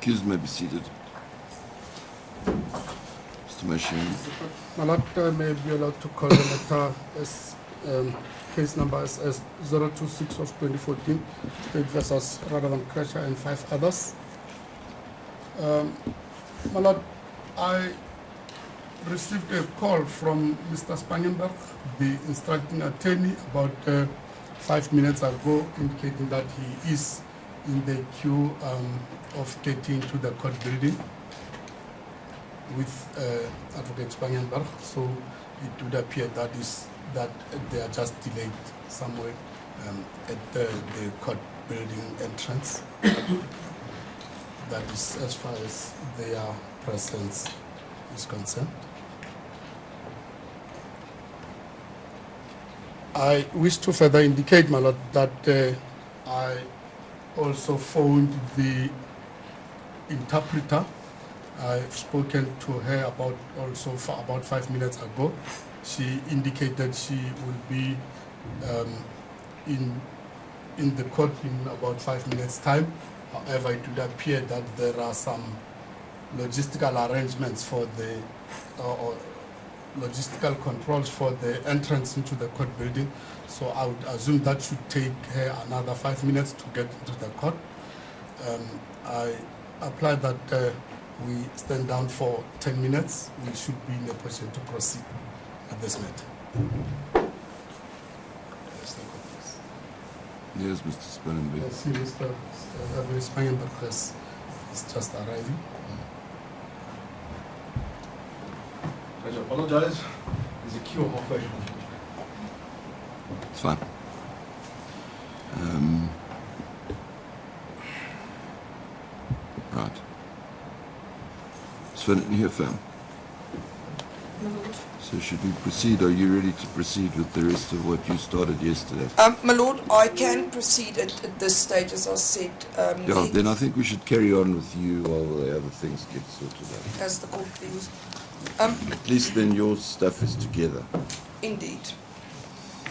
accused may be seated. Mr. Mashini. My Lord, may be allowed to call the matter as case number as 026 of 2014, State versus Radovan Krejcir and 5 others. My Lord, I received a call from Mr. Spangenberg, the instructing attorney, about 5 minutes ago, indicating that he is in the queue of getting to the court building with Advocate Spangenberg. So it would appear that they are just delayed somewhere at the court building entrance. That is as far as their presence is concerned. I wish to further indicate, my Lord, that I also phoned the interpreter. I've spoken to her about 5 minutes ago. She indicated she will be in the court in about 5 minutes' time. However, it would appear that there are some logistical arrangements for the logistical controls for the entrance into the court building. So I would assume that should take her another 5 minutes to get into the court. I applied that we stand down for 10 minutes. We should be in a position to proceed with this matter. Yes, Mr. Spangenberg. I see Mr. Spangenberg is just arriving. I apologize. There's a queue halfway. It's fine. Right. Sven, here, firm. So should we proceed? Are you ready to proceed with the rest of what you started yesterday? My Lord, I can proceed at this stage, as I said. Yeah, then I think we should carry on with you while the other things get sorted out. As the court please. At least then your stuff is together. Indeed.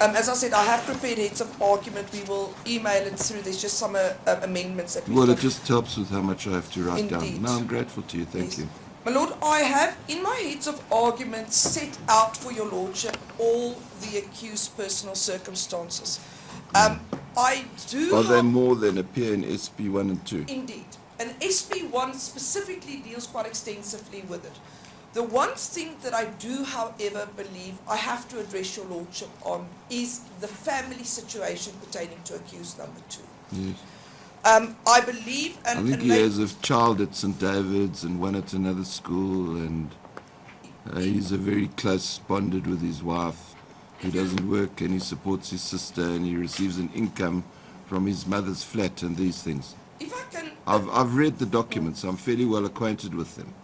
As I said, I have prepared heads of argument. We will email it through. There's just some amendments that we've Well, got. it just helps with how much I have to write Indeed. down. No, I'm grateful to you. Thank Yes. you. My Lord, I have in my heads of argument set out for your Lordship all the accused personal circumstances. I do. Are they more than appear in SP 1 and 2? Indeed. And SP1 specifically deals quite extensively with it. The one thing that I do, however, believe I have to address your Lordship on is the family situation pertaining to accused number 2. Yes. I believe... I think he has a child at St. David's and one at another school, and he's a very close bonded with his wife. He doesn't work and he supports his sister and he receives an income from his mother's flat and these things. If I can... I've read the documents. I'm fairly well acquainted with them.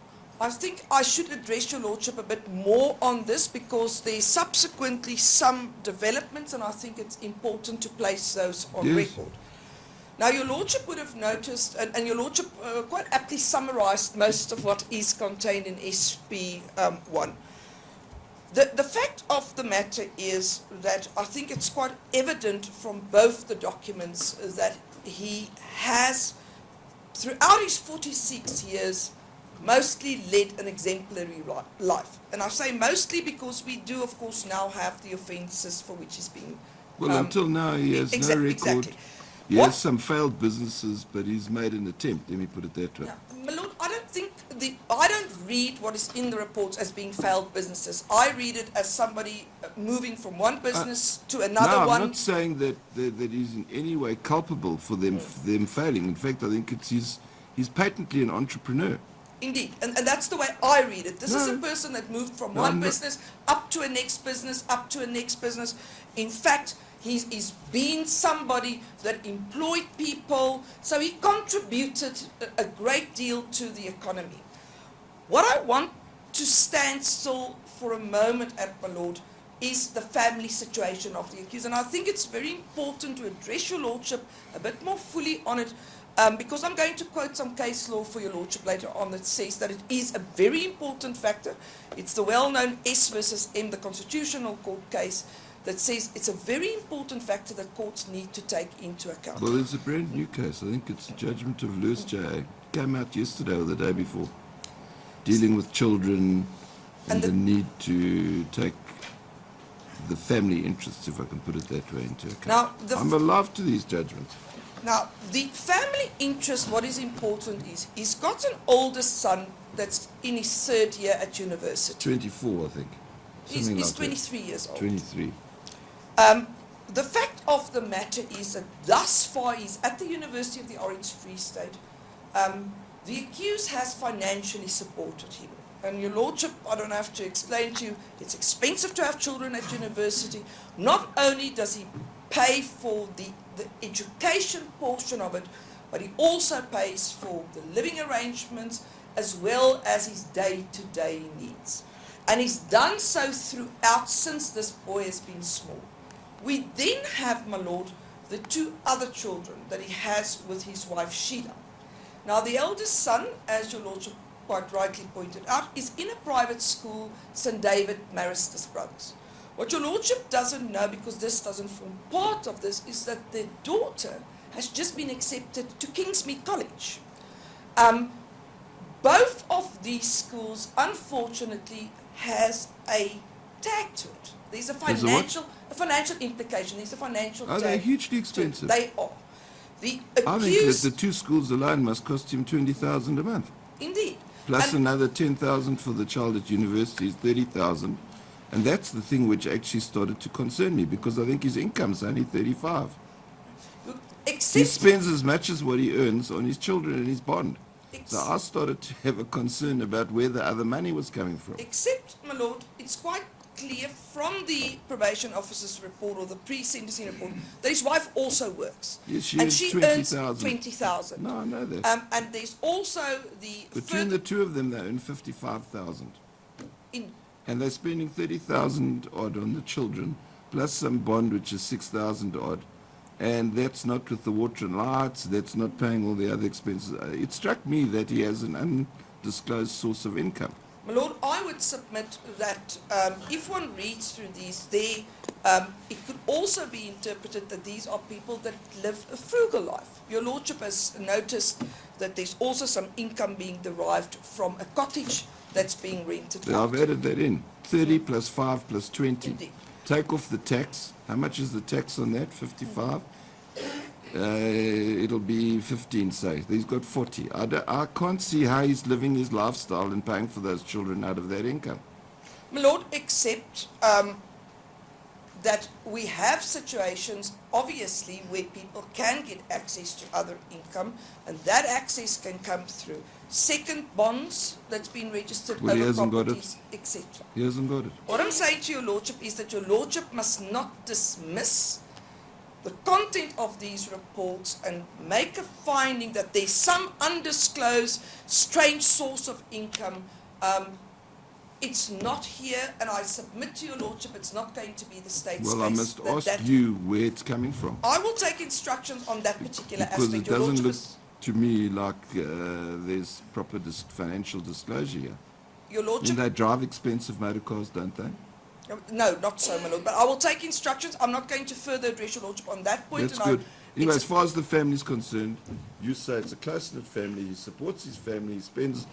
I think I should address your Lordship a bit more on this because there's subsequently some developments and I think it's important to place those on Yes. record. Now, your Lordship would have noticed, and your Lordship quite aptly summarised most of what is contained in SP1. The fact of the matter is that I think it's quite evident from both the documents that he has, throughout his 46 years, mostly led an exemplary life. And I say mostly because we do, of course, now have the offences for which he's been... Well, until now he has no record. Exactly. He has some failed businesses, but he's made an attempt. Let me put it that way. Now, my Lord, I don't read what is in the reports as being failed businesses. I read it as somebody moving from one business to another No, one. I'm not saying that he's in any way culpable for them failing. In fact, I think he's patently an entrepreneur. Indeed, and that's the way I read it. This is a person that moved from one business up to a next business, up to a next business. In fact, he's been somebody that employed people, so he contributed a great deal to the economy. What I want to stand still for a moment at, my Lord, is the family situation of the accused. And I think it's very important to address your Lordship a bit more fully on it, because I'm going to quote some case law for your Lordship later on that says that it is a very important factor. It's the well-known S versus M, the Constitutional Court case, that says it's a very important factor that courts need to take into account. Well, there's a brand new case. I think it's the judgment of Lewis J.A. came out yesterday or the day before, dealing with children and the need to take the family interests, if I can put it that way, into account. Now, I'm alive to these judgments. Now, the family interest, what is important is, he's got an older son that's in his 3rd year at university. 24, I think. He's Something like 23 years that. old. 23. The fact of the matter is that thus far he's at the University of the Orange Free State. The accused has financially supported him. And your lordship, I don't have to explain to you, it's expensive to have children at university. Not only does he pay for the education portion of it, but he also pays for the living arrangements as well as his day-to-day needs. And he's done so throughout since this boy has been small. We then have, my lord, the 2 other children that he has with his wife Sheila. Now the eldest son, as your lordship quite rightly pointed out, is in a private school, St. David Maristus Brothers. What your lordship doesn't know, because this doesn't form part of this, is that their daughter has just been accepted to Kingsmead College. Both of these schools, unfortunately, has a tag to it. There's a financial implication. There's a financial tag. Are they hugely expensive? They are. The I think that accused, the 2 schools alone must cost him 20,000 a month. indeed. Plus And- another 10,000 for the child at university is 30,000. And that's the thing which actually started to concern me, because I think his income's only 35. He Except, spends as much as what he earns on his children and his bond. ex- So I started to have a concern about where the other money was coming from. except, my lord, it's quite clear from the probation officer's report or the pre-sentencing report that his wife also works. Yes, she and earns she 20,000. earns 20,000. No, I know that. And there's also the Between the 2 of them, they earn 55,000. in, And they're spending 30,000 odd on the children, plus some bond, which is 6,000 odd. And that's not with the water and lights, that's not paying all the other expenses. It struck me that he has an undisclosed source of income. my lord, I would submit that if one reads through these, it could also be interpreted that these are people that live a frugal life. Your lordship has noticed that there's also some income being derived from a cottage that's being rented So out. I've added that in. 30 plus 5 plus 20. Indeed. Take off the tax. How much is the tax on that? 55? It'll be 15, say. He's got 40. I can't see how he's living his lifestyle and paying for those children out of that income. My lord, except that we have situations, obviously, where people can get access to other income, and that access can come through second bonds that's been registered Well, he over hasn't got it. properties, etc. He hasn't got it. What I'm saying to your lordship is that your lordship must not dismiss the content of these reports and make a finding that there's some undisclosed, strange source of income. It's not here, and I submit to your lordship it's not going to be the state's Well, I case must that- ask that- you where it's coming from. I will take instructions on that particular Because aspect. it Your doesn't lordship look is- to me like there's proper financial disclosure here. your And lordship, they drive expensive motor cars, don't they? no, not so, my lord. But I will take instructions. I'm not going to further address your lordship on that point. That's and good. Anyway, it's- as far as the family's concerned, you say it's a close-knit family. He supports his family. He spends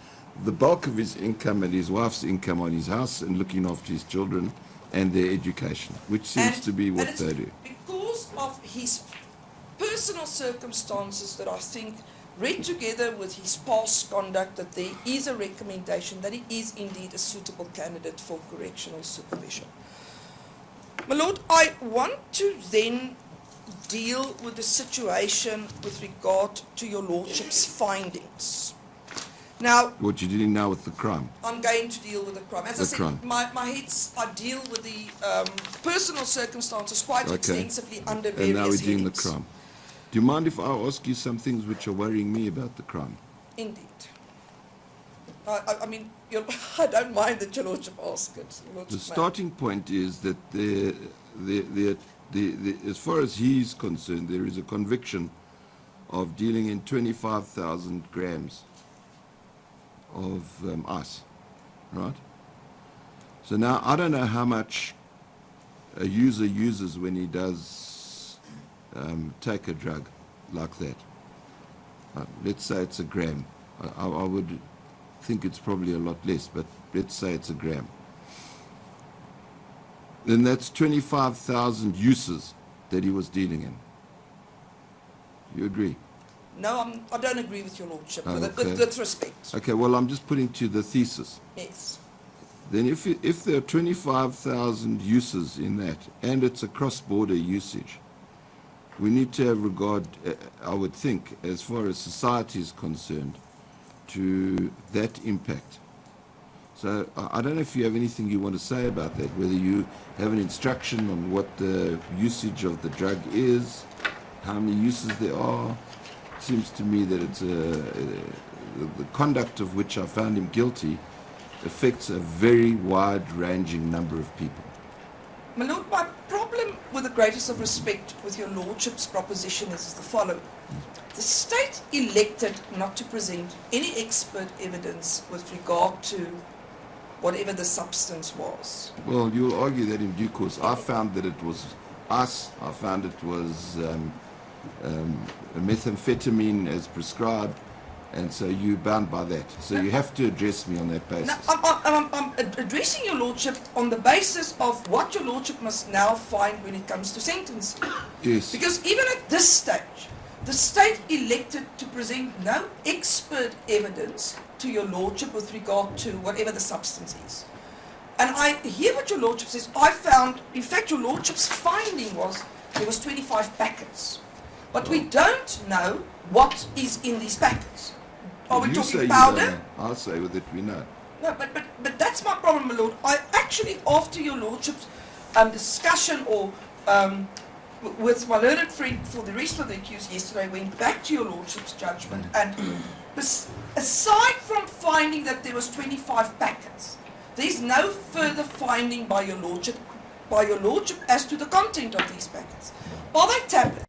the bulk of his income and his wife's income on his house and looking after his children and their education, which seems and- to be what and it's they do. because of his personal circumstances that I think, read together with his past conduct, that there is a recommendation that he is indeed a suitable candidate for correctional supervision. My lord, I want to then deal with the situation with regard to your lordship's findings. Now, What you doing now with the crime? I'm going to deal with the crime. As I The said, crime. my heads, I deal with the personal circumstances quite Okay. extensively under And various now we're doing the headings. crime. Do you mind if I ask you some things which are worrying me about the crime? Indeed. I mean, I don't mind that your lordship asks it. Your lordship The may. starting point is that as far as he's concerned, there is a conviction of dealing in 25,000 grams of ice, right? So now I don't know how much a user uses when he does take a drug like that. Let's say it's a gram I would think it's probably a lot less, but let's say it's a gram. Then that's 25,000 uses that he was dealing in. You agree? No, I don't agree with your lordship, Oh, with respect. Okay, well, I'm just putting to the thesis. Yes. Then if there are 25,000 uses in that, and it's a cross-border usage, we need to have regard, I would think, as far as society is concerned, to that impact. So I don't know if you have anything you want to say about that, whether you have an instruction on what the usage of the drug is, how many uses there are. It seems to me that it's the conduct of which I found him guilty affects a very wide-ranging number of people. My lord, my problem, with the greatest of respect, with your lordship's proposition is the following. The state elected not to present any expert evidence with regard to whatever the substance was. Well, you'll argue that in due course. I found that it was ice. I found it was methamphetamine as prescribed, and so you're bound by that. So you have to address me on that basis. Now, I'm addressing your lordship on the basis of what your lordship must now find when it comes to sentencing. Yes. Because even at this stage, the state elected to present no expert evidence to your lordship with regard to whatever the substance is. And I hear what your lordship says. I found, in fact, your lordship's finding was there was 25 packets. But we don't know what is in these packets. Are we You say talking you powder? don't know. I say that we know. No, but that's my problem, my lord. I actually, after your lordship's discussion or with my learned friend for the rest of the accused yesterday, went back to your lordship's judgment, and aside from finding that there was 25 packets, there's no further finding by your lordship as to the content of these packets. Are they tablets?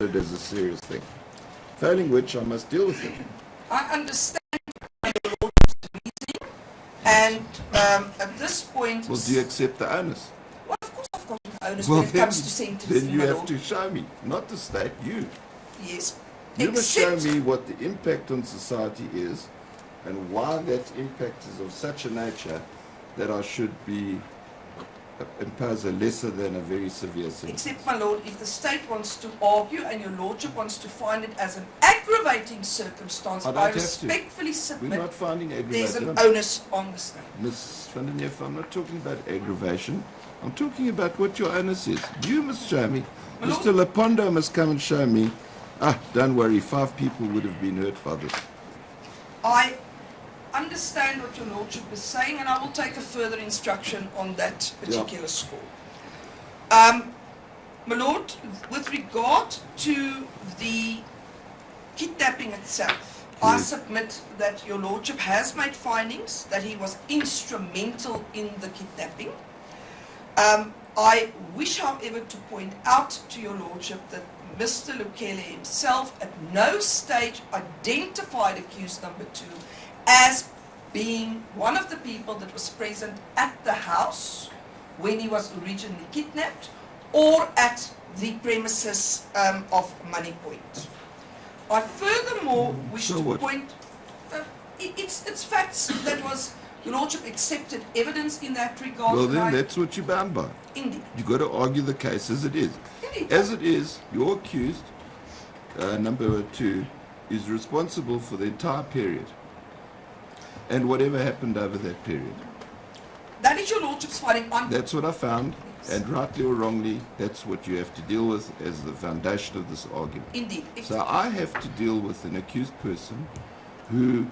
It is a serious thing. Failing which, I must deal with it. I understand your lordship's reasoning, and at this point... Well, do you accept the onus? Well, of course I've got an onus Well, when it comes to sentencing, then you my have lord. to show me, not the state, you. Yes. You must show Except- me what the impact on society is and why that impact is of such a nature that I should impose a lesser than a very severe sentence. Except, my lord, if the state wants to argue and your lordship wants to find it as an aggravating circumstance, I don't I have to. respectfully We're submit not finding there's aggravated. an onus on the state. Ms. van den Heef, I'm not talking about aggravation. I'm talking about what your onus is. You must show me. My lord- Mr. Lepondo must come and show me. Don't worry, 5 people would have been hurt by this. I understand what your lordship is saying, and I will take a further instruction on that particular score. My lord, with regard to the kidnapping itself, I submit that your lordship has made findings that he was instrumental in the kidnapping. I wish, however, to point out to your lordship that Mr. Lukele himself at no stage identified accused number 2 as being one of the people that was present at the house when he was originally kidnapped or at the premises of Money Point. I furthermore wish So to what? point, it's facts that was, your lordship accepted evidence in that regard. Well, and then I- that's what you're bound by. Indeed. You've got to argue the case as it is. Indeed. As it is, your accused, number 2, is responsible for the entire period and whatever happened over that period. That is your lordship's finding. That's what I found, and rightly or wrongly, that's what you have to deal with as the foundation of this argument. Indeed. So I have to deal with an accused person who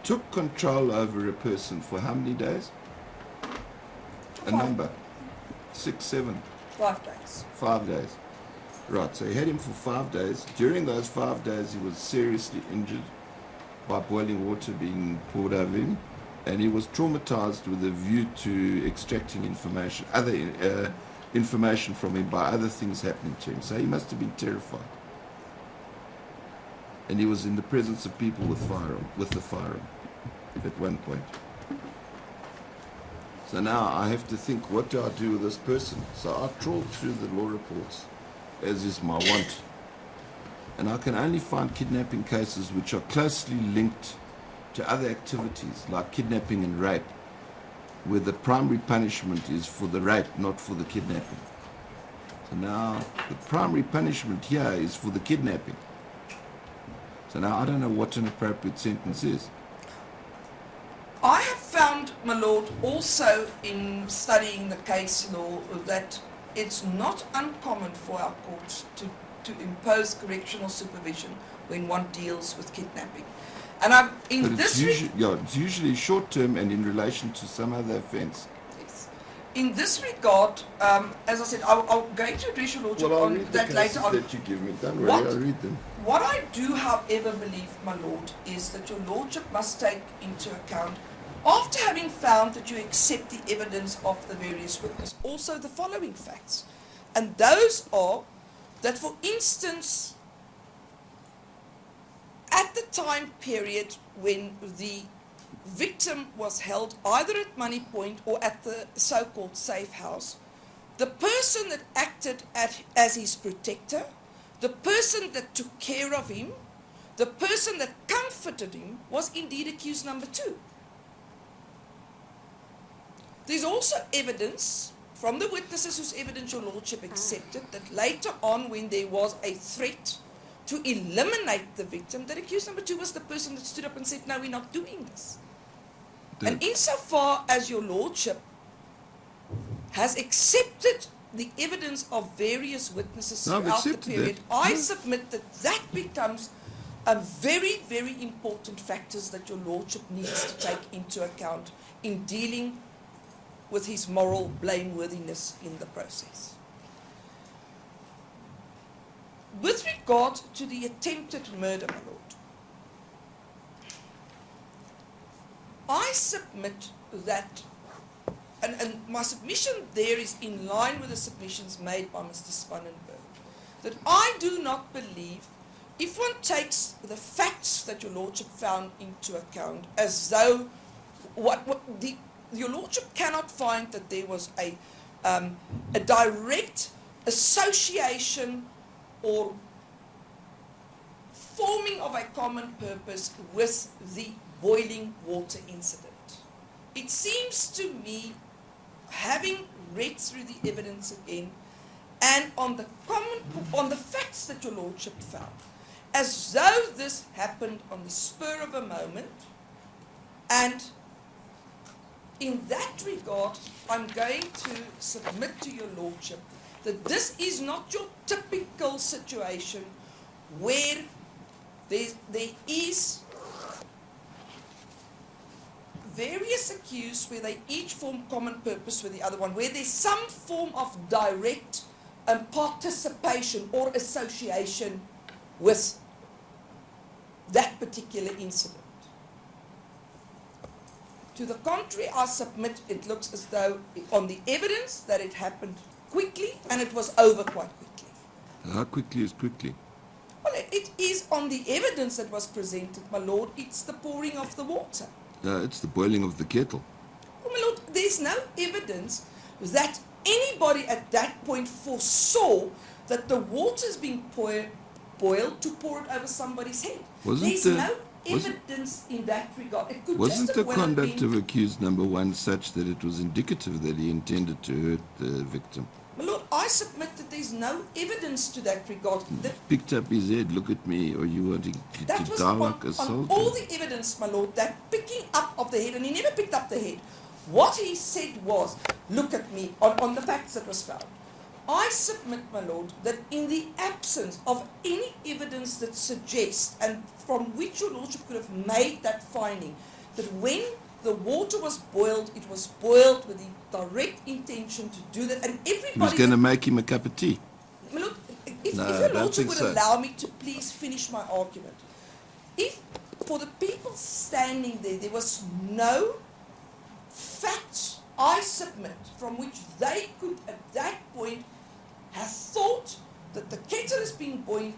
took control over a person for how many days? A 5. number. 6, 7, 5 days. 5 days. Right, so he had him for 5 days. During those 5 days, he was seriously injured by boiling water being poured over him, and he was traumatized with a view to extracting information, other information from him by other things happening to him. So he must have been terrified. And he was in the presence of people with the firearm at one point. So now I have to think, what do I do with this person? So I trawled through the law reports, as is my wont. And I can only find kidnapping cases which are closely linked to other activities, like kidnapping and rape, where the primary punishment is for the rape, not for the kidnapping. So now the primary punishment here is for the kidnapping. So now I don't know what an appropriate sentence is. I have found, my lord, also in studying the case law, that it's not uncommon for our courts to impose correctional supervision when one deals with kidnapping. And I'm in But this it's usually short term and in relation to some other offence. yes. In this regard, as I said, I'll going to address your lordship Well, I'll on read the that cases later on. that you give me. Don't worry, What? I'll read them. What I do, however, believe, my lord, is that your lordship must take into account, after having found that you accept the evidence of the various witnesses, also the following facts. And those are that, for instance, at the time period when the victim was held either at Money Point or at the so-called safe house, the person that acted as his protector, the person that took care of him, the person that comforted him, was indeed accused number 2. There's also evidence from the witnesses whose evidence your lordship accepted that later on, when there was a threat to eliminate the victim, that accused number 2 was the person that stood up and said, no, we're not doing this. And insofar as your lordship has accepted the evidence of various witnesses No, I've throughout the accepted period, that. I Yeah. submit that that becomes a very, very important factors that your lordship needs to take into account in dealing with his moral blameworthiness in the process. With regard to the attempted murder, my lord, I submit that, and my submission there is in line with the submissions made by Mr. Spannenberg, that I do not believe, if one takes the facts that your lordship found into account, as though your lordship cannot find that there was a direct association or forming of a common purpose with the boiling water incident. It seems to me, having read through the evidence again, and on the facts that your lordship found, as though this happened on the spur of a moment, and in that regard, I'm going to submit to your lordship that this is not your typical situation where there is various accused where they each form common purpose with the other one, where there's some form of direct participation or association with that particular incident. To the contrary, I submit it looks as though on the evidence that it happened quickly and it was over quite quickly. How quickly is quickly? Well, it is on the evidence that was presented, my lord. It's the pouring of the water. It's the boiling of the kettle. Well, my lord, there's no evidence that anybody at that point foresaw that the water is being boiled to pour it over somebody's head. There's no evidence in that regard. It could Wasn't just the have well conduct have been, of accused number one such that it was indicative that he intended to hurt the victim? my lord, I submit that there's no evidence to that regard. That Picked up his head, look at me, or you wanting to That was die on, like a on soldier? all the evidence, my lord, that picking up of the head, and he never picked up the head. What he said was, look at me, on the facts that was found. I submit, my lord, that in the absence of any evidence that suggests, and from which your lordship could have made that finding, that when the water was boiled, it was boiled with the direct intention to do that, and everybody... He was going to make him a cup of tea. My lord, if No, I your don't lordship think would so. allow me to please finish my argument. If, for the people standing there was no facts, I submit, from which they could at that point have thought that the kettle is being boiled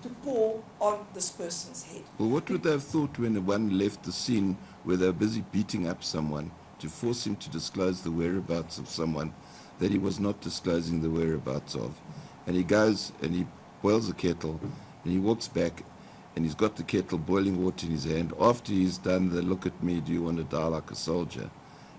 to pour on this person's head. Well, what would they have thought when one left the scene where they were busy beating up someone to force him to disclose the whereabouts of someone that he was not disclosing the whereabouts of? And he goes and he boils the kettle and he walks back and he's got the kettle boiling water in his hand. After he's done the look at me, do you want to die like a soldier?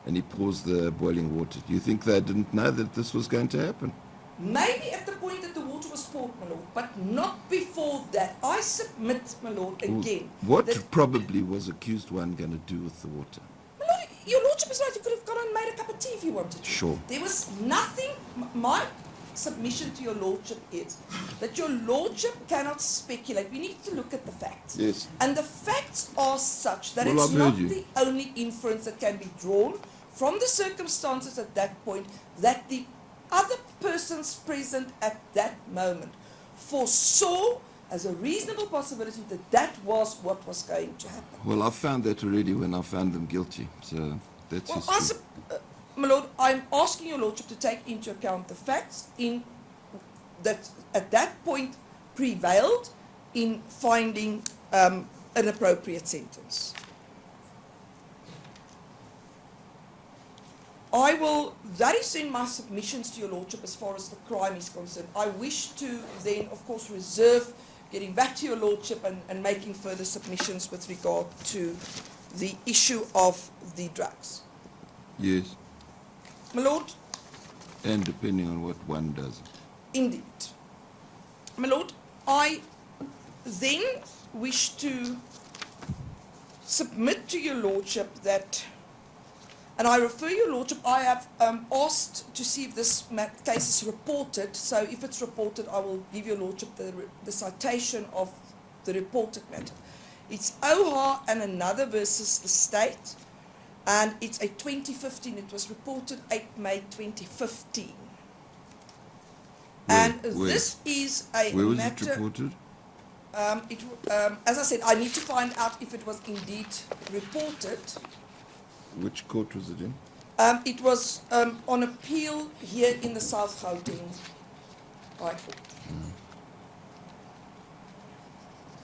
And he pours the boiling water. Do you think they didn't know that this was going to happen? Maybe at the point that the water was poured, my lord, but not before that. I submit, my lord, again. What that, probably was accused one going to do with the water? my lord, your lordship is right. You could have gone and made a cup of tea if you wanted to. Sure. There was nothing. My submission to your lordship is that your lordship cannot speculate. We need to look at the facts. Yes. And the facts are such that Well, it's I've not heard you. the only inference that can be drawn from the circumstances at that point that the other persons present at that moment foresaw as a reasonable possibility that that was what was going to happen. Well, I found that already when I found them guilty. So that's Well, history. my lord, I'm asking your lordship to take into account the facts in that at that point prevailed in finding an appropriate sentence. That is in my submissions to your lordship as far as the crime is concerned. I wish to then, of course, reserve getting back to your lordship and making further submissions with regard to the issue of the drugs. Yes. My lord, And depending on what one does. indeed. My lord, I then wish to submit to your lordship that, and I refer your lordship, I have asked to see if this case is reported. So if it's reported, I will give your lordship the citation of the reported matter. It's OHA and another versus the state, and it's a 2015. It was reported 8 May 2015. And Where? this is a Where was matter. it reported? As I said, I need to find out if it was indeed reported. Which court was it in? It was on appeal here in the South Gauteng High Court.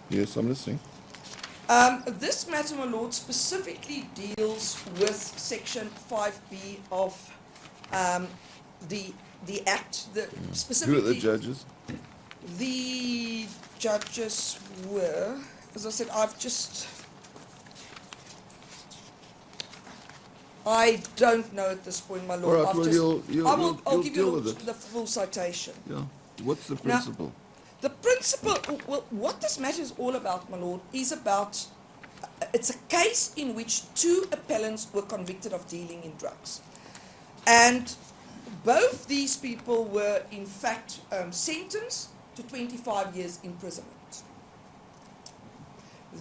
Yes, I'm listening. This matter, my lord, specifically deals with Section 5B of the Act. Who Specifically, are the judges? The judges were, as I said, I don't know at this point, my lord. All right, well, I'll you'll give deal you with it. the full citation. Yeah. What's the principle? The principle, well, what this matter is all about, my lord, is about, it's a case in which two appellants were convicted of dealing in drugs. And both these people were, in fact, sentenced to 25 years imprisonment.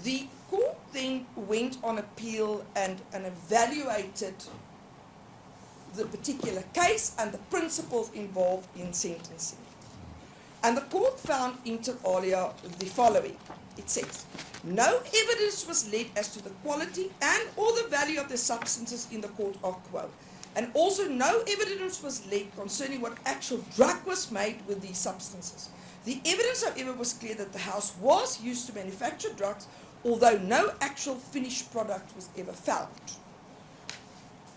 The court then went on appeal and evaluated the particular case and the principles involved in sentencing. And the court found inter alia the following. It says, no evidence was laid as to the quality and or the value of the substances in the court of quo. And also no evidence was laid concerning what actual drug was made with these substances. The evidence, however, was clear that the house was used to manufacture drugs, although no actual finished product was ever found.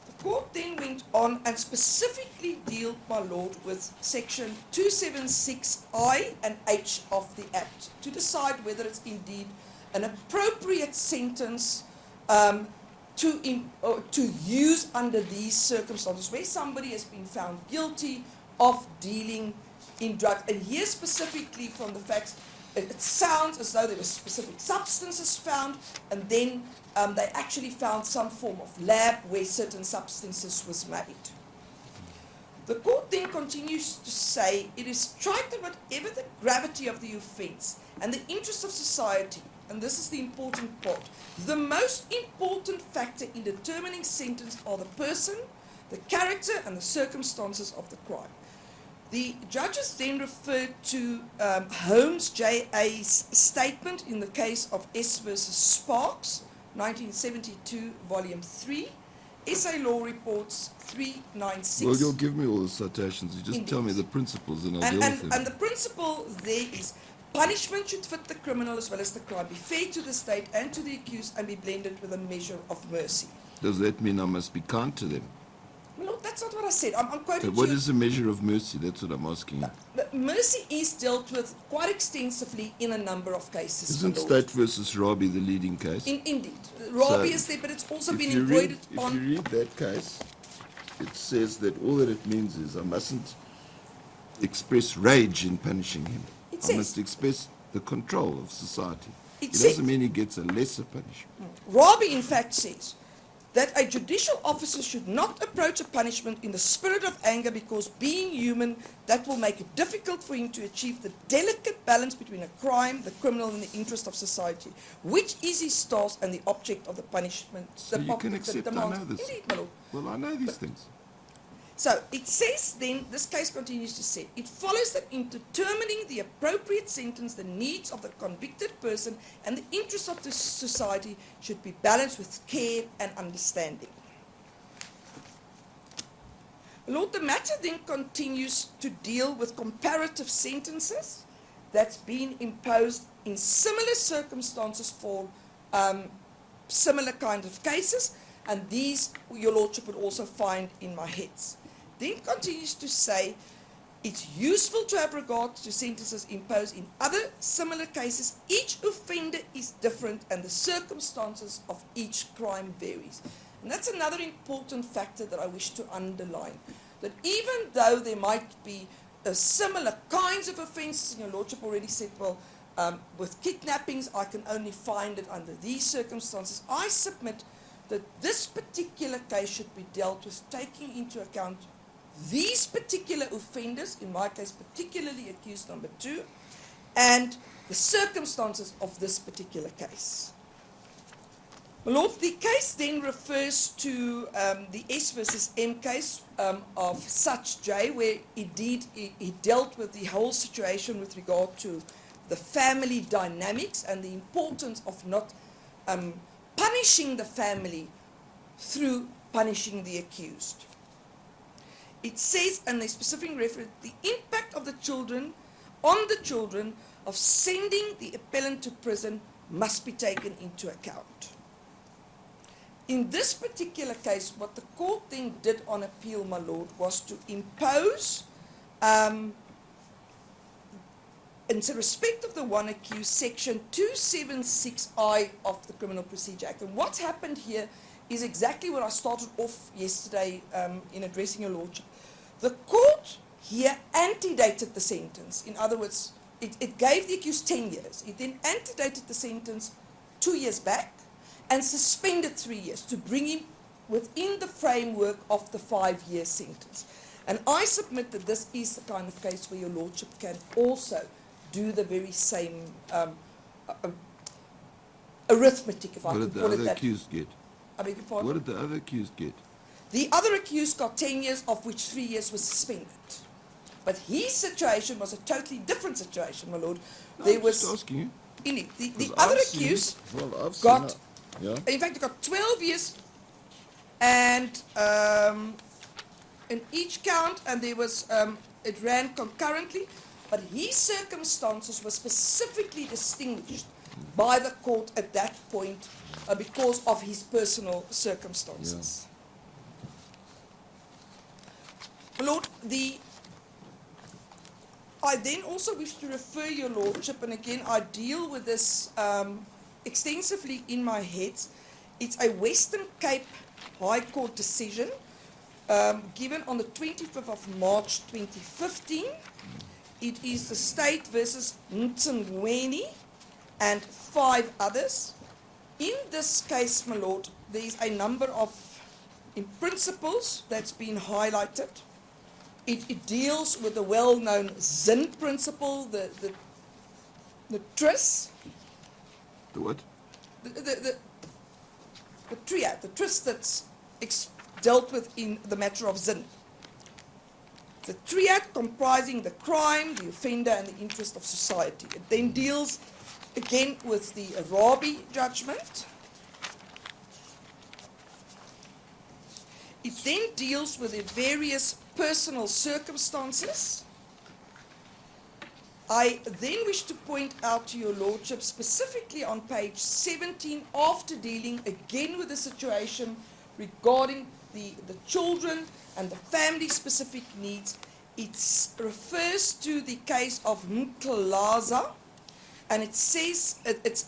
The court then went on and specifically dealt, my lord, with section 276I and H of the Act to decide whether it's indeed an appropriate sentence to use under these circumstances where somebody has been found guilty of dealing in drugs. And here specifically from the facts, it sounds as though there were specific substances found, and then they actually found some form of lab where certain substances was made. The court then continues to say, it is tried that whatever the gravity of the offence and the interest of society, and this is the important part, the most important factor in determining sentence are the person, the character, and the circumstances of the crime. The judges then referred to Holmes J.A.'s statement in the case of S versus Sparks, 1972, volume 3, SA Law Reports 396. Well, you'll give me all the citations. You just Indeed. tell me the principles and I'll deal with them. And the principle there is punishment should fit the criminal as well as the crime, be fair to the state and to the accused, and be blended with a measure of mercy. Does that mean I must be kind to them? Well, look, that's not what I said. I'm quoting So what you. is the measure of mercy? That's what I'm asking you. But mercy is dealt with quite extensively in a number of cases. Isn't my lord. State versus Robbie the leading case? Indeed. Robbie So, is there, but it's also If been you embroidered read- on. If you read that case, it says that all that it means is I mustn't express rage in punishing him. It I says- must express the control of society. It It says- doesn't mean he gets a lesser punishment. Robbie, in fact, says that a judicial officer should not approach a punishment in the spirit of anger because, being human, that will make it difficult for him to achieve the delicate balance between a crime, the criminal, and the interest of society, which is his task and the object of the punishment. So you can accept, I know this. Indeed, my lord. Well, I know these things. So it says then, this case continues to say, it follows that in determining the appropriate sentence, the needs of the convicted person and the interests of the society should be balanced with care and understanding. Lord, the matter then continues to deal with comparative sentences that's been imposed in similar circumstances for similar kinds of cases, and these, your lordship, would also find in my heads. Then continues to say, it's useful to have regard to sentences imposed in other similar cases. Each offender is different and the circumstances of each crime varies. And that's another important factor that I wish to underline. That even though there might be similar kinds of offences, and your lordship already said, well, with kidnappings I can only find it under these circumstances, I submit that this particular case should be dealt with taking into account these particular offenders, in my case particularly accused number 2, and the circumstances of this particular case. My lord, the case then refers to the S versus M case of Such J, where indeed he dealt with the whole situation with regard to the family dynamics and the importance of not punishing the family through punishing the accused. It says, and a specific reference, the impact of the children on the children of sending the appellant to prison must be taken into account. In this particular case, what the court then did on appeal, my lord, was to impose, in respect of the one accused, section 276I of the Criminal Procedure Act. And what's happened here is exactly what I started off yesterday in addressing your lordship. The court here antedated the sentence. In other words, it gave the accused 10 years. It then antedated the sentence 2 years back and suspended 3 years to bring him within the framework of the 5-year sentence. And I submit that this is the kind of case where your lordship can also do the very same arithmetic, if I What can did the call it other that. accused get? I beg your pardon? What did the other accused get? The other accused got 10 years, of which 3 years was suspended. But his situation was a totally different situation, my lord. No, There I'm was just asking you. in it. The 'Cause other I've seen- accused well, I've got, seen that. Yeah. in fact, he got 12 years, and in each count, and there was, it ran concurrently, but his circumstances were specifically distinguished by the court at that point because of his personal circumstances. My lord, I then also wish to refer your lordship, and again I deal with this extensively in my head. It's a Western Cape High Court decision given on the 25th of March 2015. It is the state versus Mtsingweni and 5 others. In this case, my lord, there is a number of principles that's been highlighted. It deals with the well-known Zin principle, the tris. The what? The triad, the tris that's dealt with in the matter of Zin. The triad comprising the crime, the offender, and the interest of society. It then deals again with the Arabi judgment. It then deals with the various personal circumstances. I then wish to point out to your lordship, specifically on page 17, after dealing again with the situation regarding the children and the family-specific needs, it refers to the case of Mkalaza, and it says it's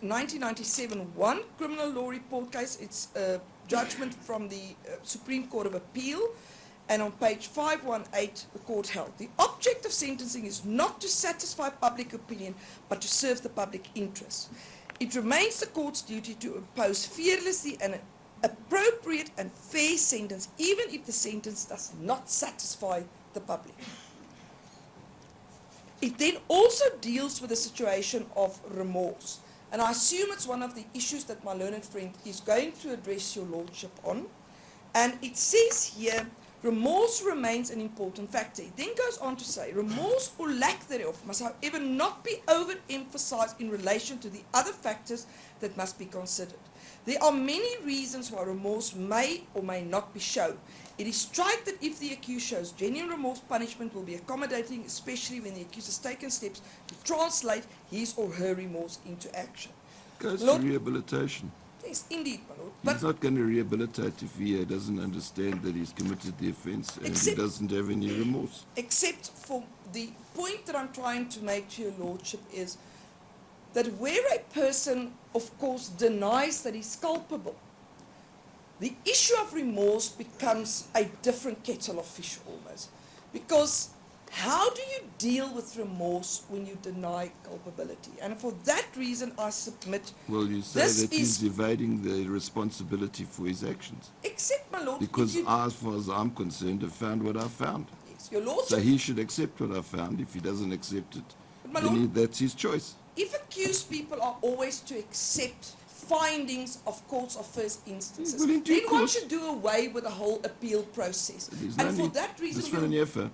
1997 one criminal law report case. It's a judgment from the Supreme Court of Appeal, and on page 518 the court held the object of sentencing is not to satisfy public opinion but to serve the public interest. It remains the court's duty to impose fearlessly an appropriate and fair sentence, even if the sentence does not satisfy the public. It then also deals with the situation of remorse, and I assume it's one of the issues that my learned friend is going to address your lordship on. And it says here, remorse remains an important factor. It then goes on to say, remorse or lack thereof must however not be overemphasized in relation to the other factors that must be considered. There are many reasons why remorse may or may not be shown. It is trite that if the accused shows genuine remorse, punishment will be accommodating, especially when the accused has taken steps to translate his or her remorse into action. Goes Lord, to rehabilitation. yes, indeed, my lord. He's not going to rehabilitate if he doesn't understand that he's committed the offence and he doesn't have any remorse. Except for the point that I'm trying to make to your lordship is that where a person, of course, denies that he's culpable, the issue of remorse becomes a different kettle of fish almost. Because how do you deal with remorse when you deny culpability? And for that reason, I submit. Well, you say that he's evading the responsibility for his actions. Except, my lord, because as far as I'm concerned, I've found what I found. Yes, your lordship. So he should accept what I found. If he doesn't accept it, but then that's his choice. If accused people are always to accept findings of courts of first instances, Well, then one course. should do away with the whole appeal process. And for that reason,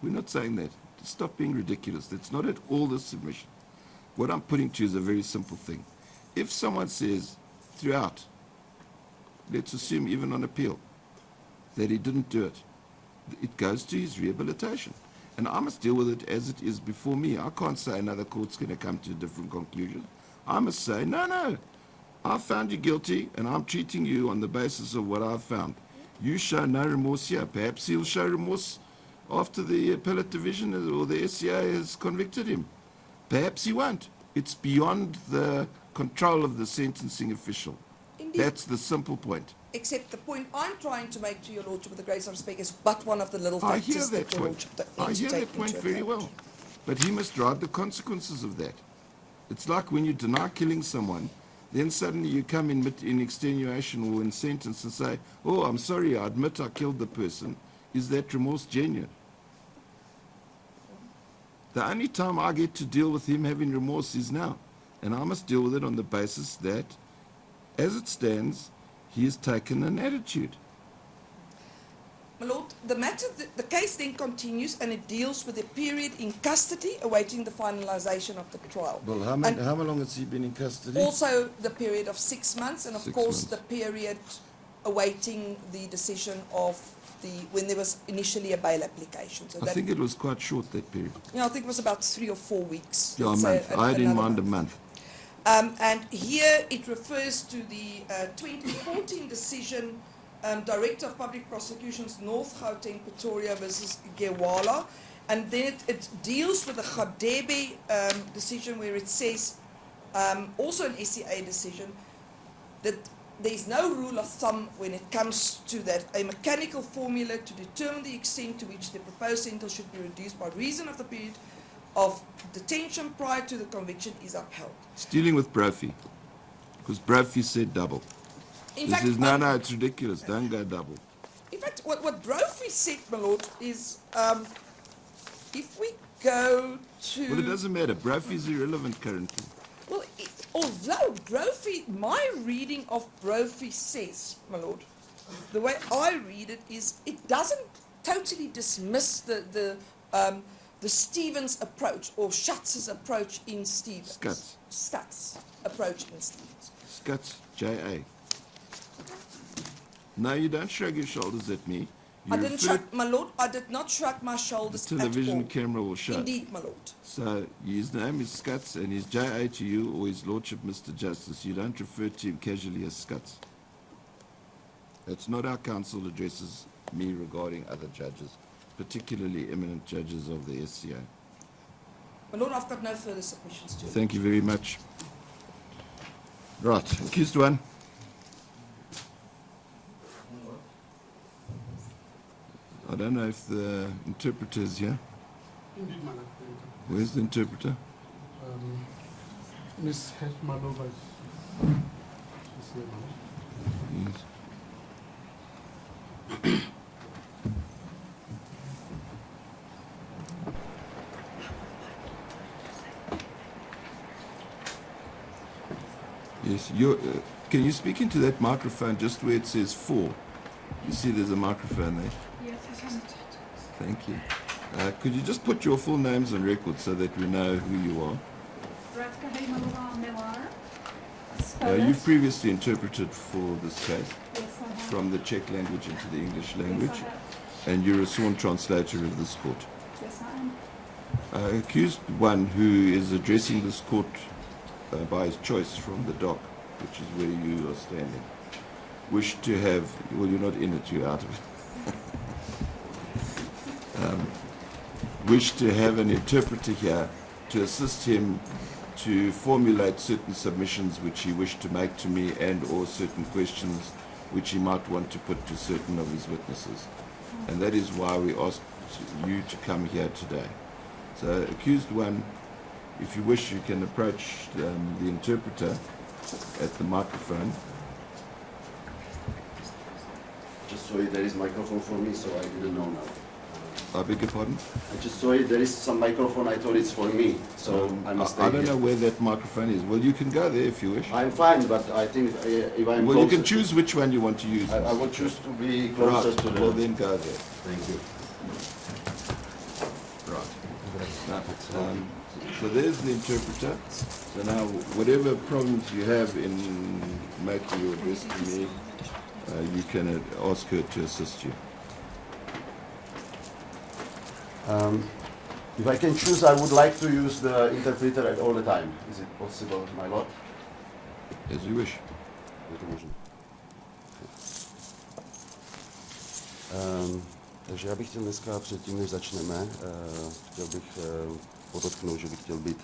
we're not saying that. Stop being ridiculous. That's not at all the submission. What I'm putting to you is a very simple thing. If someone says throughout, let's assume even on appeal, that he didn't do it, it goes to his rehabilitation. And I must deal with it as it is before me. I can't say another court's going to come to a different conclusion. I must say, no, I found you guilty and I'm treating you on the basis of what I've found. You show no remorse here. Perhaps he'll show remorse after the appellate division or the SCA has convicted him. Perhaps he won't. It's beyond the control of the sentencing official. Indeed. That's the simple point. Except the point I'm trying to make to your lordship, with the greatest respect, is but one of the little I factors hear that your point. lordship I needs to hear take that point into very account. well. But he must ride the consequences of that. It's like when you deny killing someone, then suddenly you come in extenuation or in sentence and say, oh, I'm sorry, I admit I killed the person. Is that remorse genuine? The only time I get to deal with him having remorse is now. and I must deal with it on the basis that, as it stands, he has taken an attitude. My Lord, the case then continues and it deals with the period in custody awaiting the finalization of the trial. Well, how long has he been in custody? Also the period of 6 months and of 6 course months. the period awaiting the decision of when there was initially a bail application. So I think it was quite short, that period. I think it was about 3 or 4 weeks. Yeah, a Let's say month. I had in another mind a month. month. And here it refers to the 2014 decision, Director of Public Prosecutions, North Gauteng, Pretoria versus Gewala. And then it deals with the Gadebe decision where it says, also an SCA decision, that there is no rule of thumb when it comes to that. A mechanical formula to determine the extent to which the proposed sentence should be reduced by reason of the period of detention prior to the conviction is upheld. It's dealing with Brophy, because Brophy said double. In He fact, says, no, it's ridiculous, don't go double. In fact, what Brophy said, my Lord, is if we go to... Well, it doesn't matter. Brophy is irrelevant currently. Well, although Brophy, my reading of Brophy says, my Lord, the way I read it is it doesn't totally dismiss the Stevens approach or Schatz's approach in Stevens. Scott's approach in Stevens. Scott's, J.A. No, you don't shrug your shoulders at me. You I didn't referred- shrug, my Lord, I did not shrug my shoulders The at television all. camera will show. Indeed, my Lord. So his name is Scuts and he's J.A. to you or his Lordship Mr. Justice. You don't refer to him casually as Scuts. That's not how counsel addresses me regarding other judges, particularly eminent judges of the SCA. My Lord, I've got no further submissions to you. Thank you very much. Right, accused one. I don't know if the interpreter is here. Indeed, Madam. Where's the interpreter? Ms. Hetmanova is here, Madam. Yes. Yes, can you speak into that microphone just where it says 4? You see there's a microphone there. Yes, Thank you. Could you just put your full names on record so that we know who you are? You've previously interpreted for this case from the Czech language into the English language, and you're a sworn translator of this court. Yes, I am. Accused one who is addressing this court by his choice from the dock, which is where you are standing, wish to have, well, you're not in it, you're out of it. Wish to have an interpreter here to assist him to formulate certain submissions which he wished to make to me and or certain questions which he might want to put to certain of his witnesses. And that is why we asked you to come here today. So, accused one, if you wish, you can approach the interpreter at the microphone. Just saw it, there is microphone for me, so I didn't know now. I beg your pardon? I just saw it, there is some microphone, I thought it's for me, so I must I take don't it. know where that microphone is. Well, you can go there if you wish. I'm fine, but I think if I'm Well, you can closer choose which one you want to use. I will choose to be closer Right, to the... well then go there. Thank you. Right. So there's the interpreter. So now, whatever problems you have in making your address to me, you can ask her to assist you. If I can choose, I would like to use the interpreter at all the time. Is it possible, my lord? As you wish. Je to možné. Takže já bych chtěl dneska, předtím než začneme, chtěl bych podotknout, že bych chtěl být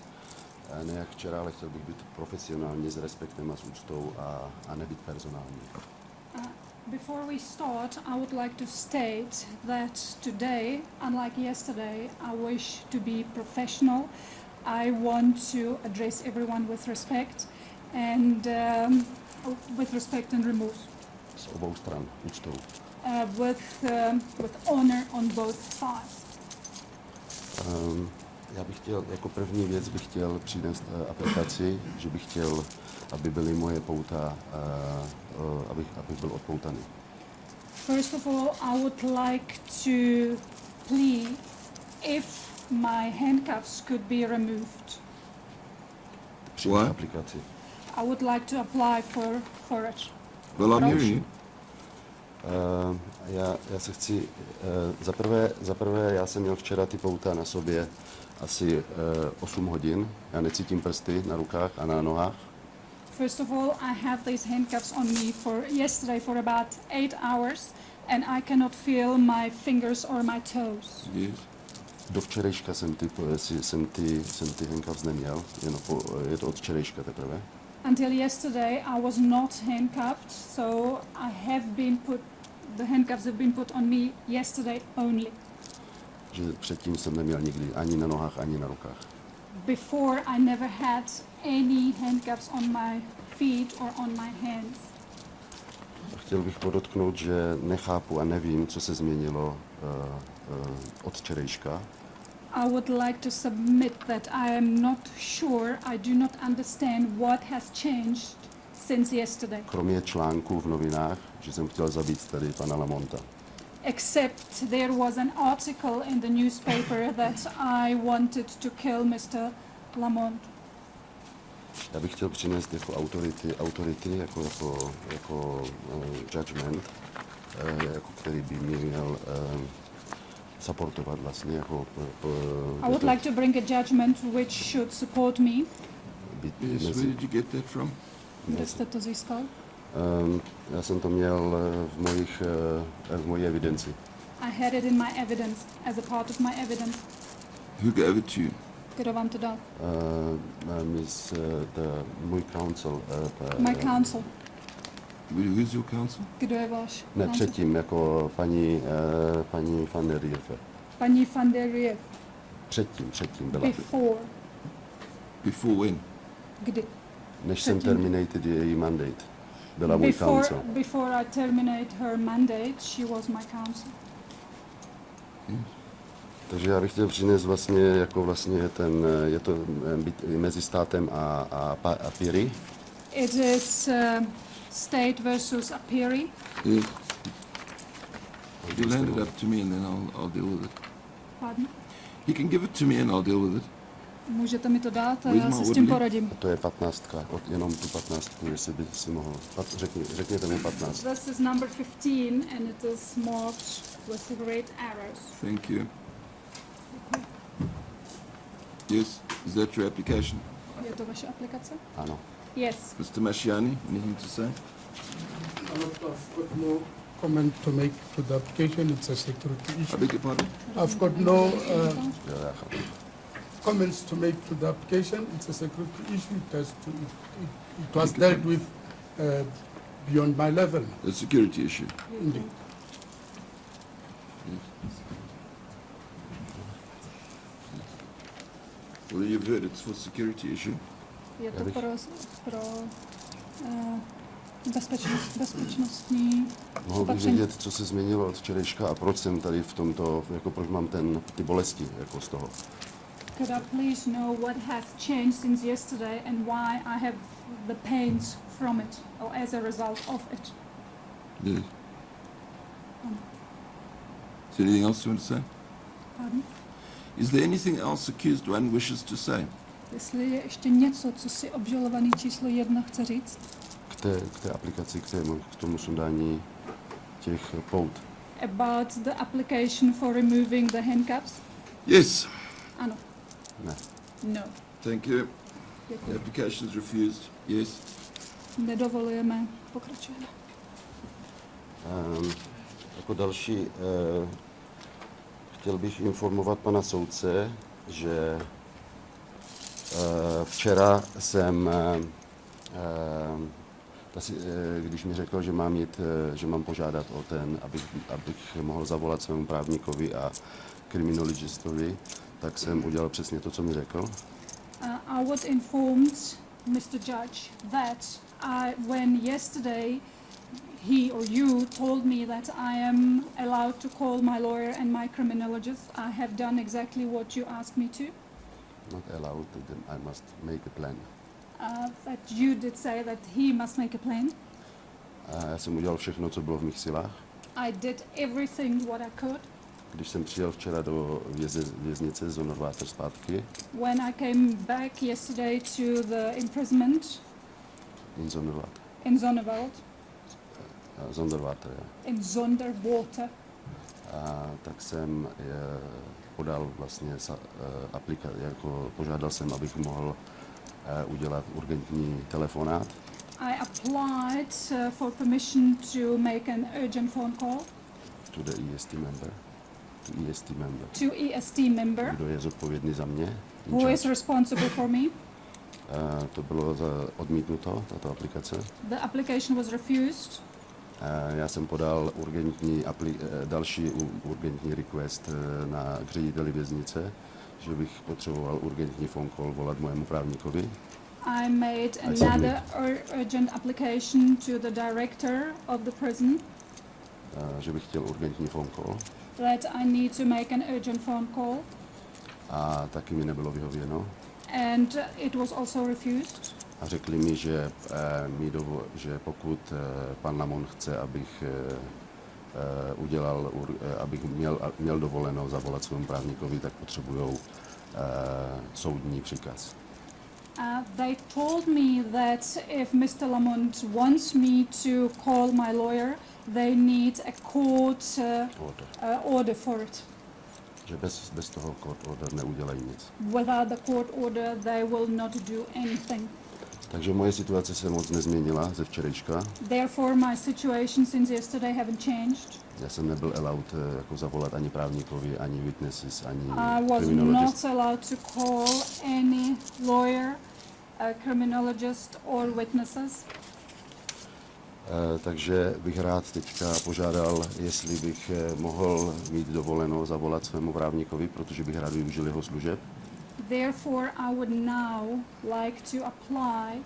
ne jak včera, ale chtěl bych být profesionálně, s respektem a s úctou a nebýt personální. Before we start, I would like to state that today, unlike yesterday, I wish to be professional. I want to address everyone with respect and remorse. Z obou stran, úctou. With honor on both sides. Já bych chtěl, jako první věc bych chtěl přinést aplikaci, že bych chtěl, aby byly moje pouta, abych byl odpoutaný. First of all, I would like to plead if my handcuffs could be removed. Přinést What? aplikaci. I would like to apply for it. Well, I'm Proč? hearing you. Já se chci, za prvé já jsem měl včera ty pouta na sobě asi 8 hodin. Já necítím prsty na rukách a na nohách. First of all, I have these handcuffs on me for yesterday for about 8 hours, and I cannot feel my fingers or my toes. Yes. Do včerejška jsem ty handcuffs neměl, je to od včerejška teprve. Until yesterday, I was not handcuffed, so the handcuffs have been put on me yesterday only. Že předtím jsem neměl nikdy ani na nohách, ani na rukách. Before, I never had any handcuffs on my feet or on my hands. Chtěl bych podotknout, že nechápu a nevím, co se změnilo od včerejška. I would like to submit that I am not sure, I do not understand what has changed since yesterday. Kromě článků v novinách, že jsem chtěl zabít tady pana Lamonta. Except there was an article in the newspaper that I wanted to kill Mr. Lamont. Já bych chtěl přinést jako autority jako judgment, jako který by mě měl supportovat vlastně jako I would like to bring a judgment which should support me. Yes, where did you get that from? Kde jste to získal? Já jsem to měl v mojí evidenci. I had it in my evidence, as a part of my evidence. Who gave it to you? Kdo vám to dal? Můj counsel. My counsel. Who's your counsel? Kdo je váš Ne, counsel? předtím, jako paní van der Riefe. Paní van der Rieff. Předtím byla. Before. Before when? Kdy? Než jsem předtím. terminated její mandate. Byla můj counsel. Before I terminate her mandate, she was my counsel. Takže já bych chtěl přinést vlastně, je to mezi státem a Piri. It is state versus Apiri. Yes. You'll hand it up to me and then I'll deal with it. Pardon? You can give it to me and I'll deal with it. Můžete mi to dát a With já my se s tím orderly? poradím. To je 15, jenom tu 15, jestli by si mohl. Řekněte mu 15. This is number 15 and it is marked with great arrows. Thank you. Yes, is that your application? Je to vaše aplikace? Ano. Yes. Mr. Mashiani, anything to say? I've got no comment to make to the application. It's a security I issue. beg your pardon? I've got no Jo, já chápu. comments to make to the application. It's a security issue. It was dealt with beyond my level. A security issue. Indeed. Well, you've heard it's for security issue. Je Já to bych- pro bezpečnostní Mohl bych opatření. vědět, co se změnilo od včerejška a proč jsem tady v tomto, jako proč mám ty bolesti jako z toho. Could I please know what has changed since yesterday and why I have the pains from it or as a result of it? Yes. Is there anything else you want to say? Pardon? Is there anything else accused one wishes to say? Jestli je ještě něco, co si obžalovaný číslo 1 chce říct, K té aplikaci, k tomu sundání těch pout. about the application for removing the handcuffs? Yes. Ano. Ne. No. Thank you. The Děkuji. application is refused. Yes. Nedovolujeme. Pokračujeme. Jako další chtěl bych informovat pana soudce, že včera jsem, když mi řekl, že mám že mám požádat o abych mohl zavolat svému právníkovi a kriminologistovi, tak jsem udělal přesně to, co mi řekl. I was informed, Mr. Judge, that when yesterday he or you told me that I am allowed to call my lawyer and my criminologist, I have done exactly what you asked me to. not allowed, then I must make a plan. That you did say that he must make a plan. Já jsem udělal všechno, co bylo v mých silách. I did everything what I could. Když jsem přijel včera do věznice z Zonderwater zpátky, When I came back yesterday to the imprisonment in Zonderwater, in Zonneveld, Zonderwater, ja. in Zonderwater, Tak jsem podal vlastně požádal jsem, abych mohl udělat urgentní telefonát. I applied for permission to make an urgent phone call To the EST member. to EST member, Kdo je zodpovědný za mě? who is responsible for me. To bylo odmítnuto, tato aplikace. The application was refused. Já jsem podal další urgentní request na řediteli věznice, že bych potřeboval urgentní phone call volat mojemu právníkovi. I made another urgent application to the director of the prison Že bych chtěl urgentní phone call. that I need to make an urgent phone call, A taky mi nebylo vyhověno. and it was also refused. A řekli mi, že, že pokud pan Lamon chce, abych abych měl dovoleno zavolat svému právníkovi, tak potřebují soudní příkaz. They told me that if Mr. Lamont wants me to call my lawyer, they need a court order for it. Že bez toho court order neudělají nic. Without the court order, they will not do anything. Takže moje situace se moc nezměnila ze včerejška. Therefore, my situation since yesterday haven't changed. Já jsem nebyl allowed jako zavolat ani právníkovi, ani witnesses, ani I was criminologist. not allowed to call any lawyer, a criminologist or witnesses. Takže bych rád teďka požádal, jestli bych mohl mít dovoleno zavolat svému právníkovi, protože bych rád využil jeho služeb. Therefore, I would now like to apply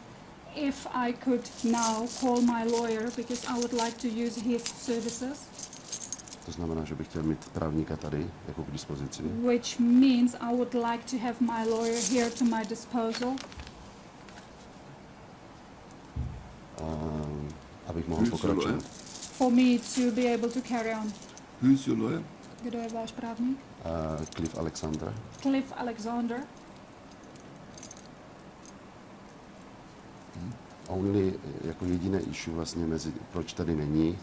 if I could now call my lawyer because I would like to use his services, To znamená, že bych chtěl mít právníka tady jako k dispozici. which means I would like to have my lawyer here to my disposal, Abych mohl Who's your lawyer? pokračovat. for me to be able to carry on. Who's your lawyer? Kdo je váš právník? Cliff Alexander. Cliff Alexander. Only jako jediné issue vlastně proč tady není,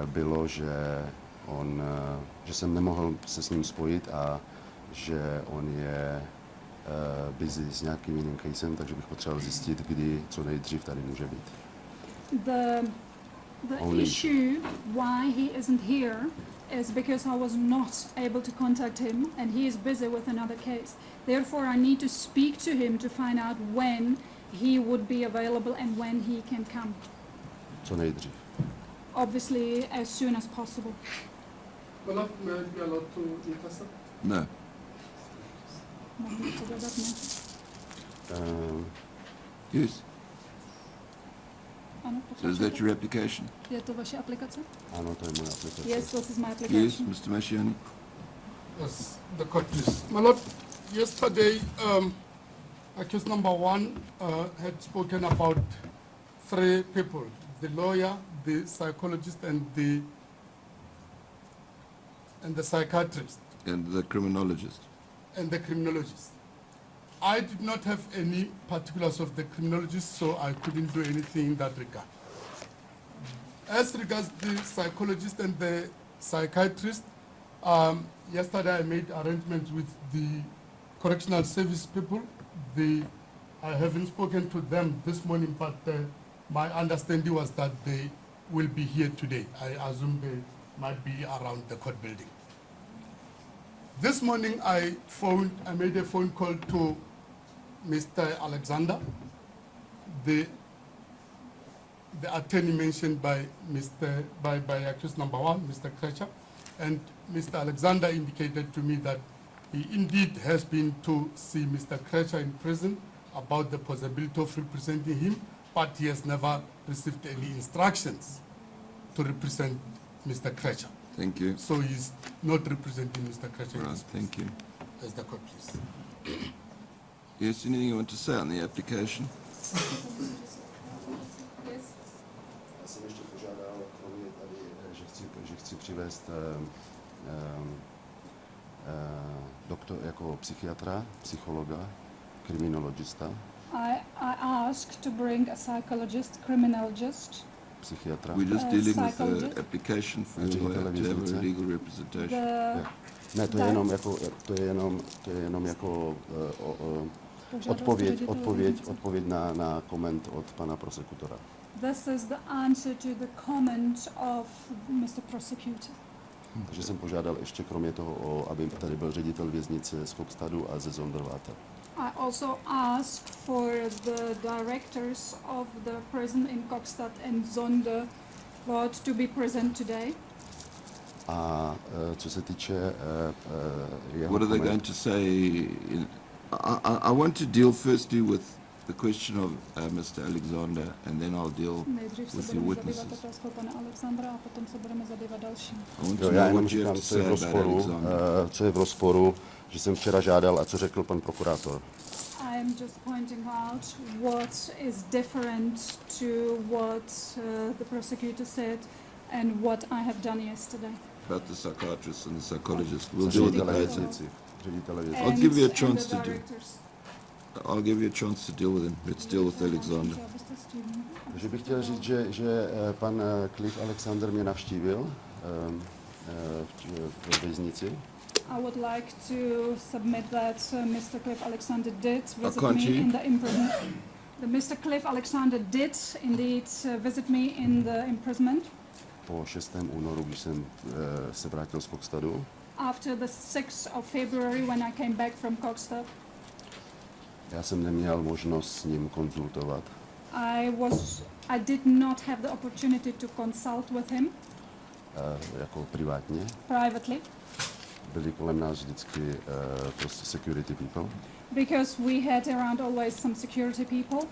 bylo, že že jsem nemohl se s ním spojit a že on je busy s nějakým jiným casem, takže bych potřeboval zjistit, kdy co nejdřív tady může být. The Only. issue why he isn't here is because I was not able to contact him and he is busy with another case. Therefore, I need to speak to him to find out when he would be available and when he can come. Co nejdřív. Obviously, as soon as possible. May I be allowed to intercept? No. Mohu něco dodat, ne? Yes. Ano, So is that your application? Je to vaše aplikace? Ano, to je moje aplikace. Yes, this is my application. Yes, Mr. Mashiani. Yes, the court, please. My lord, yesterday, accused number one had spoken about 3 people: the lawyer, the psychologist, and the psychiatrist, And the criminologist. and the criminologist. I did not have any particulars of the criminologist, so I couldn't do anything in that regard. As regards the psychologist and the psychiatrist, yesterday I made arrangements with the correctional service people. I haven't spoken to them this morning, but my understanding was that they will be here today. I assume they might be around the court building. This morning I made a phone call to Mr. Alexander, the attorney mentioned by accused number one, Mr. Krejcir, and Mr. Alexander indicated to me that he indeed has been to see Mr. Krejcir in prison about the possibility of representing him, but he has never received any instructions to represent Mr. Krejcir. Thank you. So he's not representing Mr. Krejcir. Right, thank you. As the court, please. Yes, anything you want to say on the application? Já jsem ještě požádal, kromě tady, že chci přivést jako psychiatra, psychologa, kriminologista. I asked to bring a psychologist, criminologist. Psychiatra. We're just dealing with psychologist. the application for to have a legal representation. Ne, to je jenom jako odpověď na koment od pana prosekutora. This is the answer to the comment of Mr. Prosecutor. Takže jsem požádal ještě kromě toho, aby tady byl ředitel věznice z Kokstadu a ze Zonderwater. I also asked for the directors of the prison in Kokstad and Zonderwater to be present today. A co se týče jeho What are they going to say? I want to deal firstly with the question of Mr. Alexander, and then I'll deal with the witnesses. I want to Já know jenom what you have říkám, to say about Alexander. co je v rozporu, že jsem včera žádal a co řekl pan prokurátor. I am just pointing out what is different to what the prosecutor said and what I have done yesterday. About the psychiatrist and the psychologist. We'll deal with that later. I'll And- give you a and chance the to do. directors. I'll give you a chance to deal with him. Let's deal with Alexander. Takže bych chtěl říct, že pan Cliff Alexander mě navštívil v věznici. I would like to submit that Mr. Cliff Alexander did visit can't me you? in the imprisonment. The Mr. Cliff Alexander did indeed visit me in the imprisonment. Po 6. únoru, když jsem se vrátil z Kokstadu. After the 6th of February when I came back from Kokstad, Já jsem neměl možnost s ním konzultovat. I did not have the opportunity to consult with him Jako privátně. privately Byli kolem nás vždycky prostě security people. because we had around always some security people.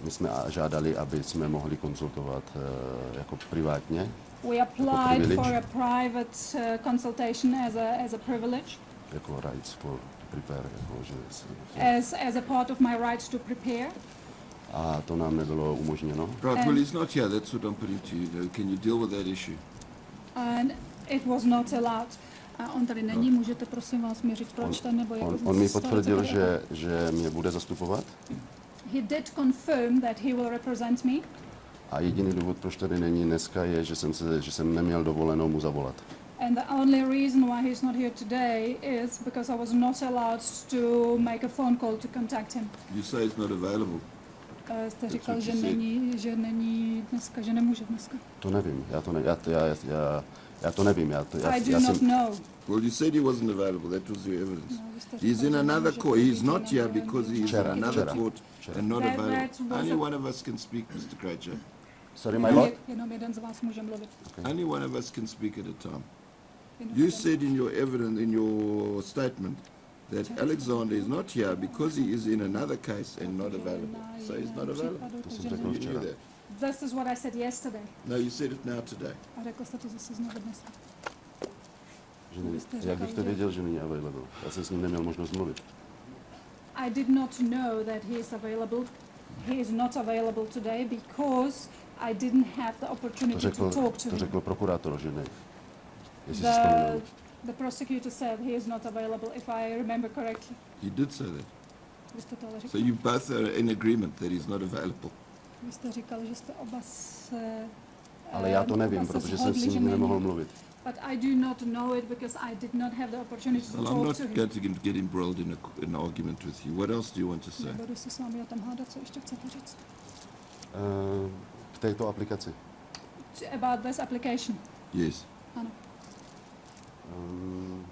My jsme žádali, aby jsme mohli konzultovat jako privátně. We applied privilege. for a private consultation as a privilege, Jako rights for prepare. Jako, že, as a part of my right to prepare. a to nám nebylo umožněno. Right, well, he's not here. That's what I'm putting to you. Can you deal with that issue? And it was not allowed. A on tady není, můžete prosím vás mi říct, proč ten nebo jak On mi potvrdil, že mě bude zastupovat. He did confirm that he will represent me. A jediný důvod, proč tady není dneska, je, že jsem neměl dovolenou mu zavolat. And the only reason why he's not here today is because I was not allowed to make a phone call to contact him. You say he's not available. Jste říkal, what že you said. není dneska, že nemůže dneska. To nevím, já to nevím. I do not know. Well, you said he wasn't available. That was your evidence. No, vy jste He's říkal, in že another nemůže court. He's přijít, not here nevím. because he is Včera, in another včera. court and not That available. was Only a- one of us can speak, Mr. Krejcir. Sorry, my lord. Jenom jeden z vás může mluvit. Only one of us can speak at a time. Jenom You jeden. said in your evidence, in your statement, that Alexander is not here because he is in another case and not available. So he's not available. To jsem You řekl knew včera. that. This is what I said yesterday. No, you said it now today. A řekl jste to zase znovu dneska. Jak bych to věděl, že není available? Já jsem s ním neměl možnost mluvit. I did not know that he is available. He is not available today because I didn't have the To opportunity to talk to him. řekl prokurátor, že ne. Jestli si vzpomínám. The prosecutor said he is not available, if I remember correctly. He did say that. Vy jste to ale So říkal. you both are in agreement that he's not available. Vy jste říkal, že jste oba se... Ale já to nevím, oba se protože jsem shodli, s že ním není. nemohl mluvit. But I do not know it because I did not have the opportunity to Well, I'm talk not to him. going to get embroiled in an argument with you. What else do you want to say? Nebudu se s vámi o tom hádat, co ještě chcete říct. K této aplikaci. About this application. Yes. Ano. Um,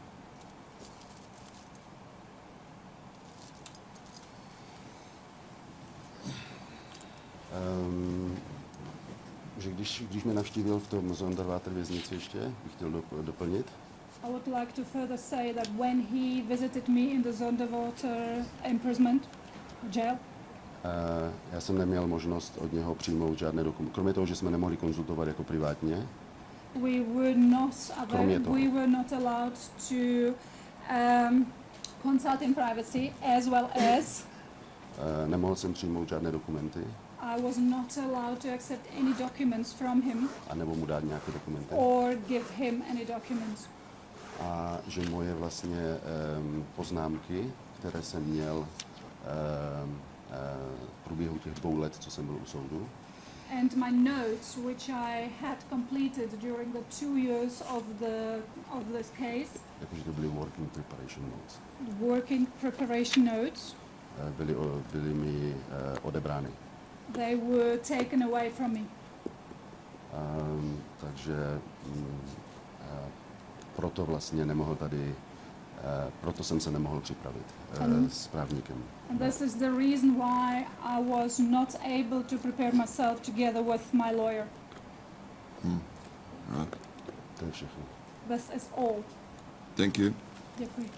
že když mě navštívil v tom Zonderwater věznici ještě, bych chtěl doplnit, I would like to further say that when he visited me in the Zonderwater imprisonment, jail, já jsem neměl možnost od něho přijmout žádné dokumenty. Kromě toho, že jsme nemohli konzultovat jako privátně, we were not allowed to consult in privacy, as well as Nemohl jsem přijmout žádné dokumenty, I was not allowed to accept any documents from him anebo mu dát nějaké dokumenty. or give him any documents. A že moje vlastně poznámky, které jsem měl v průběhu těch 2 let, co jsem byl u soudu, And my notes, which I had completed during the 2 years of this case, jakože to byly working preparation notes, working preparation notes, byly mi odebrány. they were taken away from me. Takže proto vlastně nemohl tady, proto jsem se nemohl připravit s právníkem. And this is the reason why I was not able to prepare myself together with my lawyer. To je všechno. This is all. Thank you. Děkuji.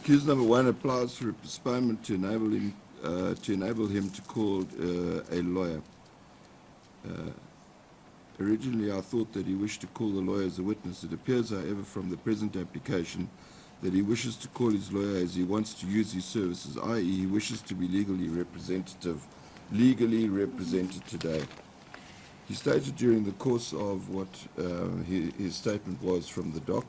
Accused number 1 applies for a postponement to enable him to call a lawyer. Originally, I thought that he wished to call the lawyer as a witness. It appears, however, from the present application that he wishes to call his lawyer as he wants to use his services, i.e. he wishes to be legally represented today. He stated during the course of what his statement was from the doc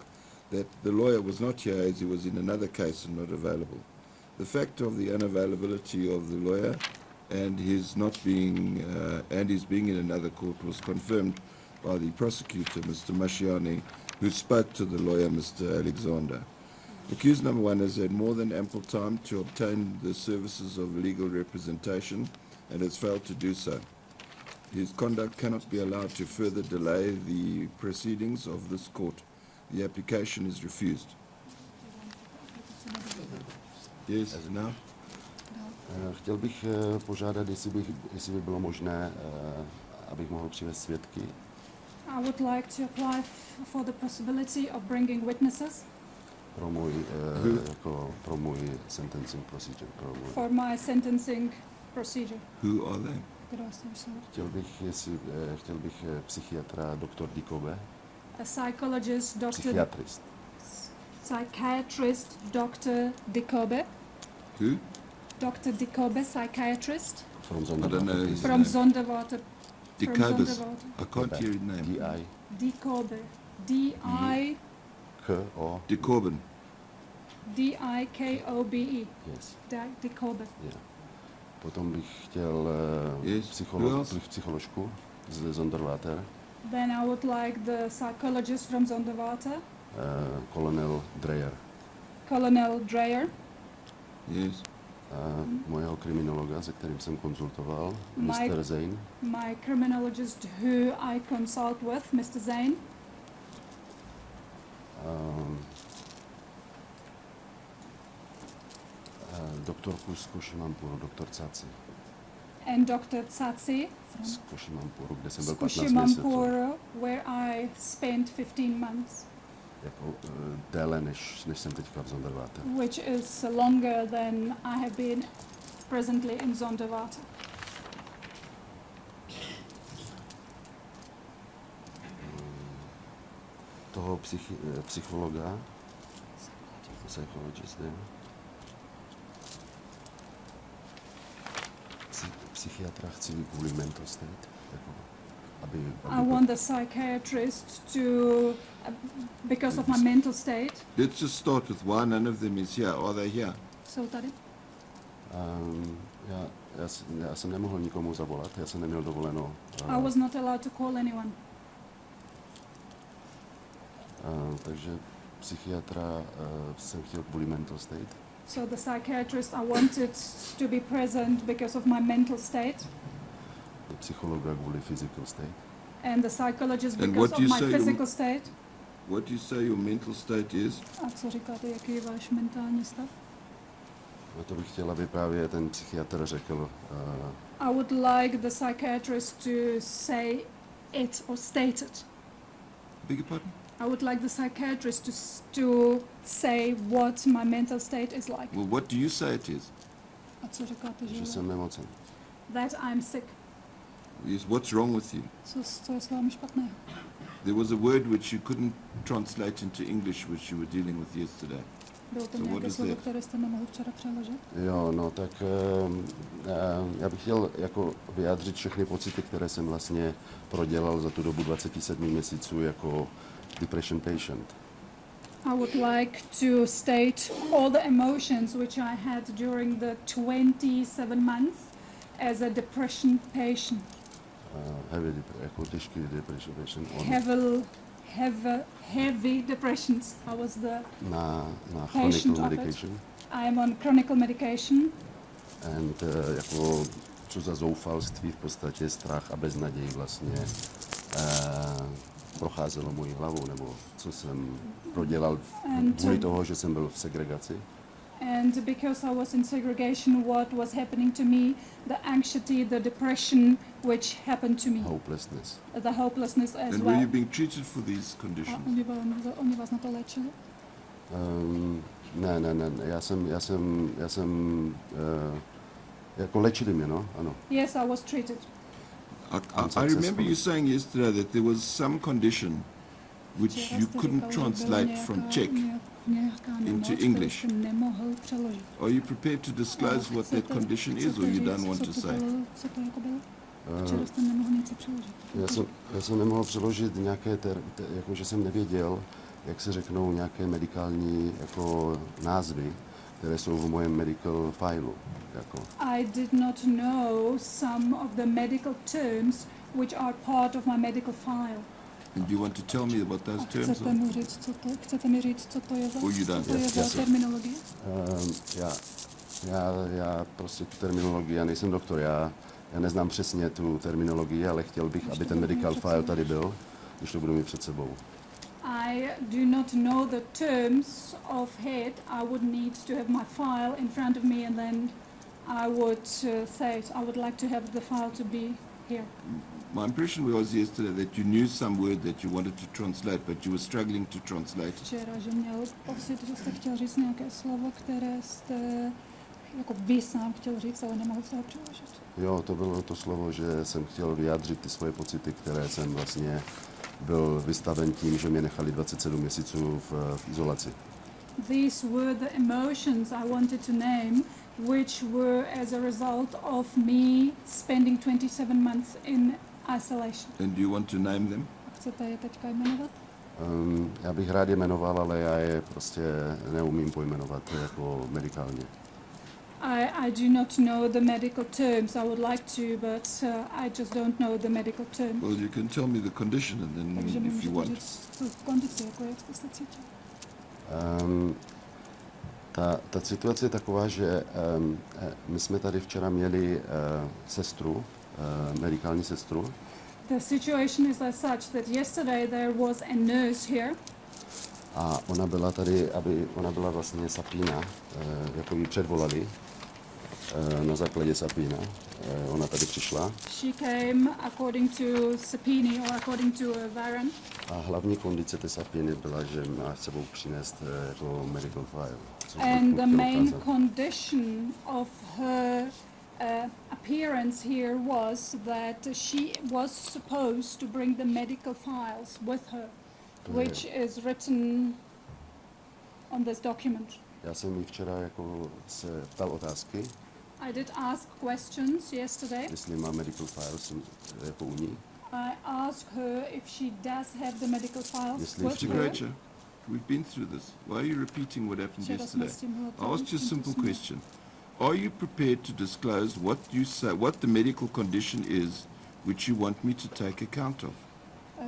that the lawyer was not here as he was in another case and not available. The fact of the unavailability of the lawyer and his not being and his being in another court was confirmed by the prosecutor, Mr. Mashiani, who spoke to the lawyer, Mr. Alexander. Accused number 1 has had more than ample time to obtain the services of legal representation and has failed to do so. His conduct cannot be allowed to further delay the proceedings of this court. The application is refused. Yes, now? Chtěl bych požádat, jestli by bylo možné, abych mohl přivést svědky. I would like to apply for the possibility of bringing witnesses pro můj sentencing procedure. for my sentencing procedure. Who are they? Kdo jsou? Chtěl bych psychiatra doktor Dikobe, A psychologist, psychiatrist, Dr. Dikobe. Who? Dr. Dikobe, psychiatrist from I don't know his from name. Zonderwater. Dikobus. I can't hear his name. Dikobe. D-I... K-O... Dikoben. D-I-K-O-B-E. Yes. Dikobe. Yeah. Potom bych chtěl psycholožku z Zonderwater. Then I would like the psychologist from Zonderwater. Colonel Dreyer. Colonel Dreyer. Yes. Mojeho kriminologa, se kterým jsem konzultoval, Mr. Zane. My criminologist who I consult with, Mr. Zane. Doktorku z Koshimampuru, doktor Caci. And Dr. Tsatsi Z Koshimampuru, kde jsem byl from 15 měsíců. Koshimampuru, where I spent 15 months. Jako déle, než jsem teďka v Zonderwater. Which is longer than I have been presently in Zonderwater. Toho psychologa, psychologist, psychiatra chci kvůli mental state, jako, I want the psychiatrist to, because of my mental state. Let's just start with why none of them is here. Are they here? Jsou tady? Já jsem nemohl nikomu zavolat, já jsem neměl dovoleno. I was not allowed to call anyone. Takže psychiatra jsem chtěl kvůli mental state. So the psychiatrist I wanted to be present because of my mental state. Psychologa kvůli physical state. And the psychologist because of my physical state. What do you say your mental state is? A co říkáte, jaký je váš mentální stav? No to bych chtěl, aby právě ten psychiatr řekl. I would like the psychiatrist to say it or state it. Beg your pardon? I would like the psychiatrist to say what my mental state is like. Well, what do you say it is? A co říkáte, Že jsem nemocen. That I'm sick. Yes, what's wrong with you? Co je s vámi špatného? There was a word which you couldn't translate into English, which you were dealing with yesterday. Bylo to So what nějaké is slovo, that? které jste nemohl včera přeložit? Jo, no tak já bych chtěl jako vyjádřit všechny pocity, které jsem vlastně prodělal za tu dobu 27 měsíců jako depression patient. I would like to state all the emotions which I had during the 27 months as a depression patient. Jako těžký depression patient. Heavy depressions. I was the Na patient chronic of it. medication. I am on chronic medication. And jako co za zoufalství, v podstatě strach a beznaděj vlastně procházelo mojí hlavou, nebo co jsem prodělal kvůli toho, že jsem byl v segregaci. And because I was in segregation, what was happening to me, the anxiety, the depression which happened to me, Hopelessness. the hopelessness as And were well. you being treated for these A conditions? oni vás na to léčili? Ne, já jsem jako léčili mě, no, ano. Yes, I was treated. I remember you saying yesterday that there was some condition which Včera you jste couldn't říkal, že byla translate from Czech. nějaká into nemoc, kterou English. jste nemohl přeložit. Are you prepared to disclose what that condition is, or you don't want to say? Co to jako bylo? Včera jste nemohl něco přeložit. Já jsem nemohl přeložit nějaké, jako že jsem nevěděl, jak se řeknou nějaké medikální jako názvy, které jsou v mém medical fileu. Jako. I did not know some of the medical terms which are part of my medical file. And do you want to tell me what those terms Chcete are? mi říct, co to je za, Or you co don't? to je Yes, za yes, sir. terminologie? Já prostě tu terminologii, já nejsem doktor, já neznám přesně tu terminologii, ale chtěl bych, aby ten medical file tady byl, když to budu mít před sebou. I do not know the terms of head. I would need to have my file in front of me, and then I would say it. I would like to have the file to be here. My impression was yesterday that you knew some word that you wanted to translate, but you were struggling to translate it. Včera, že měl pocit, že jste chtěl říct nějaké slovo, které jste jako vy sám chtěl říct, ale nemohl se ho přeložit. Jo, to bylo to slovo, že jsem chtěl vyjádřit ty svoje pocity, které jsem vlastně byl vystaven tím, že mě nechali 27 měsíců v izolaci. These were the emotions I wanted to name, which were as a result of me spending 27 months in isolation. And do you want to name them? Chcete je teďka jmenovat? Já bych rád je jmenoval, ale já je prostě neumím pojmenovat jako medikálně. I do not know the medical terms. I would like to, but I just don't know the medical terms. Well, you can tell me the condition, and then Takže mi if you můžete want. říct tu kondici, jako jak jste se cítil. Ta situace je taková, že my jsme tady včera měli sestru, medikální sestru, The situation is as such that yesterday there was a nurse here, a ona byla tady, ona byla vlastně Sapína, jako ji předvolali na základě Sapína. Ona tady přišla she came according to subpoena or according to a warrant. a hlavní kondice té Sapíny byla, že má s sebou přinést jako medical file. což bych And mu the chtěl main ukázat. condition of her appearance here was that she was supposed to bring the medical files with her, which is written on this document. Já jsem jí včera jako se ptal otázky, I did ask questions yesterday. jestli má medical files jako u ní. I asked her if she does have the medical files Jestli with Mr. Sure. her. Krejcir, we've been through this. Why are you repeating what happened Včera jsme yesterday? s tím I asked you a simple jsme- question. Are you prepared to disclose what the medical condition is which you want me to take account of?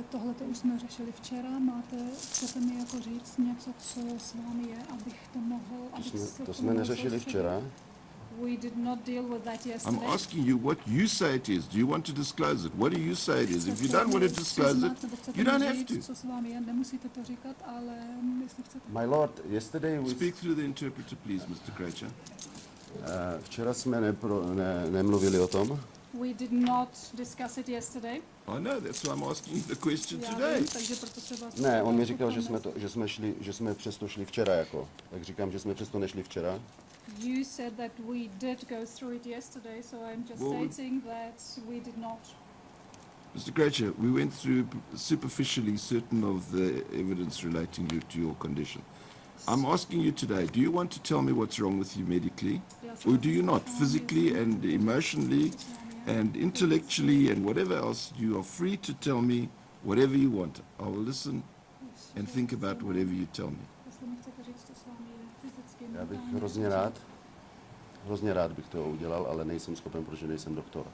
Tohle to už jsme řešili včera. Chcete mi jako říct něco, co s vámi je, abych to mohl... To jsme neřešili včera. We did not deal with that I'm yesterday. asking you what you say it is. Do you want to disclose it? What do you say it is? If you don't want to disclose it, you don't have to. Co s vámi je, nemusíte to říkat, ale jestli chcete... My lord, yesterday we... Speak through the interpreter, please, Mr. Krejcir. Včera jsme nemluvili o tom. We did not discuss it yesterday. I know, that's why I'm asking you the question Já today. vím, takže proto se vás... Ne, on mi říkal, že jsme přesto šli včera jako. Tak říkám, že jsme přesto nešli včera. You said that we did go through it yesterday, so I'm just Well, stating that we did not. Mr. Krejcir, we went through superficially certain of the evidence relating to your condition. I'm asking you today, do you want to tell me what's wrong with you medically? Yes, Or do you not? Physically and emotionally and intellectually and whatever else, you are free to tell me whatever you want. I will listen and think about whatever you tell me. Jestli mi chcete říct, co s vámi je fyzicky, Já bych mentálně, hrozně rád bych to udělal, ale nejsem schopen, protože nejsem doktor.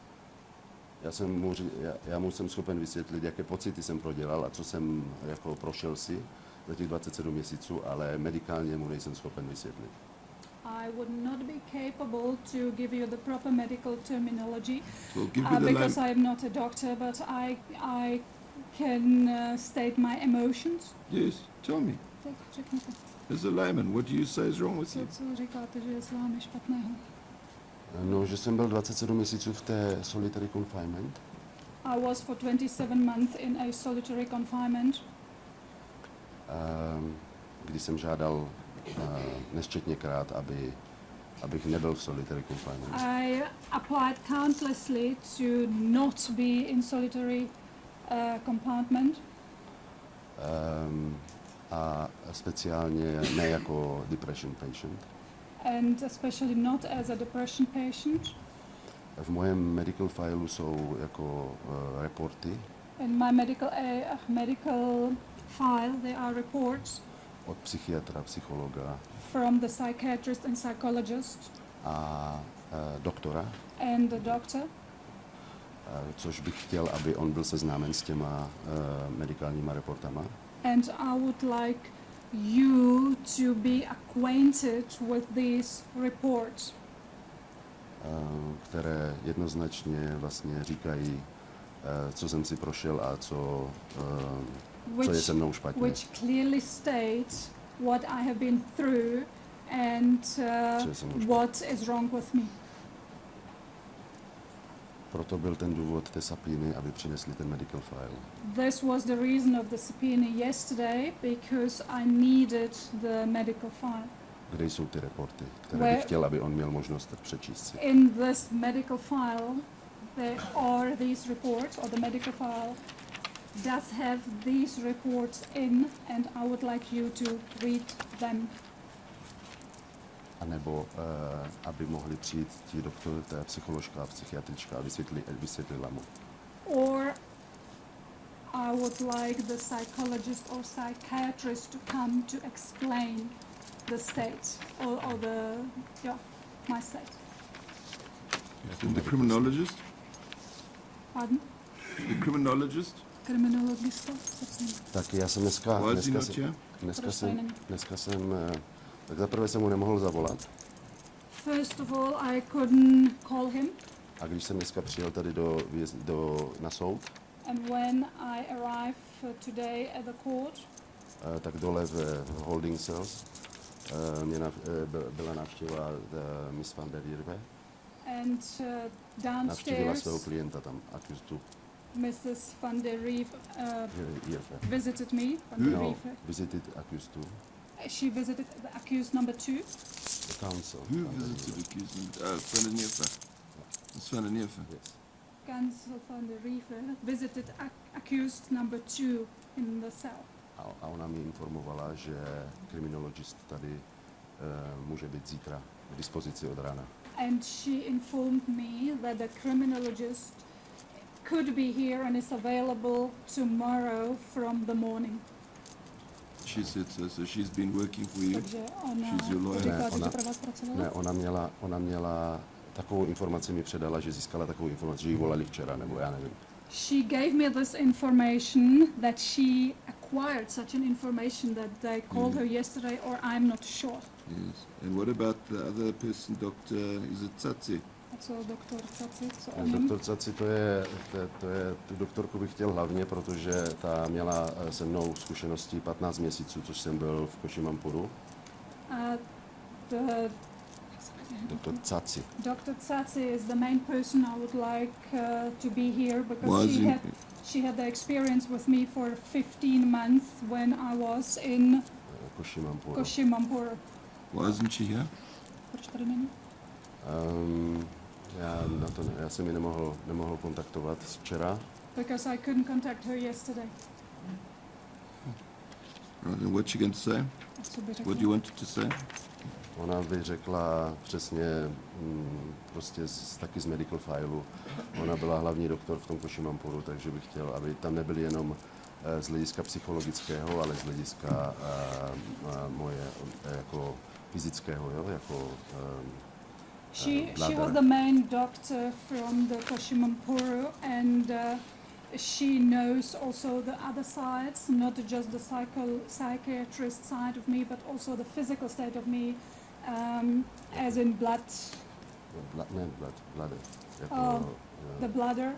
Já mu jsem schopen vysvětlit, jaké pocity jsem prodělal a co jsem jako prošel si za těch 27 měsíců, ale medikálně mu nejsem schopen vysvětlit. I would not be capable to give you the proper medical terminology So give me the because line. I'm not a doctor, but I can state my emotions. Yes, tell me. Tak řekněte, As a layman, what do you say is wrong with you? co říkáte, že je s vámi špatného. No, že jsem byl 27 měsíců v té solitary confinement. I was for 27 months in a solitary confinement, Kdy jsem žádal nesčetněkrát, abych nebyl v solitary confinement. I applied countlessly to not be in solitary compartment, A speciálně ne jako depression patient. and especially not as a depression patient. V mém medical fileu jsou jako reporty In my medical file, there are reports od psychiatra, psychologa from the psychiatrist and psychologist a doktora, and the doctor, což bych chtěl, aby on byl seznámen s těma medikálníma reportama. and I would like you to be acquainted with these reports, Které jednoznačně vlastně říkají, co jsem si prošel a co je se mnou špatně. which clearly state what I have been through and Co je se mnou špatně. what is wrong with me. Proto byl ten důvod té sapíny, aby přinesli ten medical file. This was the reason of the subpoena yesterday, because I needed the medical file. Kde jsou ty reporty, které Where- bych chtěl, aby on měl možnost přečíst si. In this medical file, there are these reports, or the medical file does have these reports in, and I would like you to read them. A nebo aby mohli přijít ti doktor, ta psycholožka a psychiatrička a vysvětlila mu. Or I would like the psychologist or psychiatrist to come to explain the state, or my state. The criminologist? Pardon? The criminologist? Kriminologista? Tak já jsem dneska, Why is he dneska, not jsem, here? dneska Proč jsem, není? dneska jsem, tak zaprvé jsem mu nemohl zavolat. First of all, I couldn't call him, A když jsem dneska přijel tady na soud, and when I arrived today at the court, tak dole v holding cells byla návštěva Miss van der Jirve. and Navštívila svého downstairs, klienta tam, accused Mrs. van der Rief Jirve. visited me. Van der No, Rief. visited accused to She visited the accused number 2. the council. Who visited accused? Van der Neefe. It's Van der Neefe. Yes. Kansel van der Rief visited accused number 2 in the cell. A ona mi informovala, že kriminologist tady může být zítra k dispozici od rána. And she informed me that the criminologist could be here and is available tomorrow from the morning. She said so. So she's been working for you. Takže ona She's your lawyer. říká, Ne, že ona- pro vás pracovala. Ne, ona měla takovou informaci mi předala, že získala takovou informaci, že ji volali včera, nebo já nevím. She gave me this information that she acquired such an information that they called her yesterday, or I'm not sure. Yes. And what about the other person, Doctor? Is it Tsatsi? A co doktor Caci, co o něm? Doktor Caci, to je, tu doktorku bych chtěl hlavně, protože ta měla se mnou zkušenosti 15 měsíců, což jsem byl v Košimampuru. The Doktor Caci. Dr. Tsatsi is the main person I would like to be here, because Was he? she had the experience with me for 15 months when I was in Košimampuru. Koshimampur. Why isn't she here? Proč tady není? Já jsem ji nemohl kontaktovat včera. Because I couldn't contact her yesterday. Right, and what you going to say? Co by řekla? What do you wanted to say? Ona by řekla přesně, prostě taky z medical fileu. Ona byla hlavní doktor v tom Košimampuru, takže bych chtěl, aby tam nebyli jenom z hlediska psychologického, ale z hlediska moje jako fyzického, jo, jako She bladder. was the main doctor from the Koshimampuru, and she knows also the other sides, not just the psychiatrist side of me, but also the physical state of me, as in blood, Bladder. Jako, the bladder,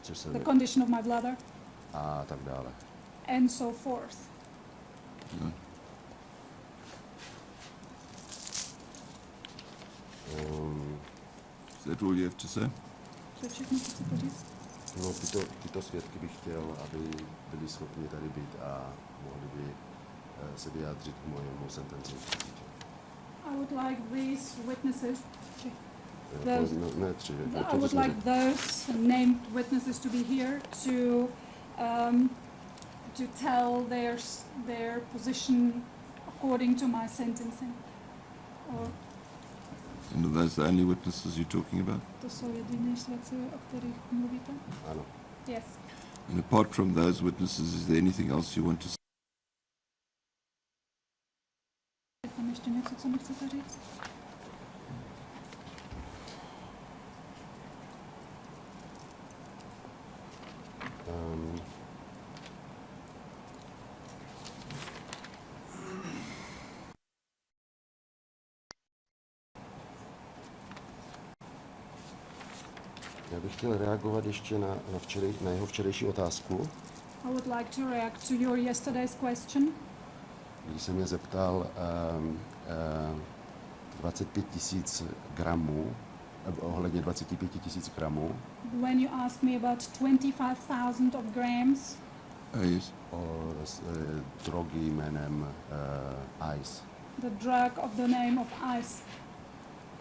což se the condition of my bladder, a tak dále. and so forth. Is that all you have to say? To je všechno, co chcete říct? No, tyto svědky bych chtěl, aby byli schopni tady být a mohli by se vyjádřit k mojemu sentenci. I would like these witnesses, Ne, tři. I would like those named witnesses to be here to tell their position according to my sentencing. Or And are those the only witnesses you're talking about? to jsou jediné svědci, o kterých mluvíte? Ano. Yes. And apart from those witnesses, is there anything else you want to say? Je tam ještě něco, co mi chcete říct? Já bych chtěl reagovat ještě na jeho včerejší otázku, I would like to react to your yesterday's question. když se mě zeptal 25 tisíc gramů, ohledně 25 tisíc gramů When you asked me about 25,000 of grams Yes. o drogy jménem Ice. the drug of the name of ice.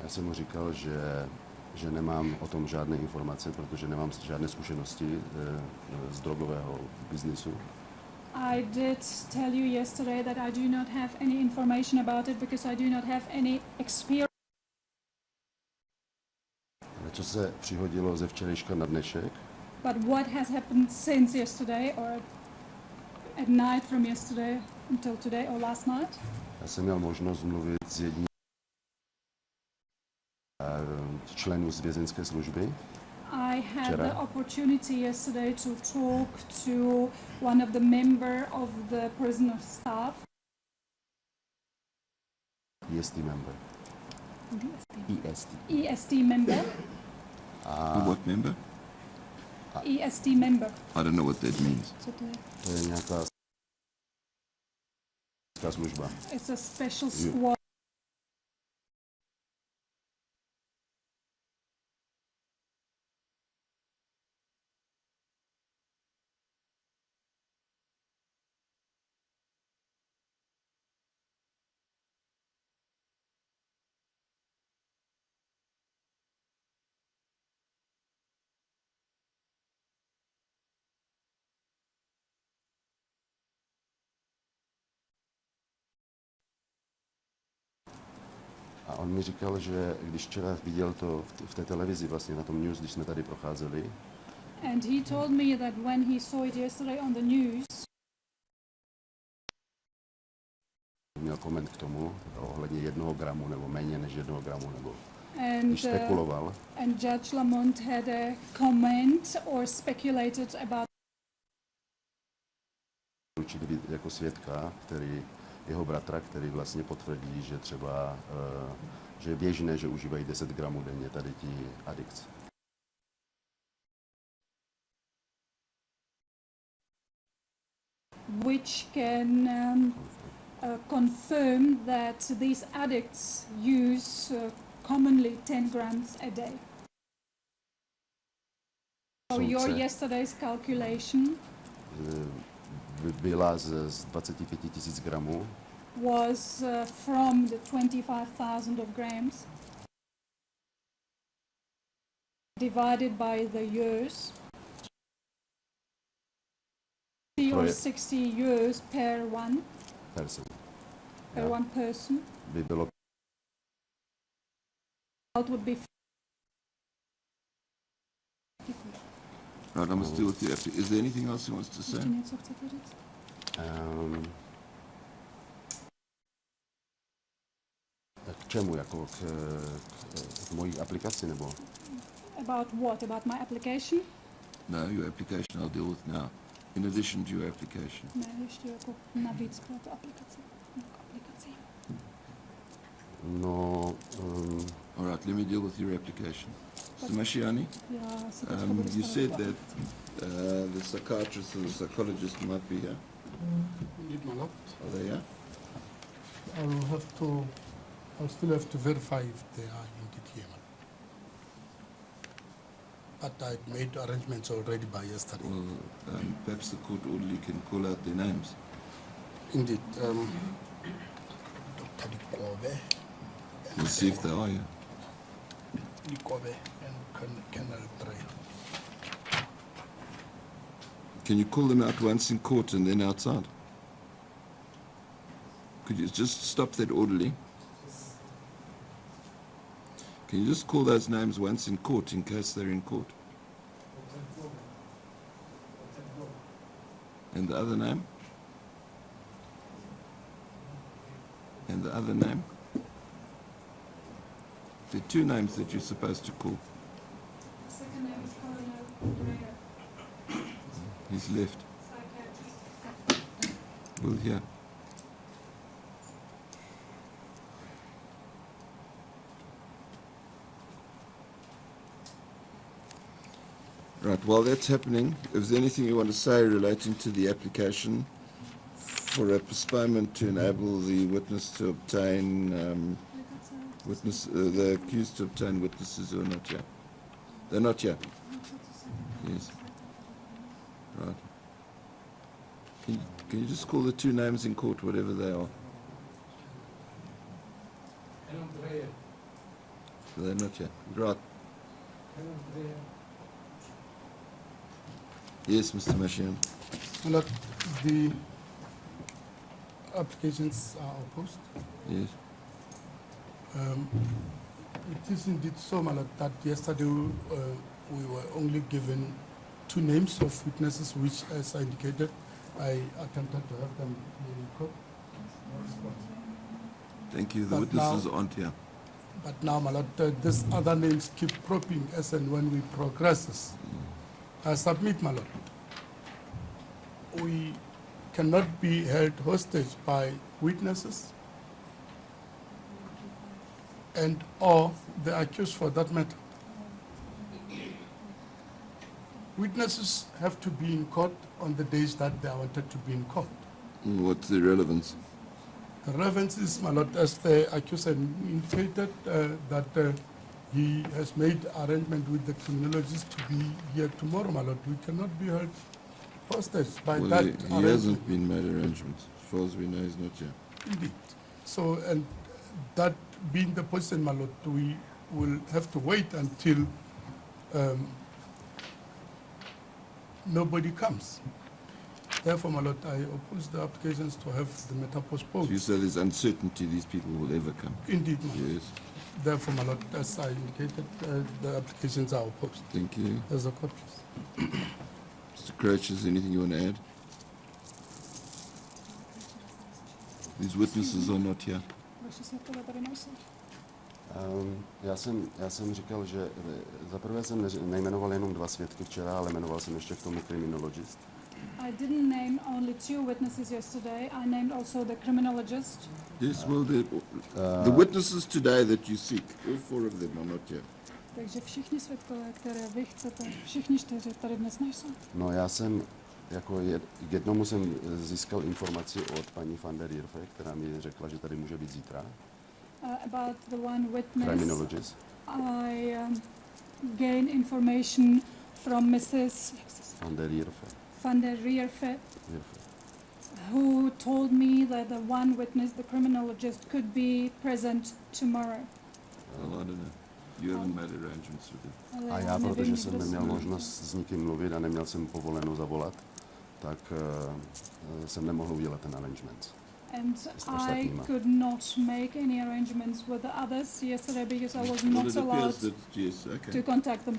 Já jsem mu říkal, že nemám o tom žádné informace, protože nemám žádné zkušenosti z drogového biznisu. I did tell you yesterday that I do not have any information about it because I do not have any experience. Ale co se přihodilo ze včerejška na dnešek, But what has happened since yesterday or at night from yesterday until today or last night? já jsem měl možnost mluvit s jedním členů z vězeňské služby. I had Včera. the opportunity yesterday to talk to one of the member of the prisoner staff. EST member. EST. EST member. What member? EST member. I don't know what that means. Co to je? To je nějaká služba. It's a special squad. A on mi říkal, že když včera viděl to v té televizi, vlastně na tom news, když jsme tady procházeli, And he told me that when he saw it yesterday on the news, měl koment k tomu, ohledně 1 gramu nebo méně než 1 gramu, nebo and když spekuloval, and Judge Lamont had a comment or speculated about určitě být jako svědka, jeho bratra, který vlastně potvrdí, že třeba, že je běžné, že užívají 10 gramů denně tady ti addicts. which can confirm that these addicts use commonly 10 grams a day. So your Soudce yesterday's calculation byla z 25 tisíc gramů was from the 25,000 of grams divided by the years, 50 or 60 years per one. person. per one person. By bylo Would be Right, I must deal with you. Is there anything else he wants to say? Ještě něco chcete říct? k čemu? Jako k mojí aplikaci nebo? About what? About my application? No, your application I'll deal with now. In addition to your application. Ne, ještě jako navíc k této aplikaci. K aplikaci. No, All right, let me deal with your application. Mr. Mashiani, Já se teďka budu you starat said o that aplikaci. the psychiatrist or the psychologist might be here. Indeed, my lord. Are they here? I'll still have to verify if they are indeed here. But I made arrangements already by yesterday. Well, perhaps the court orderly can call out their names. Indeed, Dr. Dikobe, We'll see if they are here. Dikobe and Colonel Dre. Can you call them out once in court and then outside? Could you just stop that orderly? Can you just call those names once in court in case they're in court? And the other name? And the other name? There are two names that you're supposed to call. Second name is Colonel Dreyer, He's left. psychiatrist. We'll hear. Right, while that's happening, if there's anything you want to say relating to the application for a postponement to enable the witness to obtain the accused to obtain witnesses who are not here. They're not here. Yes. Right. Can you just call the two names in court, whatever they are? They're not here. Right. Yes, Mr. Mashian. My lord, the applications are opposed. Yes. It is indeed so, my lord, that yesterday we were only given two names of witnesses, which, as I indicated, I attempted to have them in court. Thank you. The But witnesses now- aren't here. But now, my lord, these other names keep cropping as and when we progress. I submit, my lord, we cannot be held hostage by witnesses and or the accused for that matter. Witnesses have to be in court on the days that they are wanted to be in court. What's the relevance? The relevance is, my lord, as the accused indicated, that he has made arrangement with the criminologist to be here tomorrow, my lord. We cannot be held hostage by Well, that he arrangement. hasn't been made arrangements. As far as we know, he's not here. Indeed. So, and that being the position, my lord, we will have to wait until nobody comes. Therefore, my lord, I oppose the applications to have the matter So postponed. you say there's uncertainty these people will ever come. Indeed, my lord. Yes. Therefore, my lord, as I indicated, the applications are opposed. Thank you. As a court, please. Mr. Krejcir, is there anything you want to add? These witnesses are not here. Vaši svědkové tady nejsou. Já jsem říkal, že zaprvé jsem nejmenoval jenom dva svědky včera, ale jmenoval jsem ještě k tomu criminologist. I didn't name only two witnesses yesterday. I named also the criminologist. Yes, well, the witnesses today that you seek, all four of them are not here. Takže všichni svědkové, které vy chcete, všichni čtyři tady dnes nejsou. No já jsem, jako k jednomu jsem získal informaci od paní van der Irfe, která mi řekla, že tady může být zítra. About the one witness, Criminologist. I gained information from Mrs. Van der Irfe. van der Rierfe, who told me that the one witness, the criminologist, could be present tomorrow. Well, I don't know. You haven't made arrangements with them. Ale A já já, nevím, protože jsem kdo neměl jsou. možnost s nikým mluvit a neměl jsem povoleno zavolat, tak jsem nemohl udělat ten arrangement. And s I ostatníma. could not make any arrangements with the others yesterday because I was Well, not it allowed appears that, yes, okay. to contact them.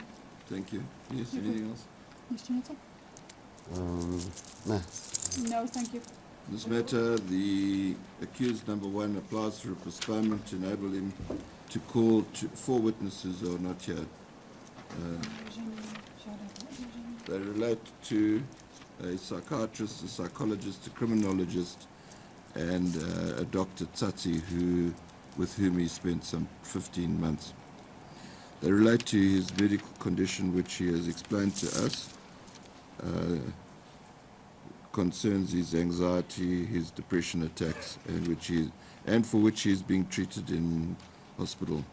Thank you. Yes, Děkuji. anything else? Ještě něco? Ne. No, thank you. In this matter, the accused number one applies for a postponement to enable him to call four witnesses who are not here. They relate to a psychiatrist, a psychologist, a criminologist, and a Dr. Tsatsi, with whom he spent some 15 months. They relate to his medical condition, which he has explained to us. Concerns his anxiety, his depression attacks, and for which he is being treated in hospital.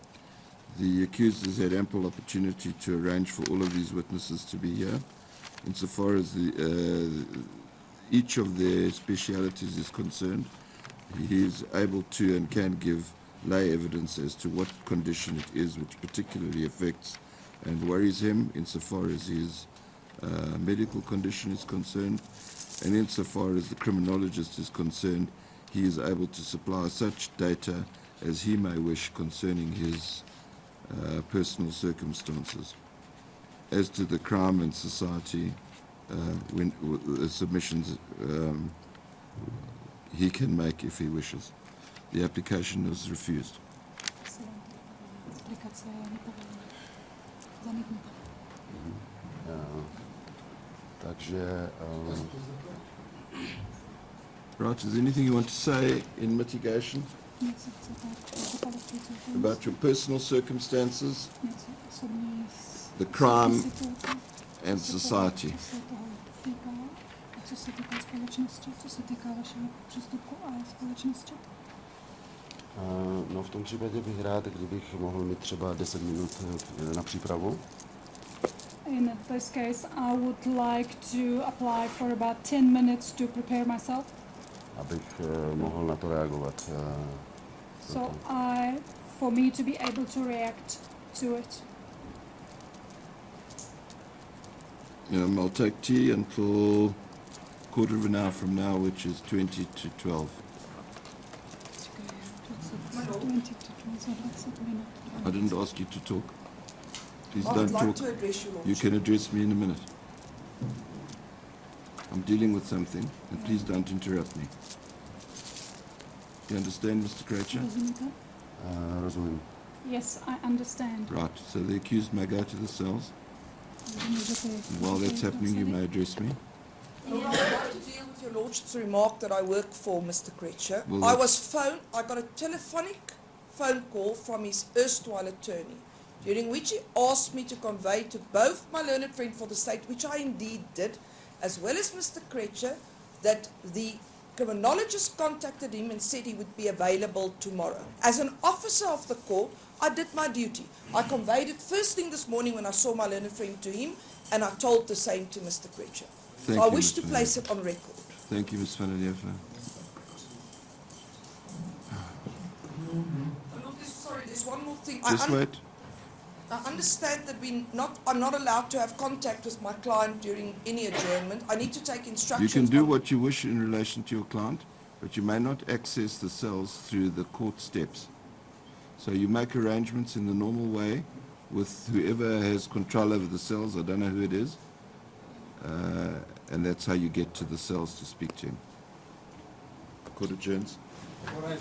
The accused has had ample opportunity to arrange for all of these witnesses to be here. Insofar as each of their specialities is concerned, he is able to and can give lay evidence as to what condition it is which particularly affects and worries him insofar as his medical condition is concerned, and insofar as the criminologist is concerned, he is able to supply such data as he may wish concerning his personal circumstances. As to the crime and society submissions he can make if he wishes. The application is refused. Takže Right, is there anything you want to say in mitigation Něco chcete about your personal circumstances, něco osobní the crime situace, and society? co se toho týká a co se týká společnosti, co se týká vašeho přístupku a společnosti? no v tom případě bych rád, kdybych mohl mít třeba 10 minut na přípravu. In this case, I would like to apply for about 10 minutes to prepare myself. Abych mohl na to reagovat. For me to be able to react to it. I'll take tea until quarter of an hour from now, which is 20 to 12. 20 to 20 minutes. I didn't ask you to talk. Please I would don't like talk. to address you, You Lordship. can address me in a minute. I'm dealing with something, and please don't interrupt me. You understand, Mr. Krejcir? Rozumíte? Rozumím. Yes, I understand. Right, so the accused may go to the cells. And while that's happening, you may address me. Lord, I would like to deal with your Lordship's remark that I work for Mr. Krejcir. Well, I got a telephonic phone call from his erstwhile attorney, during which he asked me to convey to both my learned friend for the state, which I indeed did, as well as Mr. Krejcir, that the criminologist contacted him and said he would be available tomorrow. As an officer of the court, I did my duty. I conveyed it first thing this morning when I saw my learned friend to him, and I told the same to Mr. Krejcir. Thank So I you, wish Ms. to Van place der- it on record. Thank you, Ms. Van der Leeuwen. Look, sorry, there's one more thing. Just wait. I understand that I'm not allowed to have contact with my client during any adjournment. I need to take You instructions. can do on- what you wish in relation to your client, but you may not access the cells through the court steps. So you make arrangements in the normal way with whoever has control over the cells. I don't know who it is. And that's how you get to the cells to speak to him. Court adjourns. All right.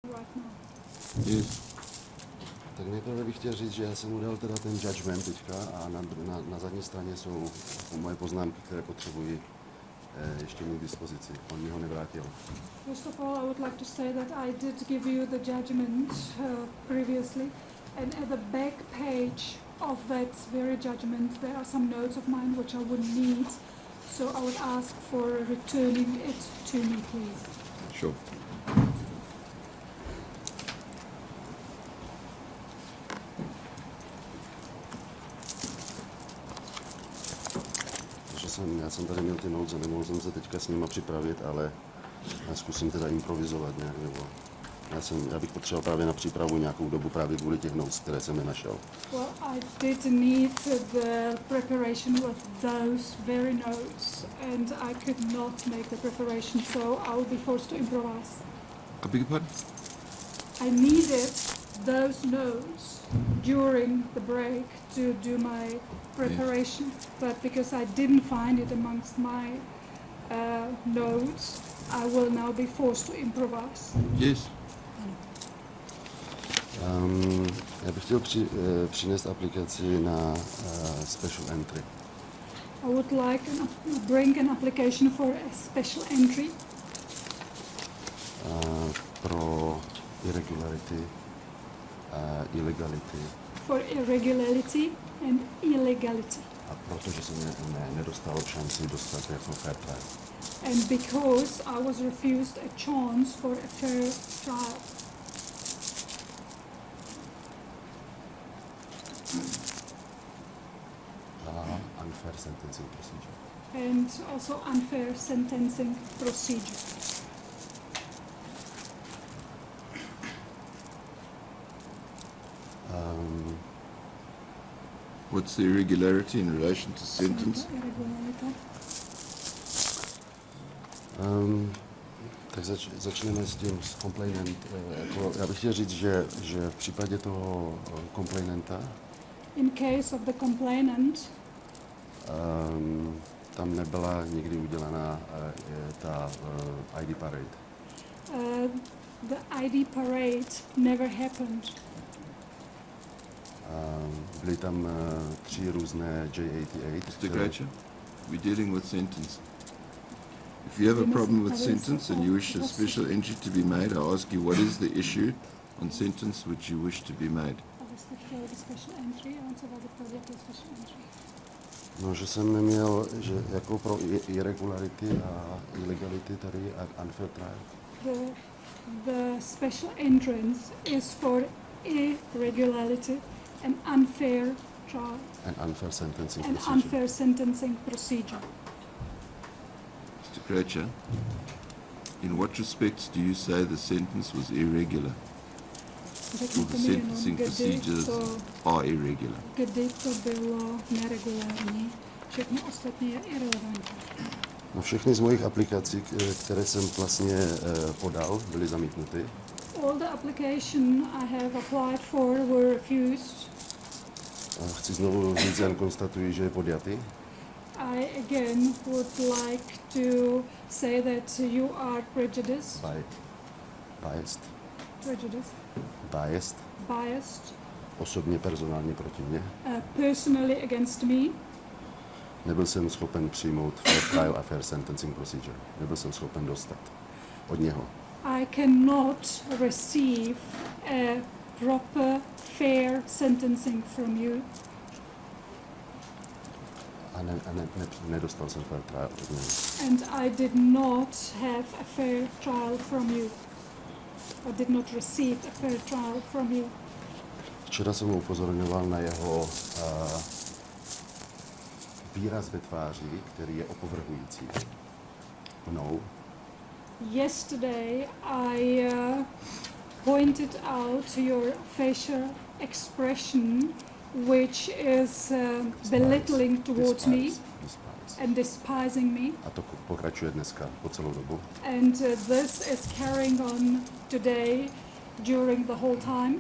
right now. Yes. Tak nejprve bych chtěl říct, že já jsem udal teda ten judgment teďka a na zadní straně jsou moje poznámky, které potřebuji ještě mít k dispozici. On mi ho nevrátil. First of all, I would like to say that I did give you the judgment previously, and at the back page of that very judgment there are some notes of mine which I would need, so I would ask for returning it to me, please. Sure. Já jsem tady měl ty notes a nemohl jsem se teďka s nima připravit, ale já zkusím teda improvizovat nějak, nebo já bych potřeboval právě na přípravu nějakou dobu právě kvůli těch notes, které jsem nenašel. Well, I did need the preparation with those very notes, and I could not make the preparation, so I will be forced to improvise. I beg your pardon? I needed those notes during the break to do my preparation, but because I didn't find it amongst my notes, I will now be forced to improvise. Yes. Já bych chtěl přinést aplikaci na special entry. I would like bring an application for a special entry Pro irregularity a illegality. for irregularity and illegality. A protože jsem nedostal šanci dostat jako fair trial. And because I was refused a chance for a fair trial. Unfair sentencing procedure. And also unfair sentencing procedure. What's the irregularity in relation to sentence? Tak začneme s tím complainant. Já bych chtěl říct, že v případě toho complainanta In case of the complainant, tam nebyla nikdy udělaná ta ID parade. the ID parade never happened. Byly tam 3 různé J88. Mr. Krejcir, we're dealing with sentence. If you have a problem with sentence and you wish a special entry to be made, I ask you what is the issue on sentence which you wish to be made. Abyste chtěli special entry, a on se vás zeptal, jaké special entry. No, že jsem neměl, že jako pro irregularity a illegality tady a unfair trial. The special entrance is for irregularity and unfair trial And unfair sentencing and procedure. unfair sentencing procedure. Mr. Krejcir, in what respects do you say the sentence was irregular? Or Řekněte the mi jenom, sentencing procedures are irregular? kdy to bylo neregulární. Všechno ostatní je irrelevantní. No, všechny z mojich aplikací, které jsem vlastně podal, byly zamítnuty. All the application I have applied for were refused. A chci znovu říct, jen konstatuji, že je podjatý. I again would like to say that you are prejudiced, biased, osobně personálně proti mně. Personally against me. Nebyl jsem schopen přijmout fair trial a fair sentencing procedure. Nebyl jsem schopen dostat od něho. I cannot receive a proper, fair sentencing from you. A nedostal jsem fair trial od něho. And I did not have a fair trial from you. I did not receive a fair trial from you. Včera jsem ho upozorňoval na jeho výraz ve tváři, který je opovrhující. No. Yesterday I pointed out your facial expression, which is belittling towards me and despising me. A to pokračuje dneska po celou dobu. And this is carrying on today during the whole time.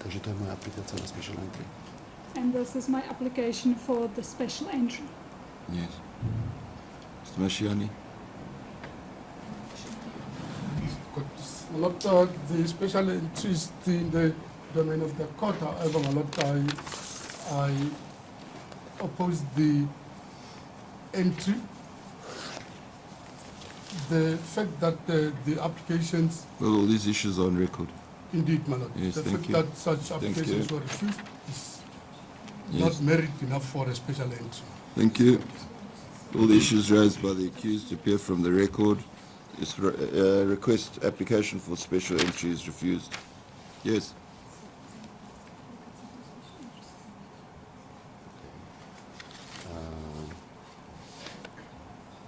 Takže to je moje aplikace na special entry. And this is my application for the special entry. Yes. Mr. Mashiani? My Lord, the special entry is in the domain of the court. However, my Lord, I oppose the entry. The fact that the applications, Well, all these issues are on record. indeed, my Lord, Yes, the thank fact you. that such applications you. were refused is Yes. not merit enough for a special entry. Thank you. All the issues raised by the accused appear from the record. This request application for special entry is refused. Yes.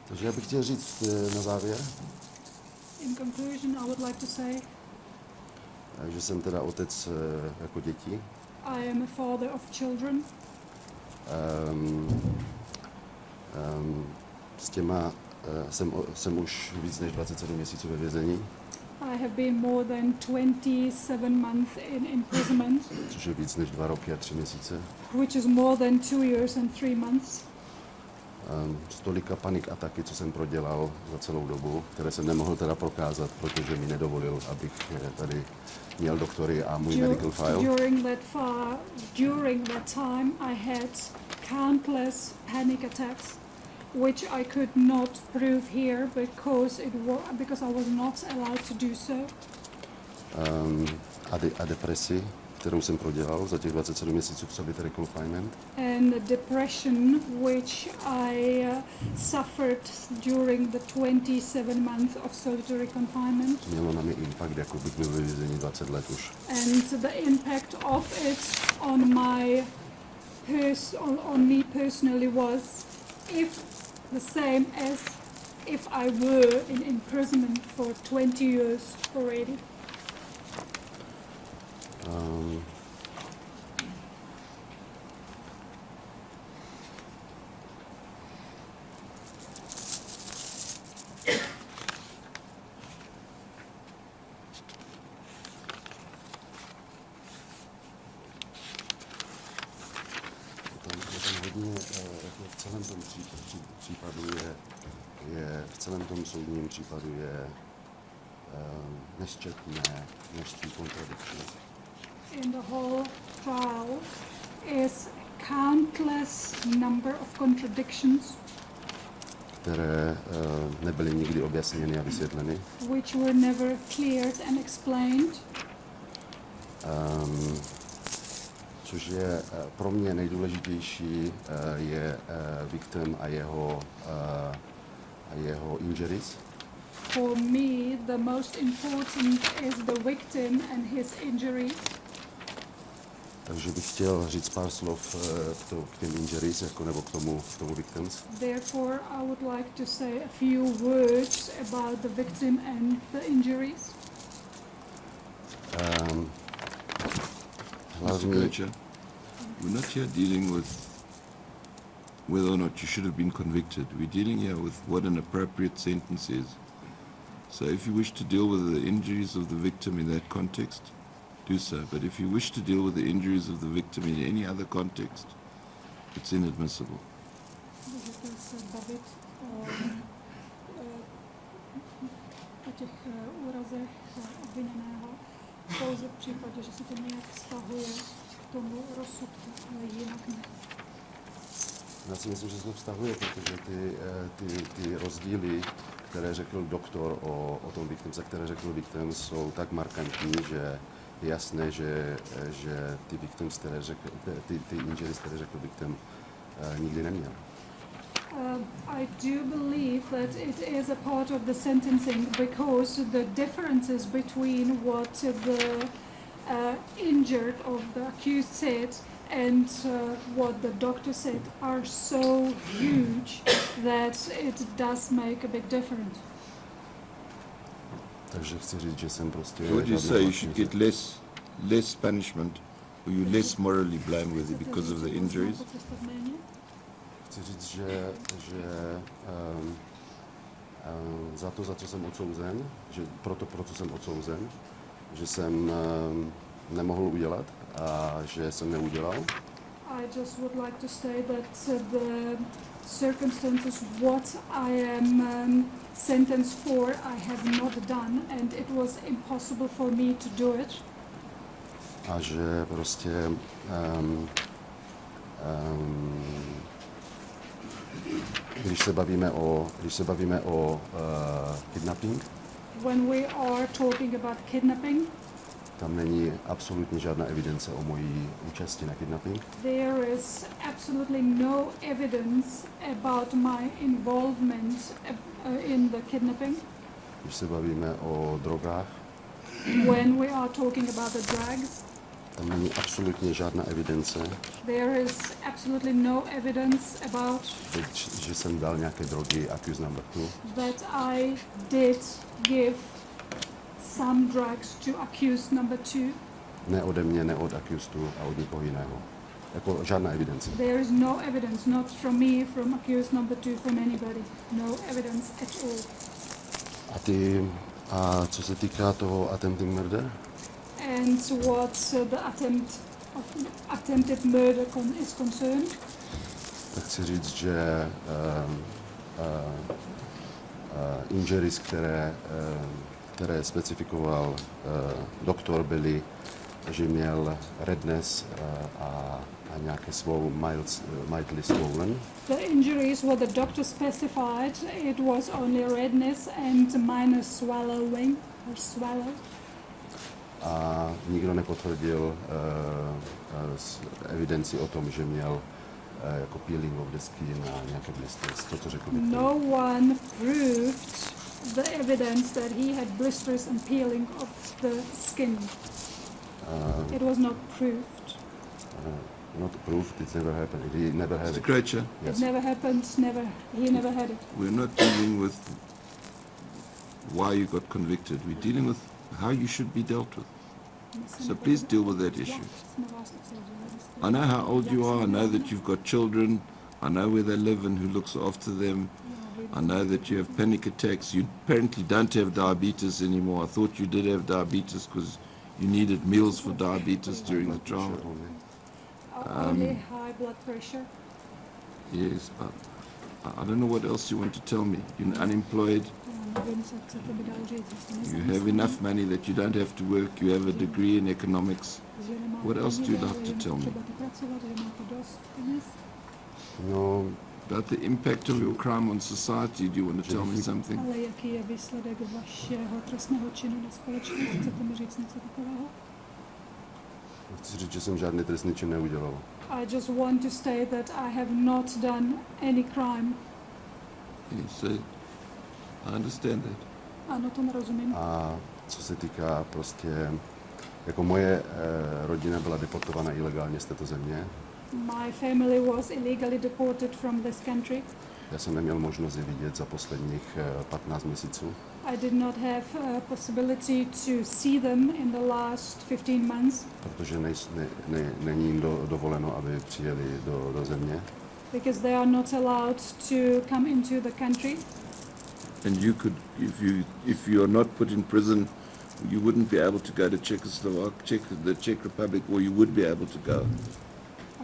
Takže já bych chtěl říct na závěr, In conclusion, I would like to say že jsem teda otec jako děti. I am a father of children. S těma jsem už víc než 27 měsíců ve vězení, I have been more than 27 months in imprisonment, což je víc než 2 roky a 3 měsíce. which is more than 2 years and 3 months. Z tolika panik ataky, co jsem prodělal za celou dobu, které jsem nemohl teda prokázat, protože mi nedovolil, abych tady měl doktory a můj medical file. During that time, I had countless panic attacks, which I could not prove here because I was not allowed to do so. A depresi, kterou jsem prodělal za těch 27 měsíců v solitary confinement. And the depression which I suffered during the 27 months of solitary confinement. Mělo na mě impact, jako bych byl ve vězení 20 let už. And the impact of it on me personally was the same as if I were in imprisonment for 20 years already. Hodně v celém tom případu v celém tom soudním případu je nesčetné množství kontradikcí. In the whole trial is countless number of contradictions které nebyly nikdy objasněny a vysvětleny. which were never cleared and explained. Což je pro mě nejdůležitější je victim a jeho injuries. For me, the most important is the victim and his injuries. Takže bych chtěl říct pár slov k těm injuries, nebo k tomu victims. Therefore, I would like to say a few words about the victim and the injuries. Mr. Krejcir, we're not here dealing with whether or not you should have been convicted. We're dealing here with what an appropriate sentence is. So if you wish to deal with the injuries of the victim in that context, do so. But if you wish to deal with the injuries of the victim in any other context, it's inadmissible. Můžete se bavit o těch úrazech obviněného pouze v případě, že se to nějak vztahuje k tomu rozsudku, ale jinak ne. Já si myslím, že se to vztahuje, protože ty rozdíly, které řekl doktor o tom victimce, které řekl victim, jsou tak markantní, že je jasné, že ty victims, ty injuries, které řekl victim, nikdy neměl. I do believe that it is a part of the sentencing because the differences between what the injured of the accused said and what the doctor said are so huge that it does make a big difference. Takže chci říct, že jsem prostě... So would you say you should get less punishment, or you less morally blameworthy because of the injuries? Chci říct, že za co jsem odsouzen, že pro co jsem odsouzen, že jsem nemohl udělat a že jsem neudělal. I just would like to state that the circumstances what I am sentenced for I have not done and it was impossible for me to do it. A že prostě když se bavíme o kidnapping, When we are talking about kidnapping, tam není absolutně žádná evidence o mojí účasti na kidnapping. there is absolutely no evidence about my involvement in the kidnapping. Když se bavíme o drogách, When we are talking about the drugs, tam není absolutně žádná evidence, there is absolutely no evidence about že jsem dal nějaké drogy accused number 2. that I did give some drugs to accused number 2. Ne ode mě, ne od accused a od nikoho jiného. Jako žádná evidence. There is no evidence, not from me, from accused number 2, from anybody. No evidence at all. A co se týká toho attempting murder, And what the attempted murder is concerned, tak chci říct, že injuries, které specifikoval doktor, byly, že měl redness a nějaké mildly swollen. the injuries what the doctor specified, it was only redness and minor swallowing or swallow. A nikdo nepotvrdil evidenci o tom, že měl jako peeling of the skin a nějaké blisters, to, co řekl doktor. No one proved the evidence that he had blisters and peeling of the skin. It was not proved. Not proved, it's never happened. He never had Mr. it. Krejcir, Yes. It never happened, he never had it. we're not dealing with why you got convicted. We're dealing with how you should be dealt with. So please deal with that issue. I know how old you are. I know that you've got children. I know where they live and who looks after them. I know that you have panic attacks. You apparently don't have diabetes anymore. I thought you did have diabetes because you needed meals for diabetes during the trial. Only high blood pressure. Yes. I don't know what else you want to tell me. You're unemployed. You have enough money that you don't have to work. You have a degree in economics. What else do you like to tell me? No, About the impact of your crime on society, do you want to tell me something? Ale jaký je výsledek vašeho trestného činu na společnost? Chcete mi říct něco takového? chci říct, že jsem žádný trestný čin neudělal. I just want to state that I have not done any crime. Yes, so I understand that. Ano, tomu rozumím. A co se týká prostě, jako moje rodina byla deportována ilegálně z této země. My family was illegally deported from this country. Já jsem neměl možnost je vidět za posledních 15 měsíců. I did not have a possibility to see them in the last 15 months Protože není jim dovoleno, aby přijeli do země. because they are not allowed to come into the country. And you could, if you are not put in prison, you wouldn't be able to go to the Czech Republic, or you would be able to go,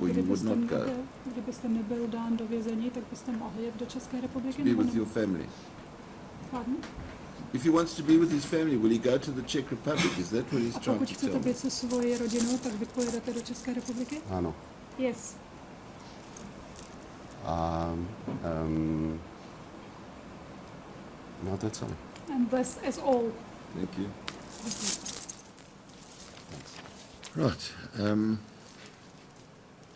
or you would not go. Kdybyste nebyl dán do vězení, tak byste mohli jet do České republiky. Be nebo with ne? your family. Pardon? If he wants to be with his family, will he go to the Czech Republic? Is that what he's A trying pokud to chcete tell me? být se svojí rodinou, tak vy pojedete do České republiky? Ano. Yes. A no to je celé. And this is all. Thank you. Right.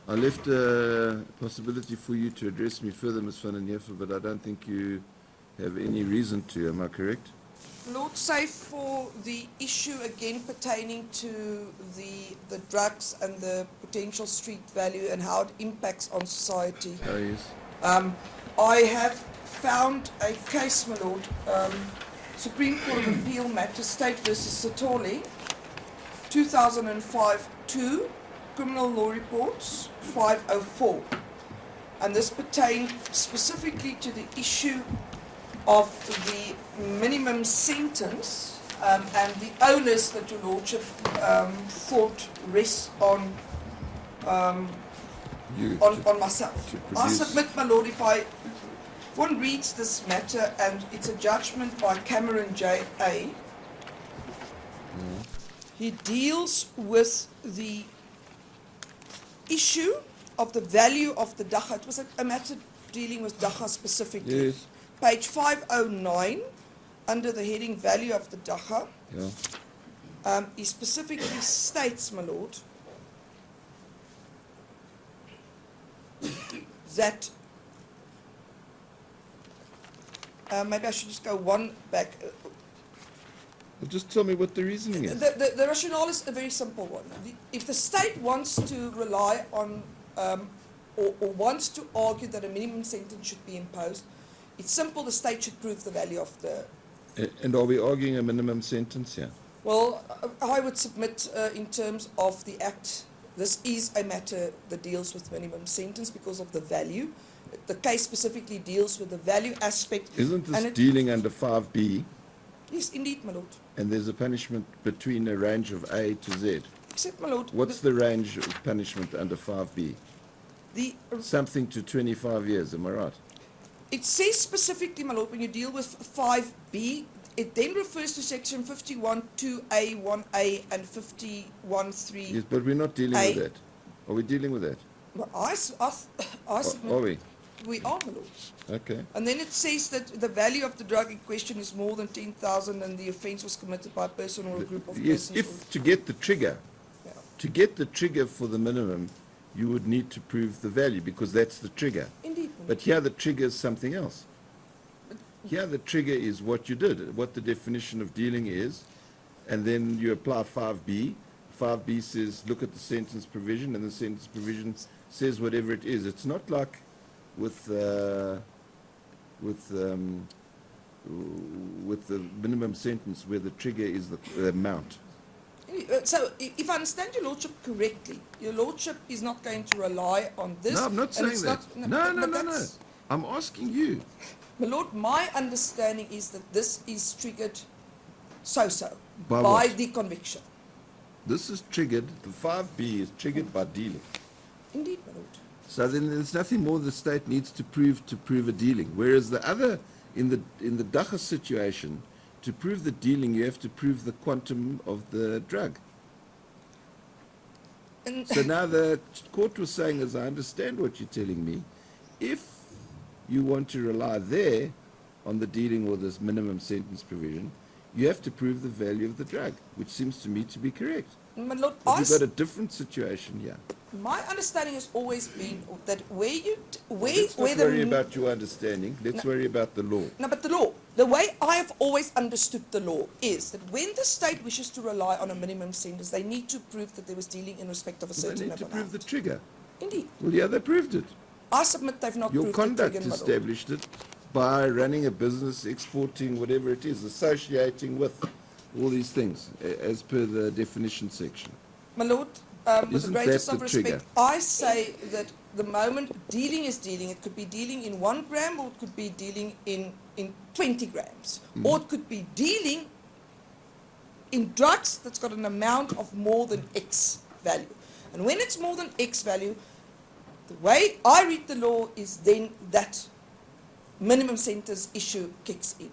I left a possibility for you to address me further, Ms. van den Heever, but I don't think you have any reason to. Am I correct? Lord, say for the issue again pertaining to the drugs and the potential street value and how it impacts on society. Oh, yes. I have found a case, my Lord, Supreme Court of Appeal matter, State versus Satoli, 2005-2, Criminal Law Reports 504. And this pertained specifically to the issue of the minimum sentence and the onus that your lordship thought rests on You on myself. to I produce- submit, my lord, if one reads this matter, and it's a judgment by Cameron J.A. He deals with the issue of the value of the dagga. It was a matter dealing with dagga specifically. Yes. Page 509, under the heading Value of the Dagga, Yeah. he specifically states, my lord, that maybe I should just go one back. Well, just tell me what the reasoning is. The rationale is a very simple one. If the state wants to rely on or wants to argue that a minimum sentence should be imposed, it's simple. The state should prove the value of the. And are we arguing a minimum sentence here? Well, I would submit in terms of the Act, this is a matter that deals with minimum sentence because of the value. The case specifically deals with the value aspect. Isn't this and it- dealing under 5B, Yes, indeed, my lord. and there's a punishment between a range of A to Z? Except, my lord, What's the range of punishment under 5B? the Something to 25 years, am I right? it says specifically, my lord, when you deal with 5B, it then refers to section 51(2)(a), 1A, and 51(3). Yes, but we're not dealing A. with that. Are we dealing with that? Well, I submit Are we? we are, my lord. Okay. And then it says that the value of the drug in question is more than 10,000 and the offence was committed by a person or a group of Yes, persons. if to get the trigger, Yeah. to get the trigger for the minimum, you would need to prove the value because that's the trigger. Indeed, my But here the trigger is something else. Here the trigger is what you did, what the definition of dealing is, and then you apply 5B. 5B says look at the sentence provision, and the sentence provision says whatever it is. It's not like with the minimum sentence where the trigger is the amount. So, if I understand your lordship correctly, your lordship is not going to rely on this. No, I'm not and saying it's that. not- No. but that's- I'm asking you. My lord, my understanding is that this is triggered so-so By by what? the conviction. This is triggered, the 5B is triggered by dealing. Indeed, my lord. So then there's nothing more the state needs to prove a dealing. Whereas the other, in the dagga situation, to prove the dealing, you have to prove the quantum of the drug. And So now the court was saying, as I understand what you're telling me, if you want to rely there on the dealing or this minimum sentence provision, you have to prove the value of the drug, which seems to me to be correct. my lord, But you've got a different situation here. my understanding has always been that where you Let's where not the worry about your understanding. Let's worry about the law. No, but the law, the way I have always understood the law is that when the state wishes to rely on a minimum sentence, they need to prove that there was dealing in respect of a They certain need to amount. prove the trigger. Indeed. Well, yeah, they proved it. I submit they've not Your proved conduct the trigger, my lord. established it by running a business, exporting, whatever it is, associating with all these things, as per the definition section. My lord, with the Isn't greatest that of the respect, trigger? I say that the moment dealing is dealing, it could be dealing in 1 gram or it could be dealing in 20 grams. Or it could be dealing in drugs that's got an amount of more than X value. And when it's more than X value, the way I read the law is then that minimum sentence issue kicks in.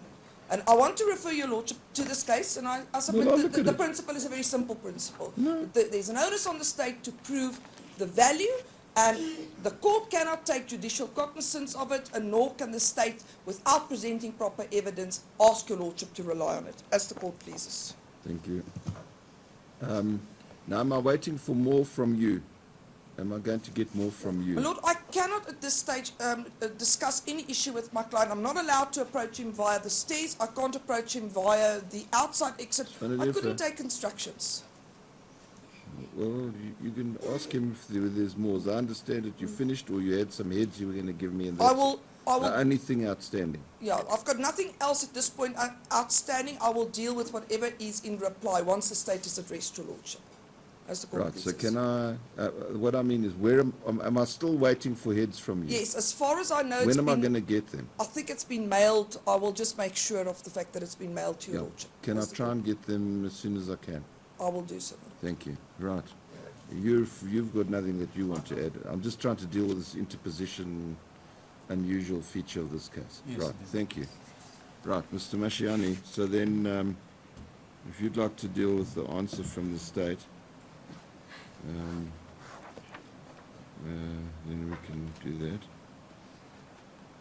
And I want to refer your lordship to this case, and I submit Well, I'll that look at the it. principle is a very simple principle. No. There's an onus on the state to prove the value, and the court cannot take judicial cognizance of it, and nor can the state, without presenting proper evidence, ask your lordship to rely on it, as the court pleases. Thank you. Now, am I waiting for more from you? Am I going to get more from My you? lord, I cannot at this stage discuss any issue with my client. I'm not allowed to approach him via the stairs. I can't approach him via the outside exit. I couldn't take instructions. Well, you can ask him if there's more. As I understand it, you finished or you had some heads you were going to give me, and I that's will, the only thing outstanding. yeah, I've got nothing else at this point outstanding. I will deal with whatever is in reply once the state is addressed to lordship. as the court Right, so pleases. can I, what I mean is, where am I still waiting for heads from you? Yes, as far as I know, When it's am I been, going to get them? I think it's been mailed. I will just make sure of the fact that it's been mailed to your Yeah. lordship. Can I as the try court- and get them as soon as I can? I will do so. Thank you. Right. You've got nothing that you want to add. I'm just trying to deal with this interposition unusual feature of this case. Yes, Right. indeed. Thank you. Right, Mr. Mashiani. So then, if you'd like to deal with the answer from the state, then we can do that.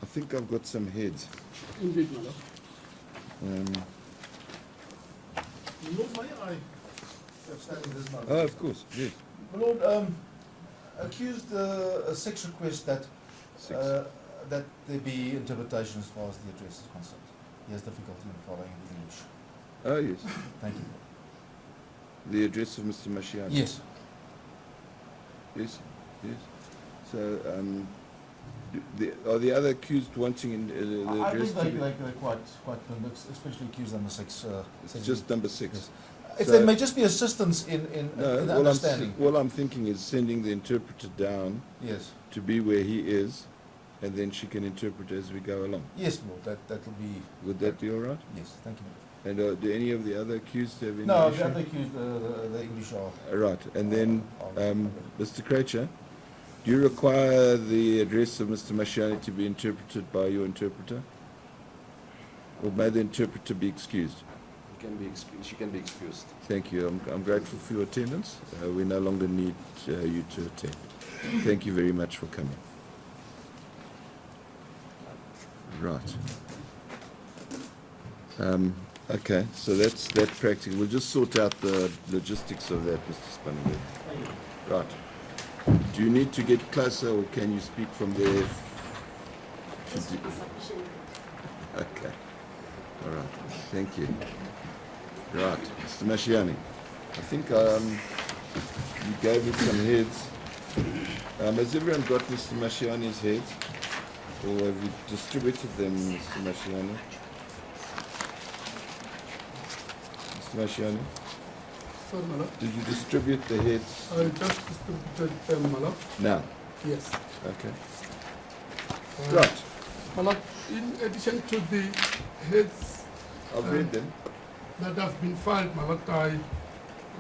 I think I've got some heads. Indeed, my lord. Lord, may I stand in this moment? Oh, of course. Yes. My Lord, accused a sex request that that there be interpretation as far as the address is concerned. He has difficulty in following the English. Oh, yes. Thank you. The address of Mr. Mashiani. Yes. Yes. Yes. So, are the other accused wanting the I address? think to they're be- quite firm, especially accused number 6. It's just number 6. Yes. If So- there may just be assistance in No, the understanding. all I'm thinking is sending the interpreter down Yes. to be where he is, and then she can interpret as we go along. Yes, Lord, that will be. Would that be all right? Yes, thank you. And do any of the other accused have any No, issue? the other accused, the English are. Right. And then, are- Mr. Krejcir, do you require the address of Mr. Mashiani to be interpreted by your interpreter? Or may the interpreter be excused? She can be excused. Thank you. I'm grateful for your attendance. We no longer need you to attend. Thank you very much for coming. Right. Okay, so that's that practical. We'll just sort out the logistics of that, Mr. Spanneberg. Right. Do you need to get closer, or can you speak from there? Okay. All right. Thank you. Right, Mr. Mashiani. I think you gave me some heads. Has everyone got Mr. Mashiani's heads? Or have you distributed them, Mr. Mashiani? Mr. Mashiani, Sorry, my lord. did you distribute the heads I just distributed them, my lord. now? Yes. Okay. Right. My lord, in addition to the heads I've read them. that have been filed, my lord, I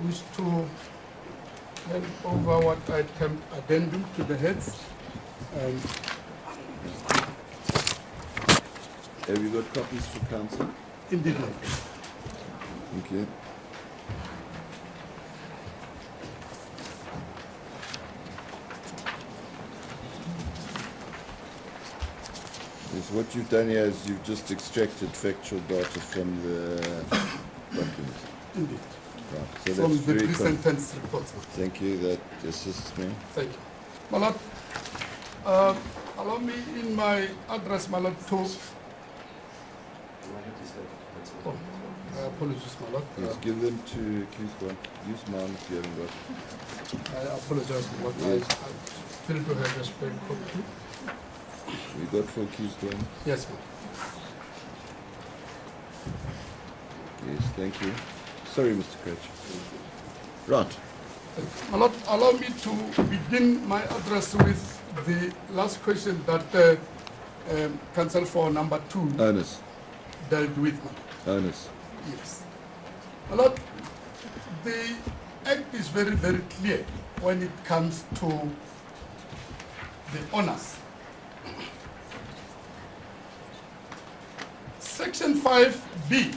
wish to hand over what I termed addendum to the heads. Have you got copies for counsel? Indeed, my lord. Thank you. Yes, what you've done here is you've just extracted factual data from the document. Indeed. Right, so From that's the very pre-sentence reports. Thank you, that assists me. Thank you. My lord, allow me in my address, my lord, to... Oh, apologies, my lord. Yes, give them to accused one. Use mine if you haven't got it. I apologize, my lord. Yes. I failed to have a spare copy. We got for accused one. Yes, ma'am. Yes, thank you. Sorry, Mr. Krejcir. Right. My lord, allow me to begin my address with the last question that counsel for number 2 Onus. dealt with. Onus. Yes. My lord, the Act is very, very clear when it comes to the honors. Section 5B,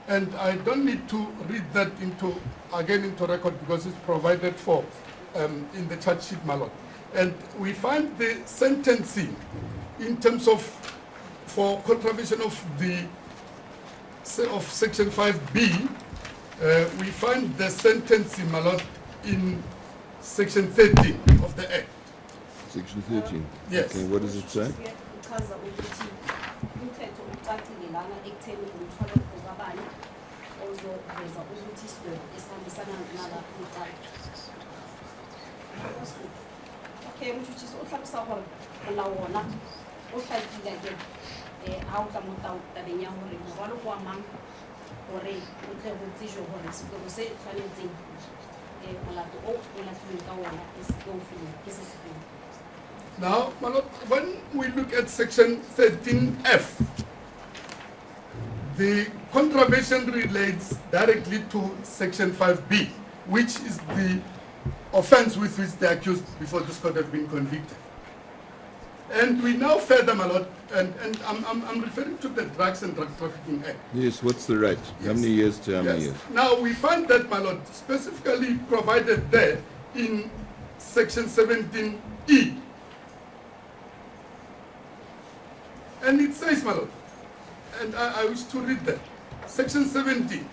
and I don't need to read that into record because it's provided for in the charge sheet, my lord. And we find the sentencing in terms of, for contravention of section 5B, we find the sentencing, my lord, in section 13 of the Act. Section 13. Yes. Okay, what does it say? Uchaza ukuthi umthetho ucacile lana ekutheni umthwalo kwabani ozoveza ukuthi isigwebo esihambisana nalapho icala. Okay, motšhotšhisi o tlhalosa gore molao wona o hlakile ke ha o tla mo tabeng ya gore morwalo ke wa mang gore o tle go tsejwe gore sekgwebo se tshwanetseng molato o o latlhilweng ka ona ke se sefeng. Now, my lord, when we look at section 13F, the contravention relates directly to section 5B, which is the offense with which the accused before this court have been convicted. And we now further, my lord, and I'm referring to the Drugs and Drug Trafficking Act. Yes, what's the rate? How Yes. many years to how many Yes. years? Now we find that, my lord, specifically provided there in section 17E. And it says, my lord, and I wish to read that. Section 17.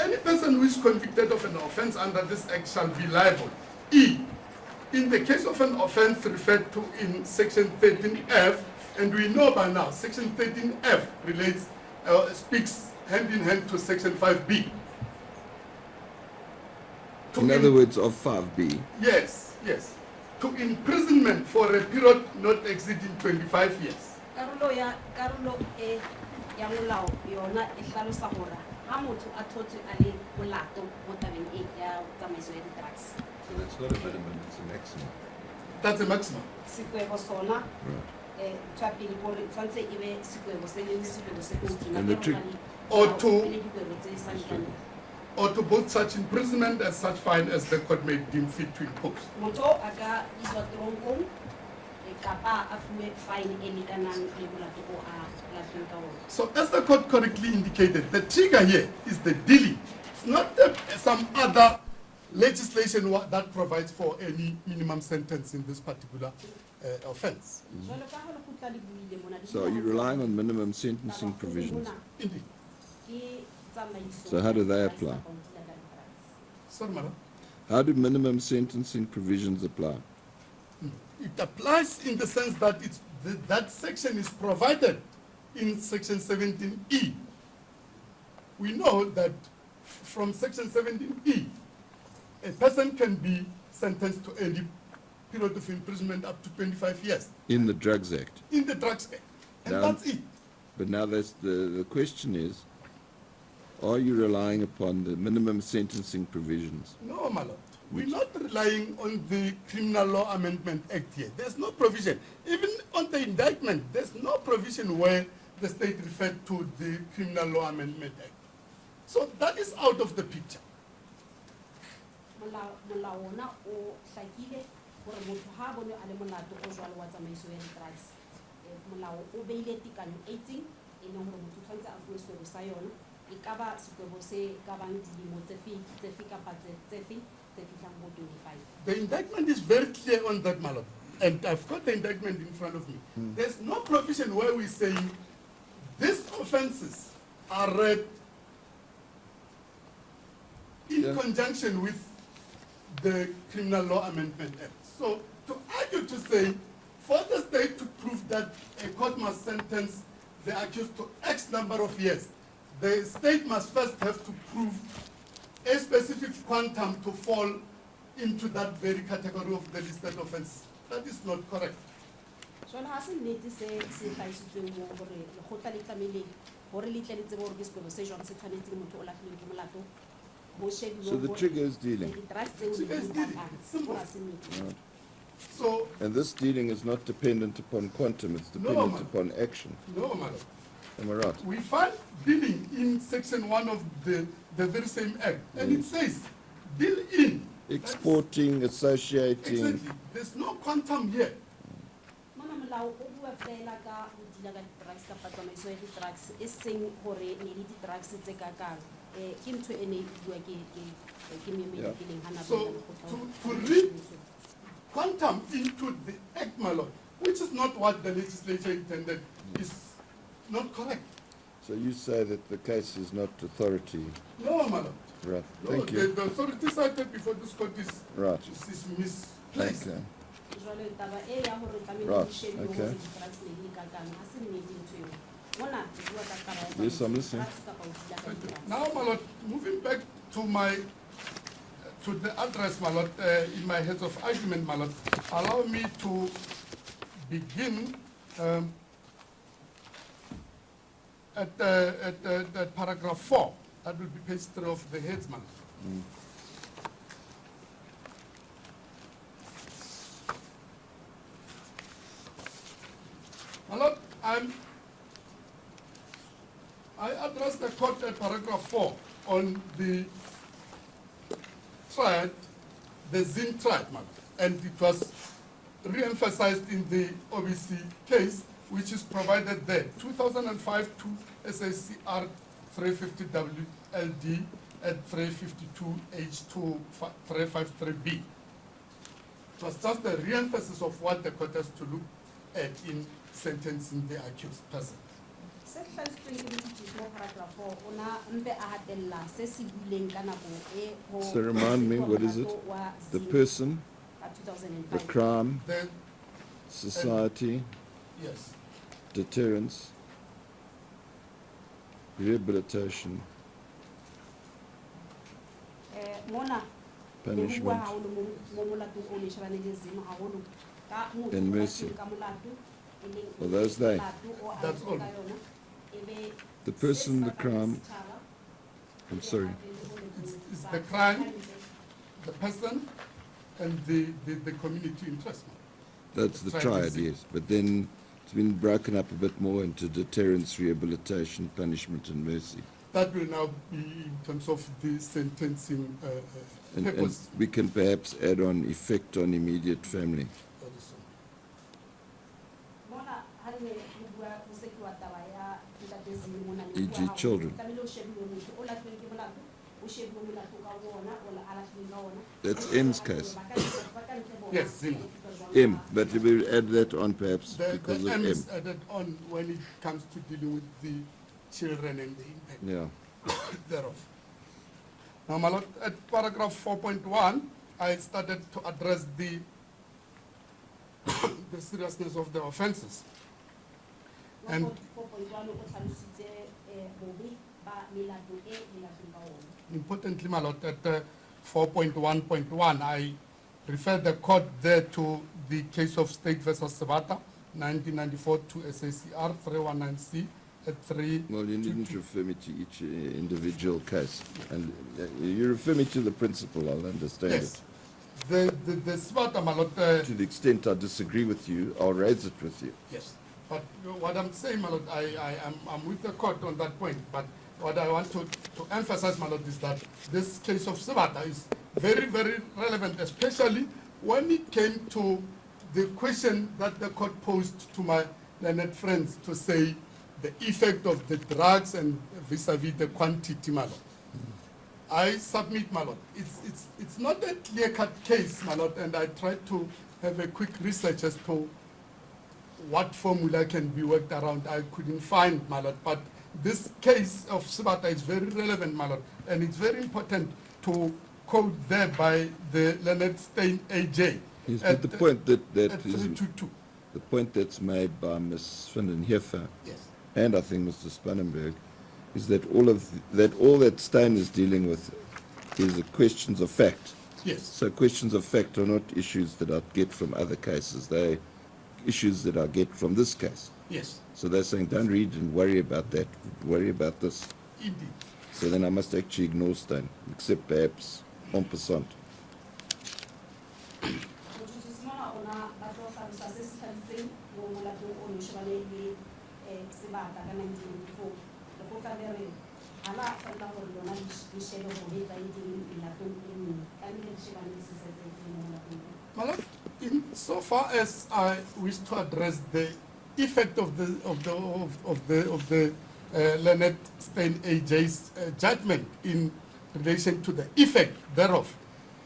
Any person who is convicted of an offense under this act shall be liable. E. In the case of an offense referred to in section 13F, and we know by now, section 13F relates, speaks hand in hand to section 5B. In other words, of 5B. Yes, yes. To imprisonment for a period not exceeding 25 years. Karolo e ya molao yona e hlalosa hore ha motho a thotswe a le molato mo tabeng e ya tsamaiso ya di-drugs. So that's not a minimum, it's a maximum. That's a maximum. Sekwebo sona Right. ntho ya pele kore tshwanetse e be sekwebo se leng sekwebo se kotsi And the trick- Or to- dikwebo tse sa lekaneng. Or to both such imprisonment as such fine as the court may deem fit to impose. Motho a ka iswa toronkong kapa a fuwe fine e lekanang le molato o a latlhilweng ka ona. So as the court correctly indicated, the trigger here is the dealing. It's not some other legislation that provides for any minimum sentence in this particular offense. Jwalo ka ha le kgutla le buile mona, So are you relying on minimum sentencing provisions? Indeed. Ke tsamaiso So how do they ya apply? account ya drugs. Sorry, madam. How do minimum sentencing provisions apply? It applies in the sense that that section is provided in section 17E. We know that from section 17E, a person can be sentenced to any period of imprisonment up to 25 years In the Drugs Act. in the Drugs Act. And Now- that's it. But now that's the question is, are you relying upon the minimum sentencing provisions? No, my lord. We're not relying on the Criminal Law Amendment Act here. There's no provision. Even on the indictment, there's no provision where the state referred to the Criminal Law Amendment Act. So that is out of the picture. Molao ona o hlakile hore motho ha bone a le molato o jwalo wa tsamaiso ya di-drugs. Molao o beile tekano e itseng e leng hore motho o tshwanetse a fuwe sekwebo sa yona. E ka ba sekwebo se ka bang dilemo tsefe kapa tsefe tse fihlang bo 25. The indictment is very clear on that, my lord. And I've got the indictment in front of me. There's no provision where we say these offenses are read in Yeah. conjunction with the Criminal Law Amendment Act. So to argue to say for the state to prove that a court must sentence the accused to X number of years, the state must first have to prove a specific quantum to fall into that very category of the listed offense. That is not correct. Jwale ha se nnete se hlahisitsweng mo hore lekgotla le tlamehile hore le tle le tsebe hore ke sekwebo se jwang se tshwanetseng motho o lahlilweng ke molato. Ho shebiwe So the hore trigger is dealing. di-drugs tseo Trigger is di dealing. nkang. It's simple. Ha se nnete. Right. So, And this dealing is not dependent upon quantum, it's dependent ma'am. upon action. no, madam. Am I right? We find dealing in section 1 of the very same act, and it says deal in. Exporting, associating. Exactly. There's no quantum here. Mona molao o bua fela ka ho deala ka di-drugs kapa tsamaiso ya di-drugs e seng hore ne le di-drugs tse kakang. Ke ntho e ne e bua ke memedi peleng ha nako So, ya lekgotla. to read quantum into the act, my lord, which is not what the legislature intended, is not correct. So you say that the case is not authority. No, my lord. Right. No, Thank you. the authority cited before this court is Right. misplaced. Okay. Jwale taba e ya hore tlamehile Right, ho shebiwe okay. hore di-drugs ne di le kakang ha se nnete ntho eo. Mona re bua ka taba ya Yes, I'm listening. drugs kapa ho deala ka di-drugs. Now, my lord, moving back to the address, my lord, in my heads of argument, my lord, allow me to begin at paragraph 4. That will be page 3 of the heads, my lord. I addressed the court at paragraph 4 on the triad, the Zin triad, and it was re-emphasized in the OBC case, which is provided there, 2005 to SACR 350WLD at 352H2 353B. It was just the re-emphasis of what the court has to look at in sentencing the accused person. So remind me, what is it? The person, the crime, society, Yes. deterrence, rehabilitation, punishment, and mercy. Well, those they. That's all. The person, the crime, I'm sorry, It's the crime, the person, and the community interest. that's the triad, yes. But then it's been broken up a bit more into deterrence, rehabilitation, punishment, and mercy. That will now be in terms of the sentencing And purpose. we can perhaps add on effect on immediate family. E.g. children. That's M's case. Yes, Zim. M, but we will add that on perhaps because The of M M. is added on when it comes to dealing with the children and the impact Yeah. thereof. Now, my lord, at paragraph 4.1, I started to address the the seriousness of the offences. And importantly, my lord, at 4.1.1, I refer the court there to the case of State versus Sabata, 1994 to SACR 319C at 3. Well, you needn't refer me to each individual case. And you refer me to the principle, I'll understand Yes. it. The Sabata, my lord, To the extent I disagree with you, I'll raise it with you. yes. But what I'm saying, my lord, I'm with the court on that point. But what I want to emphasize, my lord, is that this case of Sabata is very, very relevant, especially when it came to the question that the court posed to my learned friends to say the effect of the drugs and vis-a-vis the quantity, my lord. I submit, my lord, it's not a clear-cut case, my lord, and I tried to have a quick research as to what formula can be worked around. I couldn't find, my lord, but this case of Sabata is very relevant, my lord, and it's very important to quote there by the Leonard Stein AJ. Yes, but the point that at is 322. the point that's made by Ms. Vindenhofer Yes. and I think Mr. Spannenberg is that all that Stein is dealing with is the questions of fact. Yes. So questions of fact are not issues that I get from other cases. They're issues that I get from this case. Yes. So they're saying, don't read and worry about that. Worry about this. Indeed. So then I must actually ignore Stein, except perhaps en passant. My lord, in so far as I wish to address the effect of the Leonard Stein AJ's judgment in relation to the effect thereof,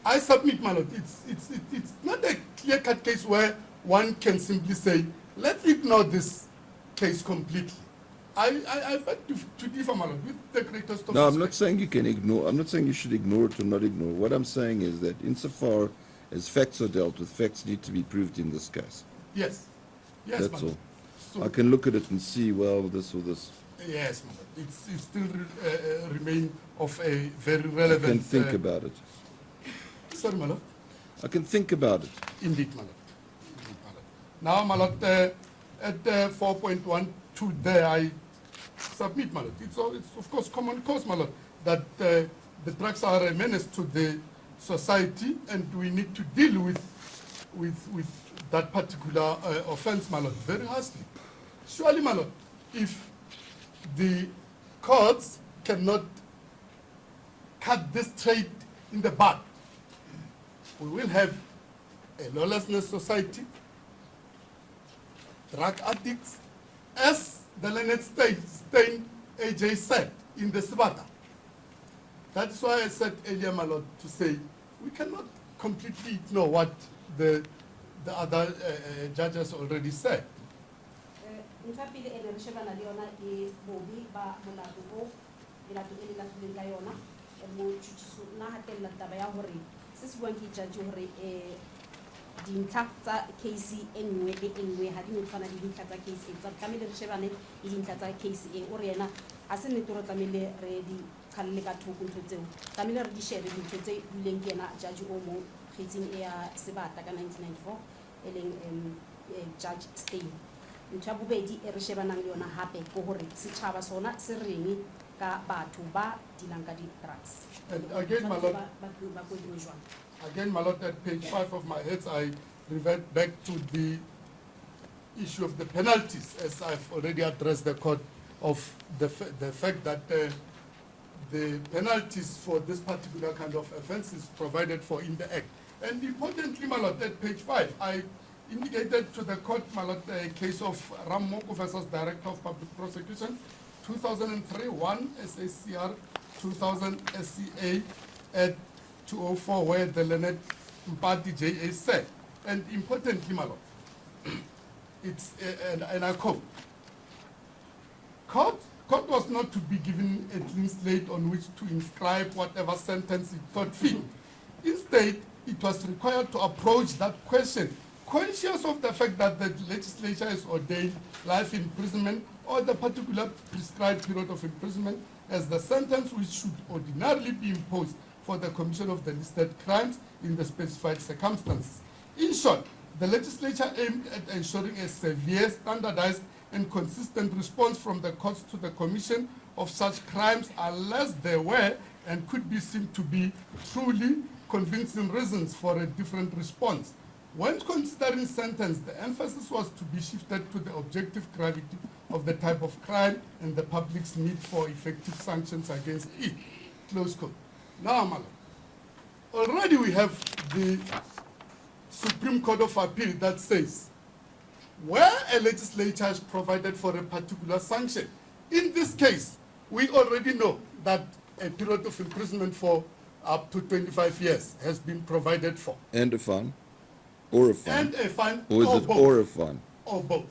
I submit, my lord, it's not a clear-cut case where one can simply say, let's ignore this case completely. I beg to differ, my lord, with the greatest of No, I'm not respect. saying you can ignore. I'm not saying you should ignore it or not ignore. What I'm saying is that insofar as facts are dealt with, facts need to be proved in this case. Yes. Yes, That's my all. lord. So, I can look at it and see, well, this or this. yes, my lord. It still remain of a very I relevant. can think about it. Sorry, my lord. I can think about it. Indeed, my lord. Indeed, my lord. Now, my lord, at 4.12 there, I submit, my lord. It's of course common cause, my lord, that the drugs are a menace to the society, and we need to deal with that particular offense, my lord, very harshly. Surely, my lord, if the courts cannot cut this trade in the bud, we will have a lawlessness society, drug addicts, as the Leonard Stein AJ said in the Sibata. That's why I said earlier, my lord, to say we cannot completely ignore what the other judges already said. ntho ya pele e ne re shebana le yona ke bobe ba molato o melato e le latlhileng ka yona motšhotšiso nna gatelela taba ya gore se se buang ke judge gore dintlha tsa case e nngwe le e nngwe ga di no tshwana le dintlha tsa case e tlamehile re shebane le dintlha tsa case e o re ena a se nnete gore tlamehile re di kgalele ka thoko ntho tseo tlamehile re di shebe dintho tse buleng ke ena judge o mo kgetseng e ya sebata ka 1994 e leng Judge Stein. Ntho ya bobedi e re shebanang le yona hape ko gore setšhaba sona se reng ka batho ba dilang ka di-drugs. And again, my lord, at page 5 of my heads, I revert back to the issue of the penalties, as I've already addressed the court of the fact that the penalties for this particular kind of offense is provided for in the Act. And importantly, my lord, at page 5, I indicated to the court, my lord, a case of Ramoko versus Director of Public Prosecution, 2003, 1 SACR, 2000 SCA at 204, where the Leonard Mpati JA said, and importantly, my lord, it's, and I quote, court was not to be given a clean slate on which to inscribe whatever sentence it thought fit. Instead, it was required to approach that question conscious of the fact that the legislature has ordained life imprisonment or the particular prescribed period of imprisonment as the sentence which should ordinarily be imposed for the commission of the listed crimes in the specified circumstances. In short, the legislature aimed at ensuring a severe, standardized, and consistent response from the courts to the commission of such crimes unless there were and could be seen to be truly convincing reasons for a different response. When considering sentence, the emphasis was to be shifted to the objective gravity of the type of crime and the public's need for effective sanctions against it. Close quote. Now, Mala, already we have the Supreme Court of Appeal that says, where a legislature has provided for a particular sanction, in this case, we already know that a period of imprisonment for up to 25 years has been provided for. And a fine? Or a fine? And a fine, or is or it both. or a fine? Or both.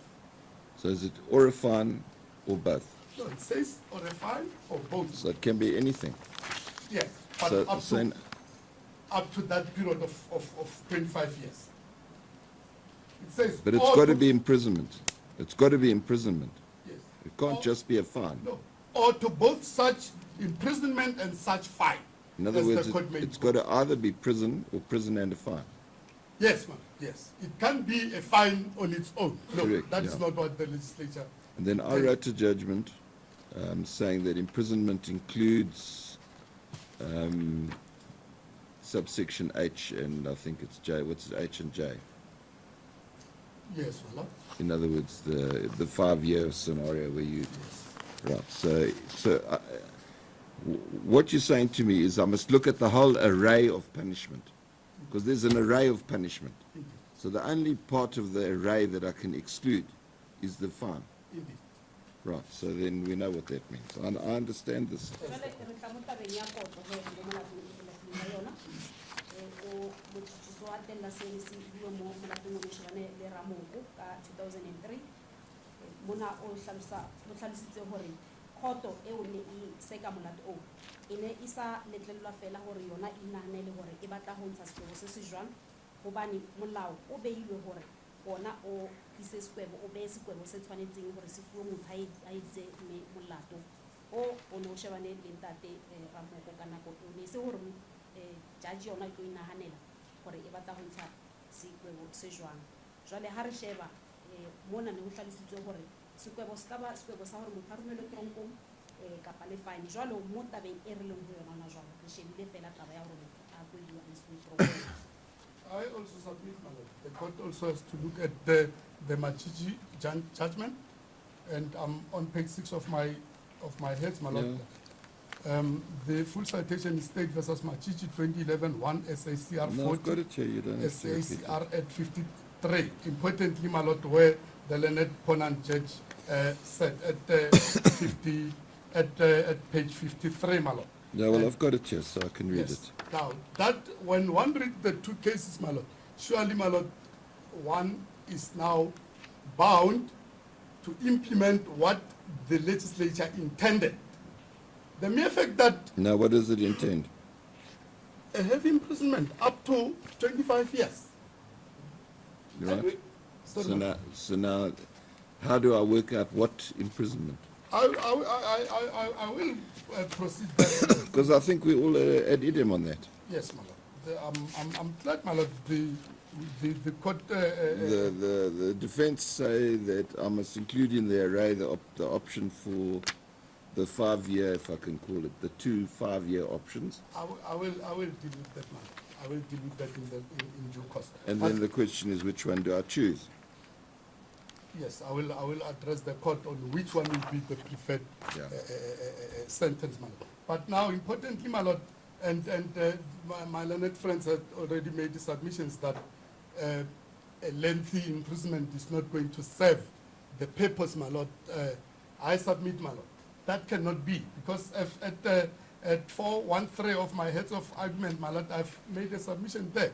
So is it or a fine or both? No, it says or a fine or both. So it can be anything. Yes, but So, up to that period of 25 years. It says. but it's or got to be imprisonment. It's got to be imprisonment. Yes. It can't Or- just be a fine. No, or to both such imprisonment and such fine. In other as the words, court may it's got to either be prison or prison and a fine. Yes, ma'am, yes. It can't be a fine on its own. No, Correct, that is yeah. not what the legislature. And then I wrote a judgment saying that imprisonment includes subsection H and I think it's J. What's H and J? Yes, well, In other words, the 5-year scenario where you right. So what you're saying to me is I must look at the whole array of punishment because there's an array of punishment. So the only part of the array that I can exclude is the fine. indeed. Right. So then we know what that means. I understand this. Jwale re tla mo tabeng ya kotlo hee mo molatong e latlhileng ka yona o motšhotšiso wa tella sene se buwe mo molatong o mo shebane le Ramoko ka 2003 mona o tlhalositse gore khoto eo ne e seka molato o e ne e sa letlelelwa fela gore yona e naganele gore e batla go ntsha sekwebo se se jwang gobane molao o beilwe gore ona o tlise sekwebo o beye sekwebo se tshwanetseng gore se fiwe motho a editse molato o ne o shebane le ntate Ramoko ka nako eo ne se gore judge yona e tlo inaganela gore e batla go ntsha sekwebo se jwang jwale ga re sheba mona ne go tlhalositswe gore sekwebo se ka ba sekwebo sa gore motho a romelwe tronkong kapa le fine jwalo mo tabeng e re leng go yona ona jwalo re shebile fela taba ya gore motho a kwediwa a isiwe tronkong. I also submit, my lord, the court also has to look at the Machichi judgment and I'm on page 6 of my heads, my lord. The full citation is State versus Machichi 2011 1 SACR No, I've got 40 it here. You don't have to repeat it. SACR at 53. Importantly, my lord, where the Leonard Ponan judge said at page 53, my lord. Yeah, well, I've got it here, so I can read it. Now, that when one reads the two cases, my lord, surely, my lord, one is now bound to implement what the legislature intended. The mere fact that Now, what does it intend? a heavy imprisonment up to 25 years. Right. So So now, how do I work out what imprisonment? I will proceed that. Because I think we all ad idem on that. Yes, my lord. I'm glad, my lord, the court... The defense say that I must include in the array the option for the 5-year, if I can call it, the 2 5-year options. I will deal with that, man. I will deal with that in due course. And But then the question is, which one do I choose? yes, I will address the court on which one will be the preferred Yeah. sentence, my lord. But now, importantly, my lord, and my learned friends have already made the submissions that a lengthy imprisonment is not going to serve the purpose, my lord. I submit, my lord, that cannot be, because if at 413 of my heads of argument, my lord, I've made a submission there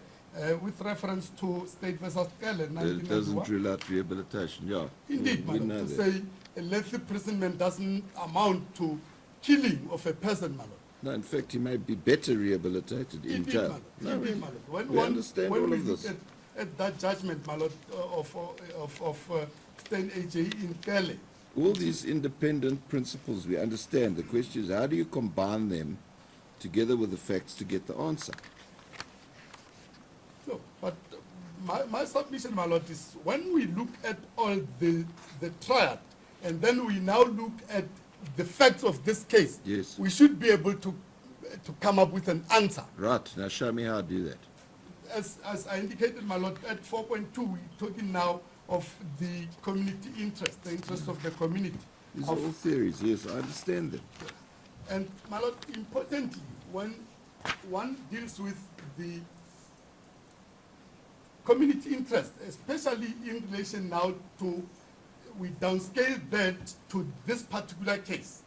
with reference to State versus Kelle, It 1991. doesn't rule out rehabilitation, yeah. Indeed, we my know lord, to that. say a lengthy imprisonment doesn't amount to killing of a person, my lord. No, in fact, he may be better rehabilitated in Indeed, jail. my lord. No, Indeed, my lord. we understand when all we of look this. at that judgment, my lord, of State AJE in Kelle, All these independent principles, we understand. The question is, how do you combine them together with the facts to get the answer? no, but my submission, my lord, is when we look at all the trial, and then we now look at the facts of this case, Yes. we should be able to come up with an answer. Right, now show me how to do that. As I indicated, my lord, at 4.2, we're talking now of the community interest, the interest of the community. These are all theories, yes, I understand them. And, my lord, importantly, when one deals with the community interest, especially in relation now to, we downscale that to this particular case,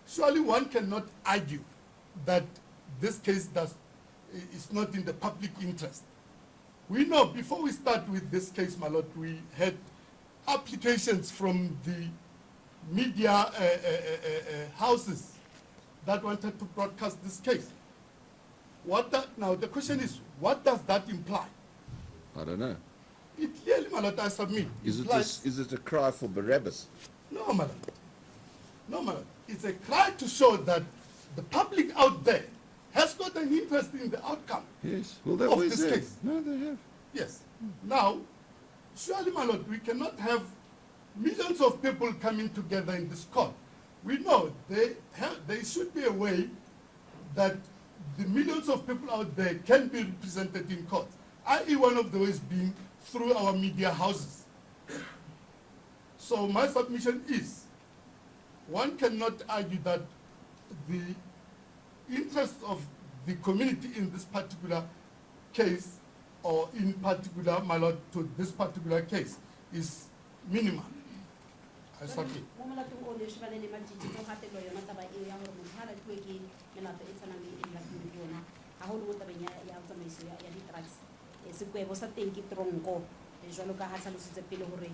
surely one cannot argue that this case is not in the public interest. We know, before we start with this case, my lord, we had applications from the media houses that wanted to broadcast this case. Now, the question is, what does that imply? I don't know. It clearly, my lord, I submit. Is implies- it a cry for Barabbas? No, my lord. No, my lord. It's a cry to show that the public out there has got an interest in the outcome. Yes. Well, they Of always this have. case. No, they have. Yes. Now, surely, my lord, we cannot have millions of people coming together in this court. We know there should be a way that the millions of people out there can be represented in court, i.e. one of the ways being through our media houses. So my submission is, one cannot argue that the interest of the community in this particular case, or in particular, my lord, to this particular case, is minimal. I submit. mo molatong o ne shebane le matjiji tse hatelo yona taba eo ya hore motho ha latwe ke melato e tshwanang le e latweng ke yona haholo mo tabeng ya tsamaiso ya di-drugs sekwebo sa teng ke tronko jwalo ka ha hlalositse pele hore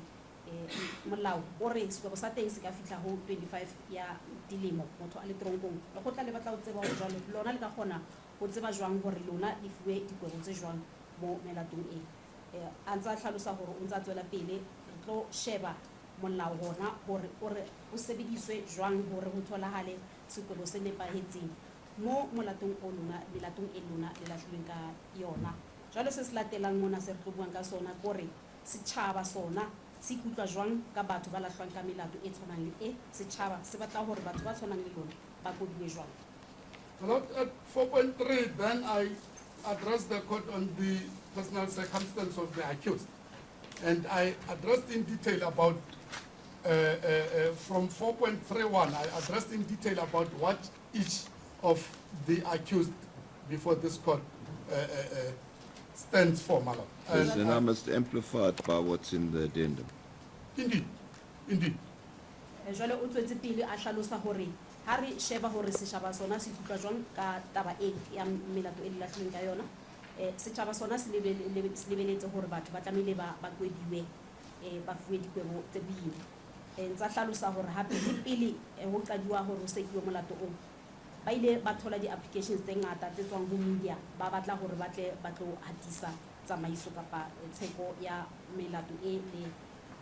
molao o re sekwebo sa teng se ka fihla ho 25 ya dilemo motho a le tronkong lekgotla le batla ho tseba hore jwalo lona le ka kgona ho tseba jwang hore lona le fuwe dikwebo tse jwang mo melatong a ntse a hlalosa hore o ntse a tswela pele re tlo sheba molao hona hore o sebediswe jwang hore ho tholahale sekwebo se nepahetseng mo molatong o lona melatong e lona le lahlilweng ka yona jwale se se latelang mona se re tlo buang ka sona kore setjhaba sona se ikutlwa jwang ka batho ba lahlwang ka melato e tshwanang le e setjhaba se batla hore batho ba tshwanang le lona ba kodiwe jwang. At 4.3, then I addressed the court on the personal circumstance of the accused. And I addressed in detail about from 4.31, I addressed in detail about what each of the accused before this court stands for, my lord. Yes, and I must amplify it by what's in the addendum. Indeed, indeed. Jwale o tswetse pele a hlalosa hore ha re sheba hore setjhaba sona se ikutlwa jwang ka taba e ya melato e lahlileng ka yona, setjhaba sona se lebeletse hore batho ba tlamehile ba kwediwe ba fuwe dikwebo tse boima. Ntsa hlalosa hore hape le pele ho qadiwa hore o sekiwe molato o ba ile ba thola di-applications tse ngata tse tswang ho media ba batla hore ba tlo hatisa tsamaiso kapa tsheko ya melato e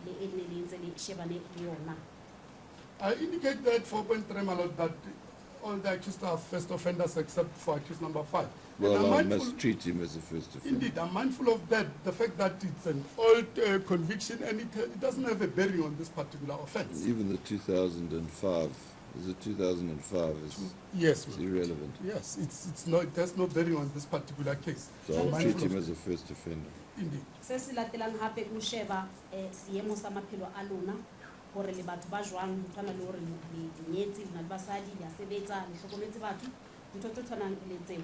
le ntse le shebane le yona. I indicate that 4.3, my lord, that all the accused are first offenders except for accused number 5. Well, I must treat him as a first offender. Indeed, I'm mindful of that, the fact that it's an old conviction and it doesn't have a bearing on this particular offense. Even the 2005, is it 2005? Yes, It's ma'am. irrelevant. Yes, it's not, it has no bearing on this particular case. So I'll Mindful treat him of- as a first offender. Indeed. Se se latelang hape o sheba seemo sa maphelo a lona hore le batho ba jwang ho tshwana le hore le nyetse le na le basadi le a sebetsa le hlokometse batho ntho tse tshwanang le tseo.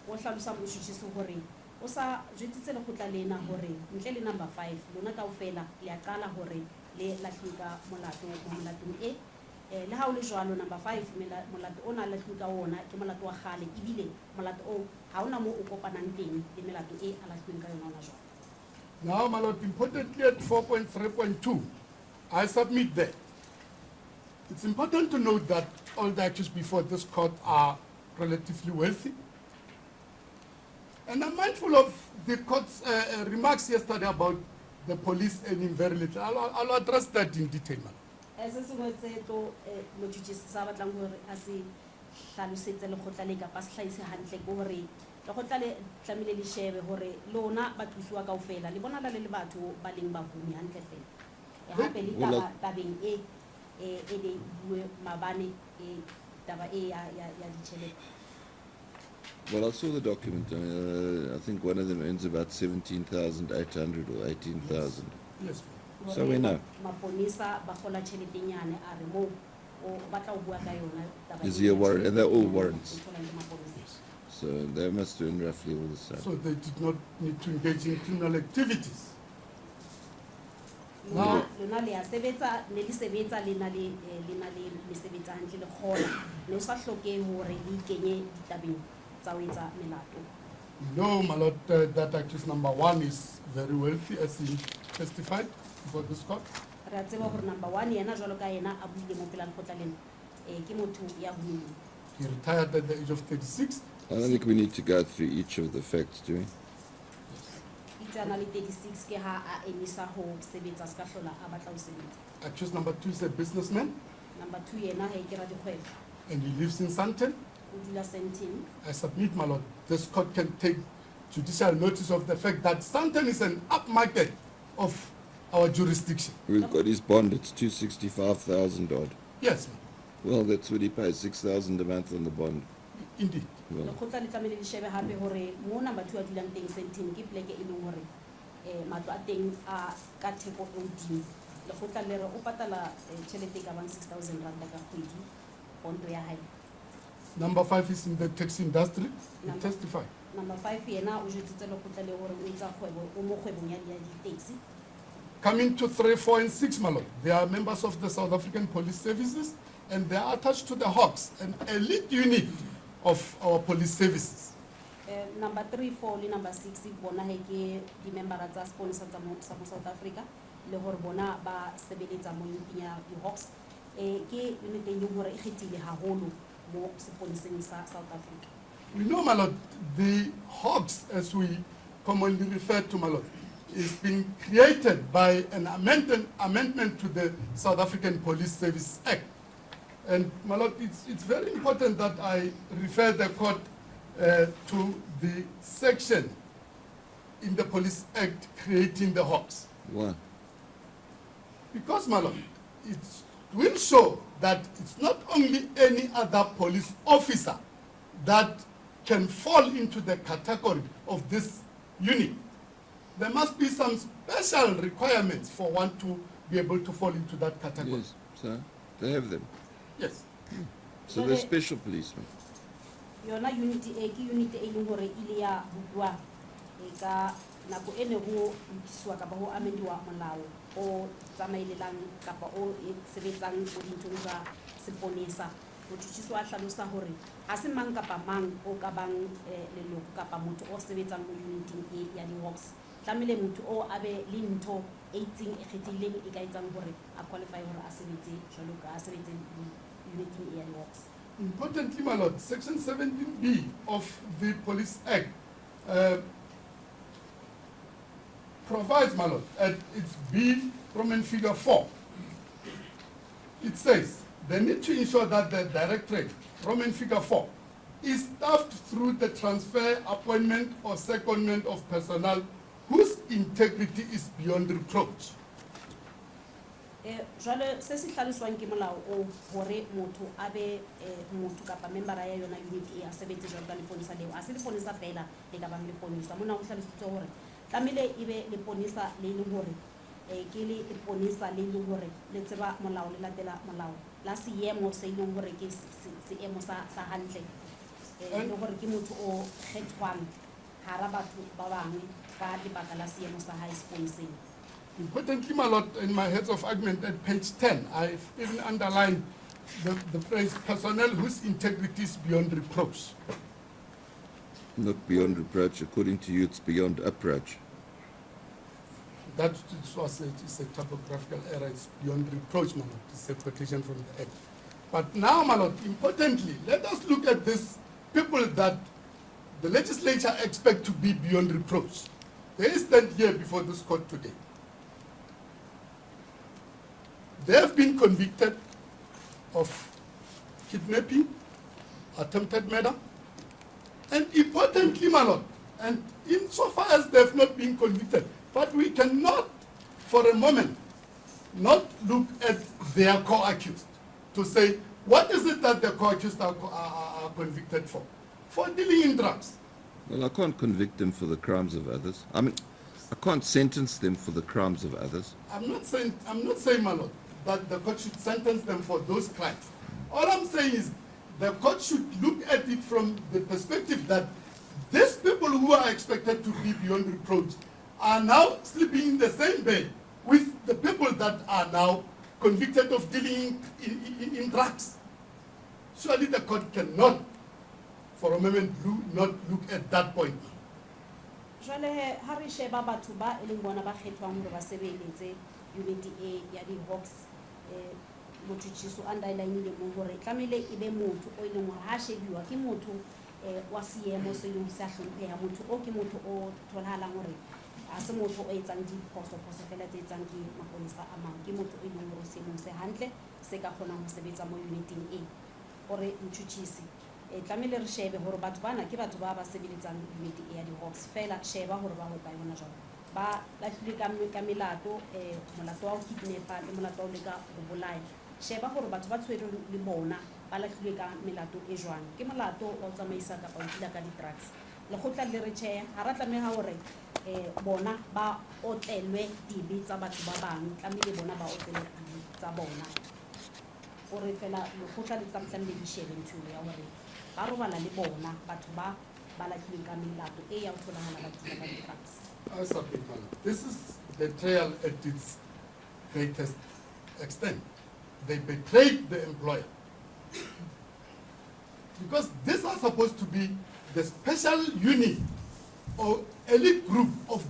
O hlalosa moshushiso hore o sa jwetsitse lekgotla lena hore ntle le number 5 lona kaofela le a qala hore le lahlika molatong e le ha o le jwalo number 5 molato o na lahlika wona ke molato wa kgale ebile molato o ha ona mo o kopanang teng le melato e a lahlilweng ka yona jwalo. Now, my lord, importantly at 4.3.2, I submit that it's important to note that all the accused before this court are relatively wealthy. And I'm mindful of the court's remarks yesterday about the police earning very little. I'll address that in detail, ma'am. Se sengwe tse tlo motjhisi sa batlang hore a se hlalosetse lekgotla le kapa se hlaise hantle ke hore lekgotla le tlamehile le shebe hore lona ba thusiwa kaofela le bona le batho ba leng ba humi hantle fela hape le tabeng e le bue mabane taba e ya ditjhelete. Well, I saw the document. I think one of them earns about 17,800 or 18,000. Yes, ma'am. So we know. Maponisa ba kgola tjheletenyane a re mo o batla ho bua ka yona taba Is he a warrant? And they're all e warrants. tholang ke maponesa. So they must earn roughly all the same. So they did not need to engage in criminal activities. Now, lona le a sebetsa ne le sebetsa le na le mesebetsa hantle le kgola ne o sa hloke hore le ikenye ditabeng tsa ho etsa melato. no, my lord, that accused number 1 is very wealthy, as he testified before this court. Re a tseba hore number 1 yena jwalo ka yena a buile mo pela lekgotla lena ke motho ya humile. He retired at the age of 36. I don't think we need to go through each of the facts, do we? Itse a na le 36 ke ha a emisa ho sebetsa ska hlola a batla ho sebetsa. Accused number 2 is a businessman, Number 2 yena ha ikira dikgwebo and he lives in Sandton. o dula Sandton. I submit, my lord, this court can take judicial notice of the fact that Sandton is an upmarket of our jurisdiction. We've got his bond. It's 265,000 odd. Yes, ma'am. Well, that's what he pays, 6,000 a month on the bond. Indeed. Well, Lekgotla le tlamehile le shebe hape hore mo number 2 a dulang teng Sandton ke pleke e leng hore matlo a teng a ka theko e hodimo. Lekgotla le re o patala tjhelete ka bang 6,000 rand ka kgwedi bond ya hae. Number 5 is in the taxi industry. He Number- testified. Number 5 yena o jwetsitse lekgotla le hore o etsa kgwebo o mo kgwebong ya di-taxi. Coming to 3, 4, and 6, my lord, they are members of the South African Police Services, and they are attached to the Hawks, an elite unit of our police services. Number 3, 4 le number 6 bona he ke di-membera tsa sponsor tsa mo South Africa le hore bona ba sebeletsa mo uniteng ya di-Hawks. Ke unit e leng hore e kgethile haholo mo seponeseng sa South Africa. We know, my lord, the Hawks, as we commonly refer to, my lord, is being created by an amendment to the South African Police Service Act. And, my lord, it's very important that I refer the court to the section in the Police Act creating the Hawks. why? Because, my lord, it will show that it's not only any other police officer that can fall into the category of this unit. There must be some special requirements for one to be able to fall into that category. Yes, so they have them. Yes. So they're special policemen. yona unity e ke unity e leng hore ile ya bua e ka nako ene ho lokiswa kapa ho amendiwa molao o tsamaelelang kapa o sebetsang mo dinthong tsa seponesa ho thutsiswa a hlalosa hore ha se mang kapa mang o ka bang leloko kapa motho o sebetsang mo unity e ya di-Hawks tlamehile motho o abe le ntho e itseng e kgethileng e ka etsang hore a qualify hore a sebetse jwalo ka a sebetse unity e ya di-Hawks. Importantly, my lord, Section 17B of the Police Act provides, my lord, at its B Roman figure 4, it says they need to ensure that the directorate, Roman figure 4, is staffed through the transfer, appointment, or secondment of personnel whose integrity is beyond reproach. Jwale se se hlaloswang ke molao o hore motho a be motho kapa membera ya yona unity a sebetse jwalo ka leponisa leo a se leponisa fela le ka bang leponisa mona o hlalositse hore tlamehile e be leponisa le leng hore ke le leponisa le leng hore le tseba molao le latela molao la seemo se leng hore ke seemo sa hantle le hore ke motho o kgethwang hara batho ba bangwe ka lebaka la seemo sa hae seponiseng. Importantly, my lord, in my heads of argument at page 10, I've even underlined the phrase personnel whose integrity is beyond reproach. Not beyond reproach. According to you, it's beyond approach. That was it's a typographical error. It's beyond reproach, my lord. It's a quotation from the Act. But now, my lord, importantly, let us look at these people that the legislature expect to be beyond reproach. They stand here before this court today. They have been convicted of kidnapping, attempted murder, and importantly, my lord, and insofar as they have not been convicted, but we cannot, for a moment, not look at their co-accused to say, what is it that the co-accused are convicted for? For dealing in drugs. Well, I can't convict them for the crimes of others. I mean, I can't sentence them for the crimes of others. I'm not saying, my lord, that the court should sentence them for those crimes. All I'm saying is the court should look at it from the perspective that these people who are expected to be beyond reproach are now sleeping in the same bed with the people that are now convicted of dealing in drugs. Surely the court cannot, for a moment, not look at that point. Jwale ha re sheba batho ba e leng bona ba kgethwang hore ba sebeletse unity e ya di-Hawks motho tšiso underline le mo hore tlamehile e be motho o e leng hore ha shebiwa ke motho wa seemo se leng sa hlompheha motho o ke motho o tholahalang hore a se motho o etsang diphoso fela tse etsang ke maponesa a mang ke motho o e leng hore seemong se hantle se ka kgonang ho sebetsa mo uniting e hore motšhotšhisi tlamehile re shebe hore batho bana ke batho ba sebeletsang unity e ya di-Hawks fela sheba hore ba ho ka yona jwalo ba lahlile ka melato molato wa ho kidnapa le molato wa ho leka ho bolaya sheba hore batho ba tshwerwe le bona ba lahlile ka melato e jwang ke molato wa ho tsamaisa kapa ho dila ka di-drugs lekgotla le re tjhe ha ra tlameha hore bona ba otlelwe dibe tsa batho ba bang tlamehile bona ba otlelwe dibe tsa bona hore fela lekgotla le tlamehile di shebe ntho ya hore ba robala le bona batho ba lahlileng ka melato e ya ho tholahala ba dila ka di-drugs. I submit, my lord. This is betrayal at its greatest extent. They betrayed the employer. Because these are supposed to be the special unit or elite group of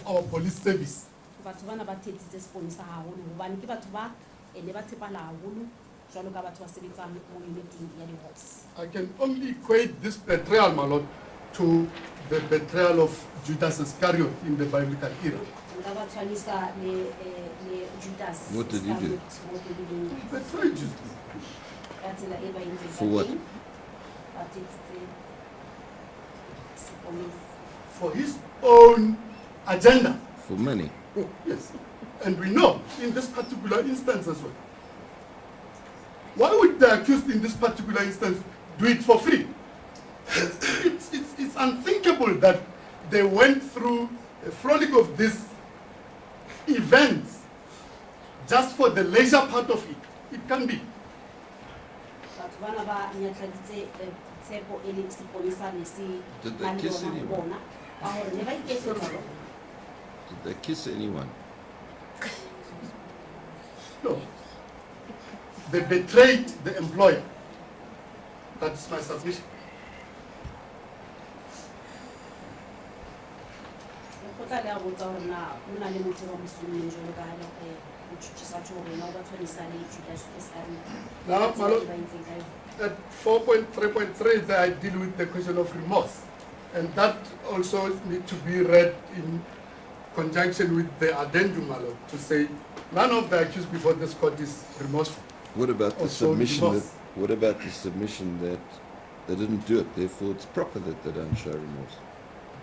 our police service. Batho bana ba thetsitse seponisa haholo hobane ke batho ba ene ba tshepala haholo jwalo ka batho ba sebetsang mo uniting ya di-Hawks. I can only equate this betrayal, my lord, to the betrayal of Judas Iscariot in the biblical era. What did he do? He betrayed Jesus. For what? For his own agenda. For money. Yes. And we know in this particular instance as well. Why would the accused in this particular instance do it for free? It's unthinkable that they went through a frolic of these events just for the leisure part of it, it can be. batho bana ba nyatladitse tshepo e le seponisa ne se Did they nang le kiss yona ho anyone? bona ka hore ne ba iketsetsa bona. Did they kiss anyone? No. They betrayed the employer. That's my submission. Lekgotla le a botsa hore na ho na le motho wa mosumeng jwalo ka ha ho tjhutjisa batho hore na o ba tshwanisa le Judas Iscariot. Now, my lord, Ba entseng ka yona. at 4.3.3, I deal with the question of remorse. And that also needs to be read in conjunction with the addendum, my lord, to say none of the accused before this court is remorseful. What about the Also submission that? remorse. What about the submission that they didn't do it? Therefore, it's proper that they don't show remorse.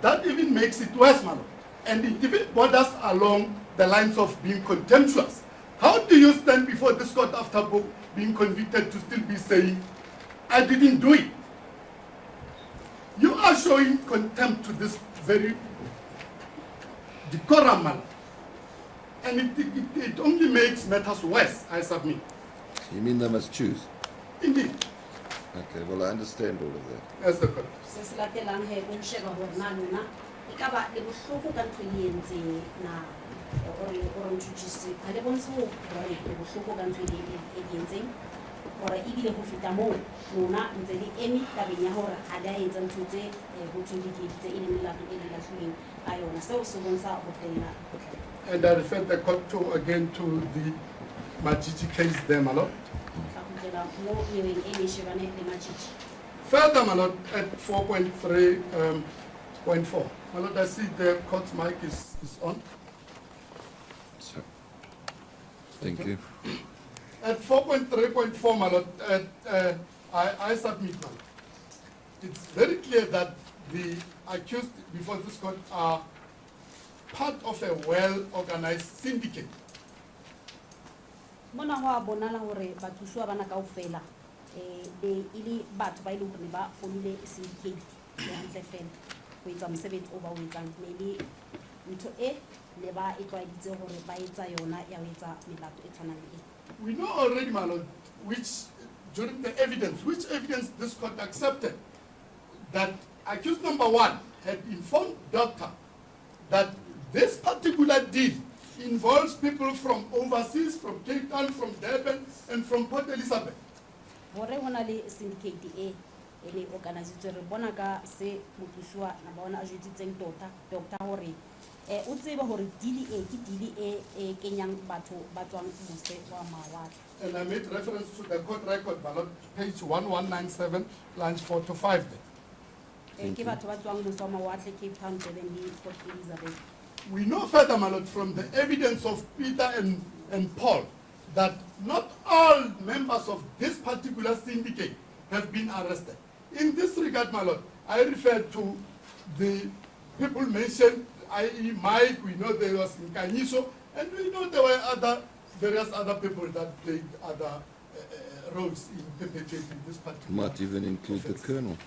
That even makes it worse, my lord. And it even borders along the lines of being contemptuous. How do you stand before this court after being convicted to still be saying, I didn't do it? You are showing contempt to this very decorum, my lord. And it only makes matters worse, I submit. You mean they must choose? Indeed, Okay, well, I understand all of that. as the court. Se se latelang he o sheba hore na lona e ka ba le bohloko ka ntho e entseng na o ntjhutjise ha le bontshe hore le bohloko ka ntho e entseng hore ebile ho feta moo lona ntse le eme tabeng ya hore ha le a etsa ntho tse ho thweng dikedi tse e leng melato e le lahlileng ka yona seo se bontsha ho fella. And I refer the court to again to the Majiji case there, my lord. Ka kgutlela mo nyeweng e ne e shebane le Majiji. Further, my lord, at 4.3.4, my lord, I see the court's mic is on. So, thank you. At 4.3.4, my lord, I submit, my lord. It's very clear that the accused before this court are part of a well-organized syndicate. Mona ho a bonala hore bathusiwa bana kaofela le ile batho ba ile hore ne ba fonile syndicate ya hantle fela ho etsa mosebetsi o ba o etsang ne le ntho e ne ba e tlwaeditse hore ba etsa yona ya ho etsa melato e tshwanang le e. We know already, my lord, during the evidence, which evidence this court accepted, that accused number 1 had informed doctor that this particular deal involves people from overseas, from Cape Town, from Durban, and from Port Elizabeth. Hore ho na le syndicate e le organisitswe re bona ka se mothusiwa na bona a jwetsitseng doctor hore o tsebe hore deal e ke deal e kenyang batho ba tswang mose wa mawatle. And I made reference to the court record, my lord, page 1197, lines 4 to 5 there. Ke batho ba tswang mose wa mawatle, Cape Town, Durban le Port Elizabeth. We know further, my lord, from the evidence of Peter and Paul, that not all members of this particular syndicate have been arrested. In this regard, my lord, I refer to the people mentioned, i.e. Mike, we know there was Nkanyiso, and we know there were various other people that played other roles in perpetrating this particular Might even include the offense. colonel.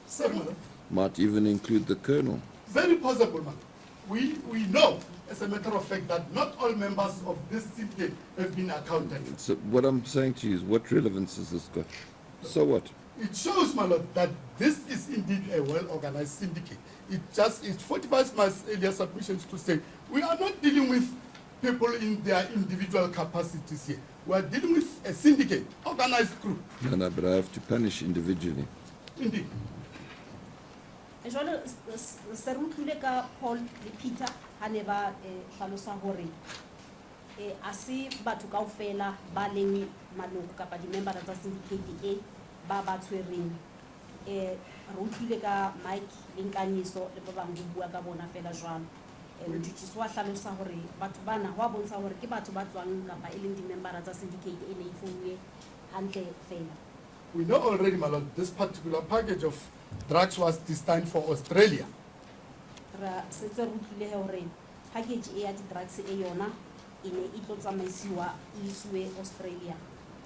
Sir, my lord, Might even include the colonel. very possible, my lord. We know, as a matter of fact, that not all members of this syndicate have been accounted for. So what I'm saying to you is, what relevance has this got? So what? It shows, my lord, that this is indeed a well-organized syndicate. It fortifies my earlier submissions to say we are not dealing with people in their individual capacities here. We are dealing with a syndicate, organized group. No, but I have to punish individually. Indeed. Jwale se re utlwile ka Paul le Peter ha ne ba hlalosa hore a se batho kaofela ba leng maloko kapa di-member tsa syndicate e ba tshwereng re utlwile ka Mike le Nkanyiso le ba bang ho bua ka bona fela jwalo motjhutjisi wa hlalosa hore batho bana ho a bontsha hore ke batho ba tswang kapa e leng di-member tsa syndicate e ne e founile hantle fela. We know already, my lord, this particular package of drugs was destined for Australia. Ra setse re utlwile hore package e ya di-drugs e yona e ne e tlo tsamaisiwa e isiwe Australia.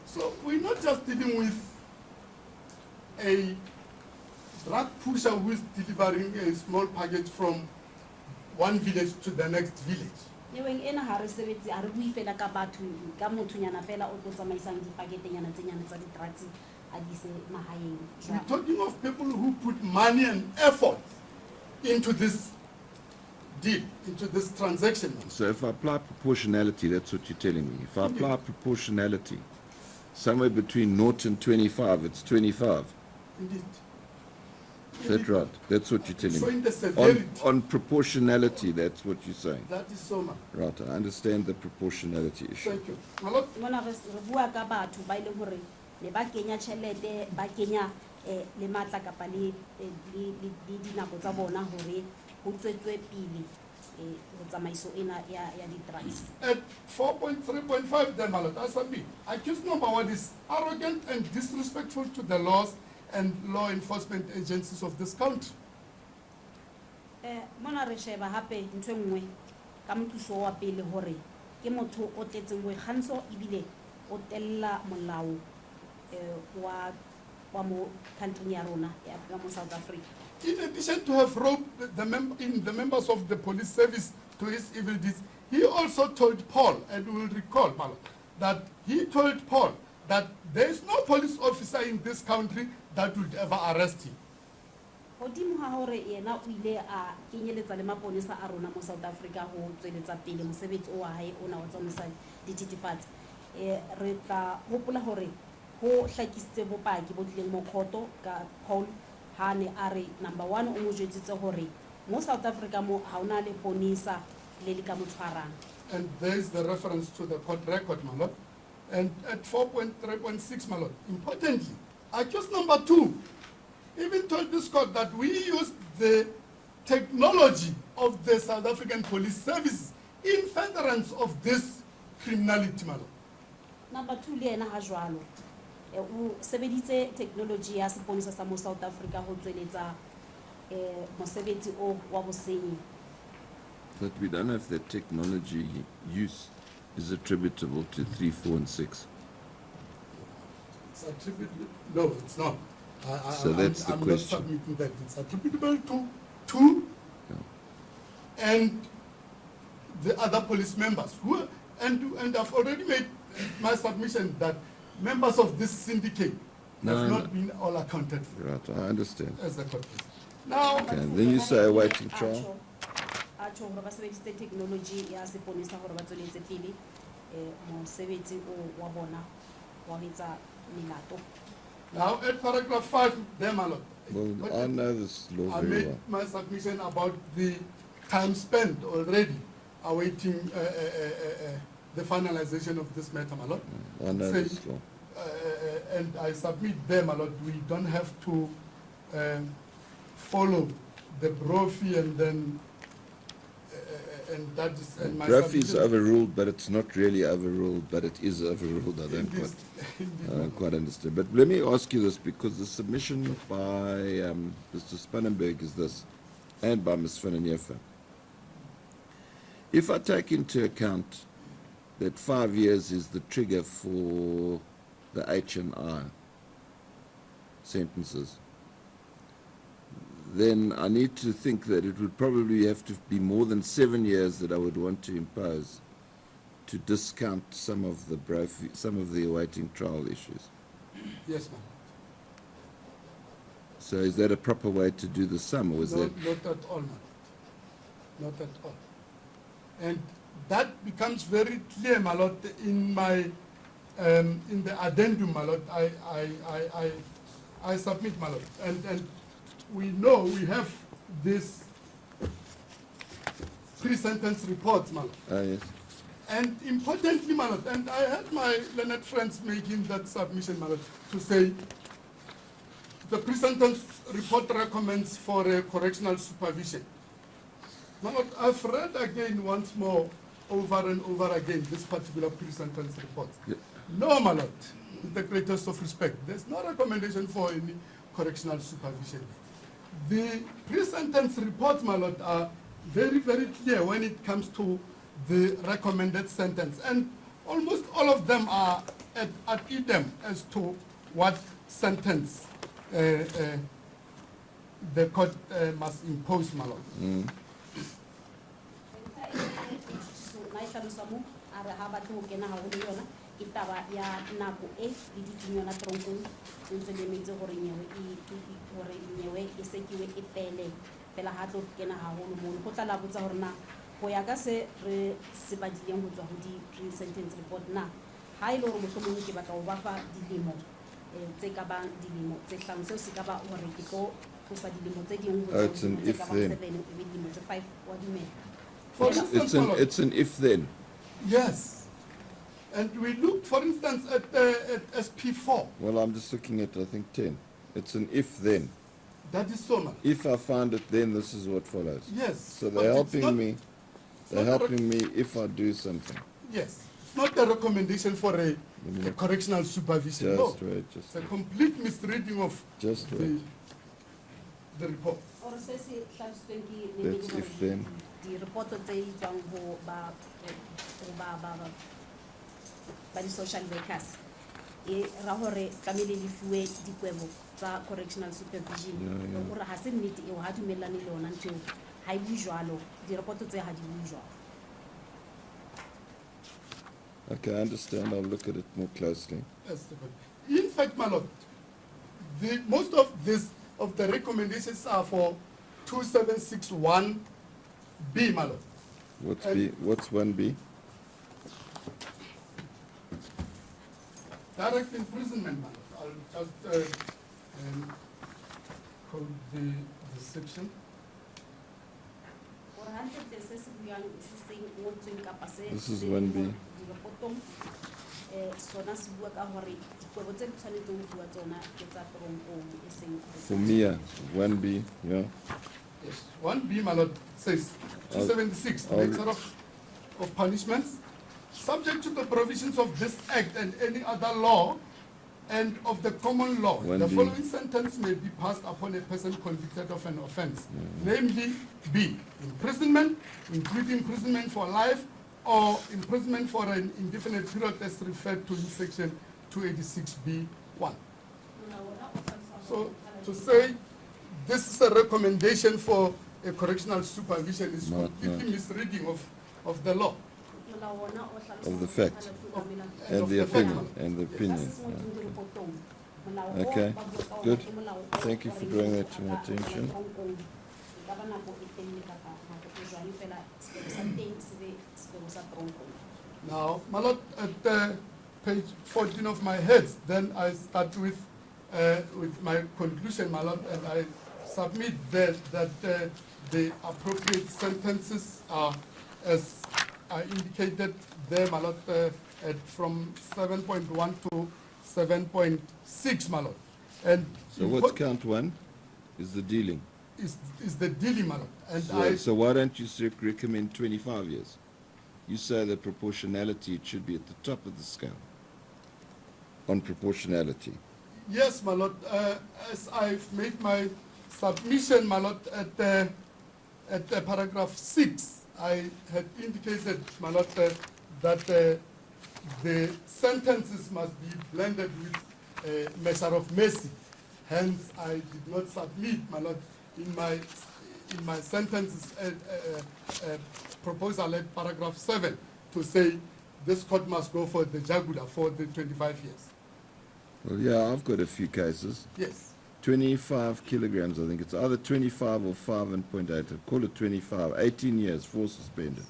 So we're not just dealing with a drug pusher who is delivering a small package from one village to the next village. Nyeweng ena ha re sebetse ha re bue fela ka batho ka mothonyana fela o tlo tsamaisang dipaketenyana tse nyane tsa di-drugs a di ise mahaeng. We're talking of people who put money and effort into this deal, into this transaction. So if I apply proportionality, that's what you're telling me. If I apply proportionality, somewhere between 0 and 25, it's 25. Indeed. Is that right? That's what you're telling Showing me. the severity. On proportionality, that's what you're saying. That is so much. Right, I understand the proportionality issue. Thank you. My lord, Mona re bua ka batho ba ile hore ne ba kenya tjhelete ba kenya le matla kapa le dinako tsa bona hore ho tswetswe pele ho tsamaiso ena ya di-drugs. at 4.3.5 then, my lord, I submit. Accused number one is arrogant and disrespectful to the laws and law enforcement agencies of this country. Mona re sheba hape ntho e nngwe ka mothuso wa pele hore ke motho o tletseng boikgantsho ebile o tella molao wa mo country ya rona ya mo South Africa. In addition to have roped the members of the police service to his evil deeds, he also told Paul, and we will recall, my lord, that he told Paul that there is no police officer in this country that would ever arrest him. Hodimo ha hore yena o ile a kenyeletsa le maponesa a rona mo South Africa ho tsweletsa pele mosebetsi o wa hae ona wa tsamaisa dithethefatsi. Re tla hopola hore ho hlakisitse bopaki bo tlileng mo khoto ka Paul ha ne a re number 1 o mo jwetsitse hore mo South Africa mo ha ona le ponisa le le ka mo tshwarang. And there is the reference to the court record, my lord. And at 4.3.6, my lord, importantly, accused number 2 even told this court that we used the technology of the South African police services in furtherance of this criminality, my lord. Number 2 le ena ha jwalo o sebeditse technology ya seponisa sa mo South Africa ho tsweletsa mosebetsi o wa bosenyi. But we don't know if that technology use is attributable to 3, 4, and 6. It's attributable. No, it's not. So that's the I'm question. not submitting that. It's attributable to 2 and the other police members who and I've already made my submission that members of this syndicate have not been all accounted for. Right, I understand. As the court case. Now, Okay, then you say awaiting trial. Acho hore ba sebeditse technology ya seponisa hore ba tsweletse pele mosebetsi o wa bona wa etsa melato. now at paragraph 5, there, my lord. Well, I know this law I very made well. my submission about the time spent already awaiting the finalization of this matter, my lord. I know Say, this law. and I submit there, my lord, we don't have to follow the Brophy and then and that is and my Brophy is submission- overruled, but it's not really overruled, but it is overruled. I don't Indeed, quite understand. But let me ask you this, because the submission by Mr. Spannenberg is this, and by Ms. Vanenyefa. If I take into account that 5 years is the trigger for the H&I sentences, then I need to think that it would probably have to be more than 7 years that I would want to impose to discount some of the awaiting trial issues. Yes, ma'am. So is that a proper way to do the sum, or is No, that? not at all, ma'am. Not at all. And that becomes very clear, my lord, in my in the addendum, my lord. I submit, my lord, and we know we have this pre-sentence report, my lord. Yes. And importantly, my lord, and I had my learned friends making that submission, my lord, to say the pre-sentence report recommends for a correctional supervision. My lord, I've read again once more, over and over again, this particular pre-sentence report. Yeah. No, my lord, with the greatest of respect, there's no recommendation for any correctional supervision. The pre-sentence reports, my lord, are very, very clear when it comes to the recommended sentence. And almost all of them are at idem as to what sentence the court must impose, my lord. hlalosa mo a re ha batle ho kena haholo yona ke taba ya nako e le ditseng yona tronkong e ntse le metse gore nyewe e sekiwe e fele fela ha tlo kena haholo mo go tla la botsa gore na go ya ka se re se badileng go tswa go di pre-sentence report na ha ile gore mohlomong ke batla go ba fa dilemo tse ka bang dilemo tse hlano seo se ka ba gore ke tlo tlosa dilemo tse ding go Oh, it's an tse if ka bang then. 7 e be dilemo tse 5 wa dumela For It's instance, an my lord, it's an if then. yes. And we look, for instance, at SP4. Well, I'm just looking at I think 10. It's an if then. That is so much. If I find it, then this is what follows. Yes. So but they're it's helping not- me. it's They're not a helping me if I do something. Yes. It's not a recommendation for a look. correctional supervision. Just No. wait, It's a complete misreading of just the, wait. the report. or se se hlalositsweng ke That's Nemedi if gore then. di-reporto tse di tswang ho ba di-social workers e ra gore tlamehile le fiwe dikwebo tsa correctional supervision Yeah, yeah. gore ga se nnete eo ga dumelane le yona ntho eo ga e bue jalo di-reporto tse ga di bue jalo Okay, I understand. I'll look at it more closely. That's the good. In fact, my lord, most of the recommendations are for 2761B, my lord. What's And- B? What's 1B? Direct imprisonment, my lord. I'll just call the section. gore hantle se se buang se se ngotsweng kapa se This is se 1B. mo direpotong sona se bua ka gore dikwebo tse di tshwanetseng go fiwa tsona ke tsa toronkong e seng For Mia, 1B. Yeah. Yes. 1B, my lord, says 276, the I'll- nature of punishments, subject to the provisions of this act and any other law and of the common law. 1B. The following sentence may be passed upon a person convicted of an offense, namely B, imprisonment, including imprisonment for life or imprisonment for an indefinite period as referred to in section 286B1. So to say this is a recommendation for a correctional supervision is Not- completely misreading of the law. Of the fact. And of the the fact. opinion. And the opinion. Okay, good. Thank you for drawing that to my attention. Now, my lord, at page 14 of my heads, then I start with my conclusion, my lord, and I submit that the appropriate sentences are, as I indicated there, my lord, from 7.1 to 7.6, my lord. And So what's count 1? Is the dealing. is the dealing, my lord. And So why don't you recommend 25 years? You say that proportionality, it should be at the top of the scale. On proportionality. yes, my lord, as I've made my submission, my lord, at paragraph 6, I had indicated, my lord, that the sentences must be blended with a measure of mercy. Hence, I did not submit, my lord, in my sentences proposal at paragraph 7 to say this court must go for the Jaguda for the 25 years. Well, yeah, I've got a few cases. Yes. 25 kilograms, I think. It's either 25 or 5.8. I'll call it 25. 18 years, force suspended.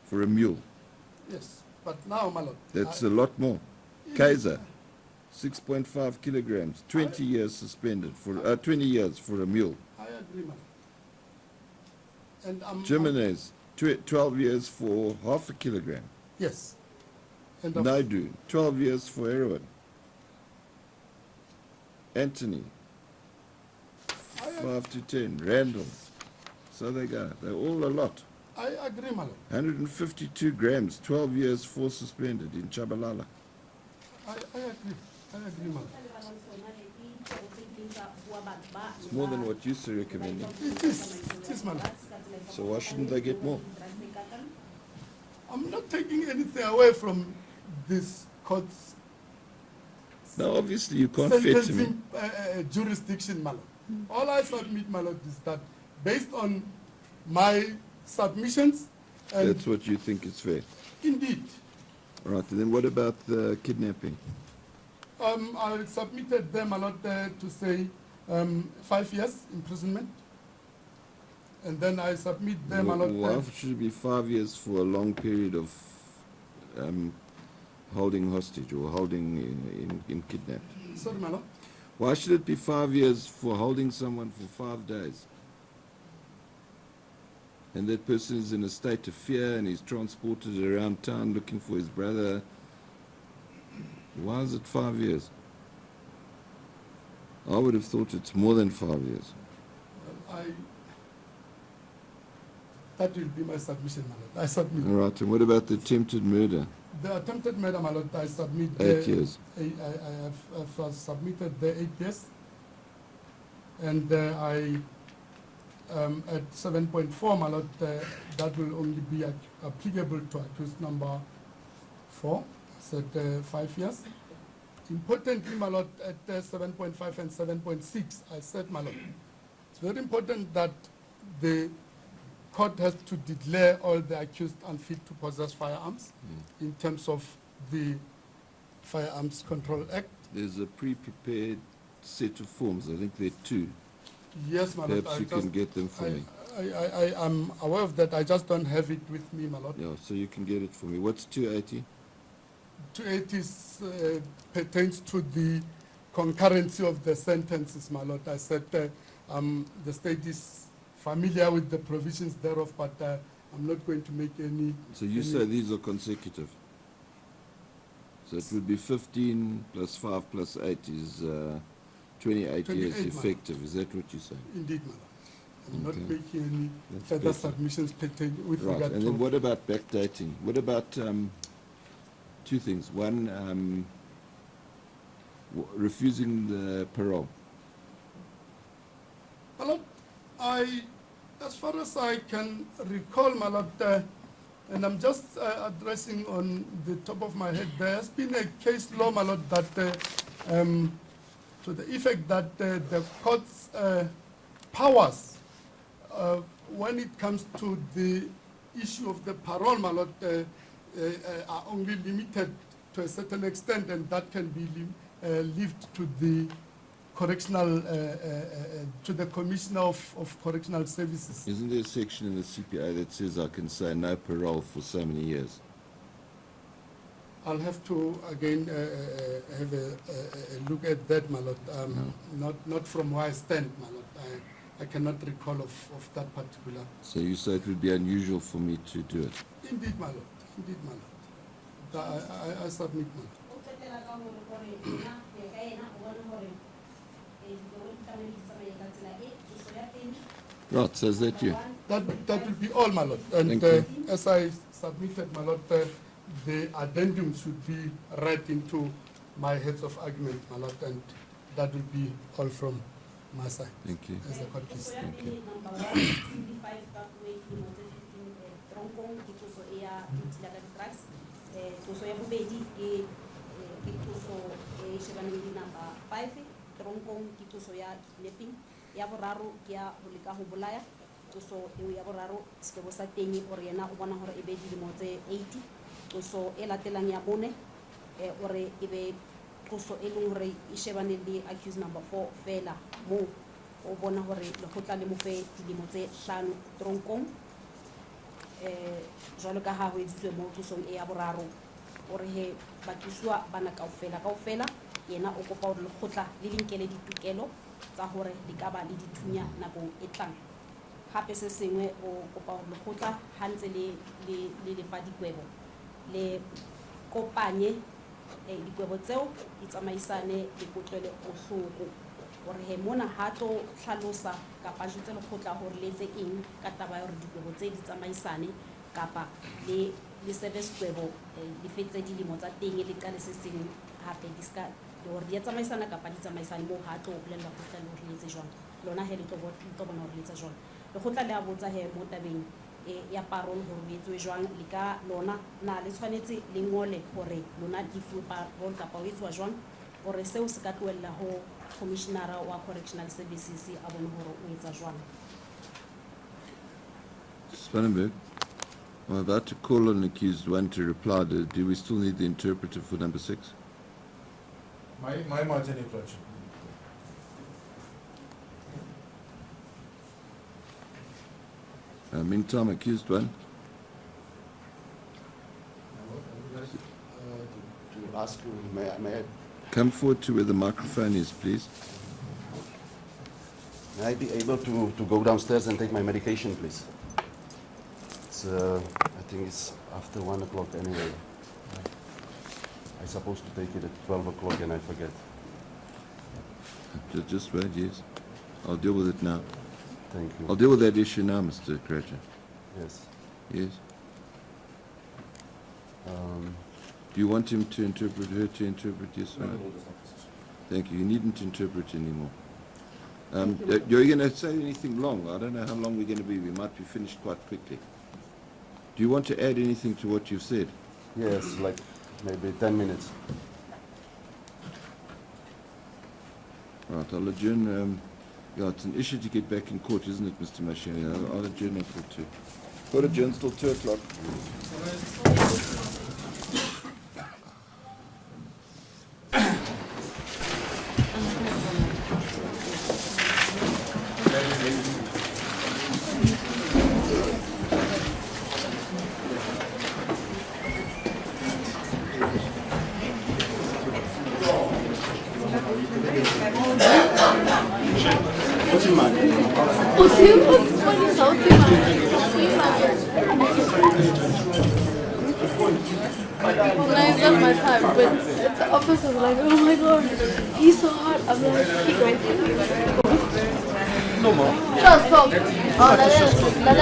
For a mule. Yes. But now, my lord, That's a lot more. Kaiser, 6.5 kilograms, 20 years suspended for 20 years for a mule. I agree, man. And Jimenez, 12 years for half a kilogram. yes. And Naidu, 12 years for heroin. Anthony, 5 to 10. Randall. So they go. They're all a lot. I agree, my lord. 152 grams, 12 years force suspended in Chabalala. I agree. I agree, my lord. It's more than what you are recommending. It is, my lord. So why shouldn't they get more? I'm not taking anything away from this court's Now, obviously, you can't fit to me. sentencing jurisdiction, my lord. All I submit, my lord, is that based on my submissions And That's what you think is fair. indeed, Right, and then what about the kidnapping? I submitted them a lot to say 5 years imprisonment. And then I submit them a lot. Why should it be 5 years for a long period of holding hostage or holding in kidnapped? Sorry, my lord. Why should it be 5 years for holding someone for 5 days? And that person is in a state of fear and he's transported around town looking for his brother. Why is it 5 years? I would have thought it's more than 5 years. That will be my submission, my lord. I submit. All right, and what about the attempted murder? The attempted murder, my lord, I submit. 8 years. I have submitted the 8 years. And at 7.4, my lord, that will only be applicable to accused number 4, said 5 years. Importantly, my lord, at 7.5 and 7.6, I said, my lord, it's very important that the court has to declare all the accused unfit to possess firearms in terms of the Firearms Control Act. There's a pre-prepared set of forms. I think there are 2. Yes, my lord. Perhaps you can get them for me. I am aware of that. I just don't have it with me, my lord. Yeah, so you can get it for me. What's 280? 280 pertains to the concurrency of the sentences, my lord. I said the state is familiar with the provisions thereof, but I'm not going to make any. So you say these are consecutive? So it would be 15 plus 5 plus 8 is 28 years 28, effective. Is that what you're saying? Indeed, my lord. I'm not Okay. making any That's further better. submissions pertaining with Right, regard and to. then what about backdating? What about 2 things? One, refusing the parole. My lord, as far as I can recall, my lord, and I'm just addressing on the top of my head, there has been a case law, my lord, that to the effect that the court's powers, when it comes to the issue of the parole, my lord, are only limited to a certain extent, and that can be left to the correctional, to the Commissioner of Correctional Services. Isn't there a section in the CPA that says I can say no parole for so many years? I'll have to again have a look at that, my lord. Not from where I stand, my lord. I cannot recall of that particular. So you say it would be unusual for me to do it? Indeed, my lord. Indeed, my lord. I submit, my lord. Right, so is that you? That will be all, my lord. And Thank as I submitted, my lord, the addendum should be read into my heads of argument, my lord, and that will be all from my side. Thank you. As the court please. Thank you. Toso ya bobedi ke toso e shebaneng le number 5 tronkong ke toso ya kidnapping ya boraro ke ya go leka go bolaya toso eo ya boraro sekebo sa teng ore yena o bona gore e be dilemo tse 80 toso e latelang ya bone ore e be toso e leng gore e shebane le accused number 4 fela mo o bona gore le khotla le mo fe dilemo tse 5 tronkong jalo ka ha ho editswe mo tosong e ya boraro ore he bakiswa bana kaofela yena o kopa hore lekgotla le linkele ditokelo tsa hore di ka ba le dithunya nakong e tlang hape se sengwe o kopa hore lekgotla ha ntse le fa dikwebo le kopanye dikwebo tseo di tsamaisane le kotlele bohloko hore he mona ha tlo tlhalosa kapa jutse lekgotla hore le tse eng ka taba ya hore dikwebo tse di tsamaisane kapa le service kwebo di fetse dilemo tsa teng le qale se seng hape di ska hore di tsamaisana kapa di tsamaisane mo ha tlo bolella khotla le hore le tse jwang lona he le tlo bona hore le tse jwang le khotla le a botsa he mo tabeng ya parole hore le tswe jwang le ka lona na le tshwanetse le ngole hore lona di fu parole kapa o etswa jwang hore seo se ka tloella ho commissioner wa correctional services a bone hore o etsa jwang. Spannenberg. I'm about to call on accused one to reply. Do we still need the interpreter for number 6? My margin approach. Meantime, accused one. To ask you, may I Come forward to where the microphone is, please. May I be able to go downstairs and take my medication, please? It's, I think it's after 1 o'clock anyway. I'm supposed to take it at 12 o'clock and I forget. Just wait, yes. I'll deal with it now. Thank you. I'll deal with that issue now, Mr. Krejcir. Yes. Yes. Um, Do you want him to interpret, her to interpret, yes or no? Thank you. You needn't interpret anymore. You're going to say anything long? I don't know how long we're going to be. We might be finished quite quickly. Do you want to add anything to what you've said? yes, like maybe 10 minutes. Right, I'll adjourn. Yeah, it's an issue to get back in court, isn't it, Mr. Mashiri? I'll adjourn until 2. Court adjourns till 2 o'clock. When I done my time, but the officer was like, oh my god, he's so hot. I'm like, keep going. No more. Just stop. Oh, la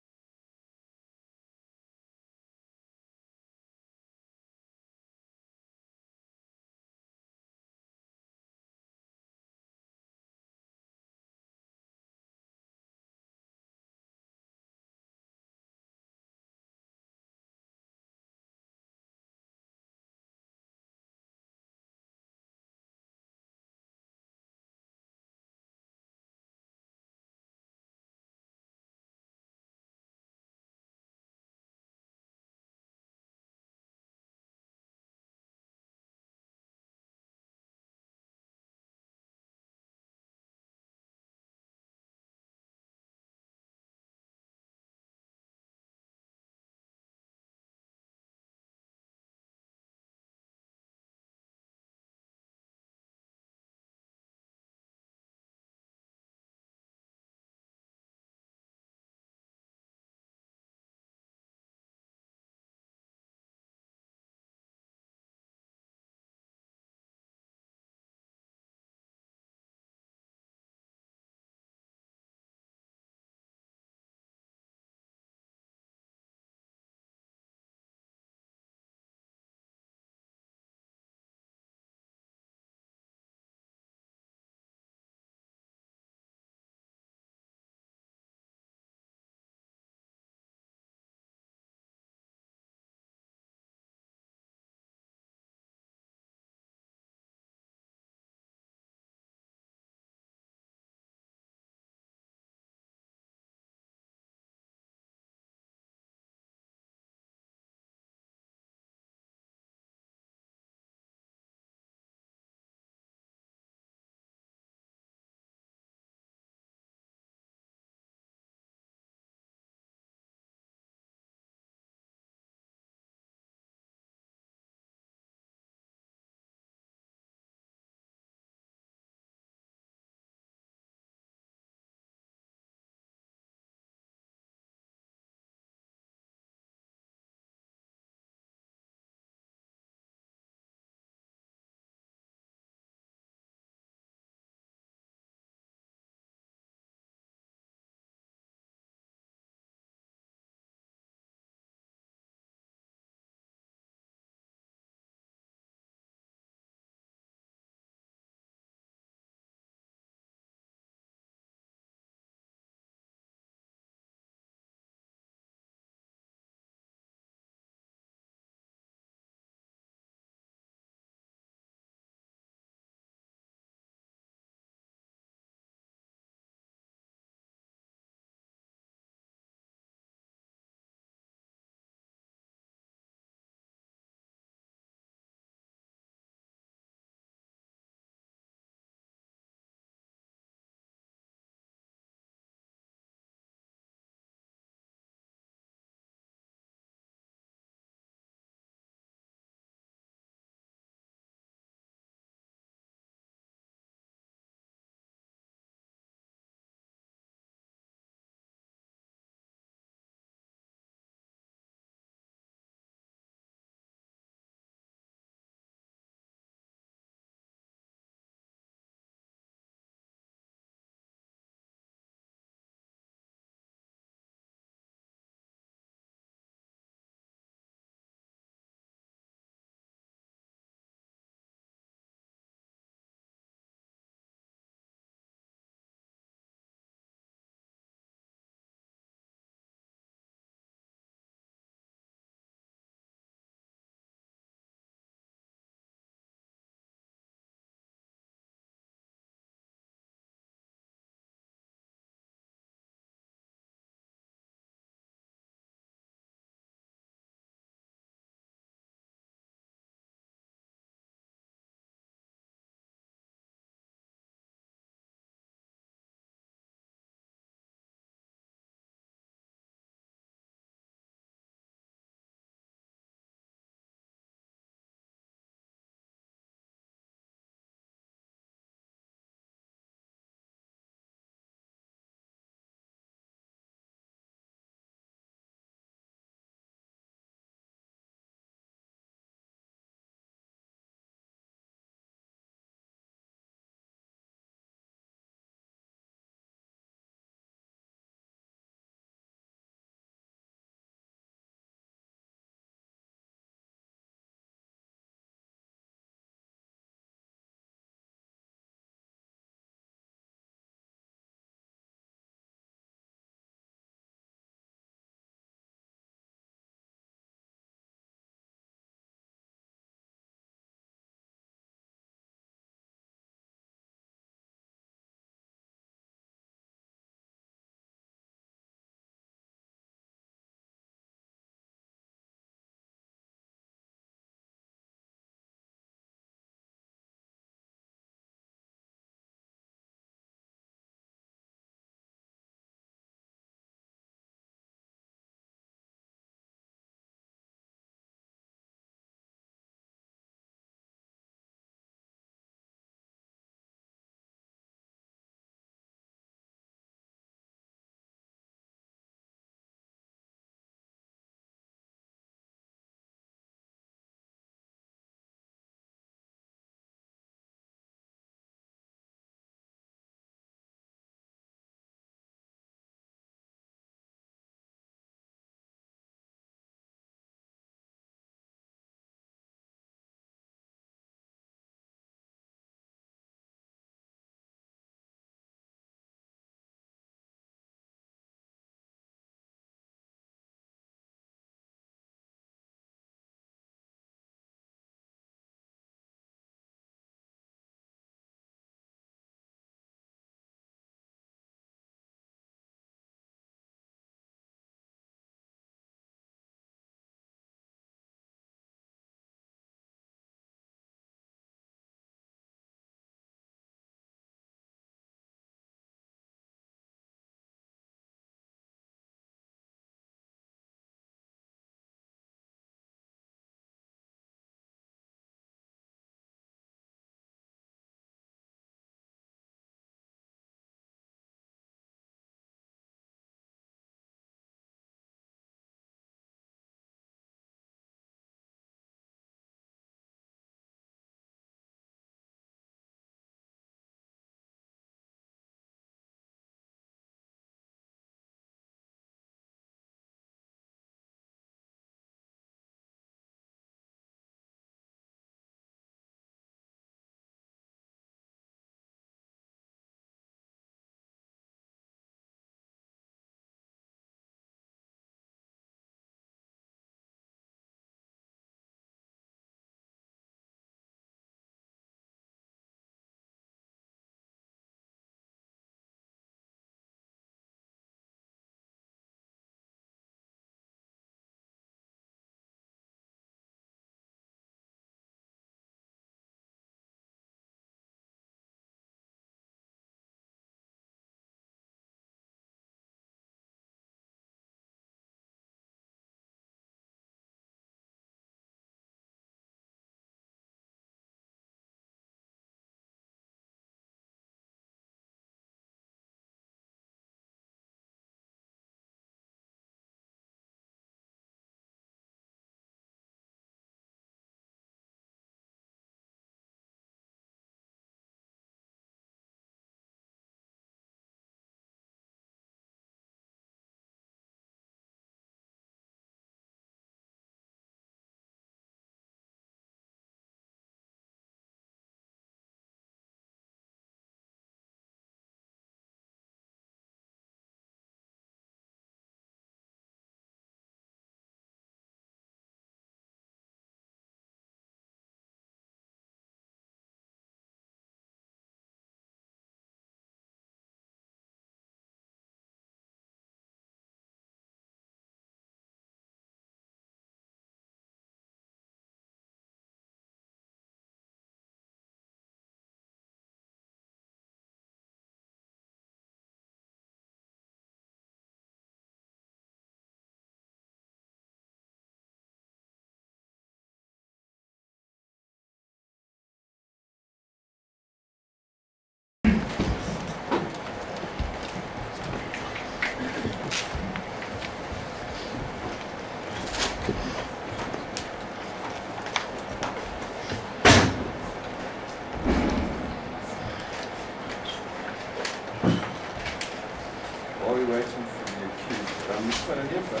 While we're waiting for the accused, Ms. Panagiefa,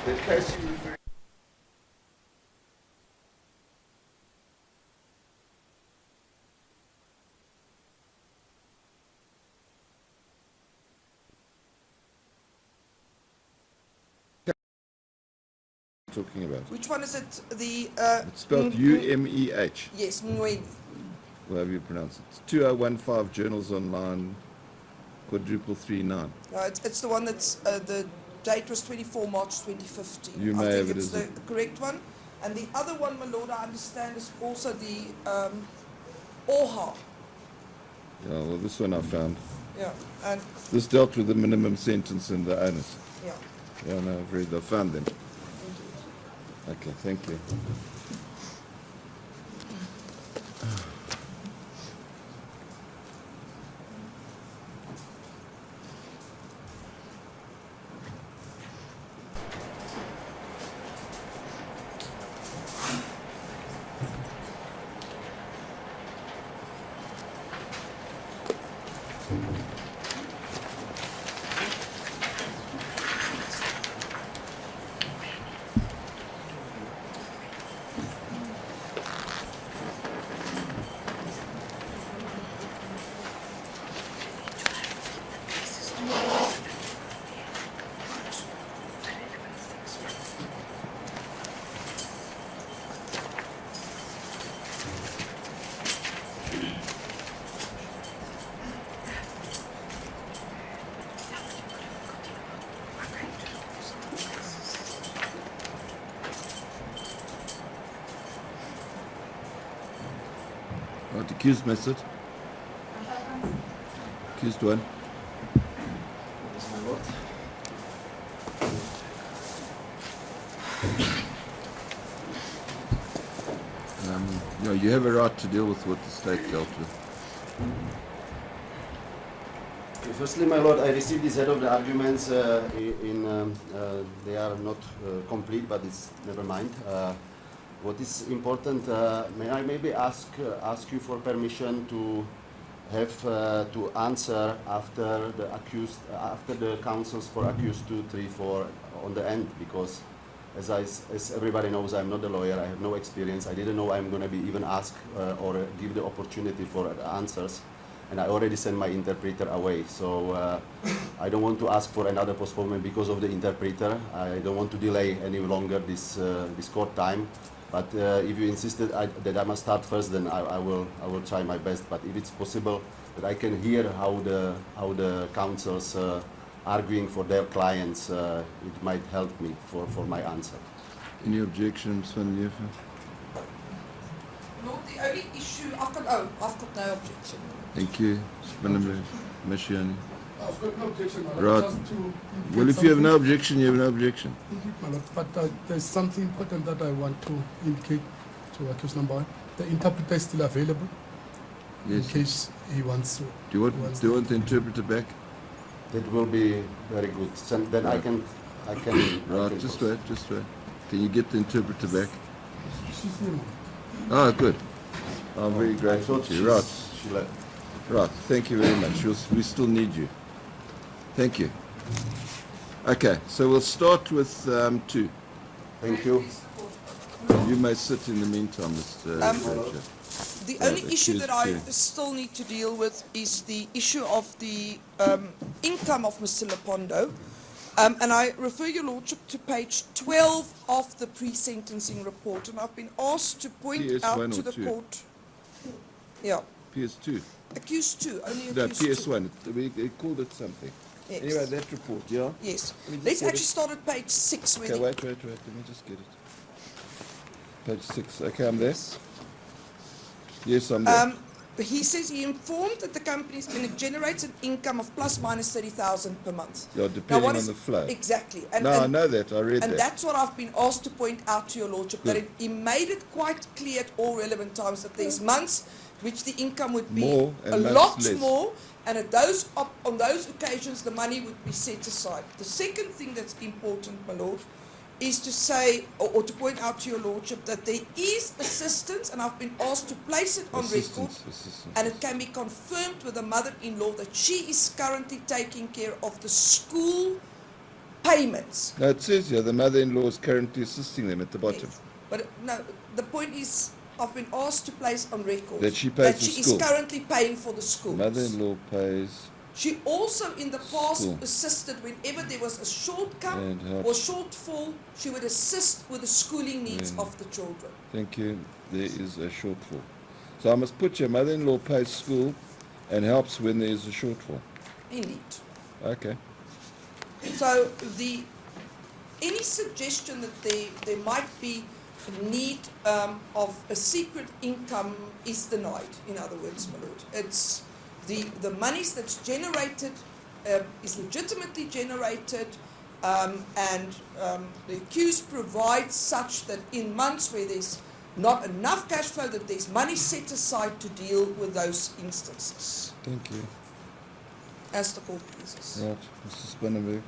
the case you refer talking about? Which one is it? The It's spelled U-M-E-H. Yes, Mweni. However you pronounce it. It's 2015 Journals Online, quadruple 39. No, it's the one that's the date was 24 March 2015. You may I have think it it's as the correct one. And the other one, my lord, I understand is also the OHA. Yeah, well, this one I found. Yeah, and This dealt with the minimum sentence and the onus. yeah. Yeah, no, I've read. I found them. Okay, thank you. Right, accused method. Accused one. Yes, my lord. You have a right to deal with what the state dealt with. Okay, firstly, my lord, I received this head of the arguments they are not complete, but it's never mind. What is important, may I maybe ask you for permission to have to answer after the counsels for accused 2, 3, 4 on the end, because as everybody knows, I'm not a lawyer. I have no experience. I didn't know I'm going to be even asked or give the opportunity for answers, and I already sent my interpreter away. So I don't want to ask for another postponement because of the interpreter. I don't want to delay any longer this court time. But if you insisted that I must start first, then I will try my best. But if it's possible that I can hear how the counsels arguing for their clients, it might help me for my answer. Any objections, Van Leeuwen? Lord, the only issue I've got no objection. Thank you. Mashiani. I've got no objection. Right. Just to indicate Well, if you have no something. objection, you have no objection. Indeed, my lord, but there's something important that I want to indicate to accused number 1. The interpreter is still available in Yes. case he wants to. Do you want the interpreter back? That will be very good. So then I can. Right, just wait. Can you get the interpreter back? She's here, ma'am. Oh, good. I'm very I grateful thought to you. Right. she left. Right, thank you very much. We still need you. Thank you. Okay, so we'll start with 2. Thank you. You may sit in the meantime, Mr. Krejcir. The only issue that I accused still need to deal with is the issue of the income of Mr. Lepondo. And I refer your lordship to page 12 of the pre-sentencing report. And I've been asked to point PS1 out to or the 2? court. Yeah, PS2. accused 2, only No, accused 2. PS1. We called it something. Yes. Anyway, that report, yeah? Yes. Let me just Let's get actually start at page 6. Where Okay, the- wait. Let me just get it. Page 6. Okay, I'm there. Yes, I'm there. He says he informed that the company is going to generate an income of plus minus 30,000 per month. Yeah, Now, depending what on is- the flow. Exactly. No, I know that. I read And that. that's what I've been asked to point out to your lordship, that Good. he made it quite clear at all relevant times that there's months which the income would be More a and lot less. more, and on those occasions the money would be set aside. The second thing that's important, my lord, is to say, or to point out to your lordship, that there is assistance, and I've been asked to place it on record, Assistance. and it can be confirmed with the mother-in-law that she is currently taking care of the school payments. No, it says here the mother-in-law is currently assisting them at the bottom. Yes. But no, the point is, I've been asked to place on record That she pays for she school. is currently paying for the schools. Mother-in-law pays She also in the past School. assisted whenever there was a shortcome and helps. or shortfall, she would assist with the schooling needs Mm. of the children. Thank you. There is a shortfall. So I must put your mother-in-law pays school and helps when there is a shortfall. Indeed. Okay. So any suggestion that there might be need of a secret income is denied. In other words, my lord, it's the monies that's generated is legitimately generated, and the accused provides such that in months where there's not enough cash flow, that there's money set aside to deal with those instances, Thank you. as the court pleases. Right. Mr. Spinnenberg.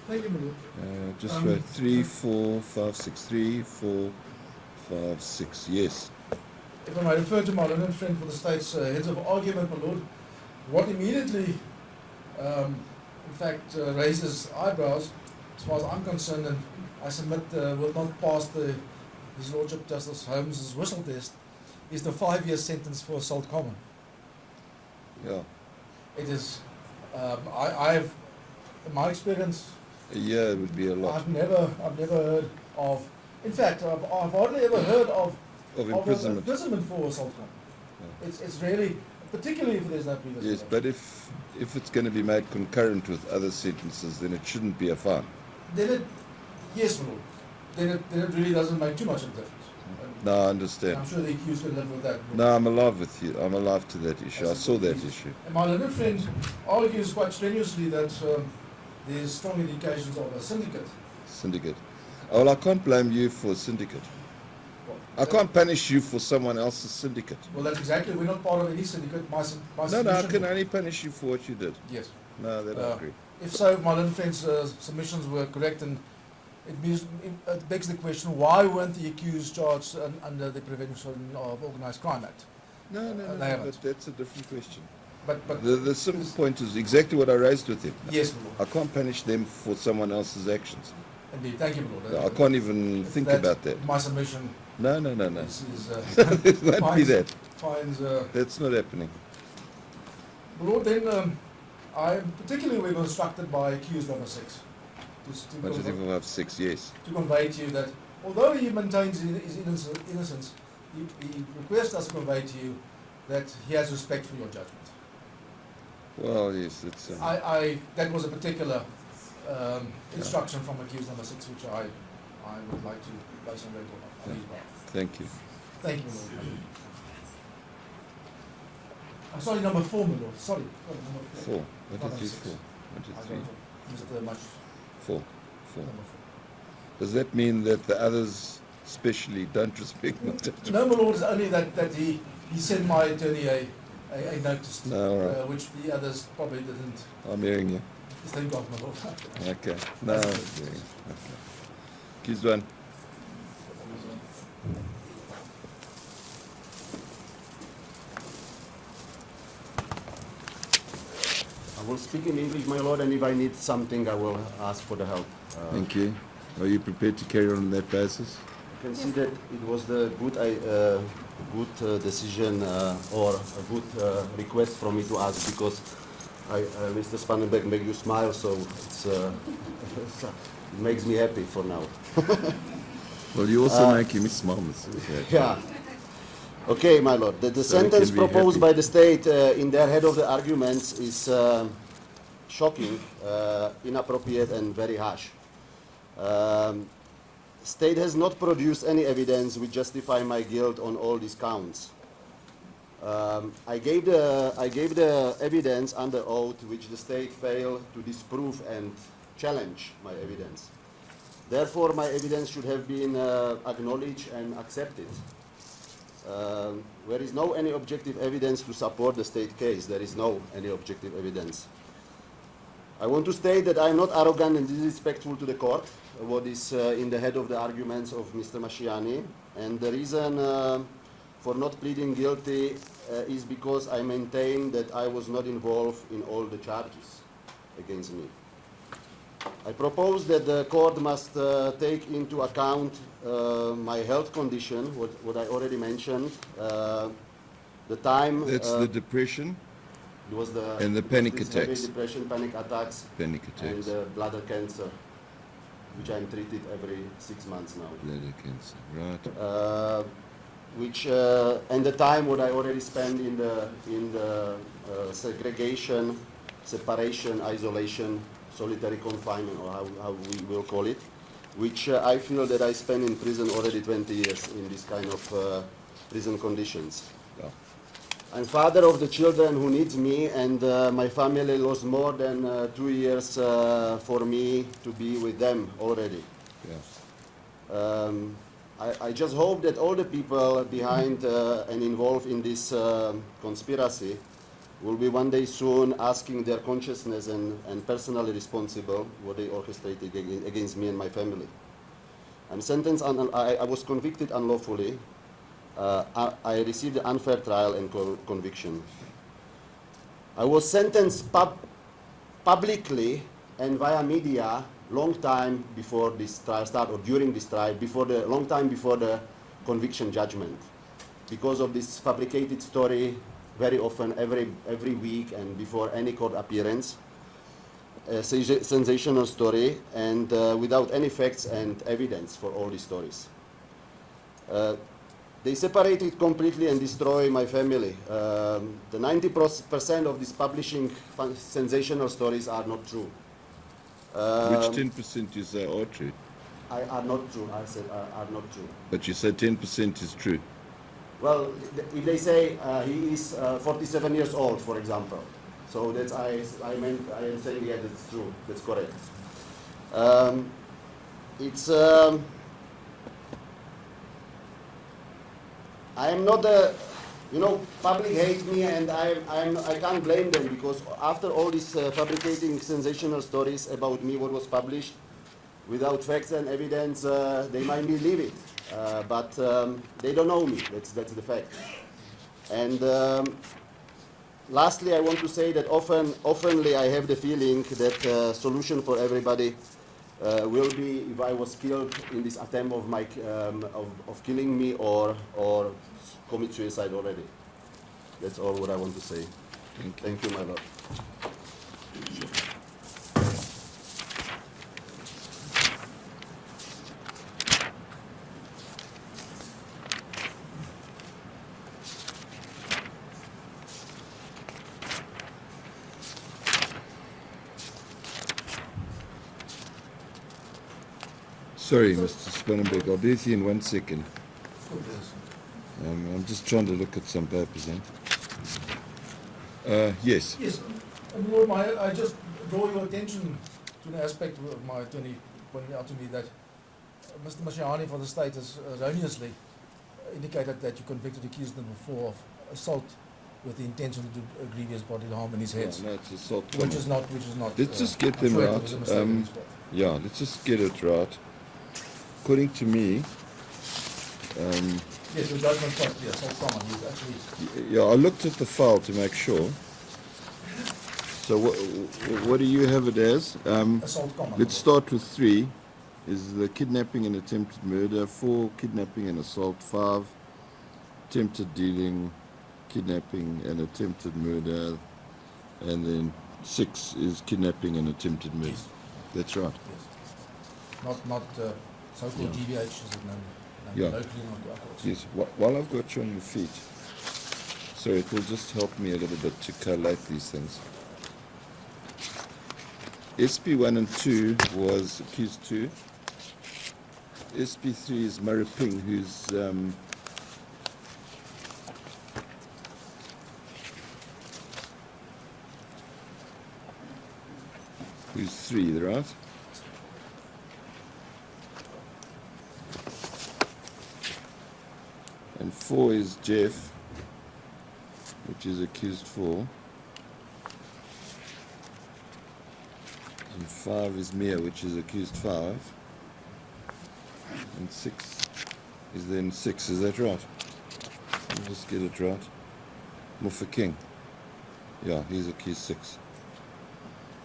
Thank you, my lord. Just wait. 3, 4, 5, 6. 3, 4, 5, 6. Yes. If I may refer to my learned friend for the state's heads of argument, my lord, what immediately, in fact, raises eyebrows, as far as I'm concerned, and I submit will not pass His Lordship Justice Holmes' whistle test, is the 5-year sentence for assault common. Yeah. It is, I've, in my experience, A year would be a lot I've never heard of, in fact, I've hardly ever heard of of imprisonment for assault common. Yeah. It's really, particularly if there's no previous Yes, conviction. but if it's going to be made concurrent with other sentences, then it shouldn't be a fine. Then it, yes, my lord. Then it really doesn't make too much of a difference. And No, I understand. I'm sure the accused can live with that. No, I'm alive with you. I'm alive to that issue. I saw that issue. And my learned friend argues quite strenuously that there's strong indications of a syndicate. Syndicate. Oh, well, I can't blame you for a syndicate. I can't punish you for someone else's syndicate. Well, that's exactly, we're not part of any syndicate. My No, I submission- can only punish you for what you did. Yes. No, that I agree. If so, my learned friend's submissions were correct, and it begs the question, why weren't the accused charged under the Prevention of Organised Crime Act? No, they haven't. but that's a different question. But The simple point is exactly what I raised with him. yes, my lord. I can't punish them for someone else's actions. Indeed, thank you, my lord. I can't even think about that. My submission No. is It won't be that. finds That's not happening. my lord. Then I particularly we were instructed by accused number 6 But if you have 6, yes. to convey to you that although he maintains his innocence, he requests us to convey to you that he has respect for your judgment. Well, yes, it's. That was a particular instruction from accused number 6, which I would like to place on record on his behalf. Thank you. Thank you, my lord. Sorry, number 4, my lord. Sorry, number 4. 4. What did you 4? What I did don't 3? know. Mr. Much, 4. 4. number 4. Does that mean that the others, especially, don't respect my judgment? No, my lord, is only that he sent my attorney a notice, No, all right. which the others probably didn't I'm hearing you. think of, my lord. Okay. No. I'm hearing you. Okay. Accused 1. I will speak in English, my lord, and if I need something, I will ask for the help. Thank you. Are you prepared to carry on that basis? You can see that it was the good decision or a good request from me to ask, because Mr. Spannenberg made you smile, so it's, it makes me happy for now. Well, you also make me smile, Mr. Yeah. Okay, my lord. The So we sentence can be proposed happy. by the state in their head of the arguments is shocking, inappropriate, and very harsh. State has not produced any evidence which justify my guilt on all these counts. I gave the evidence under oath, which the state failed to disprove and challenge my evidence. Therefore, my evidence should have been acknowledged and accepted. There is no any objective evidence to support the state case. There is no any objective evidence. I want to state that I am not arrogant and disrespectful to the court, what is in the head of the arguments of Mr. Mashiani. And the reason for not pleading guilty is because I maintain that I was not involved in all the charges against me. I propose that the court must take into account my health condition, what I already mentioned, the time... That's the depression? It was the, and the panic heavy attacks. depression, panic attacks, Panic attacks. and bladder cancer, which I'm treated every 6 months now. Bladder cancer, right. And the time what I already spent in the segregation, separation, isolation, solitary confinement, or how we will call it, which I feel that I spent in prison already 20 years in this kind of prison conditions. Yeah. I'm father of the children who needs me, and my family lost more than 2 years for me to be with them already. Yeah. I just hope that all the people behind and involved in this conspiracy will be one day soon asking their consciousness and personally responsible what they orchestrated against me and my family. I'm sentenced, I was convicted unlawfully. I received an unfair trial and conviction. I was sentenced publicly and via media long time before this trial started, or during this trial, long time before the conviction judgment. Because of this fabricated story, very often, every week and before any court appearance, a sensational story, and without any facts and evidence for all these stories. They separated completely and destroyed my family. The 90% of these publishing sensational stories are not true. Which 10% you say are true? Are not true. I said are not true. But you said 10% is true. Well, if they say he is 47 years old, for example, so that's I am saying yeah, that's true. That's correct. I am not a, public hate me, and I can't blame them, because after all these fabricating sensational stories about me, what was published, without facts and evidence, they might believe it, but they don't know me. That's the fact. And lastly, I want to say that oftenly I have the feeling that solution for everybody will be if I was killed in this attempt of killing me or commit suicide already. That's all what I want to say. Thank you, my lord. Sorry, Mr. Spannenberg, I'll be with you in 1 second. I'm just trying to look at some papers, yes. Yes, Lord Mayor, I just draw your attention to an aspect of my attorney pointing out to me that Mr. Mashiani for the state has erroneously indicated that you convicted accused number 4 of assault with the intention to do grievous bodily harm in his head. No, it's assault. Which is not. Let's just get them sure right. Yeah, let's just get it right. According to me, yes, the judgment part, yes, assault common. He's actually. Yeah, I looked at the file to make sure. So what do you have it as? Assault common. Let's start with 3. Is the kidnapping and attempted murder, 4 kidnapping and assault, 5 attempted dealing, kidnapping and attempted murder, and then 6 is kidnapping and attempted murder. Yes. That's right. Yes. Not so-called Yeah. GBH, is it known Yeah. locally, not locally. Yes. While I've got you on your feet, so it will just help me a little bit to collate these things. SP1 and 2 was accused 2. SP3 is Mariping, who's who's 3, right? And 4 is Jeff, which is accused 4. And 5 is Mia, which is accused 5. And 6 is then 6, is that right? Let me just get it right. Mufa King. Yeah, he's accused 6.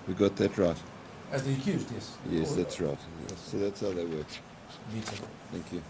We got that right? As the accused, yes. Yes, that's right. Yes, so that's how that works. Meeting. Thank you.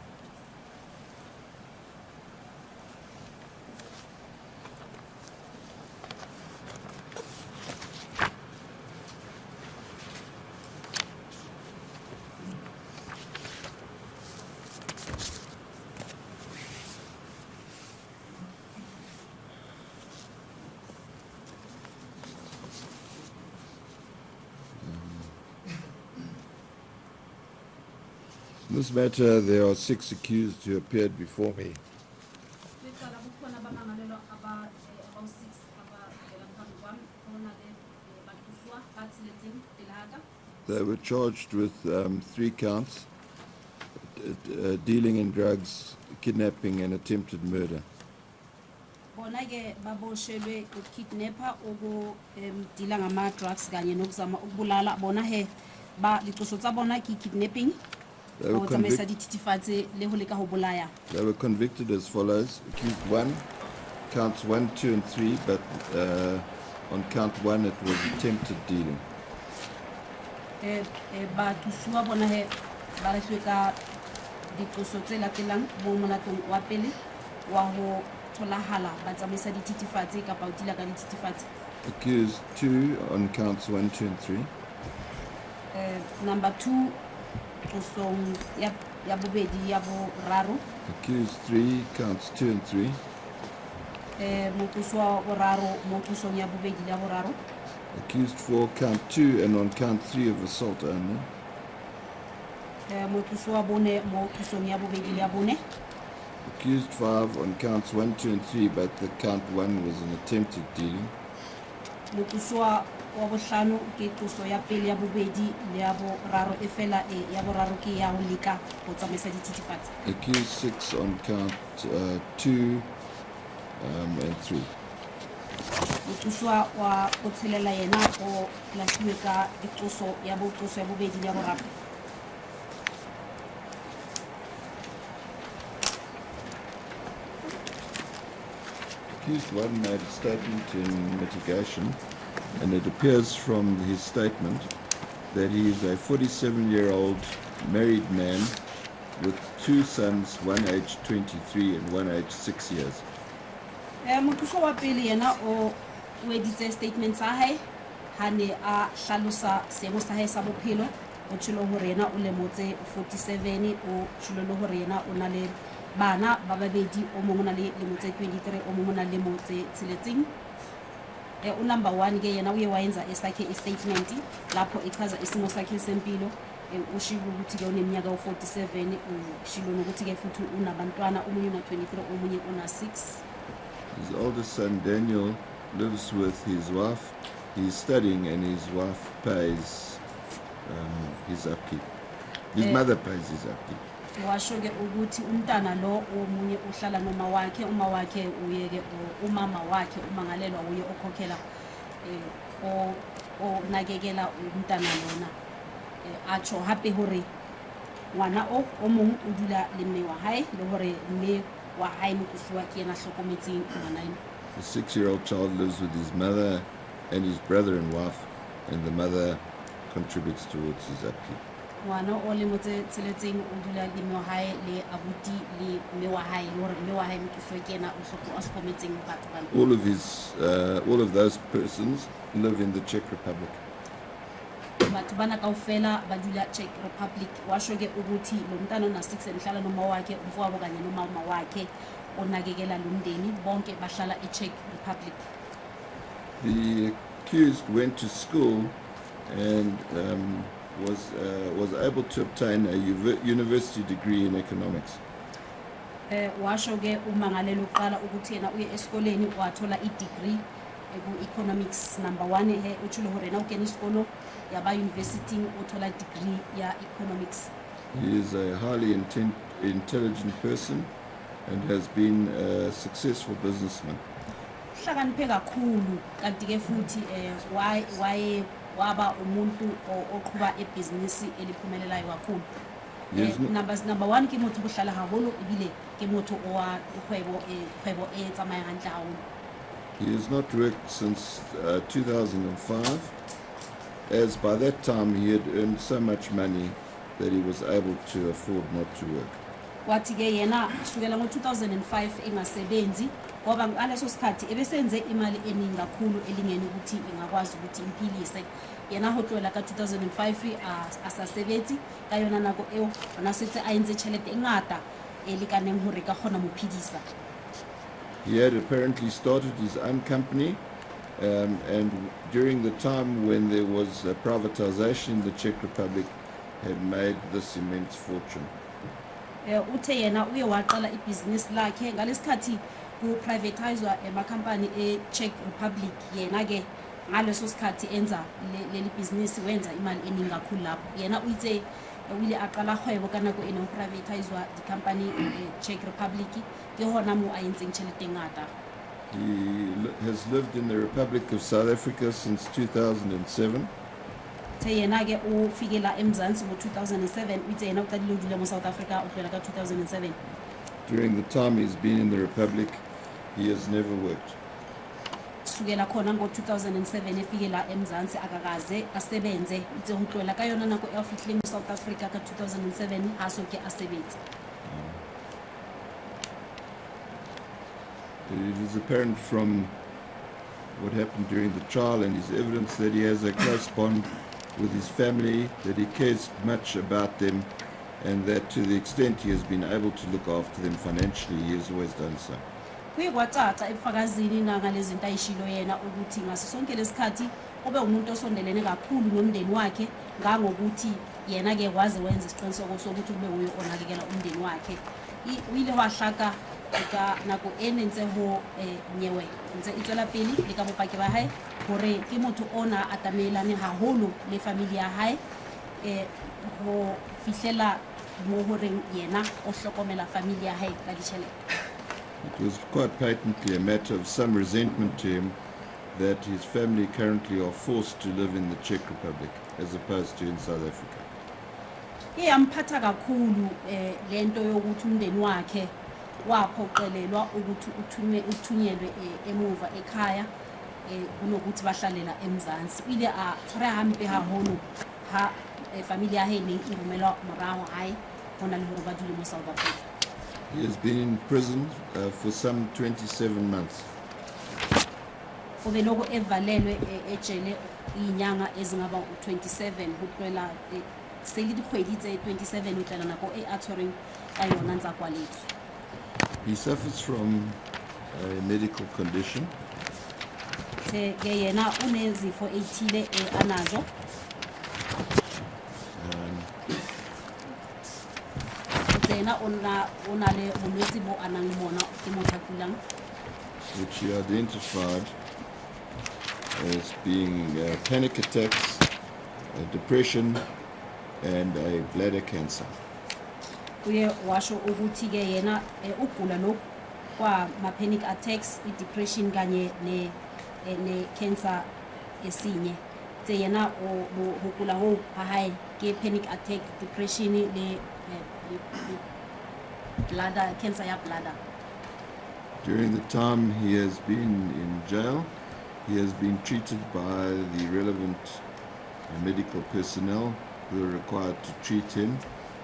In this matter, there are 6 accused who appeared before me. They were charged with 3 counts, dealing in drugs, kidnapping and attempted murder. Bona-ke baboshelwe ukukidnapper, ukudila ngama-drugs kanye nokuzama ukubulala. Bona he ba diqoso tsa bona ke kidnapping. They were convicted as follows. Accused 1, counts 1, 2 and 3, but on count 1 it was attempted dealing. Accused 2 on counts 1, 2 and 3. Number 2, accused 3, counts 2 and 3. Accused 4, count 2, and on count 3 of assault only. Accused 5 on counts 1, 2 and 3, but the count 1 was an attempted dealing. Accused 6 on count 2 and 3. Accused 1 made a statement in mitigation, and it appears from his statement that he is a 47-year-old married man with 2 sons, one aged 23 and one aged 6 years. Statement hane a hlalosa seemo sa hae sa bophelo o tshilo hore yena o lemotse 47 o tshilo hore yena o na le bana ba babedi o mongwe na le lemotse 23 o mongwe na le lemotse 16. U number 1 ke yena uye wayenza esakhe statement lapho echaza isimo sakhe sempilo ushiwo ukuthi ke uneminyaka u47 ushilo nokuthi ke futhi unabantwana omunye una 23 omunye una 6. His oldest son Daniel lives with his wife. He's studying and his wife pays his upkeep. His mother pays his upkeep. Washo ke ukuthi umntana lo omunye uhlala noma wakhe, uma wakhe uyeke umama wakhe umangalelwa uye okhokhela o nakekela umntana lona. Atsho hape hore ngwana o mong o dula le mme wa hae le hore mme wa hae mokusuwa ke yena hlokometseng ngwana. The 6-year-old child lives with his mother and his brother and wife, and the mother contributes towards his upkeep. Ngwana o le motse tseletseng o dula le mme wa hae le abuti le mme wa hae le hore mme wa hae mokusuwa ke yena o hlokometseng batho bana. All of those persons live in the Czech Republic. Batho bana kaofela ba dula Czech Republic. Washo ke ukuthi lo mntana ona 6 emhlala noma wakhe umfowabo kanye nomama wakhe onakekela lo mndeni bonke bahlala eCzech Republic. The accused went to school and was able to obtain a university degree in economics. Washo ke umangalelo uqala ukuthi yena uye esikoleni wathola i-degree economics. Number 1 he utshulo hore na ukena isikolo yaba university uthola degree ya economics. He is a highly intelligent person and has been a successful businessman. Uhlakaniphe kakhulu kanti ke futhi waye waba umuntu oqhuba ebhizinisi eliphumelelayo kakhulu. Yes, Number one ke motho bohlala haholo ebile ke motho oa kgwebo e tsamaya hantle haholo. He has not worked since 2005, as by that time he had earned so much money that he was able to afford not to work. Wathi ke yena kusukela ngo-2005 engasebenzi ngoba ngaleso sikhathi ebesenze imali eningi kakhulu elingeni ukuthi ingakwazi ukuthi imphilise. Yena ho tlola ka 2005 asasebenzi ka yona nako eo ona setse a entse tšhelete e ngata e lekaneng hore ka kgona mo phedisa. He had apparently started his own company, and during the time when there was a privatization in the Czech Republic, had made this immense fortune. Uthe yena uye waqala ibhizinisi lakhe ngalesikhathi ku-privatizwa emakhampani e-Czech Republic. Yena ke ngaleso sikhathi enza leli bhizinisi wenza imali eningi kakhulu lapho. Yena uyithe wile aqala kgwebo ka nako ene privatizwa di-company e-Czech Republic ke hona mo a entseng tšhelete e ngata. He has lived in the Republic of South Africa since 2007. Yena ke o fikela eMzansi ngo-2007 uthe yena o qadile ho dula mo South Africa o tlola ka 2007. During the time he's been in the Republic, he has never worked. Sukela khona ngo-2007 efikela eMzansi akakaze asebenze uthe ho tlola ka yona nako e fihlile mo South Africa ka 2007 ha so ke asebenze. It is apparent from what happened during the trial and his evidence that he has a close bond with his family, that he cares much about them, and that to the extent he has been able to look after them financially, he has always done so. Kuye kwathatha ebufakazini nangalezi zinto ayishilo yena ukuthi ngaso sonke lesikhathi ube umuntu osondelene kakhulu nomndeni wakhe ngangokuthi yena ke kwaze wenza isiqiniseko sokuthi kube uye onakekela umndeni wakhe. Ile wahlaka ka nako enentse ho nyewe ntse itswela pele le ka bopaki ba hae hore ke motho ona atamelane haholo le family ya hae ho fihlela mo hore yena o hlokomela family ya hae ka ditšhelete. It was quite patently a matter of some resentment to him that his family currently are forced to live in the Czech Republic as opposed to in South Africa. Yamphatha kakhulu lento yokuthi umndeni wakhe waphoqelelwa ukuthi uthunyelwe emuva ekhaya kunokuthi bahlalela eMzansi. Ile tshwara hampe haholo ha family ya hene irumelwa morago hae hona le hore ba dule mo South Africa. He has been in prison for some 27 months. Ubeloko evalelwe ejele inyanga ezingaba 27 hotlola sele dikgwedi tse 27 utlela nako a tshwereng ka yona ntsa kwaletso. He suffers from a medical condition. Ke yena unezifo ethile anazo. Which he identified as being panic attacks, depression, and a bladder cancer. Uye washo ukuthi ke yena ugula lokhu kwa ma panic attacks, depression kanye ne cancer esinye. Tse yena o kula ho hae ke panic attack, depression le bladder cancer ya bladder. During the time he has been in jail, he has been treated by the relevant medical personnel who are required to treat him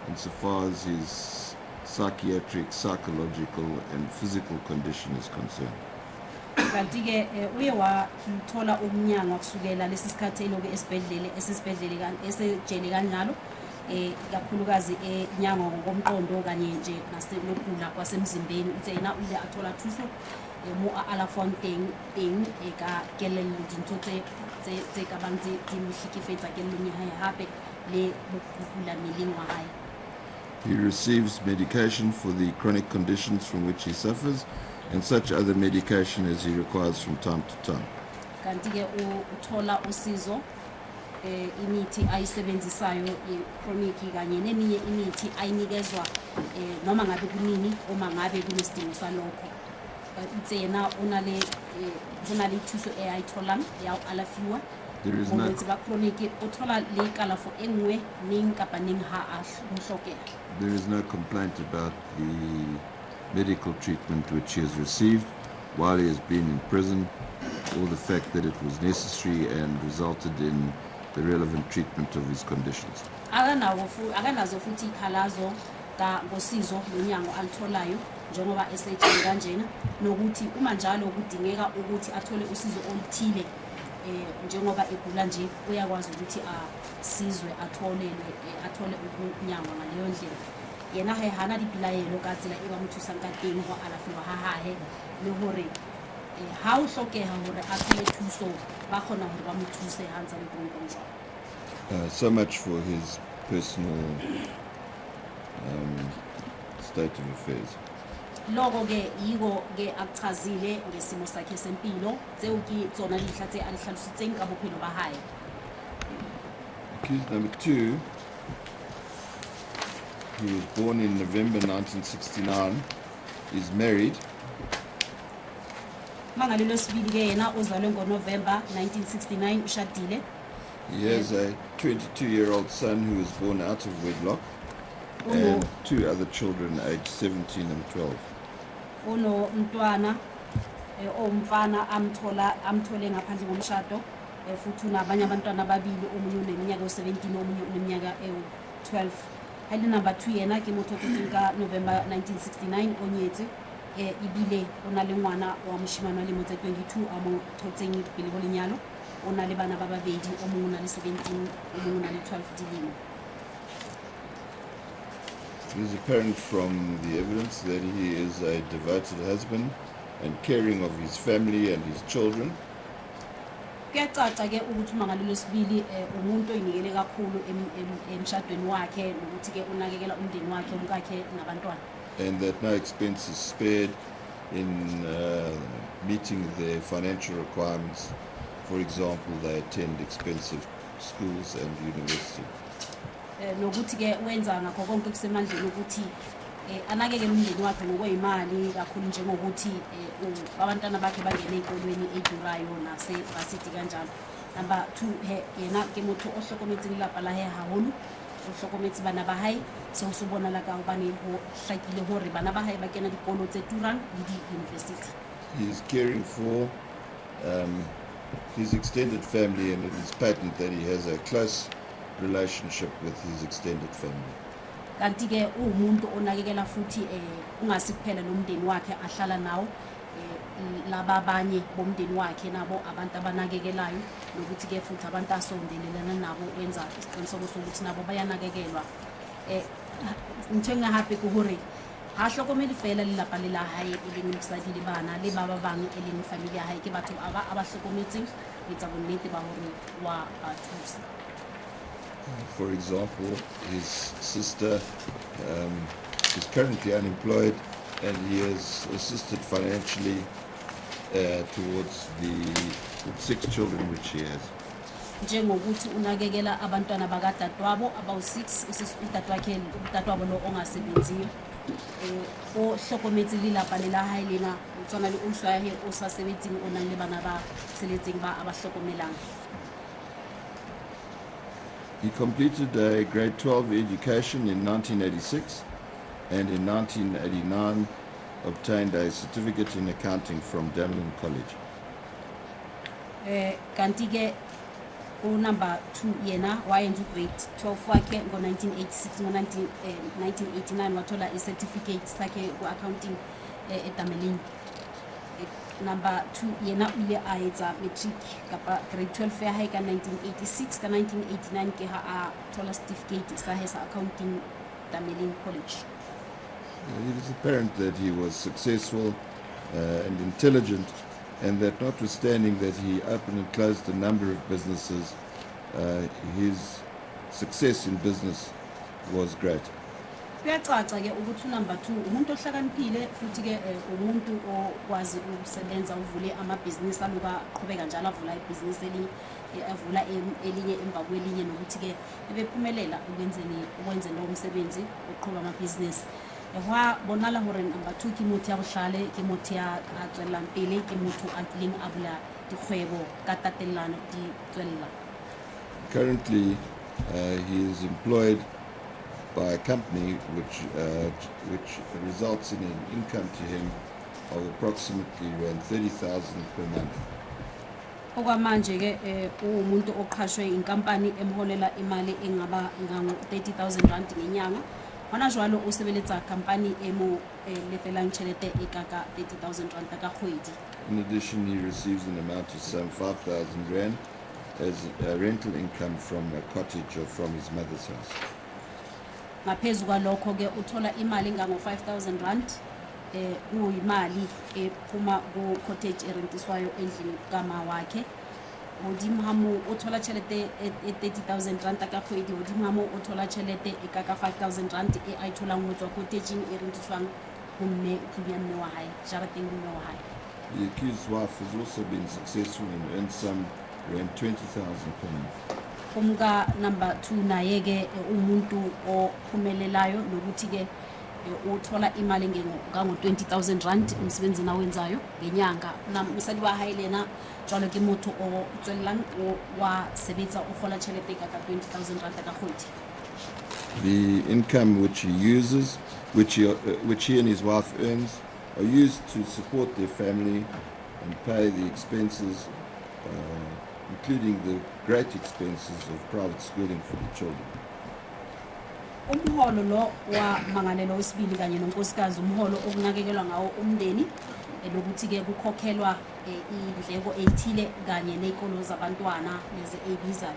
insofar as his psychiatric, psychological and physical condition is concerned. Kanti ke uye wathola umnyango kusukela lesi sikhathi eloku esibhedlela esejele kanjalo kakhulukazi enyango ngokomqondo kanye nje nasenokugula kwasemzimbeni. Uthe yena uye athola thuso mo Alafontaine teng ka kelello dintho tse ka bang di mhlekefetsa kellong ya hae hape le bokula meleng wa hae. He receives medication for the chronic conditions from which he suffers and such other medication as he requires from time to time. Kanti ke uthola usizo imithi ayisebenzisayo i-chronic kanye neminye imithi ayinikezwa noma ngabe kunini uma ngabe kunesidingo salokho. Utse yena unale thuso ayitholang ya alafiwa. There is no, Bolwetse ba chronic o thola le kalafo e nngwe neng kapa neng ha a hlokega. there is no complaint about the medical treatment which he has received while he has been in prison, or the fact that it was necessary and resulted in the relevant treatment of his conditions. Akanazo futhi ikhalazo ngosizo lomnyango alitholayo njengoba esetshenziswa kanjena, nokuthi uma njalo kudingeka ukuthi athole usizo oluthile njengoba egula nje uyakwazi ukuthi asizwe athole ukunyangwa ngaleyo ndlela. Yena hana dipilaelo ka tsela e ba mo thusang ka teng go alafiwa ha hae le hore ha o hlokeha hore a thole thuso ba kgona hore ba mo thuse ha ntse le bonkong jwa. So much for his personal state of affairs. Loko ke yiko ke akuchazile ngesimo sakhe sempilo tseo ke tsona dihla tse a di hlalositseng ka bophelo ba hae. Accused number 2, he was born in November 1969, is married, Mangalilo sibili ke yena uzalwe ngoNovember 1969 ushadile. he has a 22-year-old son who was born out of wedlock, and 2 other children aged 17 and 12. Uno mntwana omfana amthole ngaphandle komshado futhi unabanye abantwana ababili, omunye uneminyaka u17 omunye uneminyaka u12. Hali number 2 yena ke motho ka November 1969 onyetse ibile ona le ngwana wa moshimane le motse 22 a mo thotseng pele go lenyalo, ona le bana ba babedi, omunye una le 17 omunye una le 12 dilemo. It is apparent from the evidence that he is a devoted husband and caring of his family and his children. Kuyacaca ke ukuthi mangalelo sibili umuntu oyinikele kakhulu emshadweni wakhe nokuthi ke unakekela umndeni wakhe, umkakhe nabantwana. And that no expense is spared in meeting their financial requirements. For example, they attend expensive schools and university. Nokuthi ke wenza ngakho konke kusemandleni ukuthi anakekele umndeni wakhe ngokweyimali kakhulu, njengokuthi abantwana bakhe bangene ezikolweni edurayo nase varsity kanjalo. Number 2 yena ke motho o hlokometse lelapa la hae haholo, o hlokometse bana ba hae, se o se bona la ka hobane ho hlakile hore bana ba hae ba kena dikolo tse turang le di-university. He is caring for his extended family, and it is patent that he has a close relationship with his extended family. Kanti ke umuntu onakekela futhi ungasi kuphela lo mndeni wakhe ahlala nawo, laba abanye bomndeni wakhe nabo abantu abanakekelayo, nokuthi ke futhi abantu asondelelana nabo wenza isiqiniseko sokuthi nabo bayanakekelwa. Ntho engahape ke hore ha hlokomele fela lelapa le la hae e leng mosadi le bana le ba bang e leng family ya hae, ke batho aba hlokometseng etsa bonnete ba hore wa thusa. For example, his sister is currently unemployed, and he has assisted financially towards the 6 children which he has. Njengokuthi unakekela abantwana bakadadewabo abawu6, udadewabo lo ongasebenziyo, o hlokometse lelapa le la hae lena tsona le uso ya hae o sa sebetseng o nang le bana ba tseletseng ba aba hlokomelang. He completed a grade 12 education in 1986, and in 1989 obtained a certificate in accounting from Dunlin College. Kanti ke number 2 yena wayenza grade 12 wakhe ngo1986, ngo1989 wathola i-certificate sakhe ku-accounting eDamelin. Number 2 yena ile a etsa matric kapa grade 12 ya hae ka 1986, ka 1989 ke ha a thola certificate sa hae sa accounting Damelin College. It is apparent that he was successful and intelligent, and that notwithstanding that he opened and closed a number of businesses, his success in business was great. Kuyacaca ke ukuthi number 2 umuntu ohlakaniphile futhi ke umuntu okwazi ukusebenza uvule amabhizinisi aluka qhubeka njalo avula ibhizinisi avula elinye emva kwelinye nokuthi ke ebephumelela ukwenza lo msebenzi oqhubeka amabhizinisi. Ehwa bonala hore number 2 ke motho ya bohlale ke motho ya tswellang pele ke motho a tlileng a bula dikgwebo ka tatellano di tswella. Currently, he is employed by a company which results in an income to him of approximately around 30,000 per month. Okwamanje ke umuntu oqhashwe inkampani emholela imali engaba ngango 30,000 rand ngenyanga. Hona jwalo o sebeletsa company emo lefelang tšhelete e kaka 30,000 rand ka kgwedi. In addition, he receives an amount of some 5,000 rand as a rental income from a cottage or from his mother's house. Ngaphezu kwalokho ke uthola imali ngango 5,000 rand uyimali ephuma ku cottage erentiswayo endlini kama wakhe. Hodimhamo uthola tšhelete e 30,000 rand ka kgwedi, hodimhamo uthola tšhelete e kaka 5,000 rand e a itholang ho tswa cottage erentiswang ho mme tlhobiamme wa hae jarateng mme wa hae. The accused's wife has also been successful and earned some around 20,000 per month. Umka number 2 naye ke umuntu ophumelelayo nokuthi ke uthola imali ngango 20,000 rand umsebenzini awenzayo ngenyanga. Umsadi wa hae lena jwalo ke motho o tswellang wa sebetsa o gola tšhelete ka 20,000 rand ka kgwedi. The income which he uses, which he and his wife earns, are used to support their family and pay the expenses, including the great expenses of private schooling for the children. Umholo lo wa mangalelo wesibili kanye nonkosikazi umholo okunakekelwa ngawo umndeni lokuthi ke kukhokhelwa indleko ethile kanye nezikolo zabantwana lezi ebizayo.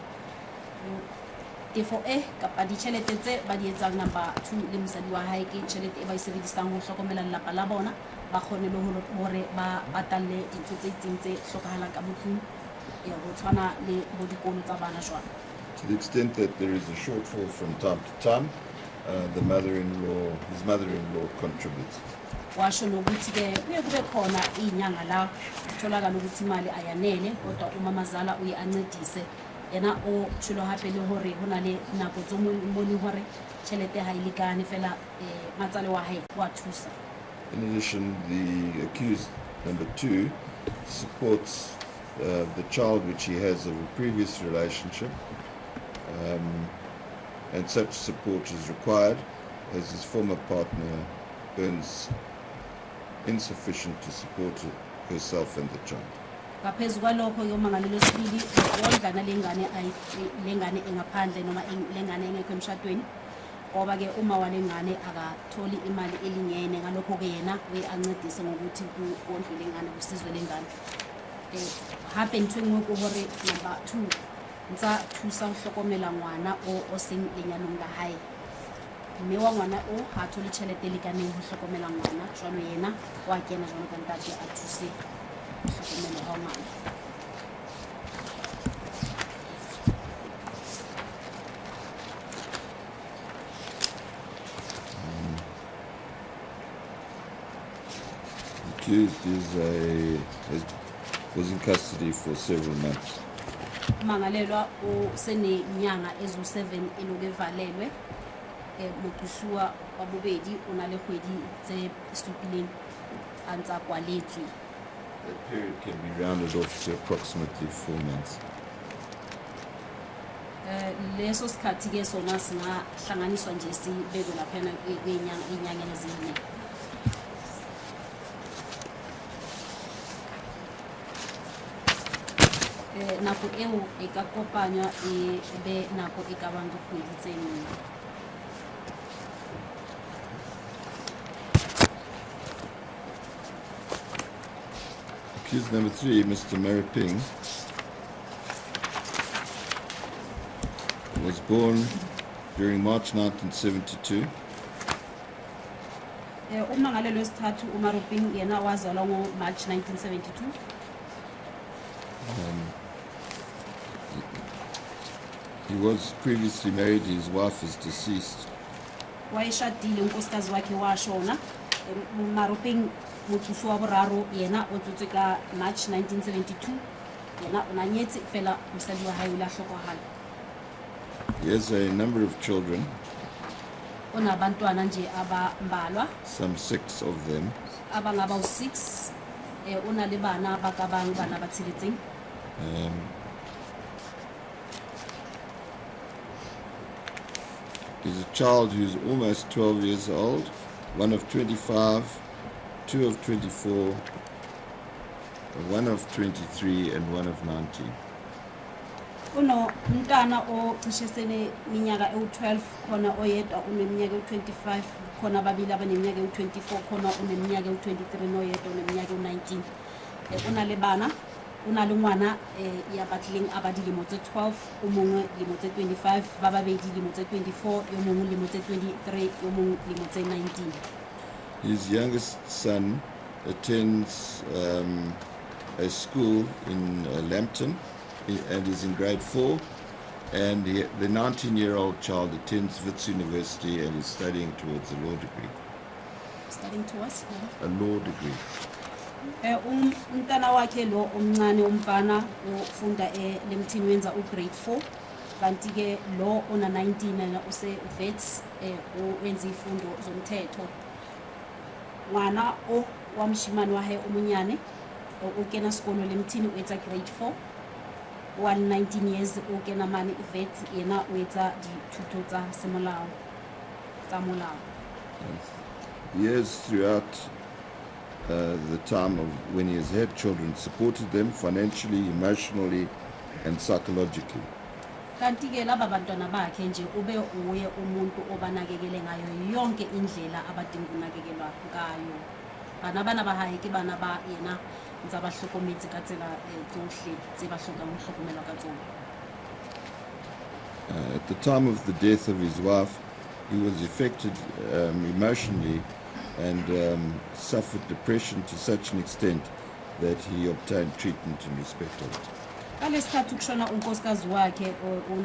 Tefo kapa ditšhelete tse ba di etsang number 2 le mosadi wa hae ke tšhelete e ba sebedisang ho hlokomela lelapa la bona ba kgone le hore ba patalle dintho tse itseng tse hlokahalang ka motlung ho tshwana le bo dikolo tsa bana jwalo. To the extent that there is a shortfall from time to time, his mother-in-law contributes. Washo nokuthi ke kuye kube khona inyanga la utholakala ukuthi imali ayanele kodwa umamazala uye ancedise yena o tshilo hape le hore hona le nako tso moni hore tšhelete ha ilikane fela matsale wa hae wa thusa. In addition, the accused number 2 supports the child which he has of a previous relationship, and such support is required as his former partner earns insufficient to support herself and the child. Ngaphezu kwalokho yomangalelo sibili wondlana lengane engaphandle noma lengane engekho emshadweni ngoba ke uma walengane akatholi imali elingene ngalokho ke yena uyancedisa ngokuthi kuondle lengane kusizwe lengane. Hape ntwe ngwe ko hore number 2 ntsa thusa hlokomela ngwana o seng lenyalong la hae. Mme wa ngwana o ha thole tšhelete lekaneng ho hlokomela ngwana jwalo yena wa kena jwalo ka ntate a thuse hlokomela ha ngwana. Accused was in custody for several months. Mangalelwa o sene nyanga ezo 7 eloke valelwe mokusuwa wa bobedi o na le kgwedi tse supileng a ntsa kwaletswe. That period can be rounded off to approximately 4 months. Leso sikhathi ke sona singahlanganiswa nje sibekwe laphana inyanga ezine. Nako eo e ka kopanywa e be nako e ka bang dikgwedi tse 4. Accused number 3, Mr. Mariping, was born during March 1972. Umangalelo wesithathu uMaruping yena wazalwa ngo March 1972. He was previously married. His wife is deceased. wayeshadile unkosikazi wakhe washona maropeng mothusi wa boraro yena o tsotse ka March 1972 yena o nanyetse fela mosadi wa hae o la hlokahala. He has a number of children, Ona bantwana nje abambalwa some 6 of them. abangaba u6 ona le bana ba ka bang bana ba tsheletseng. He's a child who's almost 12 years old, one of 25, 2 of 24, 1 of 23, and 1 of 19. Uno mntana o cishesene minyaka ewu12 khona oyedwa uneminyaka ewu25 khona babili abaneminyaka ewu24 khona uneminyaka ewu23 noyedwa uneminyaka ewu19. Una le bana una le ngwana ya batlileng a ba dilemo tse 12 o mongwe dilemo tse 25 ba babedi dilemo tse 24 yo mongwe dilemo tse 23 yo mongwe dilemo tse 19. His youngest son attends a school in Lambton and is in grade 4, and the 19-year-old child attends Wits University and is studying towards a law degree. Studying towards a law degree. Umntana wakhe lo omncane umfana ufunda eLemthini wenza ugrade 4 kanti ke lo ona 19 yena use Wits wenza ifundo zomthetho. Ngwana o wamshimani wahe umunyane ukena isikolo eLemthini wenza grade 4. 19 years ukena mani Wits yena wenza dithuto tsa semolao tsa molao. Years throughout the time of when he has had children, supported them financially, emotionally, and psychologically. Kanti ke laba bantwana bakhe nje ube uye umuntu obanakekele ngayo yonke indlela abadinga ukunakekelwa ngayo. Bana bahaye ke bana ba yena ntsa ba hlokometse ka tsela tsohle tse ba hlokang ho hlokomelwa ka tsona. At the time of the death of his wife, he was affected emotionally and suffered depression to such an extent that he obtained treatment in respect of it. Kalesikhathi kushona unkosikazi wakhe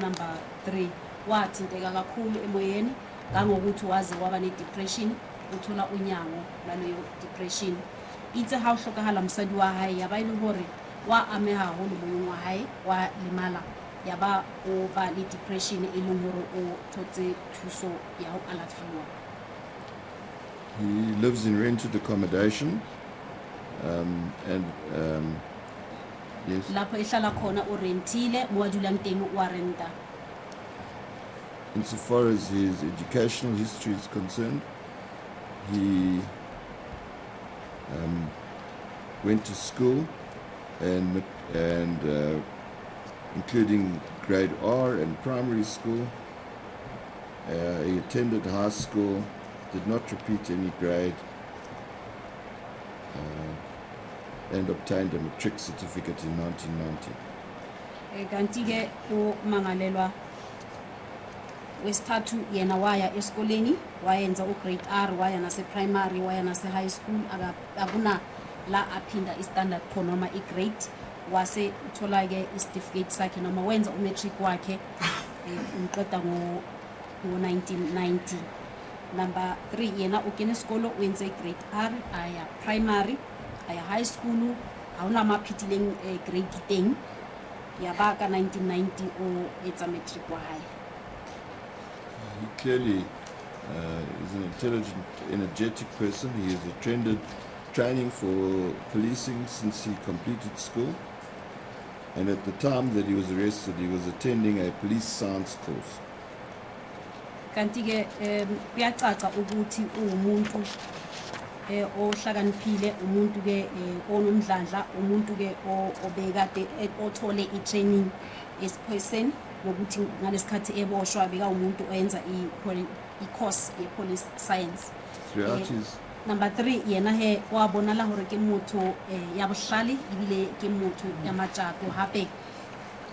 number 3 wathinteka kakhulu emoyeni kangokuthi waze waba ne-depression uthola unyango laleyo depression. Itse ha o hlokahala mosadi wa hae ya ba ile hore wa ame haholo moyeng wa hae wa lemala ya ba o ba le depression e leng hore o thotse thuso ya ho alafiwa. He lives in rented accommodation and yes. Lapho ehlala khona o rentile mo adulang teng wa renta. Insofar as his educational history is concerned, he went to school and including grade R and primary school. He attended high school, did not repeat any grade, and obtained a matric certificate in 1990. Kanti ke o mangalelwa wesithathu yena waya esikoleni wayenza ugrade R waya nase primary waya nase high school akuna la aphinda istandard khona noma igrade wase uthola ke certificate sakhe noma wenza umatric wakhe umqeda ngo 1990. Number 3 yena ukene isikolo wenze grade R aya primary aya high school awuna maphithileng grade 10 yaba ka 1990 o etsa matric wa hae. He clearly is an intelligent, energetic person. He has attended training for policing since he completed school. And at the time that he was arrested, he was attending a police science course. Kanti ke kuyacaca ukuthi umuntu ohlakaniphile umuntu ke onomdlandla umuntu ke obekade othole i-training esiphoyiseni ngokuthi ngalesikhathi eboshwa beka umuntu oyenza i-course ye-police science. Number 3 yena he wabona la hore ke motho ya bohlale ibile ke motho ya matjato hape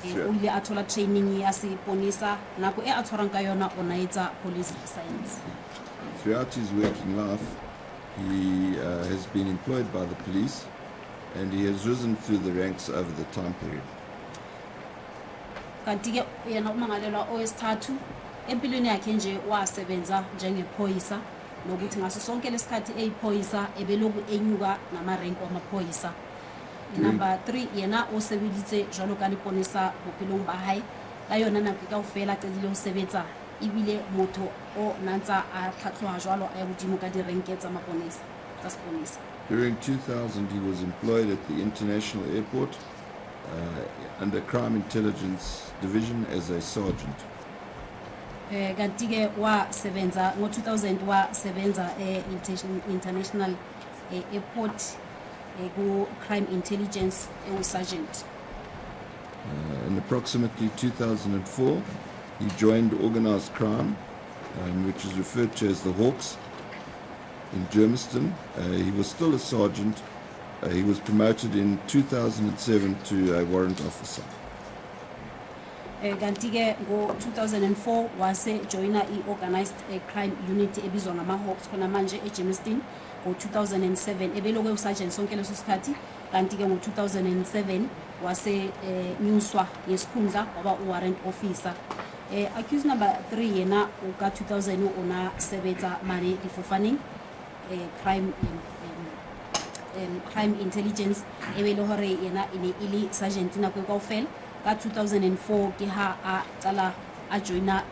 o ile a thola training ya seponisa nako e a tshwarang ka yona ona etsa police science. Throughout his working life, he has been employed by the police and he has risen through the ranks over the time period. Kanti ke yena umangalelwa owesithathu empilweni yakhe nje wasebenza njengephoyisa nokuthi ngaso sonke lesikhathi eyiphoyisa ebeloku enyuka namarenki wamaphoyisa. Number 3 yena o sebeditse jwalo ka leponesa bophelong ba hae ka yona nako kaofela qedile ho sebetsa ebile motho o nantsa a tlhatlhoha jwalo a godimo ka direnke tsa maponesa tsa seponesa. During 2000, he was employed at the International Airport under Crime Intelligence Division as a sergeant. Kanti-ke wasebenza ngo-2000 wasebenza International Airport ku-Crime Intelligence sergeant. In approximately 2004, he joined organized crime, which is referred to as the Hawks, in Germiston. He was still a sergeant. He was promoted in 2007 to a warrant officer. Kanti-ke ngo-2004 wase joina i-organized crime unit ebizwa ngama-Hawks khona manje eGermiston. Ngo-2007 ebeloku esergeant sonke leso sikhathi. Kanti-ke ngo-2007 wase nyuswa ngesikhundla waba warrant officer. Accused number 3 yena uka-2000 ona sebenza mane difofaneng crime intelligence ebele hore yena ine ili sergeant nako kaofela. Ka 2004 ke ha a tsala a joina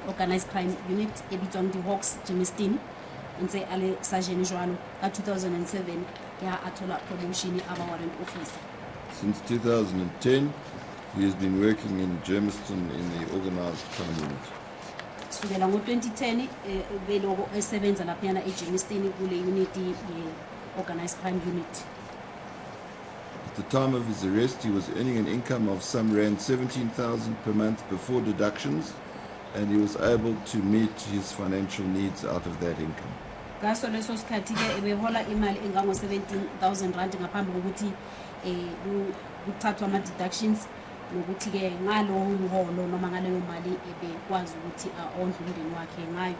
organized crime unit ebitswang di-Hawks Germiston ntse a le sergeant jwalo. Ka 2007 ke ha a thola promotion aba warrant officer. Since 2010, he has been working in Germiston in the organized crime unit. Sukela ngo-2010 beloku esebenza laphayana eGermiston kule unit ye-organized crime unit. At the time of his arrest, he was earning an income of some rand 17,000 per month before deductions, and he was able to meet his financial needs out of that income. Ngaso leso sikhathi-ke ebehola imali engango-17,000 rand ngaphambi kokuthi kuthathwa ama-deductions nokuthi-ke ngalowo mholo noma ngaleyo mali ebekwazi ukuthi ondle umndeni wakhe ngayo.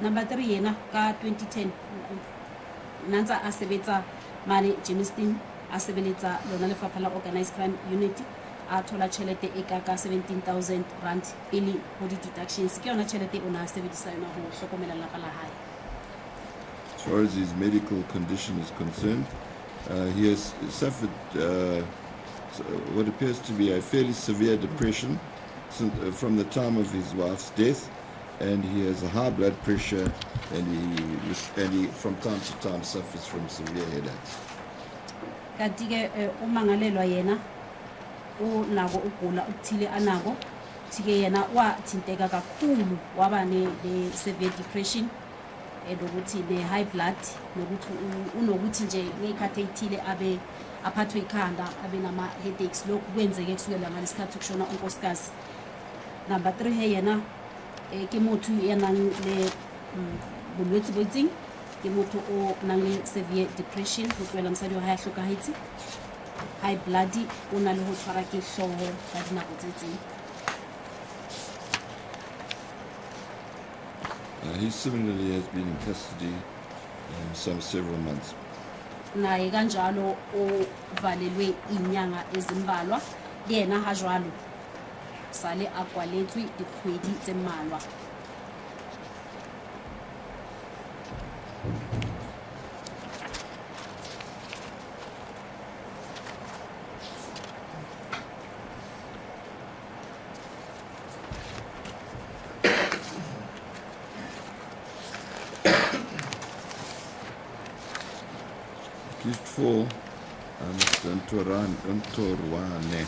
Number 3 yena ka-2010 nansa asebenza mane Germiston asebeletsa lona lefapha la organized crime unit a thola tšhelete e ka 17,000 rand pele ho di-deductions ke yona tšhelete o na sebedisa yona ho hlokomela lapa la hae. As far as his medical condition is concerned, he has suffered what appears to be a fairly severe depression from the time of his wife's death, and he has a high blood pressure, and he from time to time suffers from severe headaches. Kanti-ke umangalelwa yena unako ukugula ukuthile anako thike yena wathinteka kakhulu waba ne-severe depression nokuthi ne-high blood nokuthi unokuthi nje ngey'khathi ey'thile abe aphathwe ikhanda abe nama-headaches. Lokhu kwenzeke kusukela ngalesikhathi ukushona unkosikazi. Number 3 he yena ke motho ya nang le bolwetse bo itseng, ke motho o nang le severe depression ho tloela mosadi wa hae a hlokahetse, high blood o na le ho tshwara ke hlooho ka dinako tse tseng. He similarly has been in custody several months. Naye kanjalo uvalelwe inyanga ezimbalwa yena ha jwalo sale a kwaletswe dikgwedi tse mmalwa. Accused 4, Mr. Ntorwane,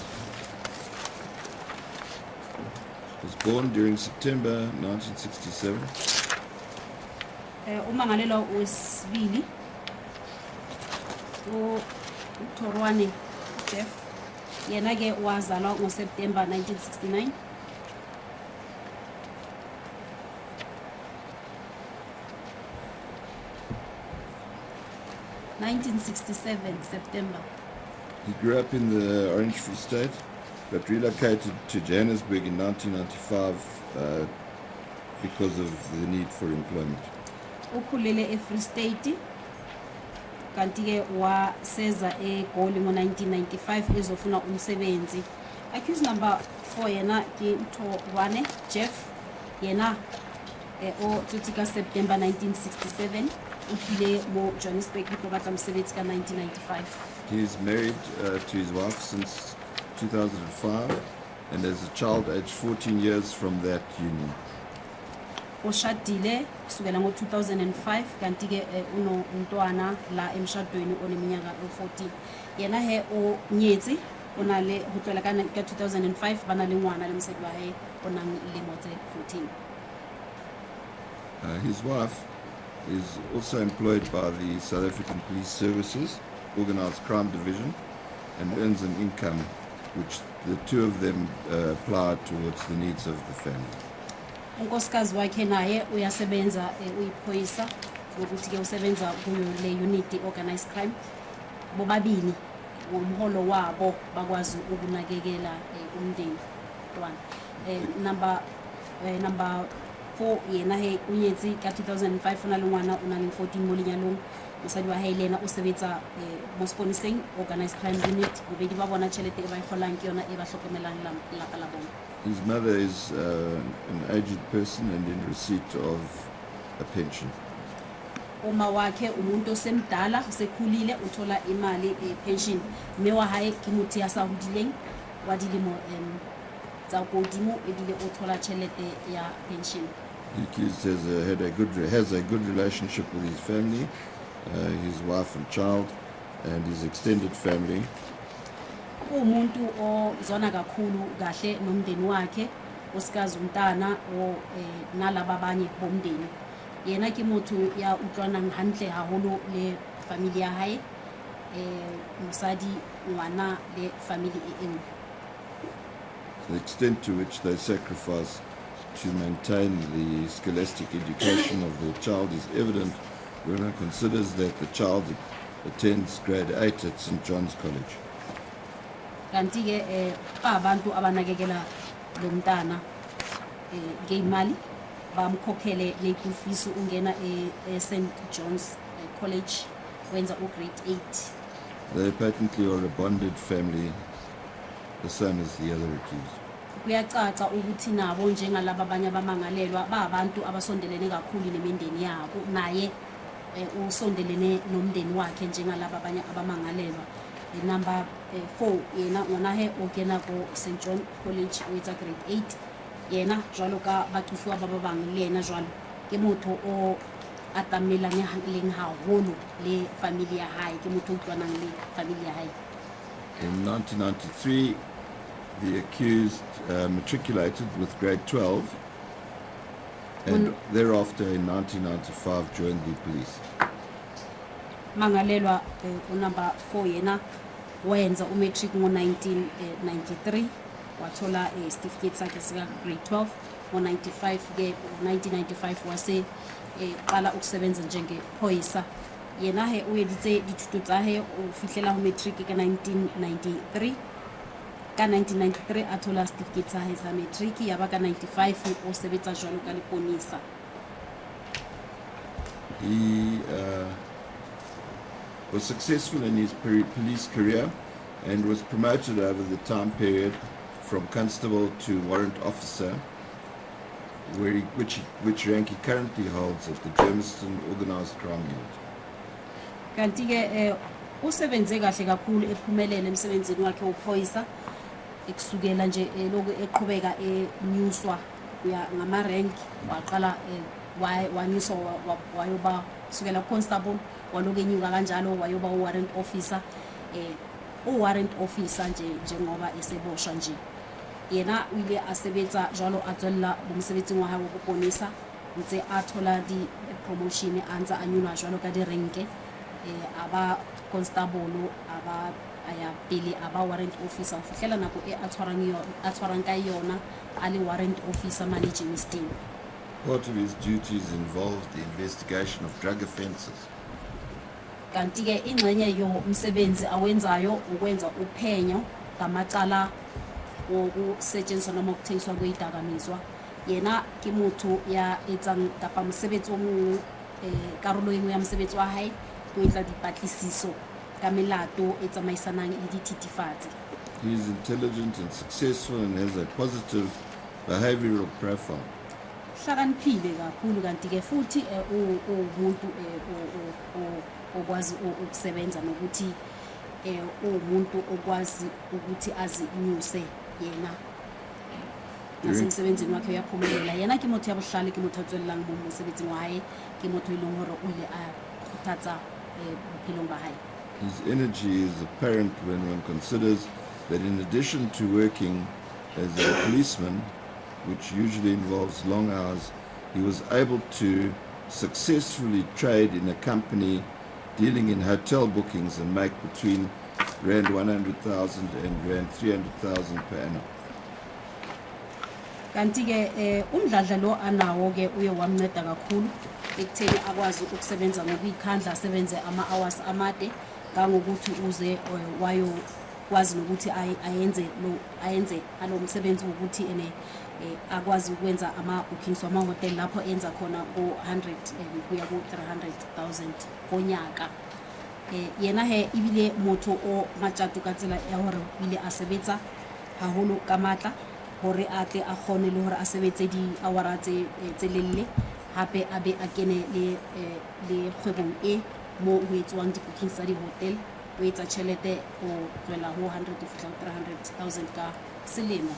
was born during September 1967. Umangalelwa wesibili uTorwane Jeff yena ke wazalwa ngoSeptember 1969. September. He grew up in the Orange Free State, but relocated to Johannesburg in 1995 because of the need for employment. Ukhulele eFree State kanti ke waseza eGoli ngo1995 ezofuna umsebenzi Accused number 4 yena ke Mthorwane Jeff yena o tsutsika September 1967 uphile mo Johannesburg ko batla mosebetsi ka 1995. He is married to his wife since 2005 and has a child aged 14 years from that union. Oshadile kusukela ngo 2005 kanti ke uno umntwana la emshadweni oneminyaka 14. Yena he o nyetsi ona le ho tlola ka 2005 bana le ngwana le mosadi wa hae onang le motse 14. His wife is also employed by the South African Police Services, Organised Crime Division, and earns an income which the two of them apply towards the needs of the family. Unkosikazi wakhe naye uyasebenza uyiphoyisa ngokuthi ke usebenza kuyo le unit organized crime. Bobabili ngomholo wabo bakwazi ukunakekela umndeni ntwana. Number 4 yena he unyetsi ka 2005 ona le ngwana una le 14 mo lenyalong mosadi wa hae lena o sebetsa mo sponsoring organized crime unit bobedi ba bona tšhelete e ba ikgolang ke yona e ba hlokomelang lapa la bona. His mother is an aged person and in receipt of a pension. Uma wakhe umuntu osemdala usekhulile uthola imali pension mme wa hae ke motho ya sa hodileng wa dilemo tsa godimo ebile o thola tšhelete ya pension. The accused has a good relationship with his family, his wife and child, and his extended family. Umuntu ozona kakhulu kahle nomndeni wakhe osikazi umntana nalaba abanye bomndeni. Yena ke motho ya utlwanang hantle haholo le family ya hae mosadi ngwana le family e engwe. The extent to which they sacrifice to maintain the scholastic education of their child is evident when one considers that the child attends grade 8 at St. John's College. Kanti ke abantu abanakekela lo mntana ngeimali bamkhokhele lekufisa ungena St. John's College wenza grade 8. They patently are a bonded family, the same as the other accused. Kuyacaca ukuthi nabo njengalabo abanye abamangalelwa abantu abasondelene kakhulu nemindeni yabo naye usondelene nomndeni wakhe njengalabo abanye abamangalelwa. Number 4 yena ngona he ogena ko St. John College wetsa grade 8 yena jwalo ka bathusiwa ba bang le yena jwalo ke motho o atamelane hantleng haholo le family ya hae ke motho o twanang le family ya hae. In 1993, the accused matriculated with grade 12 and thereafter in 1995 joined the police. Mangalelwa number 4 yena wenza umatric ngo 1993 wathola certificate sakhe sika grade 12 ngo 95 ke 1995 wase qala ukusebenza njengephoyisa. Yena he uyeditse dithuto tsa he o fihlela ho matric ka 1993 ka 1993 athola certificate sa he sa matric ya ba ka 95 o sebetsa jwalo ka leponisa. He was successful in his police career and was promoted over the time period from constable to warrant officer, which rank he currently holds at the Germiston Organised Crime Unit. Kanti ke usebenze kahle kakhulu ephumelele emsebenzini wakhe wophoyisa ekusukela nje lokho eqhubeka enyuswa kuya ngama rank waqala wanyuswa wayoba kusukela constable waloke enyuka kanjalo wayoba warrant officer warrant officer njengoba eseboshwa nje. Yena uile asebenza jalo athola umsebenzi wa hae wokuponisa ntse athola di promotion anza anyulwa jalo ka di rank aba constable aba aya pele aba warrant officer ufihlela nako atshwarang ka yona ali warrant officer managing his team. Part of his duties involved the investigation of drug offences. Kanti ke ingxenye yo umsebenzi awenzayo ukwenza uphenyo ngamacala wokusetshenziswa noma ukuthengiswa kwezidakamizwa. Yena ke motho ya etsang kapa mosebetsi o mo karolo engwe ya mosebetsi wa hae go etla dipatlisiso ka melato e tsamaisanang le dithitifatsi. He's intelligent and successful and has a positive behavioral profile. Hlakaniphile kakhulu kanti ke futhi umuntu okwazi ukusebenza nokuthi umuntu okwazi ukuthi azinyuse yena nasemsebenzini wakhe uyaphumelela yena ke motho ya bohlale ke motho a tswellang mo mosebetsing wa hae ke motho e leng hore o ile a kgothatsa bophelong ba hae. His energy is apparent when one considers that in addition to working as a policeman, which usually involves long hours, he was able to successfully trade in a company dealing in hotel bookings and make between Rand 100,000 and Rand 300,000 per annum. Kanti ke umdladla lo anawo ke uye wamnceda kakhulu ekutheni akwazi ukusebenza ngokuyikhandla asebenze ama-hours amade kangokuthi uze wayo kwazi nokuthi ayenze alo msebenzi ukuthi akwazi ukwenza ama-bookings wama-hotel lapho enza khona ku-100 kuya ku-300,000 konyaka. Yena he ibile motho o matjatu ka tsela ya hore ile a sebetsa haholo ka matla hore a tle a kgone le hore a sebetse di-hour tse lelle hape a be a kene le kgwebong mo ho etswang di-bookings tsa di-hotel o etsa tjhelete o tlohela ho 100 to 300,000 ka selemo.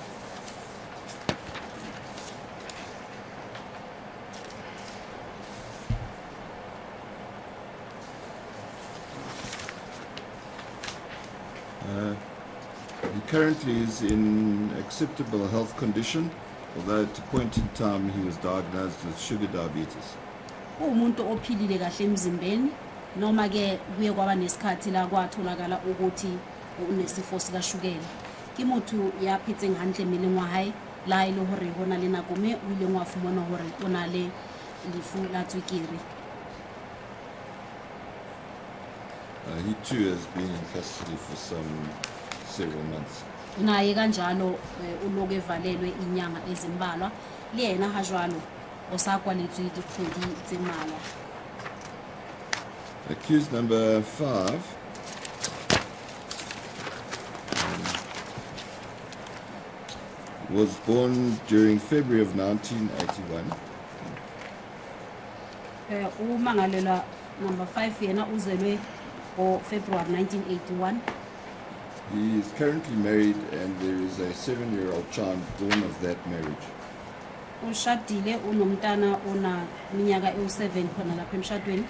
He currently is in acceptable health condition, although at a point in time he was diagnosed with sugar diabetes. Umuntu ophilile kahle emzimbeni noma ke kuye kwaba nesikhathi la kwatholakala ukuthi unesifo sika shukela. Ke motho ya phetseng hantle mmeleng wa hae la ile hore hona le nako me o ile ngwa fumana hore o na le lefu la tswekere. He too has been in custody for several months. Naye kanjalo uloke evalelwe inyanga ezimbalwa le yena ha jwalo osakwaletswe dikgwedi tse mmalwa. Accused number 5 was born during February of 1981. Umangalela number 5 yena uzelwe o February 1981. He is currently married and there is a 7-year-old child born of that marriage. Ushadile unomntana ona minyaka e7 khona lapha emshadweni.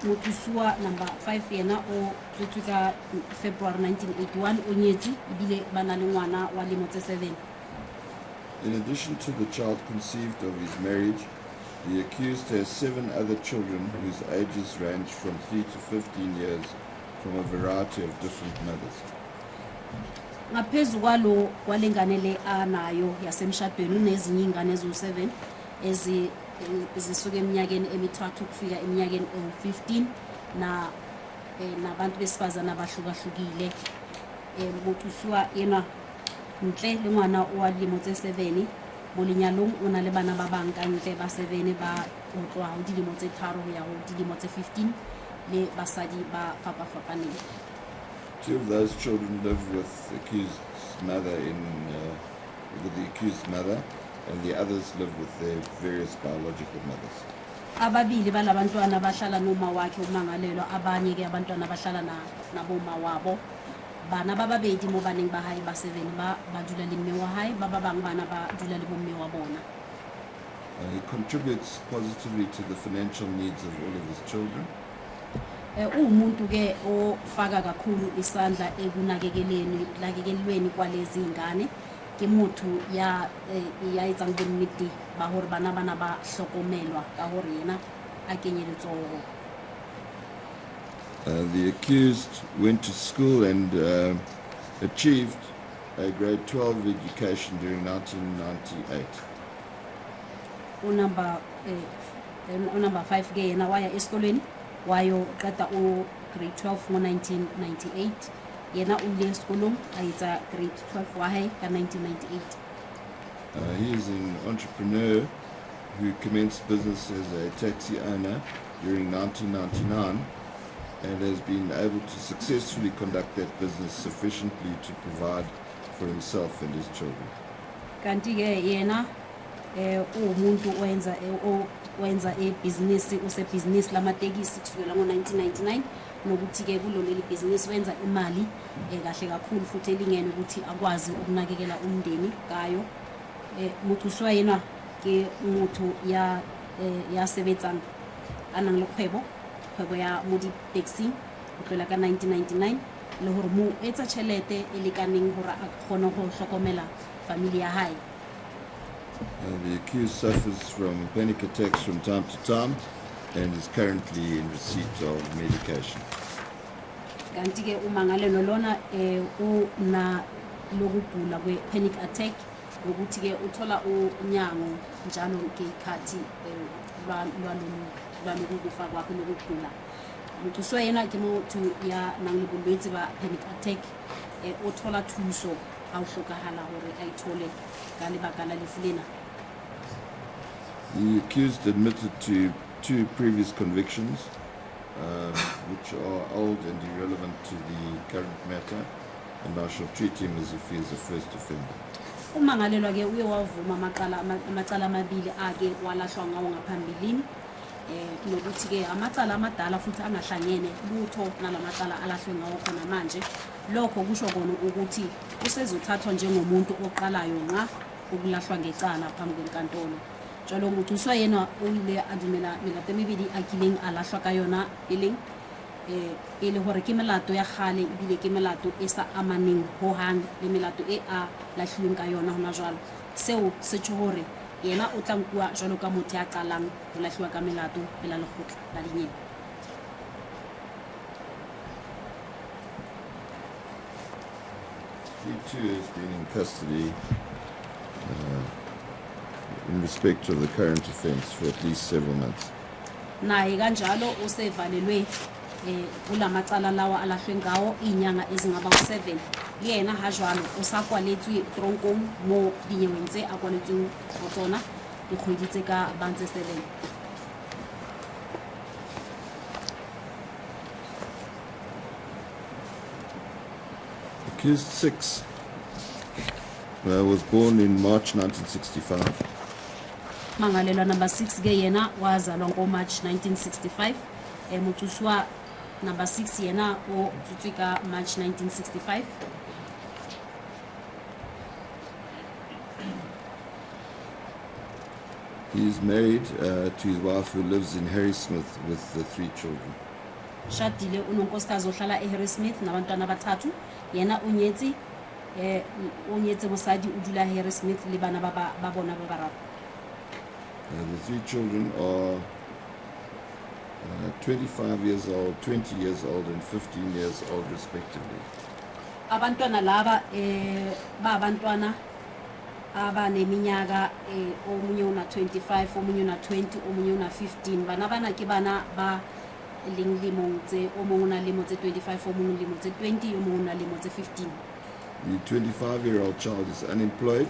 Mutusua number 5 yena o tswetsuka February 1981 onyetsi ibile bana le ngwana wa lemo tse 7. In addition to the child conceived of his marriage, the accused has 7 other children whose ages range from 3 to 15 years from a variety of different mothers. Ngaphezu kwalo kwalenganele anayo yasemshadweni unezinye ingane ezo7 ezisuka eminyakeni emithathu kufika eminyakeni e15 nabantu besifazana abahlukahlukile. Mutusua yena ntle le ngwana wa dilemo tse 7 bolinyalong o na le bana ba bang ka ntle ba 7 ba tloha ho dilemo tse 3 ho ya ho dilemo tse 15 le basadi ba fapafapaneng. 2 of those children live with the accused mother, and the others live with their various biological mothers. Ababili balabantwana bahlala noma wakhe umangalelwa, abanye ke abantwana bahlala naboma wabo. Bana bababedi mo baneng ba hae ba 7 ba dula le mme wa hae, ba bang bana ba dula le bomme wa bona. He contributes positively to the financial needs of all of his children. Umuntu ke ofaka kakhulu isandla ekunakekelweni kwalezi ingane ke motho ya etsang bonnete ba hore bana ba hlokomelwa ka hore yena a kenye letsoho. The accused went to school and achieved a grade 12 education during 1998. Number 5 ke yena waya esikolweni wayo qeta o grade 12 ngo 1998 yena ule esikolong ayetsa grade 12 wa hae ka 1998. He is an entrepreneur who commenced business as a taxi owner during 1999 and has been able to successfully conduct that business sufficiently to provide for himself and his children. Kanti ke yena umuntu wenza business business lamatekisi kusukela ngo1999 nokuthi ke kuloleli business wenza imali kahle kakhulu futhi elingene ukuthi akwazi ukunakekela umndeni ngayo. Mutuswa yena ke umuntu ya sebetsang anang le kgwebo ya modi taxi utlola ka 1999 le hore mo etsa tšhelete e lekaneng hore a kgone go hlokomela family ya hae. The accused suffers from panic attacks from time to time and is currently in receipt of medication. Kanti ke umangalelo lona una lokugula kwe panic attack ukuthi ke uthola unyango njalo ke ikhathi lwalokufa kwakhe lokugula. Mutuswa yena ke motho ya nang le bolwetse ba panic attack uthola thuso ha o hlokahala hore a ithole ka lebaka la lefu lena. The accused admitted to 2 previous convictions, which are old and irrelevant to the current matter, and I shall treat him as if he is a first offender. Umangalelwa ke uye wavuma amacala amabili ake walahlwa ngawo ngaphambilini nokuthi ke amacala amadala futhi angahlangene lutho nalamacala alahlwe ngawo khona manje. Lokho kusho kona ukuthi usezothathwa njengomuntu oqalayo nqa ukulahlwa ngecala phambi kwenkantolo. Jalo Mutuswa yena uile adumela melato mebedi a kileng a lahlwa ka yona eleng e le hore ke melato ya gale ebile ke melato e sa amaneng ho hang le melato e a lahlilweng ka yona hona jwalo. Seo se tjho hore yena o tlankua jalo ka motho ya qalang ho lahliwa ka melato pela lekgotla la dinyewe. He too has been in custody in respect of the current offence for at least several months. Naye kanjalo usevalelwe kulamacala lawa alahlwe ngawo inyanga ezingaba u7. Yena ha jwalo usakwaletswe tronkong mo dinyeweng tse a kwaletsweng go tsona dikgwedi tse ka bantse 7. Accused 6 was born in March 1965. Mangalelwa number 6 ke yena wazalwa ngo March 1965. Mutuswa number 6 yena o tsutsika March 1965. He is married to his wife who lives in Harrismith with the 3 children. Shadile unonkosikazi ohlala eHarrismith nabantwana bathathu. Yena unyetse mosadi udula Harrismith le bana ba bona ba bararo. The 3 children are 25 years old, 20 years old, and 15 years old, respectively. Abantwana laba ba abantwana abaneminyaka omunye una 25, omunye una 20, omunye una 15. Bana ke bana ba limong tse omunye una limo tse 25, omunye limo tse 20, omunye una limo tse 15. The 25-year-old child is unemployed.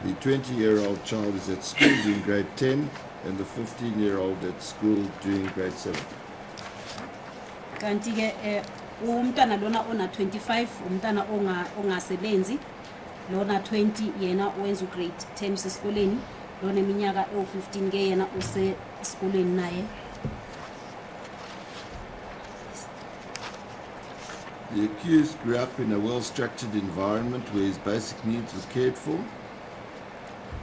The 20-year-old child is at school doing grade 10, and the 15-year-old at school doing grade 7. Kanti ke umntana lona ona 25 umntana ongasebenzi, lona 20 yena wenza grade 10 esikoleni, lona eminyaka e15 ke yena use esikoleni naye. The accused grew up in a well-structured environment where his basic needs were cared for.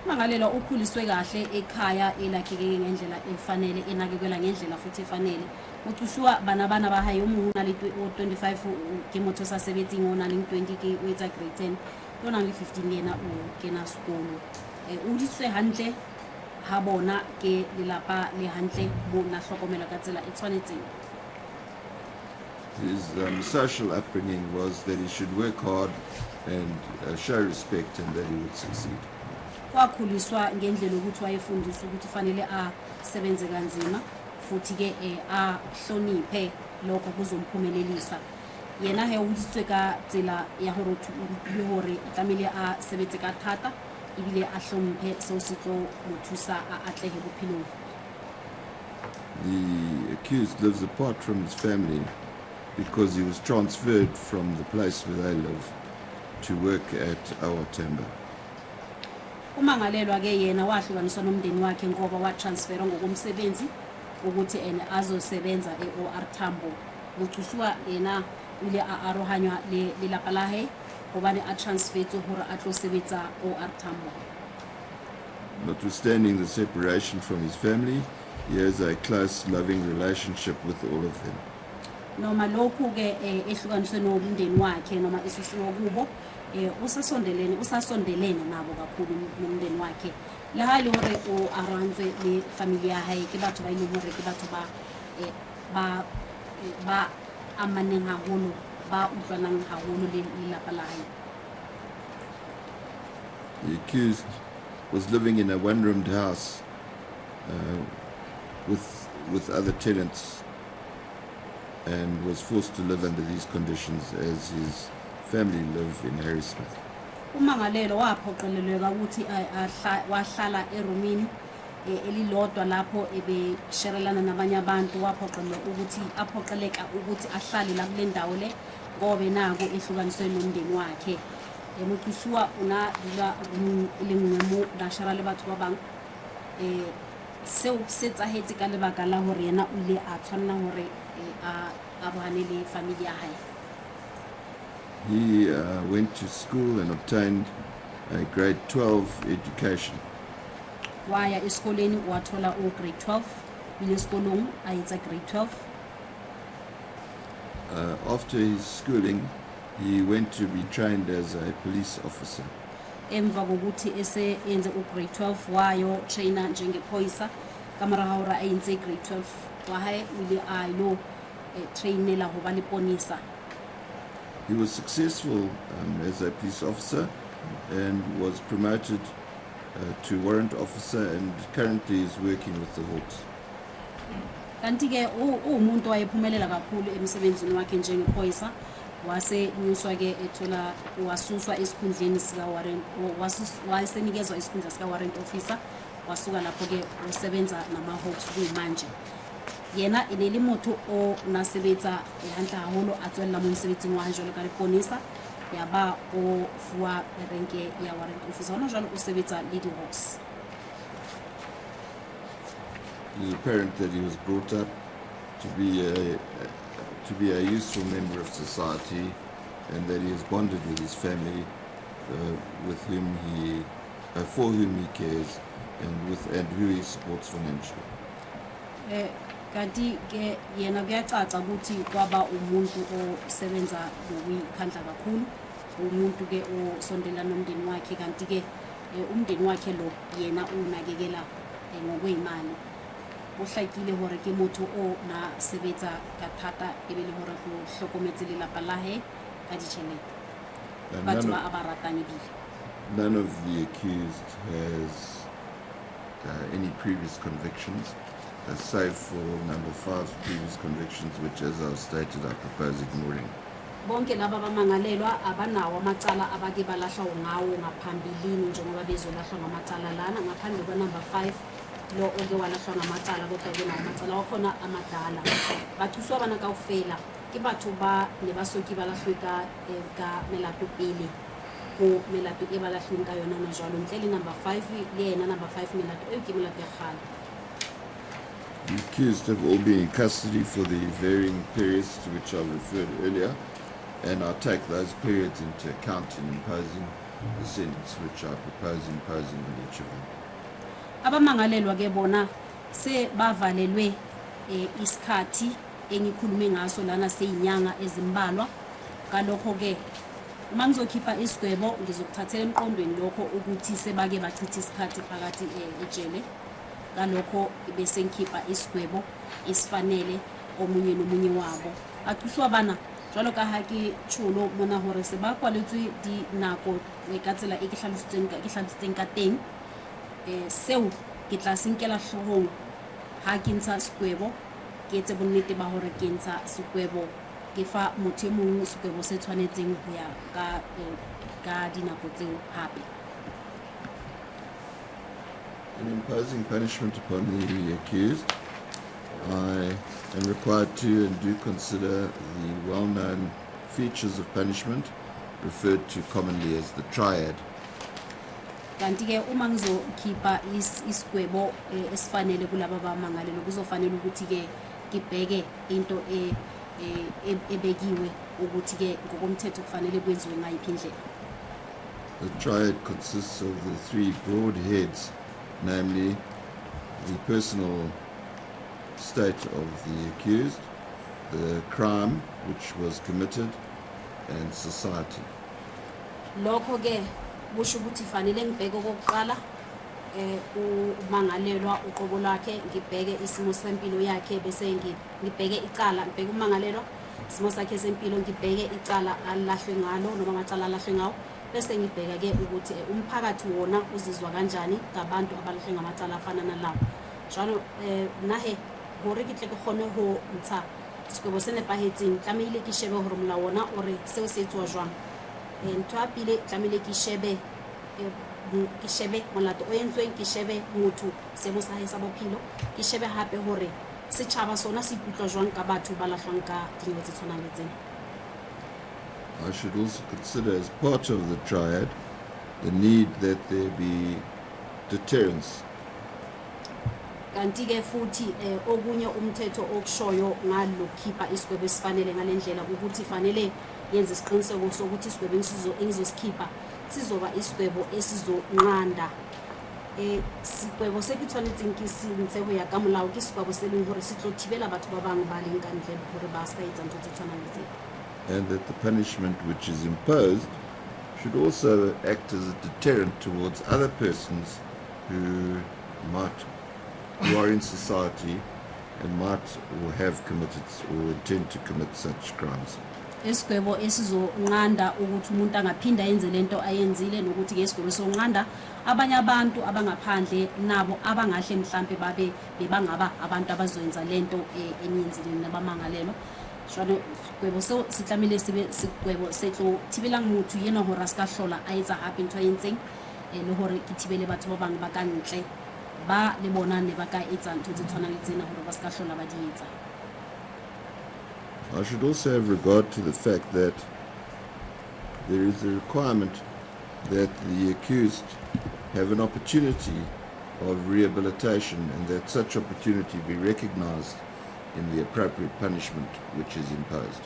Mangalela ukhuliswe kahle ekhaya elakheke ngendlela efanele enakekelwa ngendlela futhi efanele. Mutuswa bana ba haye omunye una le 25 ke motho sa sebetsi ngona le 20 ke o etsa grade 10. Lona le 15 yena o kena sekolo. O ditse hantle ha bona ke lelapa le hantle mo na hlokomela ka tsela e tshwanetseng. His social upbringing was that he should work hard and show respect and that he would succeed. Wakhuliswa ngendlela ukuthi wayefundiswa ukuthi fanele asebenze kanzima futhi ke ahloniphe lokho kuzomphumelelisa. Yena he uditswe ka tsela ya hore le hore tlamele a sebetse ka thata ibile a hlomphe seo se tlo mo thusa a atlege bophelong. The accused lives apart from his family because he was transferred from the place where they live to work at our timber. Umangalelwa ke yena wahlukaniswa nomndeni wakhe ngoba watransferwa ngokomsebenzi ukuthi azosebenza eOR Tambo. Mothusiwa yena ile a arohanywa le lelapa la hae hobane a transferetswe hore a tlo sebetsa OR Tambo. Notwithstanding the separation from his family, he has a close, loving relationship with all of them. Noma lokhu ke ehlukaniswe nomndeni wakhe noma isusiwe kubo usasondelene nabo kakhulu nomndeni wakhe. Le ha le hore o arantse le family ya hae ke batho ba ile hore ke batho ba amaneng haholo ba utlwanang haholo le lelapa la hae. The accused was living in a one-roomed house with other tenants and was forced to live under these conditions as his family lived in Harrismith. Umangalelo waphoqeleleka ukuthi wahlala erumini elilodwa lapho ebesherelana nabanye abantu waphoqeleka ukuthi ahlale la kule ndawo le ngobe nako ehlukaniswe nomndeni wakhe. Mothusiwa una dula lengwe la shara le batho ba bang seo se tsahetse ka lebaka la hore yena o ile a tshwanna hore a bohane le family ya hae. He went to school and obtained a grade 12 education. Waya esikoleni wathola grade 12 ile esikolong ayetsa grade 12. After his schooling, he went to be trained as a police officer. Emva kokuthi enze grade 12 wayo trainer njengephoyisa kamara haura ayenze grade 12 wahe ile ayilo trainela ho ba le ponisa. He was successful as a police officer and was promoted to warrant officer and currently is working with the Hawks. Kanti ke umuntu wayephumelela kakhulu emsebenzini wakhe njengephoyisa wase nyuswa ke ethola wasuswa esikhundleni sika warrant wasenikezwa isikhundla sika warrant officer wasuka lapho ke usebenza nama Hawks kuyimanje. Yena ineli motho o nasebetsa ehantla haholo a tswella mo mosebetsing wa jwalo ka leponisa ya ba o fuwa renke ya warrant officer hona jwalo o sebetsa le di Hawks. He is apparent that he was brought up to be a useful member of society and that he is bonded with his family with whom for whom he cares and who he supports financially. Kanti ke yena kuyacaca ukuthi kwaba umuntu osebenza ngokuyikhandla kakhulu umuntu ke osondela nomndeni wakhe kanti ke umndeni wakhe lo yena unakekela ngokwezimali uhlakile hore ke motho o na sebetsa ka thata ebele hore go hlokometse lelapa la hae ka ditšhelete batho ba ba ratang ebile. None of the accused has any previous convictions, save for number 5 previous convictions, which, as I've stated, I propose ignoring. Bonke laba bamangalelwa abanawo amacala abake balahlwa ngawo ngaphambilini njengoba bezolahlwa ngamacala lana ngaphandle kwa number 5 lo oke walahlwa ngamacala kodwa ke namacala wakhona amadala. Bathuswa bana kaofela ke batho ba ne basoki balahlwe ka melato pele go melato e balahlweng ka yona na jwalo ntle le number 5 le yena number 5 melato e ke melato ya kgale. The accused have all been in custody for the varying periods to which I referred earlier, and I take those periods into account in imposing the sentence which I propose imposing on each of them. Abamangalelwa ke bona se bavalelwe isikhathi engikhulume ngaso lana seyinyanga ezimbalwa kalokho ke uma ngizokhipha isigwebo ngizokuthathela emqondweni lokho ukuthi sebake bachitha isikhathi phakathi ejele kalokho bese ngikhipha isigwebo esifanele omunye nomunye wabo. Athuswa bana jwalo ka ha ke tsholo mona hore se ba kwaletswe di nako ka tsela e ke hlalositseng ka teng seo ke tla senkela hlogong ha ke ntsha sigwebo ke etse bonnete ba hore ke ntsha sigwebo ke fa motho mongwe sigwebo se tshwanetseng ho ya ka dinako tseo hape. In imposing punishment upon the accused, I am required to and do consider the well-known features of punishment referred to commonly as the triad. Kanti ke uma ngizokhipha isigwebo esifanele kulabo abamangalelwa kuzofanele ukuthi ke ngibheke into ebekiwe ukuthi ke ngokomthetho kufanele kwenziwe ngayiphi indlela. The triad consists of the three broad heads, namely the personal state of the accused, the crime which was committed, and society. Lokho ke busho ukuthi fanele ngibheke okokuqala umangalelwa uqobo lwakhe, ngibheke isimo sempilo yakhe, bese ngibheke icala, ngibheke umangalelwa isimo sakhe sempilo, ngibheke icala alahlwe ngalo noma amacala alahlwe ngawo, bese ngibheka ke ukuthi umphakathi wona uzizwa kanjani ngabantu abalahlwe ngamacala afana nalawo. Jalo nahe hore ke tle ke khone ho ntsha sekebo se nepahetseng tlamehile ke shebe hore molao wona o re seo se etswa jwang. Ntho ya pele tlamehile ke shebe molato o entsweng, ke shebe motho seemo sa hae sa bophelo, ke shebe hape hore setjhaba sona se ikutlwa jwang ka batho ba lahlwang ka dinyewe tse tshwanang le tsena. I should also consider as part of the triad the need that there be deterrence. Kanti ke futhi okunye umthetho okushoyo ngalokhipha isigwebo esifanele ngalendlela ukuthi fanele yenze isiqiniseko sokuthi isigwebo engizosikipha sizoba isigwebo esizonqanda sigwebo se ke tshwanetseng ke se ntse ho ya ka molao ke sigwebo se leng hore se tlo thibela batho ba bang ba leng ka ntle hore ba ska etsa ntho tse tshwanang le tsena. And that the punishment which is imposed should also act as a deterrent towards other persons who are in society and might or have committed or intend to commit such crimes. Isigwebo esizonqanda ukuthi umuntu angaphinda yenze lento ayenzile, nokuthi ke isigwebo sonqanda abanye abantu abangaphandle nabo abangahle mhlambe babe bebangaba abantu abazoyenza lento eniyenzile nabamangalelwa. Jwale sigwebo so sitlamile sibe sigwebo setlo thibelang motho yena hore a ska hlola a etsa hape ntho e ntseng le hore ke thibele batho ba bang ba ka ntle ba le bona ne ba ka etsa ntho tse tshwanang le tsena hore ba ska hlola ba di etsa. I should also have regard to the fact that there is a requirement that the accused have an opportunity of rehabilitation and that such opportunity be recognized in the appropriate punishment which is imposed.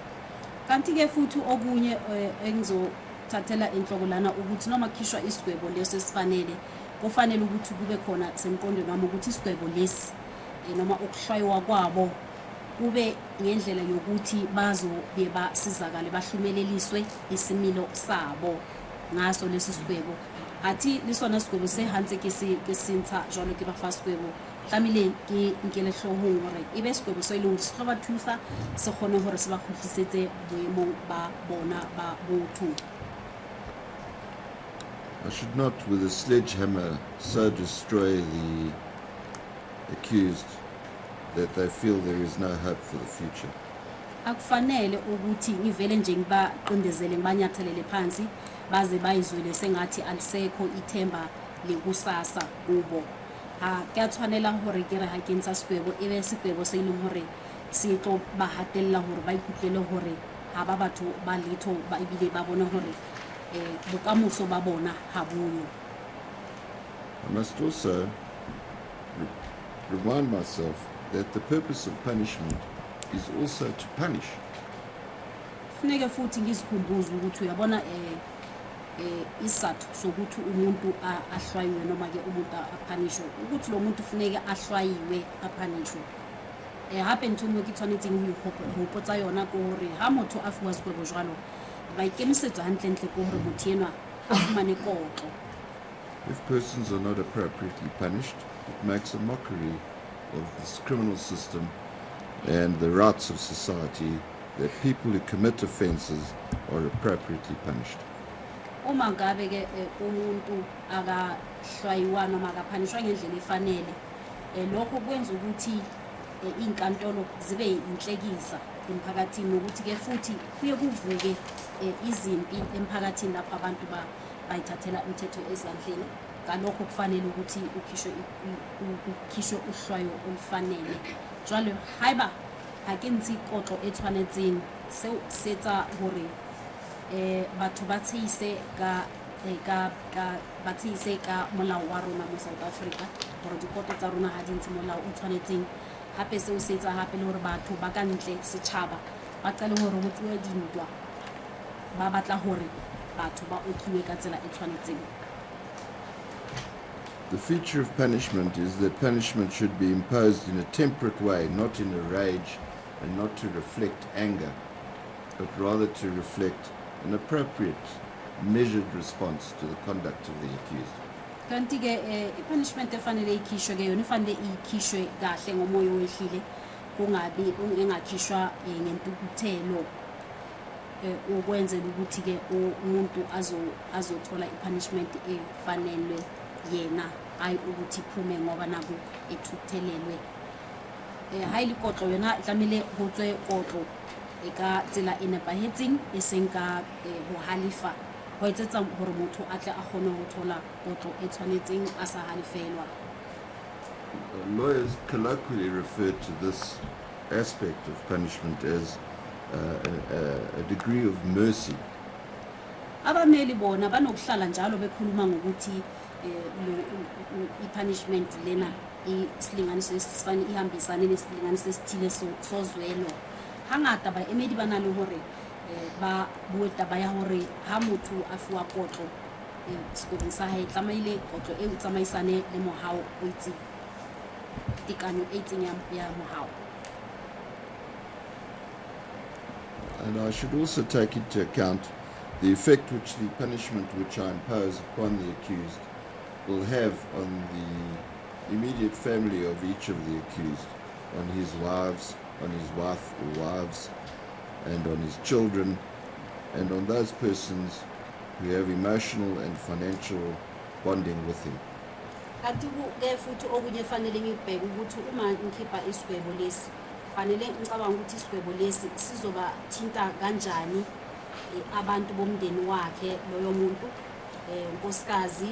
Kanti ke futhi okunye engizothathela enhloko lana ukuthi noma khishwa isigwebo leso esifanele kufanele ukuthi kube khona semqondweni wami ukuthi isigwebo lesi noma ukuhlwaywa kwabo kube ngendlela yokuthi bazobe basizakale bahlumeleliswe isimilo sabo ngaso lesi sigwebo. Athi lisona sigwebo se hantse ke sintha jalo ke ba fa sigwebo tlamile ke nkele hlohong hore ebe sigwebo se ileng se ba thusa se khone hore se ba khutlisetse boemong ba bona ba botho. I should not with a sledgehammer so destroy the accused that they feel there is no hope for the future. Akufanele ukuthi ngivele nje ngibaqindezele ngibanyathelele phansi baze bayizwele sengathi alisekho ithemba lekusasa kubo. Kuyathwanela hore ke re ha ke ntsha sigwebo ebe sigwebo se ileng hore se tlo ba hatella hore ba ikutlele hore ha ba batho ba letho ba ibile ba bona hore bokamoso ba bona ha buyo. I must also remind myself that the purpose of punishment is also to punish. Funeke futhi ngizikhumbuze ukuthi uyabona isathu sokuthi umuntu ahlwayiwe noma ke umuntu aphanishwe ukuthi lo muntu funeke ahlwayiwe aphanishwe. Hape ntho mo ke tshwanetseng ho ipotsa yona ko hore ha motho a fuwa sekgwebo jwalo ba ikemisetsa hantle ntle ko hore motho enwa a fumane kotlo. If persons are not appropriately punished, it makes a mockery of this criminal system and the rights of society that people who commit offences are appropriately punished. Uma ngabe ke umuntu akahlwayiwa noma akaphanishwa ngendlela efanele lokho kwenza ukuthi inkantolo zibe inhlekisa emphakathini ukuthi ke futhi kuye kuvuke izimpi emphakathini lapha abantu bayithathela umthetho ezandleni ngalokho kufanele ukuthi ukhishwe uhlwayo olufanele jwale haiba ha ke ntse kotlo e tshwanetseng seo se tsa hore batho ba tsheise ka molao wa rona mo South Africa hore dikoto tsa rona ha di ntse molao o tshwanetseng hape seo se tsa hape le hore batho ba ka ntle setjhaba ba qale hore ho tsuwe dintwa ba batla hore batho ba otliwe ka tsela e tshwanetseng. The feature of punishment is that punishment should be imposed in a temperate way, not in a rage and not to reflect anger, but rather to reflect an appropriate, measured response to the conduct of the accused. Kanti ke punishment efanele ikhishwe ke yona ifanele ikhishwe kahle ngomoya owehlile kungabi engakhishwa ngentukuthelo ukwenzela ukuthi ke umuntu azothola ipunishment efanele yena ayi ukuthi phume ngoba naku ethuthelelwe hayi likotlo yona tlamile ho tswe kotlo eka tsela e nepahetseng e seng ka ho halifa ho etsetsa hore motho a tle a kgone ho thola kotlo e tshwanetseng a sa halifelwa. Lawyers colloquially refer to this aspect of punishment as a degree of mercy. Abameli bona banokuhlala njalo bekhuluma ngokuthi i-punishment lena isilinganiso esifana ihambisane nesilinganiso esithile sozwelo hangata ba emedi bana le hore ba bua taba ya hore ha motho a fuwa kotlo sekopeng sa hae tlamaile kotlo e tsamaisane le mohao o itse tikano e itseng ya mohao. And I should also take into account the effect which the punishment which I impose upon the accused will have on the immediate family of each of the accused, on his wives, on his wife or wives, and on his children, and on those persons who have emotional and financial bonding with him. Kanti ke futhi okunye fanele ngibheke ukuthi uma ngikhipha isigwebo lesi fanele ngicabanga ukuthi isigwebo lesi sizoba thinta kanjani abantu bomndeni wakhe loyo muntu unkosikazi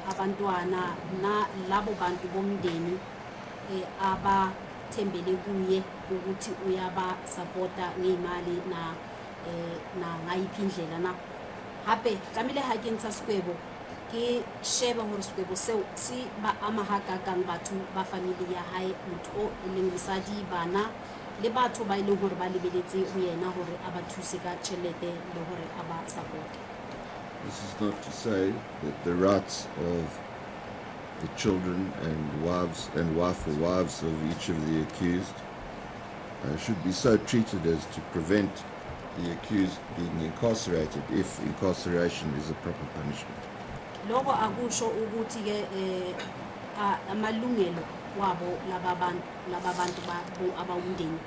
abantwana na labo bantu bomndeni abathembele kuye ukuthi uyaba supporta ngeimali na ngayiphi indlela na hape tlamile ha ke ntsha sigwebo ke sheba hore sigwebo seo si ba amahaka kang batho ba family ya hae motho o eleng mosadi bana le batho ba ile hore ba lebeletse ho yena hore aba thuse ka tšhelete le hore aba support. This is not to say that the rights of the children and wives and wife or wives of each of the accused should be so treated as to prevent the accused being incarcerated if incarceration is a proper punishment. Lokho akusho ukuthi ke amalungelo wabo lababantu abawundeni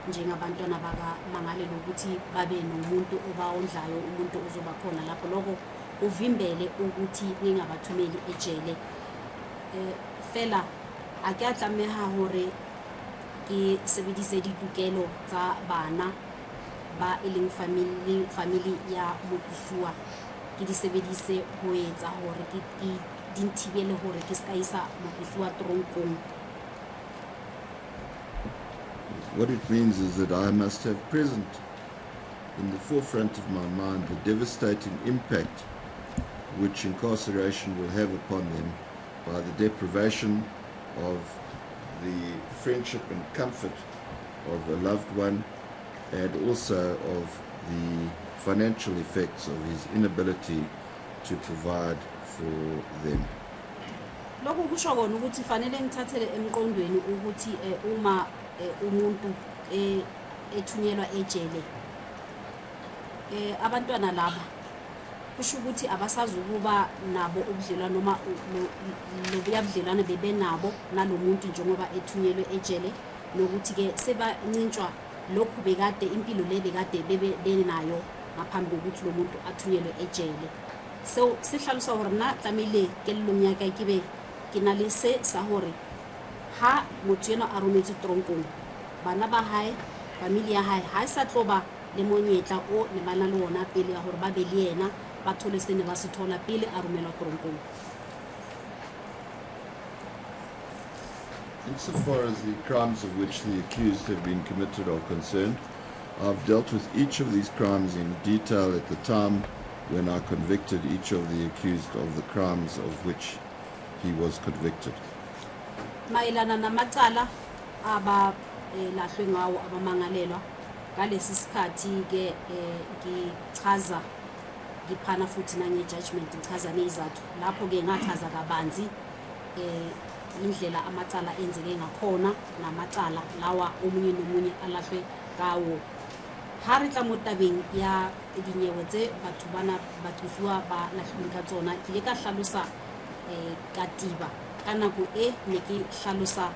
njengabantwana baka mangale lokuthi babe nomuntu obawondlayo umuntu ozoba khona lapho lokho uvimbele ukuthi ningabathumeli ejele fela akatlameha hore ke sebedise ditokelo tsa bana ba eleng family ya mokusua ke di sebedise ho etsa hore ke dintibele hore ke ska isa mokusua tronkong. What it means is that I must have present in the forefront of my mind the devastating impact which incarceration will have upon them by the deprivation of the friendship and comfort of a loved one, and also of the financial effects of his inability to provide for them. Lokho kusho kona ukuthi fanele ngithathele emqondweni ukuthi uma umuntu ethunyelwa ejele abantwana laba kusho ukuthi abasazukuba nabo ubudlelwano noma lobuyabudlelwano bebe nabo nalomuntu njengoba ethunyelwe ejele nokuthi ke sebancintshwa lokhu bekade impilo le bekade benayo ngaphambi kokuthi lo muntu athunyelwe ejele. So sihlalisa hore na tlamile ke lelong ka ke be ke na le se sa hore ha motho yena a rometse tronkong bana ba hae family ya hae ha sa tloba le monyetla o ne bana le ona pele ya hore ba be le yena ba thole se ne ba se thola pele a romelwa tronkong. Insofar as the crimes of which the accused have been committed are concerned, I've dealt with each of these crimes in detail at the time when I convicted each of the accused of the crimes of which he was convicted. mayelana namacala aba lahlwe ngawo abamangalelwa ngalesi sikhathi ke ngichaza ngiphana futhi nange-judgment ngichaza nezizathu lapho ke ngachaza kabanzi indlela amacala enzeke ngakhona namacala lawa omunye nomunye alahlwe ngawo ha re tla mo tabeng ya dinyewe tse batho bana bathusiwa ba lahlilweng ka tsona ke ile ka hlalosa ka tiba ka nako ne ke hlalosa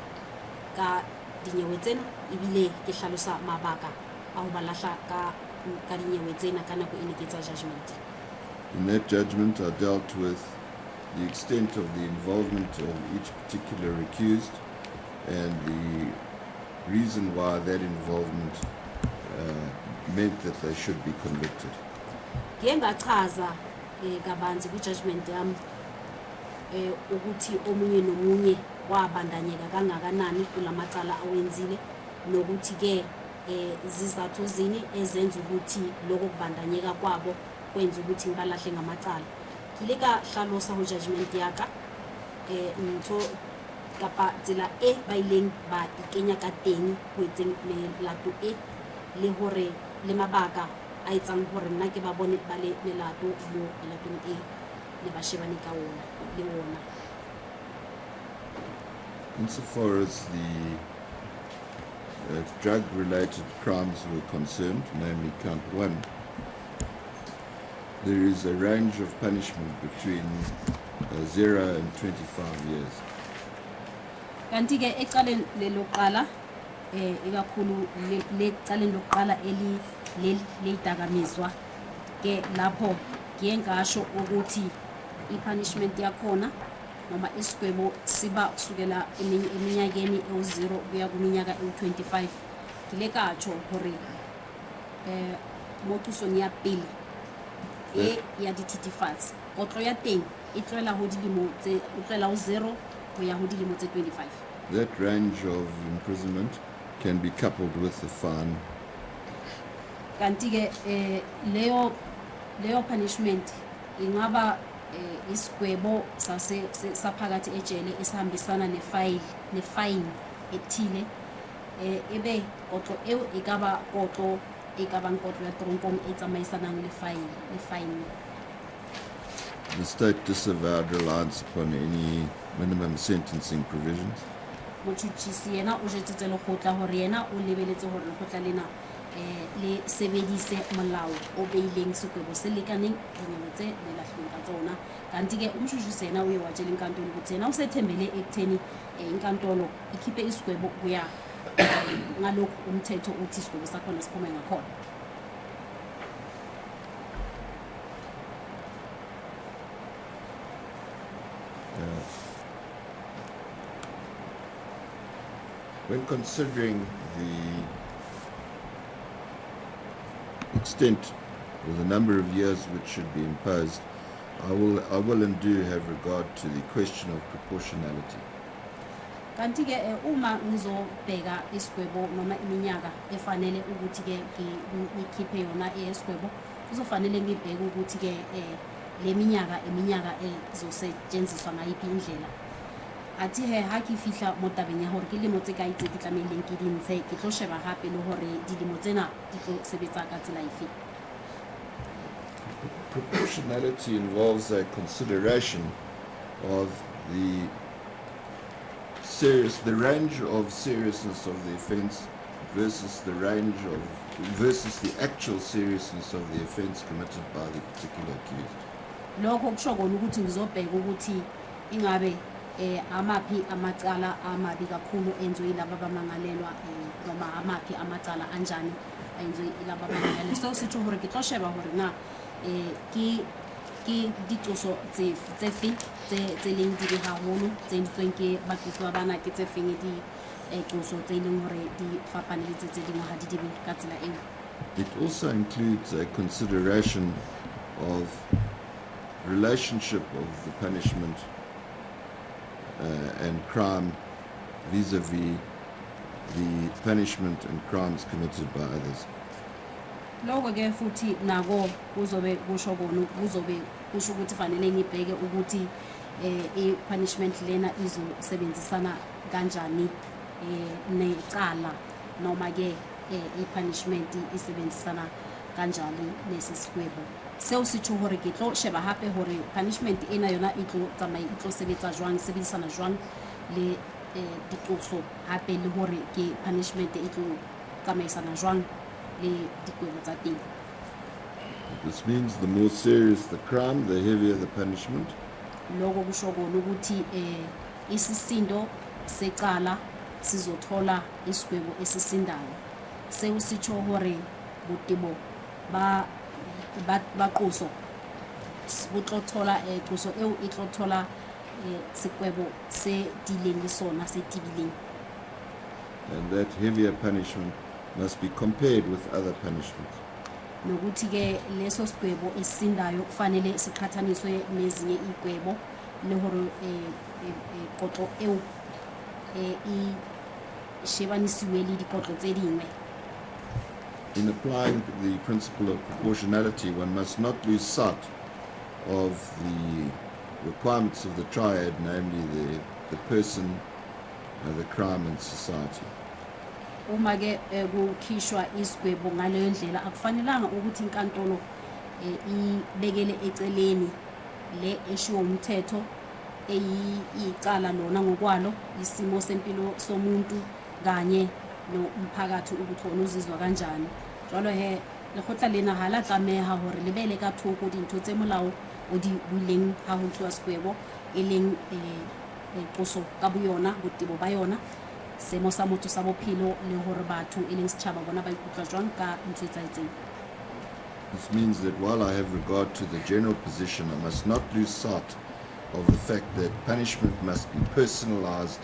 ka dinyewe tsena ebile ke hlalosa mabaka a ho ba lahla ka dinyewe tsena ka nako ne ke tsa judgment. In that judgment, I dealt with the extent of the involvement of each particular accused and the reason why that involvement meant that they should be convicted. Ke ngachaza kabanzi ku judgment yami ukuthi omunye nomunye wabandanyeka kangakanani kulamacala awenzile nokuthi ke izizathu zini ezenza ukuthi lokho kubandanyeka kwabo kwenza ukuthi ngibalahle ngamacala. Kile ka hlalosa ho judgment yaka ntho kapa tsela ba ileng ba ikenya ka teng ho etseng melato le hore le mabaka a etsang hore nna ke ba bone ba le melato mo melatong le ba shebane ka ona le ona. Insofar as the drug-related crimes were concerned, namely count 1, there is a range of punishment between 0 and 25 years. Kanti ke ecaleni leloqala ikakhulu lecaleni lokuqala leidakamiswa ke lapho ngiye ngasho ukuthi ipunishment yakhona noma isigwebo siba kusukela eminyakeni ewu0 kuya kuminyaka ewu25 kile katsho hore mo tusong ya pele ya dititifatsi kotlo ya teng e tloela ho dilemo tse o tloela ho 0 ho ya ho dilemo tse 25. That range of imprisonment can be coupled with the fine. Kanti ke leyo punishment ingaba isigwebo saphakathi ejele esihambisana nefine ethile ebe kotlo eo ekaba kotlo nkotlo ya tronkong e tsamaisanang le fine. The state disavowed reliance upon any minimum sentencing provisions. Motšhotšhisi yena o jetsitse lekgotla hore yena o lebeletse hore lekgotla lena le sebedise molao o beileng sekwebo se lekaneng dinyewe tse le lahlilweng ka tsona. Kanti ke umshushusi yena uye watshela inkantolo ukuthi yena usethembele ekutheni inkantolo ikhiphe isigwebo kuya ngalokhu umthetho uthi isigwebo sakhona siphume ngakhona. When considering the extent or the number of years which should be imposed, I will and do have regard to the question of proportionality. Kanti ke uma ngizobheka isigwebo noma iminyaka efanele ukuthi ke ngikhiphe yona esigwebo kuzofanele ngibheke ukuthi ke le minyaka ezosetshenziswa ngayiphi indlela. Ati ha ke fihla mo tabeng ya hore ke lemo tse kae tse ke tlameileng ke dintshe ke tlo sheba gape le hore dilemo tsena di tlo sebetsa ka tsela efe. Proportionality involves a consideration of the range of seriousness of the offence versus the actual seriousness of the offence committed by the particular accused. Lokho kusho kona ukuthi ngizobheka ukuthi ingabe amaphi amacala amabi kakhulu enziwe yilabo abamangalelwa noma amaphi amacala anjani enziwe yilabo abamangalelwa. So sitho hore ke tlo sheba hore na ke ditloso tse leng di haholo tse ntsweng ke bathusi ba bana ke tse feng ditloso tse leng hore di fapane le tse dingwe ha di dibe ka tsela eo. It also includes a consideration of relationship of the punishment and crime vis-a-vis the punishment and crimes committed by others. Lokho ke futhi nako kuzobe kusho kona kuzobe kusho ukuthi fanele ngibheke ukuthi i-punishment lena izosebenzisana kanjani necala noma ke i-punishment isebenzisana kanjani nesisikwebo. Seo se tšho hore ke tlo sheba hape hore punishment ena yona e tlo sebetsa jwang, sebedisana jwang le dikoso hape le hore ke punishment e tlo tsamaisana jwang le dikwebo tsa teng. This means the more serious the crime, the heavier the punishment. Lokho kusho kona ukuthi isisindo secala sizothola isigwebo esisindayo. Sewusitsho hore botebo ba qoso botlothola qoso eo e tlothola sekwebo se dileng le sona se tibileng. And that heavier punishment must be compared with other punishments. Nokuthi ke leso sigwebo esisindayo kufanele siqhathaniswe nezinye igwebo le hore qotlo eo I shebanisiwe le dikotlo tse dingwe. In applying the principle of proportionality, one must not lose sight of the requirements of the triad, namely the person, the crime and society. Uma ke kukhishwa isigwebo ngaleyo ndlela akufanelanga ukuthi inkantolo ibekele eceleni le eshiwo umthetho icala lona ngokwalo isimo sempilo somuntu kanye nomphakathi ukuthi wona uzizwa kanjani. Jalo he lekgotla lena ha la tlameha hore le bele ka thoko dintho tse molao o di buileng ha ho tswa sigwebo e leng qoso ka boyona botebo ba yona semo sa motho sa bophelo le hore batho e leng setjhaba bona ba ikutlwa jwang ka ntse tsaitseng. This means that while I have regard to the general position, I must not lose sight of the fact that punishment must be personalized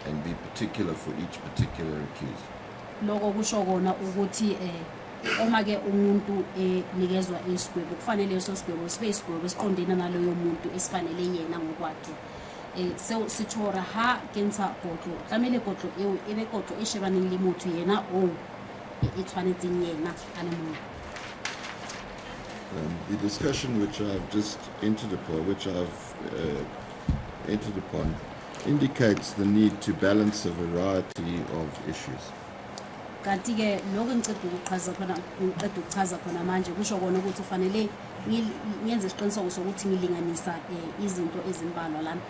and be particular for each particular accused. Lokho kusho kona ukuthi uma ke umuntu nikezwa isigwebo kufanele leso sigwebo sibe isigwebo esiqondena naloyo muntu esifanele yena ngokwakhe. So sithora ha kentsha kotlo tlamele kotlo eo ebe kotlo e shebaneng le motho yena o e tshwanetseng yena a le mong. The discussion which I've just entered upon, indicates the need to balance a variety of issues. Kanti ke lokho ngicela ukuchaza khona manje kusho kona ukuthi ufanele ngiyenze isiqiniseko sokuthi ngilinganisa izinto ezimbalwa lana.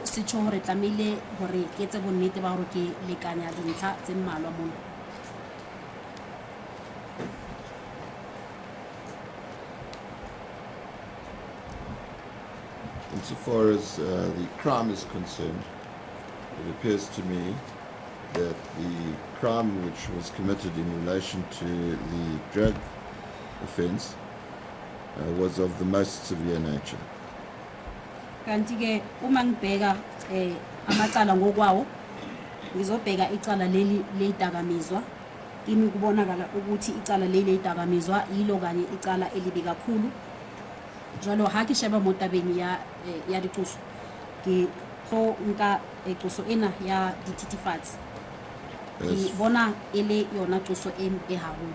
Sitsho hore tlamile hore ke tse bonnete ba hore ke lekanya dintlha tse mmalwa mona. Insofar as the crime is concerned, it appears to me that the crime which was committed in relation to the drug offence was of the most severe nature. Kanti ke uma ngibheka amacala ngokwawo ngizobheka icala leli ledakamizwa kimi kubonakala ukuthi icala leli ledakamizwa yilo kanye icala elibi kakhulu. Jalo ha ke sheba mo tabeng ya diqoso ke tlo nka qoso ena ya dititifatsi ke bona ele yona qoso e haholo.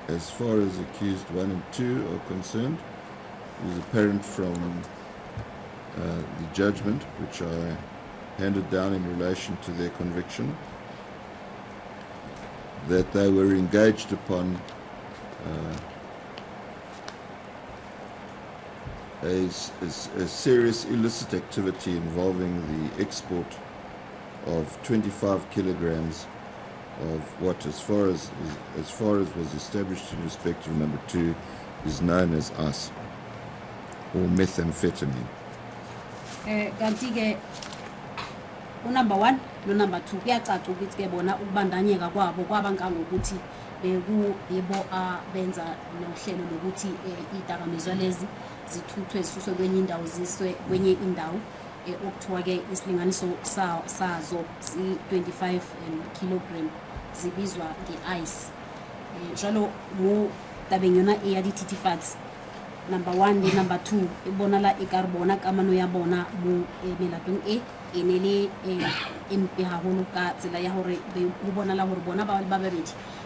As far as accused 1 and 2 are concerned, it is apparent from the judgment which I handed down in relation to their conviction that they were engaged upon a serious illicit activity involving the export of 25 kilograms of what, as far as was established in respect of number 2, is known as ice or methamphetamine. Kanti ke number 1 no number 2 kuyacaca ukuthi ke bona ukubandanyeka kwabo kwabanganga ukuthi bekuyibo abenza nohlelo lokuthi idakamizwa lezi zithuthwe zisuswe kwenye indawo ziswe kwenye indawo okuthiwa ke isilinganiso sazo 25 kilogram zibizwa nge-ice. Jalo mo tabeng yona e ya dititifatsi number 1 le number 2 e bonala e ka re bona kamano ya bona mo melatong e ne le empe haholo ka tsela ya hore ho bonala hore bona ba babedi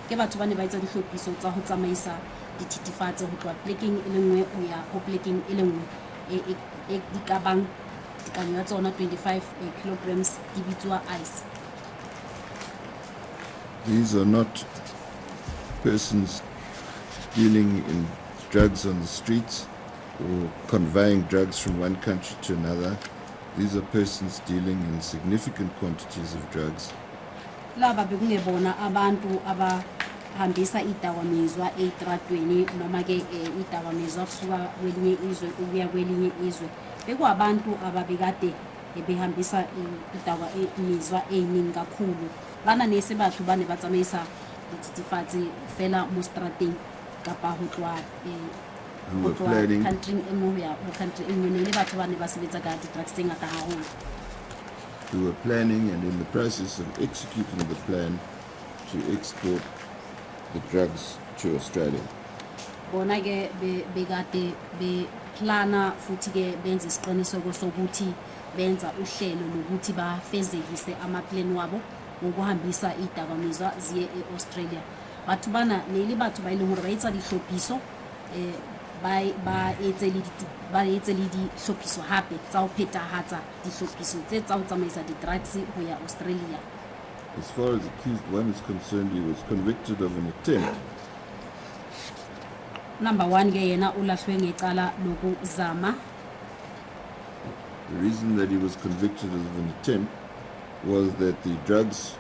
ke batho ba ne ba etsa dihlophiso tsa ho tsamaisa dithidifatse ho tloha plekeng e le nngwe ho ya ho plekeng e le nngwe e di ka bang dikanyo ya tsona 25 kilograms di bitswa ice. These are not persons dealing in drugs on the streets or conveying drugs from one country to another. These are persons dealing in significant quantities of drugs. Laba bekungebona abantu abahambisa idakamizwa eitradweni noma ke idakamizwa kusuka kwelinye izwe ukuya kwelinye izwe. Bekuwabantu ababekade behambisa idakamizwa eyiningi kakhulu. Bana nese batho bane ba tsamaisa dithidifatse fela mo strateng kapa ho tloha country engwe ya ho country engwe le batho bane ba sebetsa ka di-drugs tse ngata haholo. Who were planning and in the process of executing the plan to export the drugs to Australia. Bona ke bekade be plana futhi ke benza isiqiniseko sokuthi benza uhlelo lokuthi bafezekise ama-plan wabo ngokuhambisa idakamizwa ziye e-Australia. Batho bana nele batho ba ile hore ba etsa dihlophiso ba etse le dihlophiso hape tsa ho phethahatsa dihlophiso tse tsa ho tsamaisa di-drugs ho ya Australia. As far as accused one is concerned, he was convicted of an attempt. Number 1 ke yena ulahlwe ngecala lokuzama. The reason that he was convicted of an attempt was that the drugs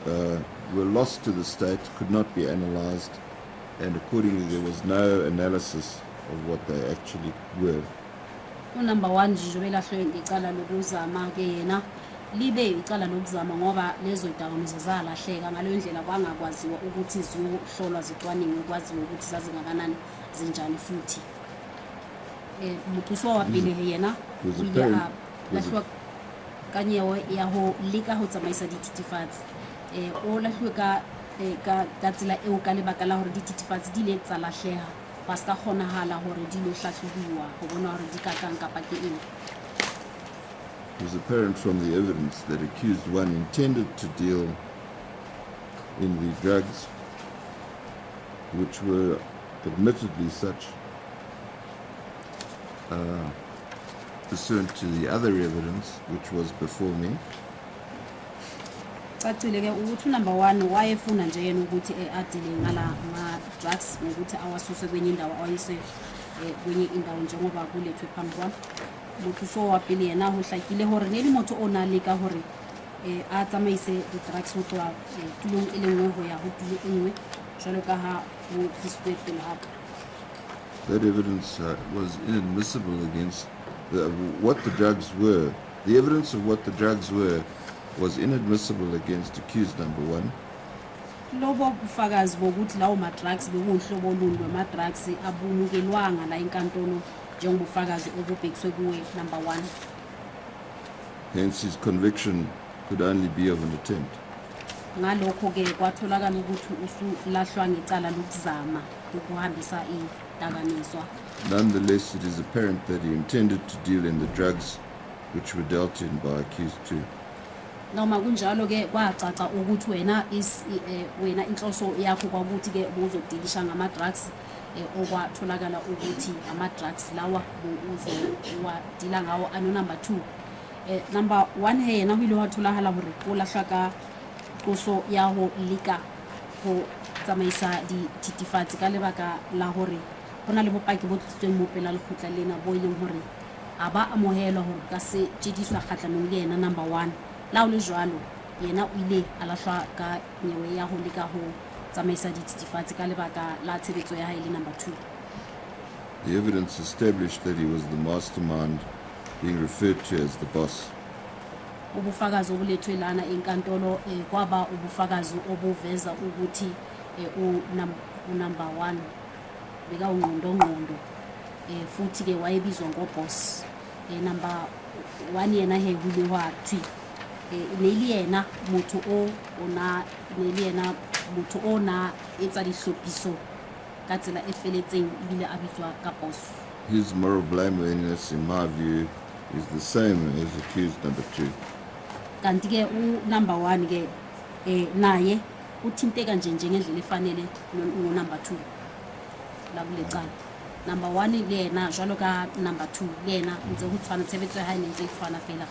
were lost to the state, could not be analyzed, and accordingly there was no analysis of what they actually were. Number 1 nje belahlwe ngecala lokuzama ke yena libe icala lokuzama ngoba lezo idakamizwa zalahleka ngaleyo ndlela kwangakwaziwa ukuthi ziyohlolwa zicwaningwe kwaziwa ukuthi zazingakanani zinjani futhi. Mothuso wa pele yena lahlwa kanyewe ya ho leka ho tsamaisa dithidifatse o lahlwe ka tsela eo ka lebaka la hore dithidifatse di le tsa lahleha ba ska kgonahala hore di lo hlahlobuwa ho bona hore di ka kang kapa ke eng. It was apparent from the evidence that accused one intended to deal in the drugs, which were admittedly such, pursuant to the other evidence which was before me. Cacile ke ukuthi number 1 wayefuna nje yena ukuthi adile ngala drugs ukuthi awasuse kwenye indawo awayise kwenye indawo njengoba kulethwe phambi kwami. Mothuso wa pele yena ho hlakile hore ne le motho o na le ka hore a tsamaise di-drugs ho tloha tulong e le nngwe ho ya ho tulo e nngwe jwalo ka ha ho tlisitswe pele haka. That evidence was inadmissible against what the drugs were. The evidence of what the drugs were was inadmissible against accused number 1. Lobo bufakazi bokuthi lawo ma-drugs bekuhlobo olunye lwama-drugs abumukelwanga la enkantolo njengobufakazi obubhekiswe kuwe number 1. Hence his conviction could only be of an attempt. Ngalokho ke kwatholakala ukuthi usulahlwa ngecala lokuzama ukuhambisa idakamizwa. Nonetheless, it is apparent that he intended to deal in the drugs which were dealt in by accused 2. Noma kunjalo ke kwacaca ukuthi wena inhloso yakho kwakuthi ke uzodilisha ngama-drugs okwatholakala ukuthi ama-drugs lawa uzowadila ngawo ano number 2. Number 1 he yena ho ile watholakala hore o lahla ka qoso ya ho leka ho tsamaisa dithidifatse ka lebaka la hore hona le bopaki bo tlisitsweng mo pela lekgotla lena bo ileng hore a ba amohelwa hore ka se tjediswa kgatlanong le yena number 1. La o le jwalo yena o ile a lahlwa ka nyewe ya ho leka ho tsamaisa dithidifatse ka lebaka la tshebetso ya hae le number 2. The evidence established that he was the mastermind, being referred to as the boss. Ubufakazi obulethwe lana enkantolo kwaba ubufakazi obuveza ukuthi number 1 beka ungqondo futhi ke wayebizwa ngoboss. Number 1 yena he hule wathi neli yena motho ona etsa dihlophiso ka tsela e feletseng ebile a bitswa ka poso. His moral blameworthiness, in my view, is the same as accused number 2. Kanti ke number 1 ke naye uthinteka nje ngendlela efanele no number 2 la kule cala. Number 1 le yena jwalo ka number 2 le yena ntse ho tshwana tshebetso ya hae ntse e tshwana fela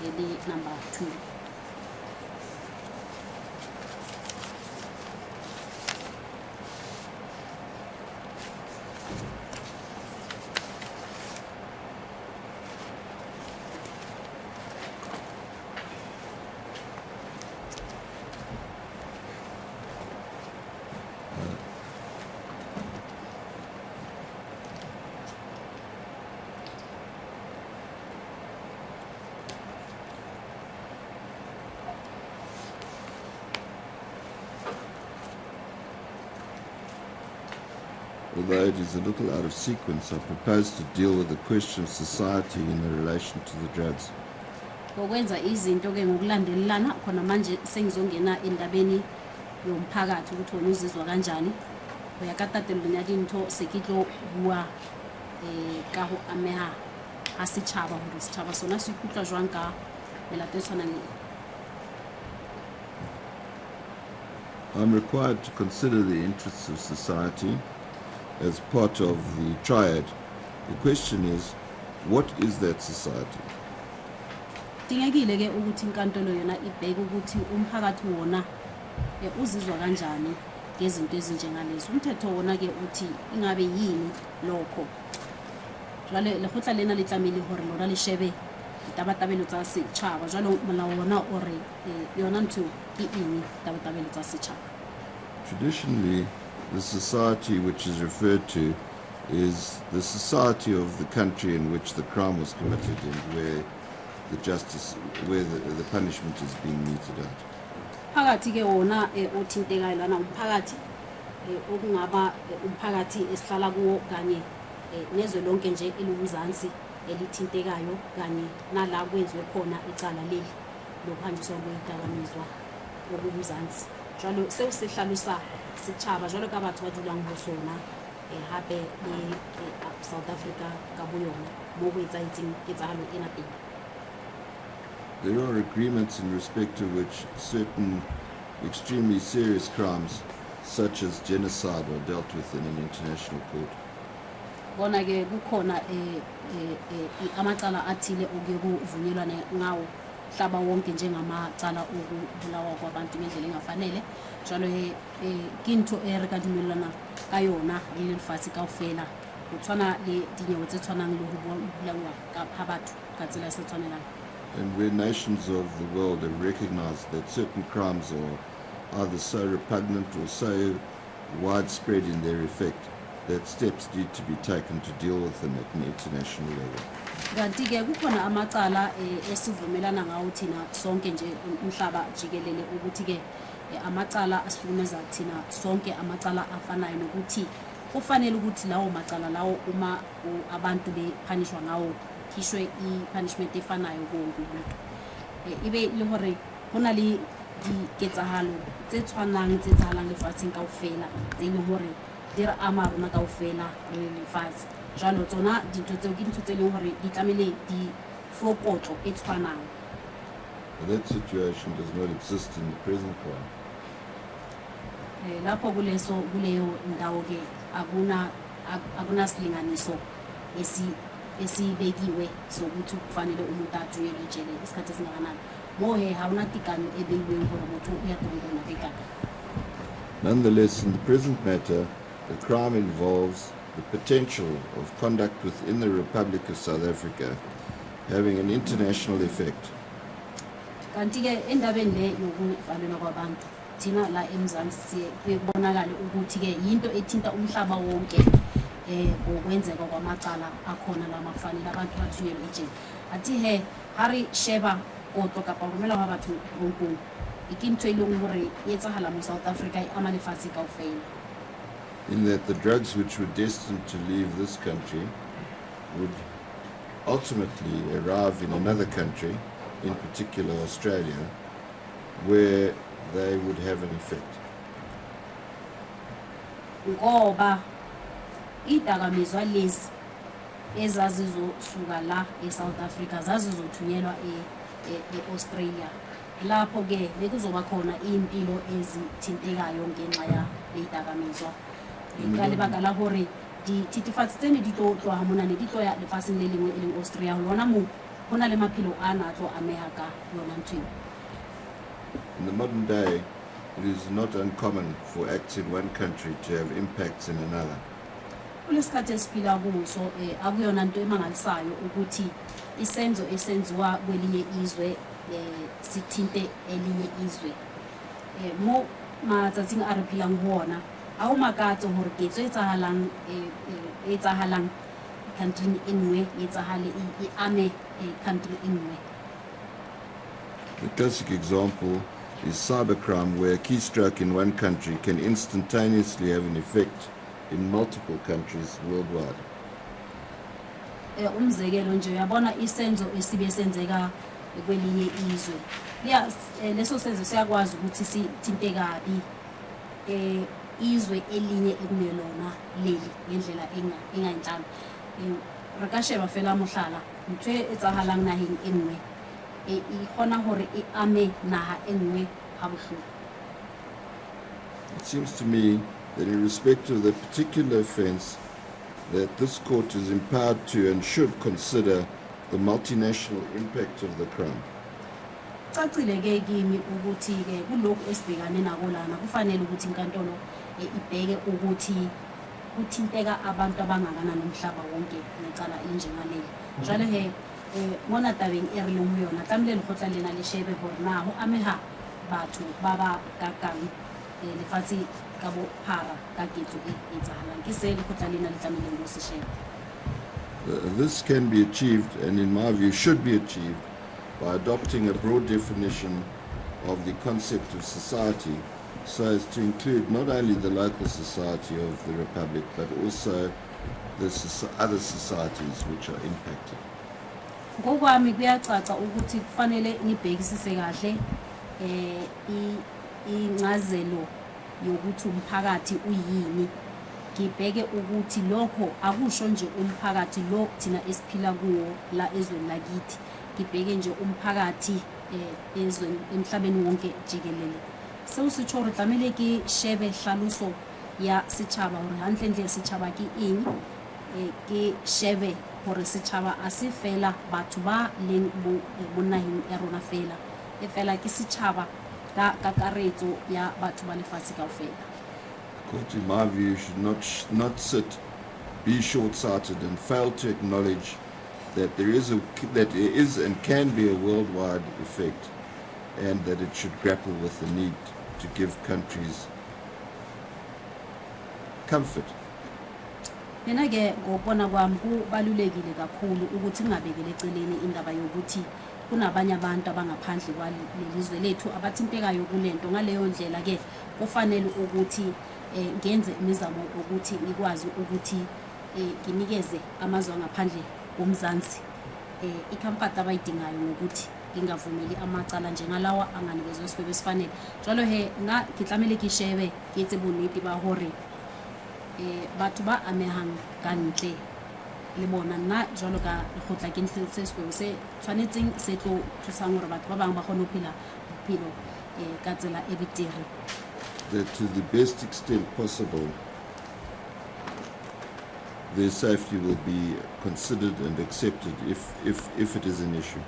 le number 2. Although it is a little out of sequence, I propose to deal with the question of society in relation to the drugs. Ngokwenza izinto ke ngokulandelelana khona manje sengizongena endabeni yomphakathi ukuthi wona uzizwa kanjani. Uyakatatelo nya dintho se ke tlo bua ka ho ameha ha setjhaba hore setjhaba sona se ikutlwa jwang ka melato e tshwanang le. I'm required to consider the interests of society as part of the triad. The question is, what is that society? Dingekile ke ukuthi inkantolo yona ibheke ukuthi umphakathi wona uzizwa kanjani ngezinto ezinjengalezo. Umthetho wona ke uthi ingabe yini lokho. Jwale le khotla lena le tlamile hore lona le shebe ditabatabelo tsa setjhaba jwalo molao wona o re yona ntho ke eng ditabatabelo tsa setjhaba. Traditionally, the society which is referred to is the society of the country in which the crime was committed and where the punishment is being meted out. Phakathi ke wona othintekayo lana umphakathi okungaba umphakathi esihlala kuwo kanye nezwe lonke nje elubuzansi elithintekayo kanye nala kwenziwe khona icala leli lokhanjiswa kwedakamizwa okubuzansi. Jalo seo se hlalusa setjhaba jalo ka batho ba dulang ho sona hape le South Africa ka boyona mo go etsaitseng ketsahalo ena teng. There are agreements in respect of which certain extremely serious crimes such as genocide are dealt with in an international court. Bona ke kukhona amacala athile okuye kuvunyelwane ngawo hlaba wonke njengamacala okubulawa kwabantu ngendlela engafanele. Jalo ke ntho re ka dumelana ka yona le lefatshe kaofela go tshwana le dinyewe tse tshwanang le go bulawa ka batho ka tsela se tshwanelang. And where nations of the world have recognized that certain crimes are either so repugnant or so widespread in their effect that steps need to be taken to deal with them at an international level. Kanti ke kukhona amacala esivumelana ngawo thina sonke nje umhlaba jikelele ukuthi ke amacala asihlukumeza thina sonke amacala afanayo nokuthi kufanele ukuthi lawo macala lawo uma abantu bepunishwa ngawo khishwe i-punishment efanayo konke umuntu. Ibe le hore hona le diketsahalo tse tshwanang tse tsalang lefatsheng kaofela tse le hore di re ama rona kaofela re lefatshe. Jalo tsona dintho tseo ke ntho tse leng hore di tlamele di fokotlo e tshwanang. That situation does not exist in the present crime. Lapho kuleyo ndawo ke akuna silinganiso esibekiwe sokuthi kufanele umuntu ajuyelwe ejele isikhathi esingakanani. Mohe hauna tikano ebekiwe hore motho uyadongona tekana. Nonetheless, in the present matter, the crime involves the potential of conduct within the Republic of South Africa having an international effect. Kanti ke endabeni le yokuvalelwa kwabantu thina la eMzansi siye kubonakala ukuthi ke into ethinta umhlaba wonke ngokwenzeka kwamacala akhona la makufanele abantu bathunyelwe ejele. Athi hari sheba kodwa kapa romela wa batho bonkong ikintwe ileng hore etsahala mo South Africa ama lefatshe kaofela. In that the drugs which were destined to leave this country would ultimately arrive in another country, in particular Australia, where they would have an effect. ngoba idakamizwa lezi ezazizosuka la eSouth Africa zazizothunyelwa eAustralia. Lapho ke bekuzoba khona impilo ezithintekayo ngenxa ya idakamizwa. Ka lebaka la hore dititifatsi tsene di tlo tloha mona ne di tlo ya lefatsheng le lengwe e leng Austria ho lona moo ho na le maphelo a na tlo ameha ka yona ntho. In the modern day, it is not uncommon for acts in one country to have impacts in another. Kulesikhathi esiphila kuso akuyona into emangalisayo ukuthi isenzo esenziwa kwelinye izwe sithinte elinye izwe. Mo matsatsing a re phelang ho ona a o makatso hore ketso e tsahalang country e nngwe e tsahale e ame country e nngwe. The classic example is cybercrime, where a keystroke in one country can instantaneously have an effect in multiple countries worldwide. Umzekelo nje uyabona isenzo esibe senzeka kwelinye izwe. Leso senzo siyakwazi ukuthi sithinte kabi izwe elinye ekunelona leli ngendlela engayinhlanga. Re ka sheba fela mohlala ntwe e tsahalang naheng e nngwe e khona hore e ame naha e nngwe ha bohloko. It seems to me that in respect of the particular offence, that this court is empowered to and should consider the multinational impact of the crime. Cacile ke kimi ukuthi ke kulokhu esibhekane nako lana kufanele ukuthi inkantolo ibheke ukuthi kuthinteka abantu abangakanani nomhlaba wonke necala elinjengaleli. Jwale he mona tabeng e re leng ho yona tlamehile lekgotla lena le shebe hore na ho ameha batho ba ba kakang lefatshe ka bophara ka ketso e etsahalang ke se lekgotla lena le tlamehile ho se shebe. This can be achieved, and in my view should be achieved, by adopting a broad definition of the concept of society, so as to include not only the local society of the Republic, but also the other societies which are impacted. Ngokwami kuyacaca ukuthi kufanele ngibhekisise kahle incazelo yokuthi umphakathi uyini. Ngibheke ukuthi lokho akusho nje umphakathi lo thina esiphila kuwo la ezweni lakithi. Ngibheke nje umphakathi ezweni emhlabeni wonke jikelele. Sewusitsho re tlamehile ke shebe hlaloso ya setjhaba hore hantle setjhaba ke eng, ke shebe hore setjhaba a se fela batho ba leng mo naheng ya rona fela e fela ke setjhaba ka kakaretso ya batho ba lefatshe kaofela. Court, in my view, should not be short-sighted and fail to acknowledge that there is and can be a worldwide effect, and that it should grapple with the need to give countries comfort. Mina ke ngokubona kwami kubalulekile kakhulu ukuthi ngabekele eceleni indaba yokuthi kunabanye abantu abangaphandle kwalelizwe lethu abathintekayo kulento. Ngaleyo ndlela ke kufanele ukuthi ngenze imizamo ukuthi ngikwazi ukuthi nginikeze amazwe angaphandle komzansi ikhampani abayidingayo ngokuthi ngingavumeli amacala njengalawa anganikezwe isibebe esifanele. Jalo he ngitlamele kishebe ke etse bonnete ba hore batho ba amehang ka ntle le bona nna jalo ka lekgotla ke ntse sibebe se tshwanetseng se tlo thusang hore batho ba bang ba kgone ho phela bophelo ka tsela e betere. That to the best extent possible, their safety will be considered and accepted if it is an issue.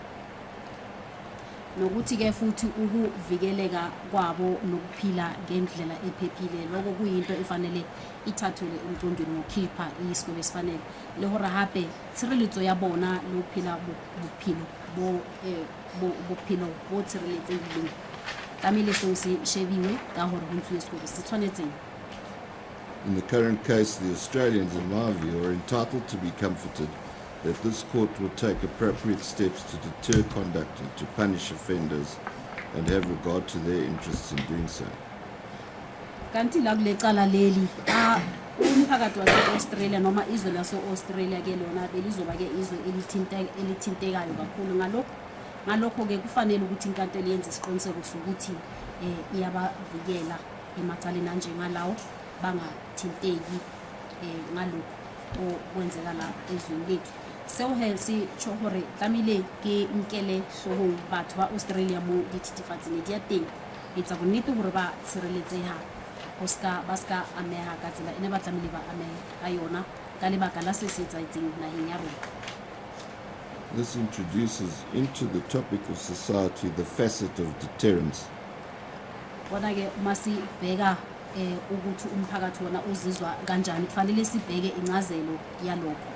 Nokuthi ke futhi ukuvikeleka kwabo nokuphila ngendlela ephephile lokho kuyinto efanele ithathwe emqondweni ngokhipha isigwebo esifanele le hore hape tshireletso ya bona lokuphila bophelo bo tshireletsehileng tlamehile se se shebiwe ka hore ho ntse isigwebo se tshwanetseng. In the current case, the Australians, in my view, are entitled to be comforted that this court will take appropriate steps to deter conduct and to punish offenders and have regard to their interests in doing so. Kanti la kule cala leli umphakathi wase-Australia noma izwe lase-Australia ke lona belizoba ke izwe elithintekayo kakhulu. Ngalokho ke kufanele ukuthi inkantolo yenze isiqiniseko sokuthi iyabavikela emacaleni anjengalawo banga athinteki ngalokho okwenzeka la ezweni lethu. Seo he se tsho hore tlamehile ke nkele hloohong batho ba Australia mo dithethefatsi ne di a teng etsa bonnete hore ba tshireletseha ba ska ameha ka tsela ene ba tlamehile ba ameha ka yona ka lebaka la se se etsahetseng naheng ya rona. This introduces into the topic of society the facet of deterrence. Bona ke masibheka ukuthi umphakathi wona uzizwa kanjani kufanele sibheke incazelo yalokho.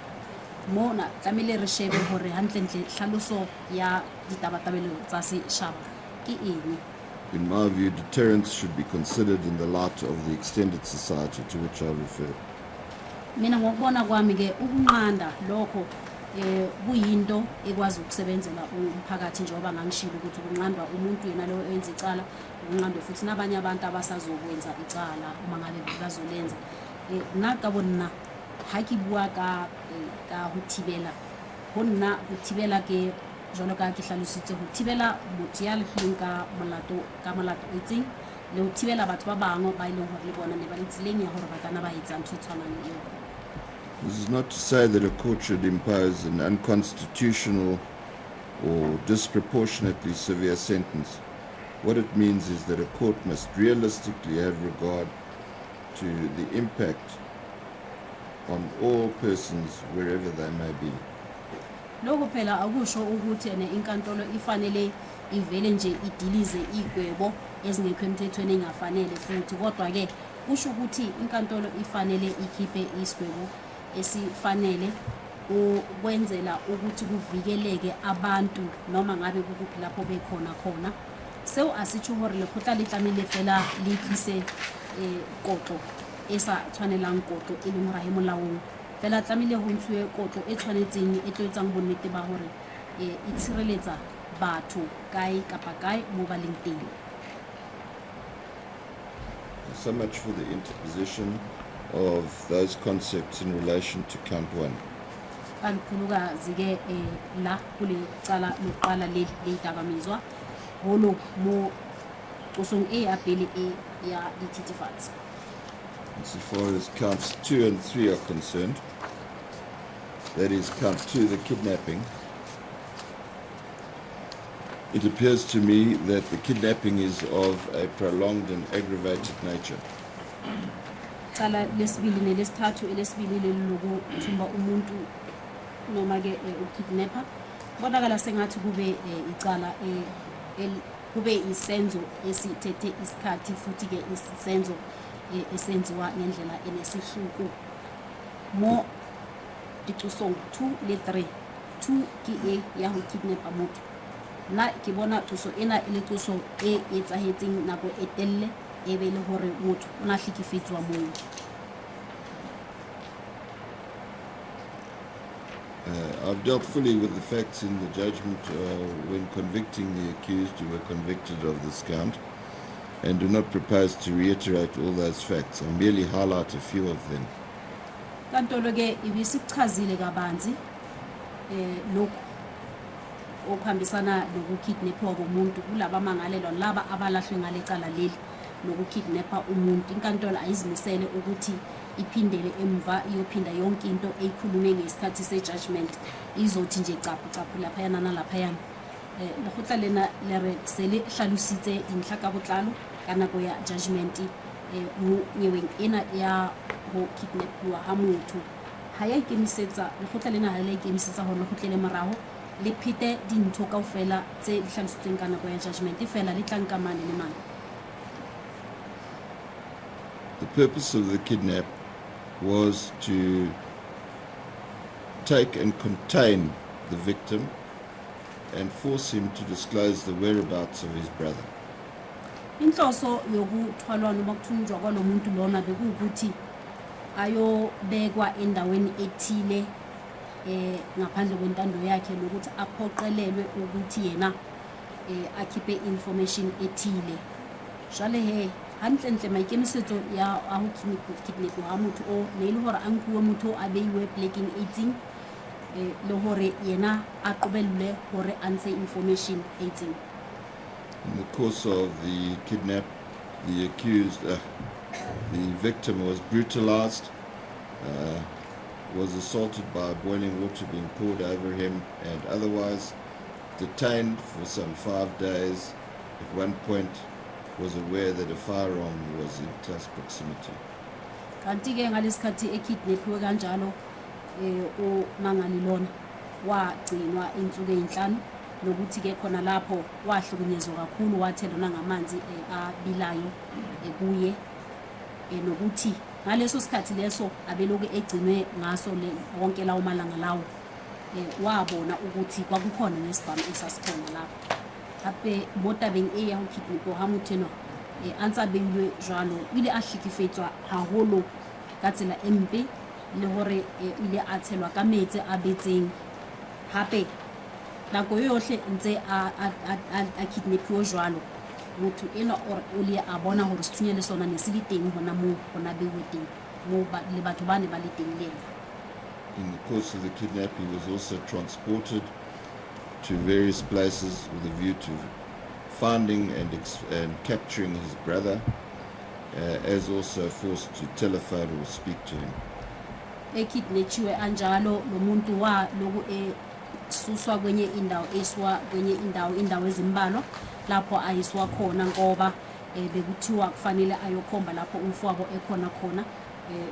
Mona tlamehile re shebe hore hantlentle hlaloso ya ditabatabelo tsa setjhaba ke eng. In my view, deterrence should be considered in the light of the extended society to which I refer. Mina ngokubona kwami ke ukunqanda lokho kuyinto ekwazi ukusebenzela umphakathi njengoba ngangishilo ukuthi ukunqandwa umuntu yena lo oyenza icala ukunqandwa futhi nabanye abantu abasazokwenza icala uma ngabe bazolenza nakabona ha ke bua ka ho thibela ke jalo ka ke hlalositse ho thibela motho ya lehleng ka molato o itseng le ho thibela batho ba bangwe ba ileng hore le bona ne ba le tseleng ya hore ba kana ba etsa ntho tshwanang le eo. This is not to say that a court should impose an unconstitutional or disproportionately severe sentence. What it means is that a court must realistically have regard to the impact on all persons wherever they may be. Lokho phela akusho ukuthi ene inkantolo ifanele ivele nje idilize igwebo ezingekho emthethweni engafanele futhi kodwa ke kusho ukuthi inkantolo ifanele ikhiphe isigwebo esifanele ukwenzela ukuthi kuvikeleke abantu noma ngabe kukuphi lapho bekhona seo asitsho hore lekgotla le tlamehile fela le tlise kotlo esa tshwanelang kotlo e leng hore ha molaong fela tlamehile ho ntshuwe kotlo e tshwanetseng e tlo etsang bonnete ba hore e tshireletsa batho kae kapa kae mo ba leng teng. So much for the interposition of those concepts in relation to count 1. Kakhulukazi ke la kule cala loqala le itabamizwa holo mo qosong e ya pele e ya dithethefatsi. As far as counts 2 and 3 are concerned, that is count 2, the kidnapping, it appears to me that the kidnapping is of a prolonged and aggravated nature. Cala lesibili nelesithathu elesibili leloku thumba umuntu noma ke ukidnapper bonakala sengathi kube icala kube isenzo esithethe isikhathi futhi ke isenzo esenziwa ngendlela enesihluku mo diqosong 2 le 3 2 ke ya ho kidnapper motho na ke bona tsoso ena ile tsoso e etsahetseng nako e telle e be le hore motho o na hlekefetswa moo. I've dealt fully with the facts in the judgment when convicting the accused who were convicted of this count and do not propose to reiterate all those facts. I'll merely highlight a few of them. Kantolo ke ibisichazile kabanzi lokho okuhambisana nokukidnapwa komuntu kulaba mangalelwa laba abalahlwe ngale cala leli nokukidnappa umuntu. Inkantolo ayizimisele ukuthi iphindele emva iyophinda yonke into eyikhulume ngesikhathi se-judgment izothi nje caphu lapha yana nalapha yana lekgotla lena le re se le hlalositse dintlha ka botlalo ka nako ya judgment mo nyeweng ena ya ho kidnapwa ha motho ha ya ikemisetsa lekgotla lena ha le ikemisetsa ho le kgotlele moraho le phete dintho kaofela tse di hlalositsweng ka nako ya judgment fela le tlanka mane le mane. The purpose of the kidnap was to take and contain the victim and force him to disclose the whereabouts of his brother. Inhloso yokuthwalwa noma kuthunjwa kwalomuntu lona bekuwukuthi ayobekwa endaweni ethile ngaphandle kwentando yakhe lokuthi aphoqelelwe ukuthi yena akhiphe information ethile. Jwale he hantlentle maikemisetso ya ho kidnap ha motho o ne ile hore a nkuwe motho a beiwe plekeng 18 le hore yena a qobellwe hore a ntshe information 18. In the course of the kidnap, the accused, The victim was brutalized, was assaulted by boiling water being poured over him, and otherwise detained for some 5 days. At one point was aware that a firearm was in close proximity. Kanti ke ngalesikhathi ekidnapwe kanjalo uMangali lona wagcinwa insuku ezinhlanu nokuthi ke khona lapho wahlukunyezwa kakhulu wathelwa ngamanzi abilayo kuye nokuthi ngaleso sikhathi leso abeloku egcinwe ngaso wonke lawo malanga lawo wabona ukuthi kwakukhona nesibhamu esasikhona lapho hape motabeng ya ho kidnapwa ha motho antsa beilwe jalo ile a hlekefetswa haholo ka tsela empe le hore ile a tshelwa ka metsi a betseng hape nako yohle ntse a kidnapwa jalo motho ena o le a bona hore sethunya le sona ne se di teng hona mo hona bewe teng mo le batho ba ne ba le teng le. In the course of the kidnapping, he was also transported to various places with a view to finding and capturing his brother, as also forced to telephone or speak to him. Ekidnaphiwe anjalo lo muntu wa loku suswa kwenye indawo eswa kwenye indawo ezimbalwa lapho ayiswa khona ngoba bekuthiwa kufanele ayokhomba lapho umfowabo ekhona khona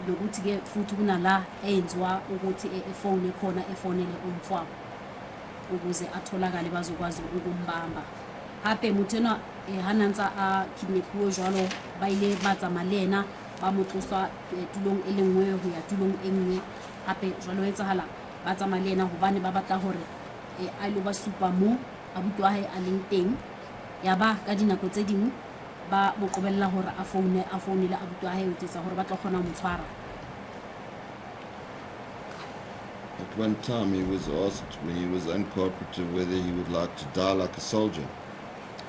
nokuthi ke futhi kunala enziwa ukuthi efone khona efonele umfowabo ukuze atholakale bazokwazi ukumbamba hape muthena hananza a kidnaphiwe jalo ba ile ba tsamalena ba motloswa tulong e lengwe ho ya tulong e nngwe hape jalo etsahala ba tsamalena hobane ba batla hore a lo ba supa mo abuti wa hae a leng teng ya ba ka dinako tse dingwe ba mo qobella hore a founela abuti wa hae ho tsetsa hore ba tla khona mo tshwara. At one time he was asked when he was uncooperative whether he would like to die like a soldier.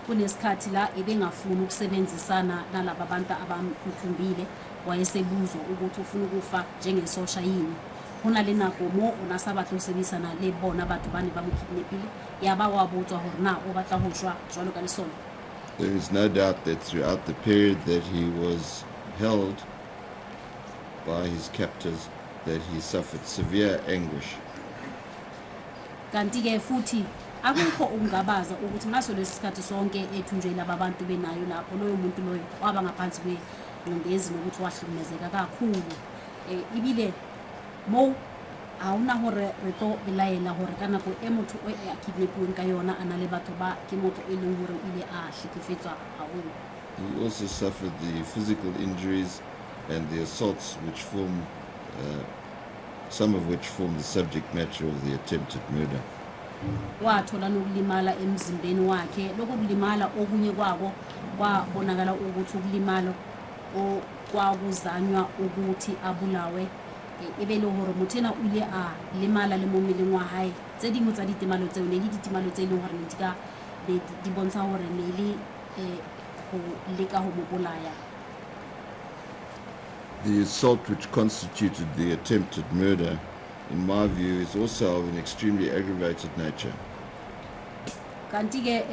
Kunesikhathi la ebengafuna ukusebenzisana nalabo abantu abamkhumbile wayesebuzwa ukuthi ufuna ukufa njengesosha yini hona le nako mo ona sabatla usebenzisana le bona batho bane ba mokidnapile yaba wa botswa hore na o batla ho shwa jwalo ka lesona. There is no doubt that throughout the period that he was held by his captors that he suffered severe anguish. Kanti ke futhi akukho ungabaza ukuthi ngaso lesikhathi sonke ethunjela abantu benayo lapho loyo muntu loyo waba ngaphansi kwengcindezi nokuthi wahlukumezeka kakhulu ibile mo auna hore re to belaela hore kana go emotho o e kidnapweng ka yona ana le batho ba ke motho e leng hore ile a hlekefetswa haholo. He also suffered the physical injuries and the assaults which form some of which form the subject matter of the attempted murder. Wathola nokulimala emzimbeni wakhe lokulimala okunye kwako kwabonakala ukuthi ukulimala okwakuzanywa ukuthi abulawe ebele hore mothena o ile a limala le momeleng wa hae tse dingwe tsa ditemalo tseo ne ditemalo tse le hore ne di bontsha hore ne le go leka ho mobolaya. The assault which constituted the attempted murder, in my view, is also of an extremely aggravated nature. Kanti ke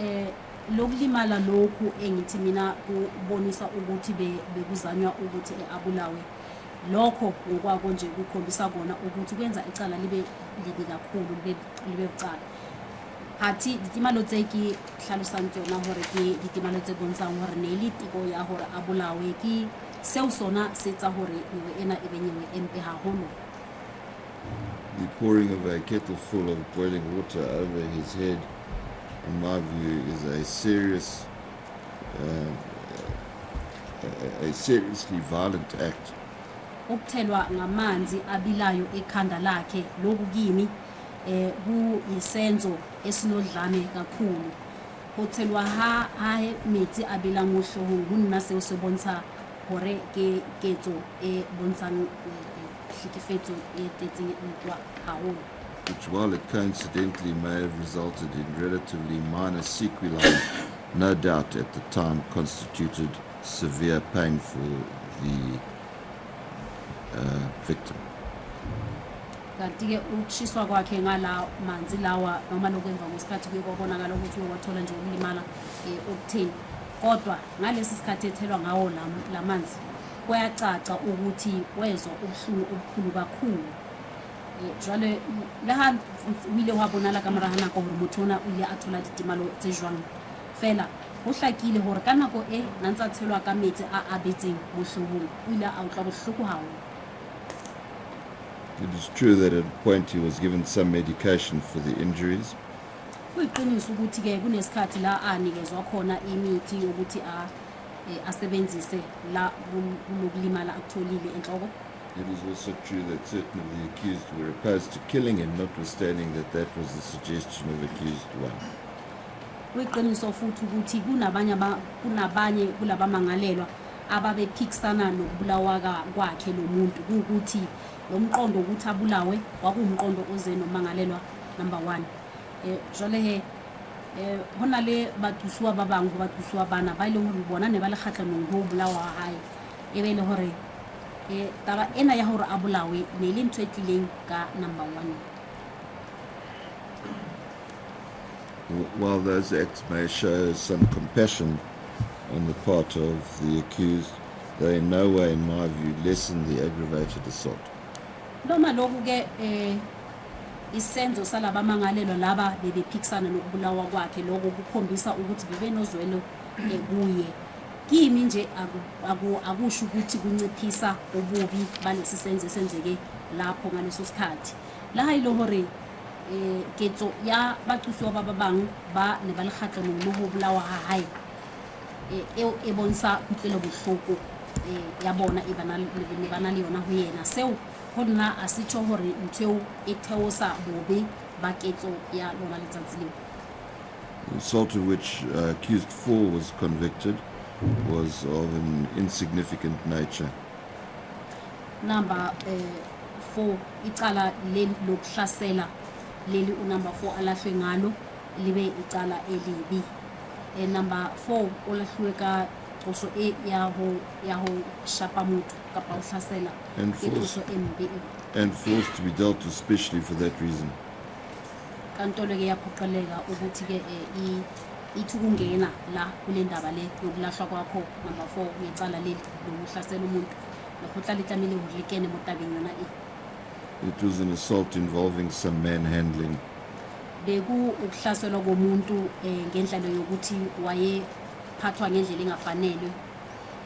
lokulimala lokhu engithi mina kubonisa ukuthi bekuzanywa ukuthi abulawe lokho ngokwako nje ukukhombisa kona ukuthi kwenza icala libe kakhulu libe bucala hathi ditimalo tse ke hlalosang tsona hore ke ditimalo tse bontshang hore ne le tiko ya hore abulawe ke seo sona se tsa hore nyewe ena e benyewe empe haholo. The pouring of a kettle full of boiling water over his head, in my view, is a seriously violent act. Ukuthelwa ngamanzi abilayo ekhanda lakhe lokhu kimi kuyisenzo esinodlame kakhulu. Ukuthelwa ha metsi abila mo hlohong ho nna seo se bontsha hore ke ketso e bontshang hlekefetso e tetseng ntwa haholo. Which, while it coincidentally may have resulted in relatively minor sequelae, no doubt at the time constituted severe pain for the victim. Kanti ke ukushiswa kwakhe ngala manzi lawa noma lokwenza ngesikhathi kuyobonakala ukuthi wathola nje ukulimala okutheni kodwa ngalesi sikhathi ethelwa ngawo lamanzi kuyacaca ukuthi wezwa ubuhlungu obukhulu kakhulu. Jwale le ha o ile wa bonala ka mora nako hore motho ona o ile a thola ditemalo tse jwang fela ho hlakile hore ka nako e nantsa tshelwa ka metsi a abetseng bohlohong o ile a utlwa bohloko haholo. It is true that at a point he was given some medication for the injuries. Kuyiqiniso ukuthi ke kunesikhathi la anikezwa khona imithi yokuthi asebenzise la kulokulimala akutholile enhloko. It is also true that certain of the accused were opposed to killing him, notwithstanding that that was the suggestion of accused one. Kuyiqiniso futhi ukuthi kunabanye kulabamangalelwa ababephikisana nokubulawa kwakhe lo muntu ukuthi lo mqondo ukuthi abulawe kwakuwumqondo oze nomangalelwa number 1. Jwale he hona le batusuwa ba bang go batusuwa bana ba ile hore bona ne ba le khatlanong ho bulawa hae e be le hore taba ena ya hore abulawe ne le ntwe tlileng ka number 1. While those acts may show some compassion on the part of the accused, they in no way, in my view, lessen the aggravated assault. Noma lokhu ke isenzo salaba mangalelwa laba bebephikisana nokubulawa kwakhe lokho kukhombisa ukuthi bebenozwelo kuye. Kimi nje akusho ukuthi kunciphisa ububi balesi senzo esenzeke lapho ngaleso sikhathi. La hayilo hore ketso ya bathusiwa ba bang ba ne ba le khatlanong le ho bulawa hae e bonsa kutlelo bohloko ya bona e bana le yona ho yena seo hona a se tjho hore ntho e theosa bobe ba ketso ya lona letsatsi leo. The assault of which accused 4 was convicted was of an insignificant nature. Number 4 icala le lokuhlasela leli number 4 alahlwe ngalo libe icala elibi. Number 4 olahlwe ka qoso e ya ho shapa motho kapa o hlasela and forced to be dealt with specially for that reason. Kantolo ke yaphoqeleka ukuthi ke ithukungena la kule ndaba le yokulahlwa kwakho number 4 ngecala leli lokuhlasela umuntu lokho litlamile hore likene mo tabeng yona e. It was an assault involving some manhandling. Beku ukuhlaselwa komuntu ngendlela yokuthi waye phathwa ngendlela engafanele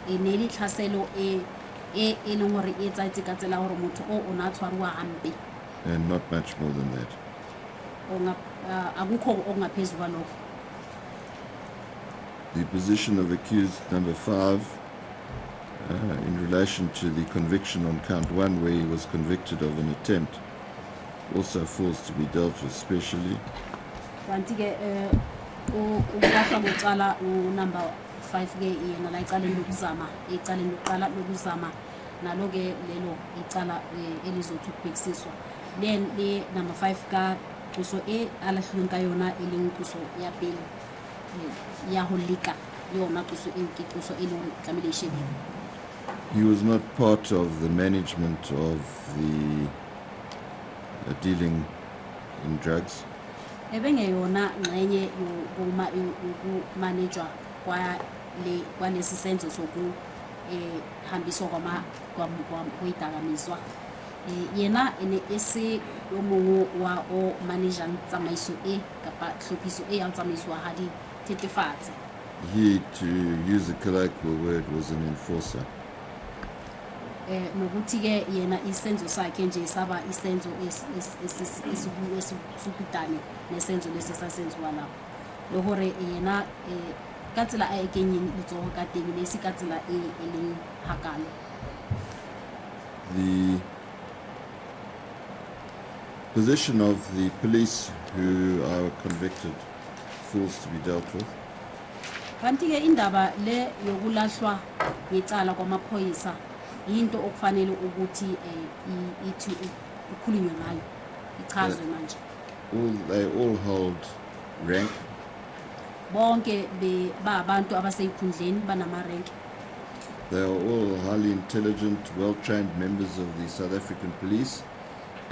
neli hlaselo elongore etsa ka tsela hore motho o ona tshwarwa hampe. And not much more than that. Akukho okungaphezulu kwalokho. The position of accused number 5 in relation to the conviction on count 1 where he was convicted of an attempt also forced to be dealt with specially. Kanti ke ukulahlwa kwecala number 5 ke yena la icala lokuzama icala lokuqala lokuzama nalo ke lelo icala elizothi ukubhekisiswa then le number 5 ka qoso alahlweng ka yona eleng qoso ya pele ya ho lika yona qoso ke qoso eleng tlamele ishebe. He was not part of the management of the dealing in drugs. Ebengeyona ngxenye yokumanejwa kwalesi senzo soku hambiswa kwamaidakamizwa yena ene ese omongo wa o manager tsamaiso kapa tlhophiso ya tsamaiswa ha di thetefatse. He, to use a colloquial word, was an enforcer. Nokuthi ke yena isenzo sakhe nje saba isenzo esukudane nesenzo lesesasenziwa lapho lo hore yena ka tsela a ekenyeng letsogo ka teng le se ka tsela eleng hakalo. The position of the police who are convicted forced to be dealt with. Kanti ke indaba le yokulahlwa ngecala kwamaphoyisa into okufanele ukuthi ithi ukukhulunywe ngayo ichazwe manje. They all hold rank. Bonke ba abantu abaseyikhundleni banama rank. They are all highly intelligent, well-trained members of the South African police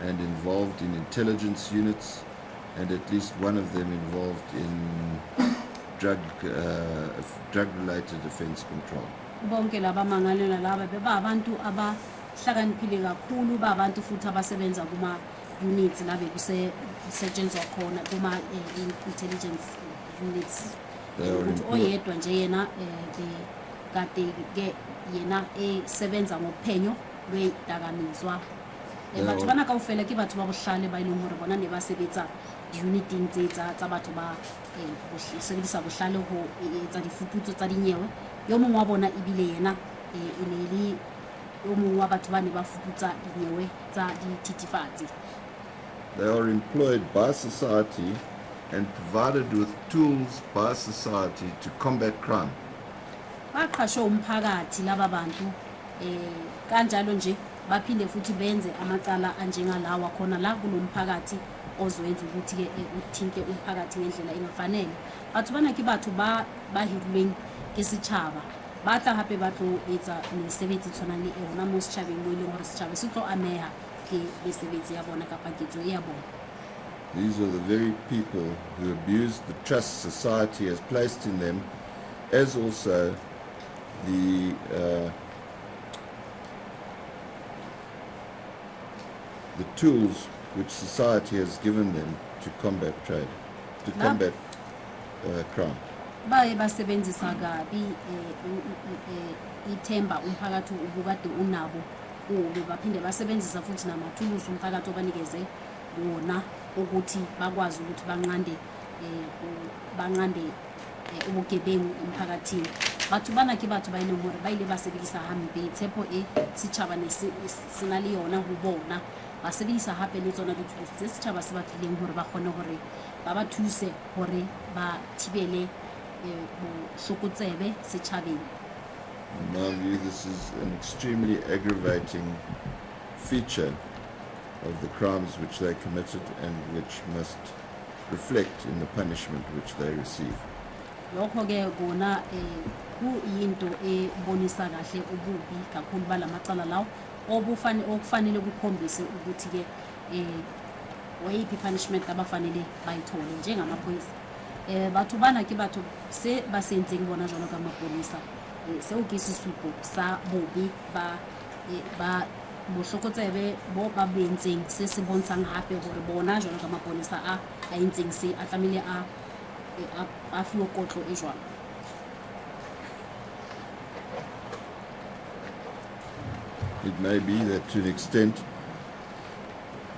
and involved in intelligence units, and at least one of them involved in drug-related offence control. bonke laba mangalela laba beba abantu abahlakaniphile kakhulu abantu futhi abasebenza kuma units la bekusetshenzwa khona kuma intelligence units ukuthi oyedwa nje yena kade ke yena esebenza ngophenyo lwedakamizwa batho bana kaofela ke batho ba bohlale ba ileng hore bona ne ba sebetsa uniting tsa batho ba sebedisa bohlale ho etsa difuputso tsa dinyewe yo mongwe wa bona ebile yena le yo mongwe wa batho ba ne ba fuputsa dinyewe tsa dititifatsi. They are employed by society and provided with tools by society to combat crime. Baqhashwe umphakathi laba bantu kanjalo nje baphinde futhi benze amacala anjengalawa khona la kulomphakathi ozwenza ukuthi ke uthinte umphakathi ngendlela engafanele. Batho bana ke batho ba hirilweng ke setjhaba ba tla hape ba tlo etsa mesebetsi tshwana le ona mo setjhabeng mo ile hore setjhaba se tlo ameha ke mesebetsi ya bona kapa ketso ya bona. These are the very people who abuse the trust society has placed in them, as also the tools which society has given them to combat trade, to combat crime. Baye basebenzisa kabi ithemba umphakathi ubukade unabo kubo baphinde basebenzisa futhi namathulusi umphakathi obanikeze wona ukuthi bakwazi ukuthi banqande ubugebengu emphakathini. Batho bana ke batho ba ile hore ba ile basebedisa hampe tshepo setjhaba ne sena le yona ho bona ba sebedisa hape le tsona dithuso tse setjhaba se batlileng hore ba kgone hore ba ba thuse hore ba thibele bohlokotsebe setjhabeng. In my view, this is an extremely aggravating feature of the crimes which they committed and which must reflect in the punishment which they receive. Lokho ke kona kuyinto ebonisa kahle ububi kakhulu balamacala lawo okufanele ukukhombise ukuthi ke wayiphi punishment abafanele bayithole njengamaphoyisa. Batho bana ke batho se ba sentseng bona jalo ka mapolisa seo ke sesupo sa bobi ba bohlokotsebe bo ba bentseng se se bontshang hape hore bona jalo ka mapolisa a entseng se a tlamile a fiwa kotlo e jwalo. It may be that to an extent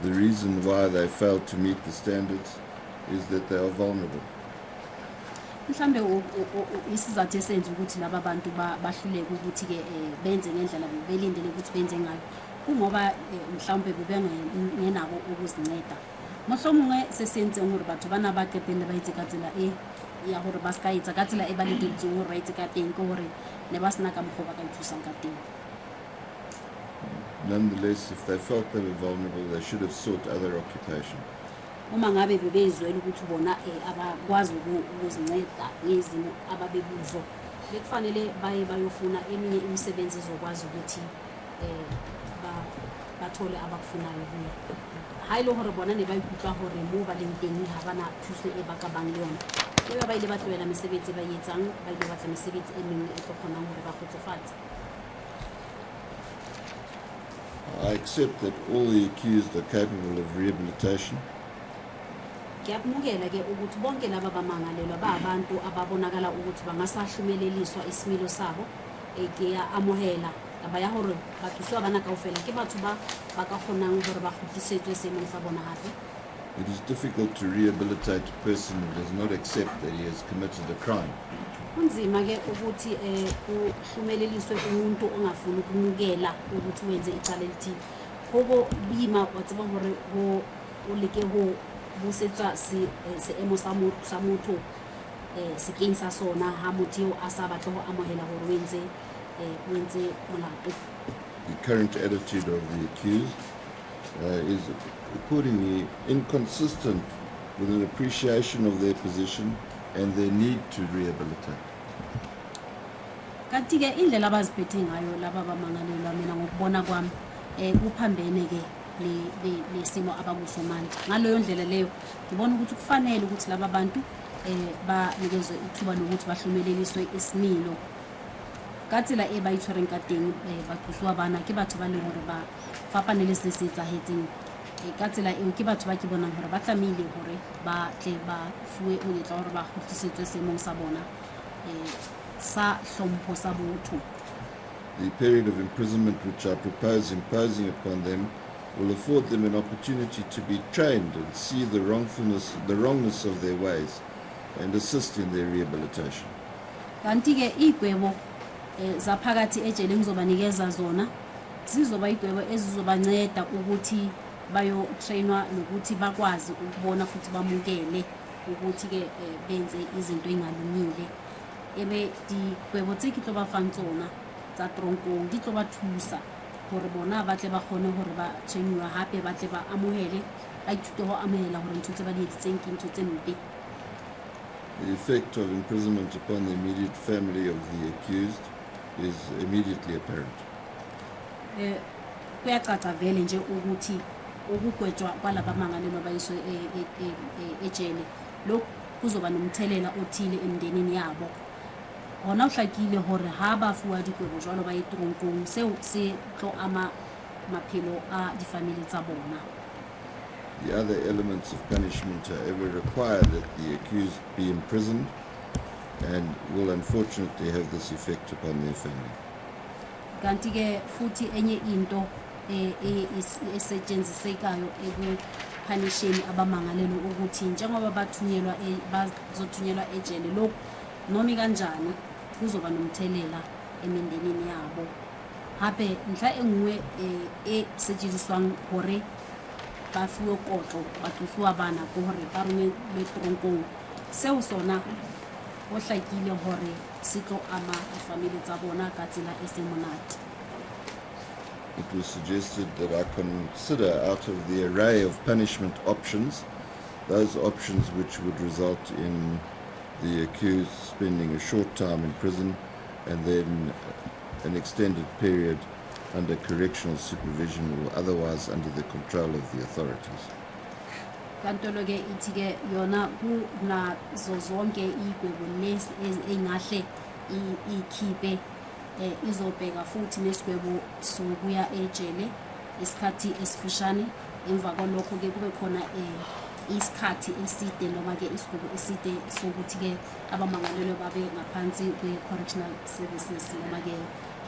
the reason why they failed to meet the standards is that they are vulnerable. Mhlambe isizathu esenza ukuthi laba bantu bahluleke ukuthi ke benze ngendlela belindele ukuthi benze ngayo kungoba mhlawumbe bebengenako ukuzinceda. Mohlomongwe sesenze hore batho bana ba qetelle ba itse ka tsela ya hore ba ska itse ka tsela e ba le ditso hore itse ka teng ke hore ne ba sena ka mokgo ba ka ithusang ka teng. Nonetheless, if they felt they were vulnerable, they should have sought other occupation. Uma ngabe bebezwela ukuthi bona abakwazi ukuzinceda ngezimo ababekuzo bekufanele baye bayofuna eminye imisebenzi ezokwazi ukuthi bathole abakufunayo kuyo. Hayi lo hore bona ne ba ikutlwa hore mo ba leng teng ha bana thuso e ba ka bang le yona. Ke ba ile ba tlwela mesebetsi ba yetsang ba ile batla mesebetsi e mengwe e tlo kgonang hore ba khotsofatse. I accept that all the accused are capable of rehabilitation. Ngiyamukela ke ukuthi bonke laba bamangalelwa ba abantu ababonakala ukuthi bangasahlumeleliswa isimilo sabo ke amohela abaya hore bathuswa bana kaofela ke batho ba ka kgonang hore ba kgutlisetswe semong sa bona hape. It is difficult to rehabilitate a person who does not accept that he has committed a crime. Kunzima ke ukuthi uhlumeleliswe umuntu ongafuni ukumukela ukuthi wenze icala elithile. Hobo bima watseba hore ho ulike ho busetsa seemo sa motho sekeng sa sona ha motho a sa batla ho amohela hore wenze molato. The current attitude of the accused is accordingly inconsistent with an appreciation of their position and their need to rehabilitate. Kanti ke indlela abaziphethe ngayo laba bamangalelwa mina ngokubona kwami kuphambene ke lesimo abakusomandla. Ngaleyo ndlela leyo ngibona ukuthi kufanele ukuthi laba bantu banikezwe ithuba lokuthi bahlumeleliswe isimilo ka tsela e ba itshwereng ka teng batlosuwa bana ke batho ba leng hore ba fapane le se se etsahetseng ka tsela eo ke batho ba ke bonang hore ba tlamehile hore ba tle ba fuwe monyetla hore ba kgutlisetswe seemong sa bona sa hlompho sa botho. The period of imprisonment which I propose imposing upon them will afford them an opportunity to be trained and see the wrongness of their ways and assist in their rehabilitation. Kanti ke igwebo zaphakathi ejele ngizobanikeza zona zizoba igwebo ezizobanceda ukuthi bayo trainwa nokuthi bakwazi ukubona futhi bamukele ukuthi ke benze izinto engalungile. Ebe digwebo tse ke tlo ba fang tsona tsa tronkong di tlo ba thusa hore bona ba tle ba kgone hore ba trainwa hape ba tle ba amohele ba ithute ho amohela hore ntho tse ba di etseng ke ntho tse mpe. The effect of imprisonment upon the immediate family of the accused is immediately apparent. Kuyacaca vele nje ukuthi ukugwetshwa kwalaba mangalelwa bayiswe ejele lokhu kuzoba nomthelela othile emndenini yabo. Hona uhlakile hore ha ba fuwa digwebo jwalo ba etronkong seo se tlo ama maphelo a difamily tsa bona. The other elements of punishment, however, require that the accused be imprisoned and will unfortunately have this effect upon their family. Kanti ke futhi enye into esetshenzisekayo ekupunisheni abamangalelo ukuthi njengoba bazothunyelwa ejele lokhu noma kanjani kuzoba nomthelela emindenini yabo. Hape nhla engwe esetshenziswang hore ba fuwe kotlo batlosuwa bana ko hore ba rongwe le tronkong seo sona ho hlakile hore se tlo ama difamily tsa bona ka tsela e se monate. It was suggested that I consider out of the array of punishment options those options which would result in the accused spending a short time in prison and then an extended period under correctional supervision or otherwise under the control of the authorities. Kantolo ke ithi yona ku na zozonke igwebo lesi engahle ikhiphe izobheka futhi nesigwebo sokuya ejele isikhathi esifushane emva kwalokho ke kube khona isikhathi eside noma ke isigwebo eside sokuthi ke abamangalelwe babe ngaphansi kwe-correctional services noma ke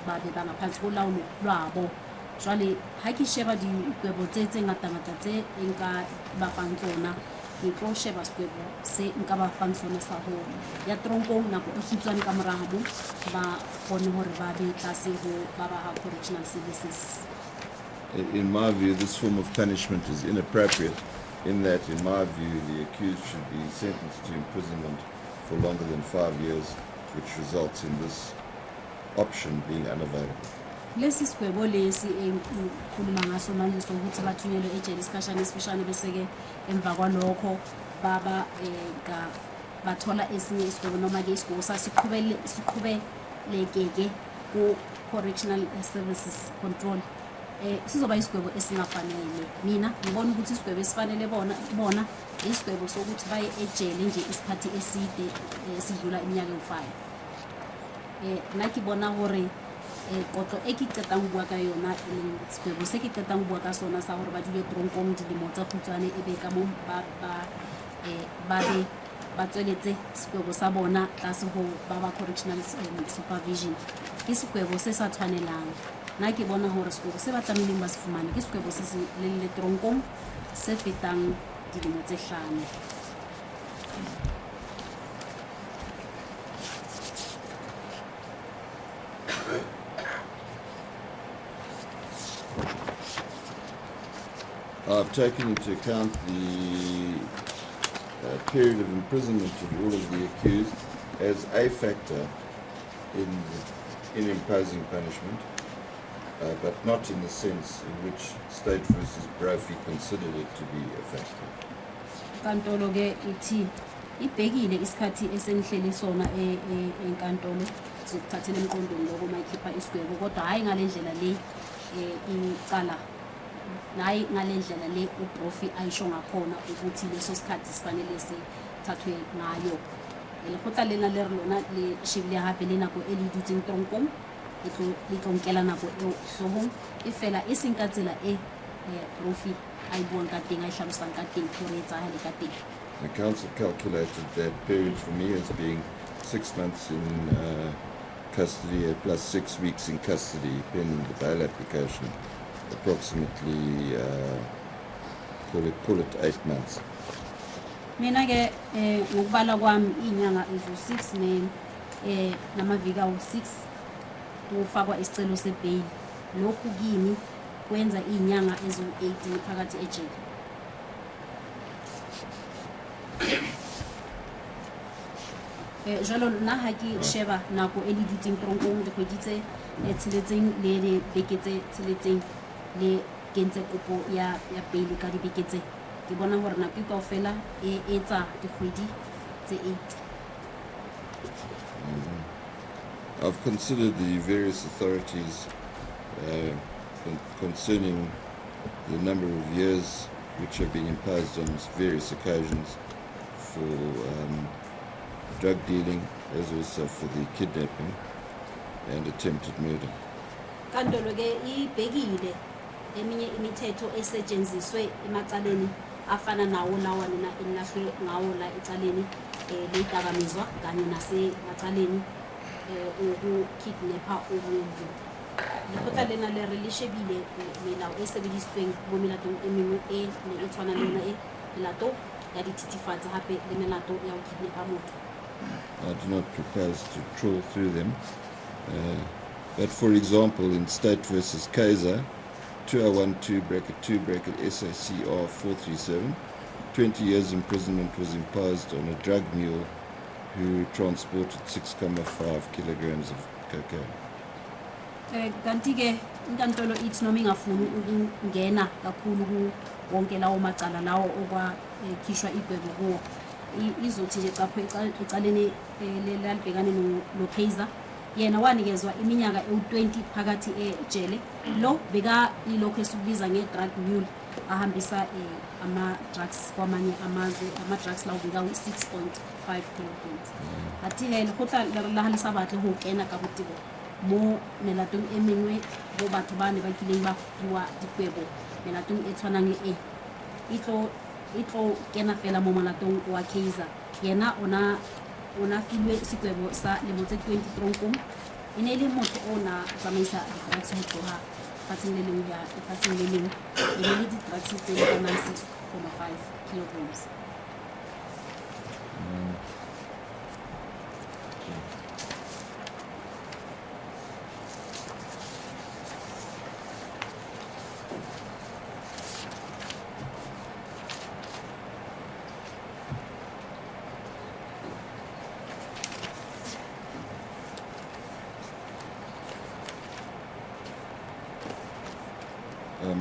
babe bangaphansi kolawulo lwabo. Jwale ha ke sheba digwebo tse ngata tse enka ba fang tsona ke tlo sheba segwebo se nka ba fang sona sa ho ya tronkong nako e khitswane ka morahabo ba kgone hore ba be tlase ho ba ba correctional services. In my view, this form of punishment is inappropriate in that, in my view, the accused should be sentenced to imprisonment for longer than 5 years, which results in this option being unavailable. Lesi sigwebo lesi enkhuluma ngaso manje sokuthi bathunyelwe ejele isikhashana esifishane bese ke emva kwalokho baba bathola esinye isigwebo noma ke isigwebo siqhubelekeke ku correctional services control sizoba isigwebo esingafanele. Mina ngibona ukuthi isigwebo esifanele bona isigwebo sokuthi baye ejele nje isikhathi eside sidlula iminyaka e5. Nakibona hore kotlo e ke qetang bua ka yona sigwebo se ke qetang bua ka sona sa hore ba dule tronkong dilemo tsa khutswane ebe ka mo ba tsweletse sigwebo sa bona tlase ho ba correctional supervision ke sigwebo se sa tshwanelang. Na ke bona hore sigwebo se ba tlameleng ba se fumane ke sigwebo se se le tronkong se fetang dilemo tse 5. I've taken into account the period of imprisonment of all of the accused as a factor in imposing punishment, but not in the sense in which State versus Brophy considered it to be a factor. Kantolo ke ithi ibhekile isikhathi esenihlele sona enkantolo zokuthathela emqondweni lokho mayikhipha isigwebo kodwa hayi ngalendlela le icala nayi ngalendlela le uBrophy ayisho ngakhona ukuthi leso sikhathi sifanele sithathwe ngayo. Le khotla lena le rona le shibile hape le nako e le dutseng tronkong le tlo nkela nako eo hloohong e fela e seng ka tsela e profi a e buang ka teng a e hlalosang ka teng hore e etsahale ka teng. The council calculated that period for me as being 6 months in custody plus 6 weeks in custody pending the bail application, approximately call it 8 months. Mina ke ngokubala kwami inyanga ezo6 namaviki awu6 kufakwa isicelo sebail. Lokhu kimi kwenza inyanga ezo18 phakathi ejele. Jalo nna ha ke sheba nako e le dutseng tronkong dikgwedi tse tsheletseng le dibeke tse tsheletseng le kentse kopo ya bail ka dibeke tse ke bona hore nako kaofela e etsa dikgwedi tse 8. I've considered the various authorities concerning the number of years which have been imposed on various occasions for drug dealing as also for the kidnapping and attempted murder. Kandolo ke ibhekile eminye imithetho esetshenziswe emacaleni afana nawo lawa nina elahlwe ngawo la ecaleni ledakamizwa kanye nasemacaleni ukukidnapha umuntu. Lekgotla lena le re le shebile melao e sebedisitsweng mo melatong e mengwe e ne e tshwana le yona e melato ya dithethefatsi hape le melato ya ho kidnapha motho. I do not propose to trawl through them, but for example in State versus Kaiser 2012-2-SACR 437, 20 years imprisonment was imposed on a drug mule who transported 6.5 kilograms of cocaine. Kanti ke inkantolo ithi noma ingafuni ukungena kakhulu wonke lawo macala lawo okwakhishwa igwebo kuwo izothi nje capho ecaleni lalibhekane no Kaiser yena wanikezwa iminyaka ewu20 phakathi ejele lo beka ilokho esikubiza nge-drug mule ahambisa ama-drugs kwamanye amazwe ama-drugs lawo beka 6.5 kilograms. Athi lekgotla la halisa batle ho kena ka botebo mo melatong e mengwe bo batho ba ne ba kileng ba fuwa dikwebo melatong e tshwanang le itlo kena fela mo molatong wa Kaiser. Yena ona filwe sekwebo sa lemo tse 20 tronkong ene le motho ona tsamaisa di-drugs ho tloha fatseng le leng ya fatseng le leng ene le di-drugs tse ka 6.5 kilograms.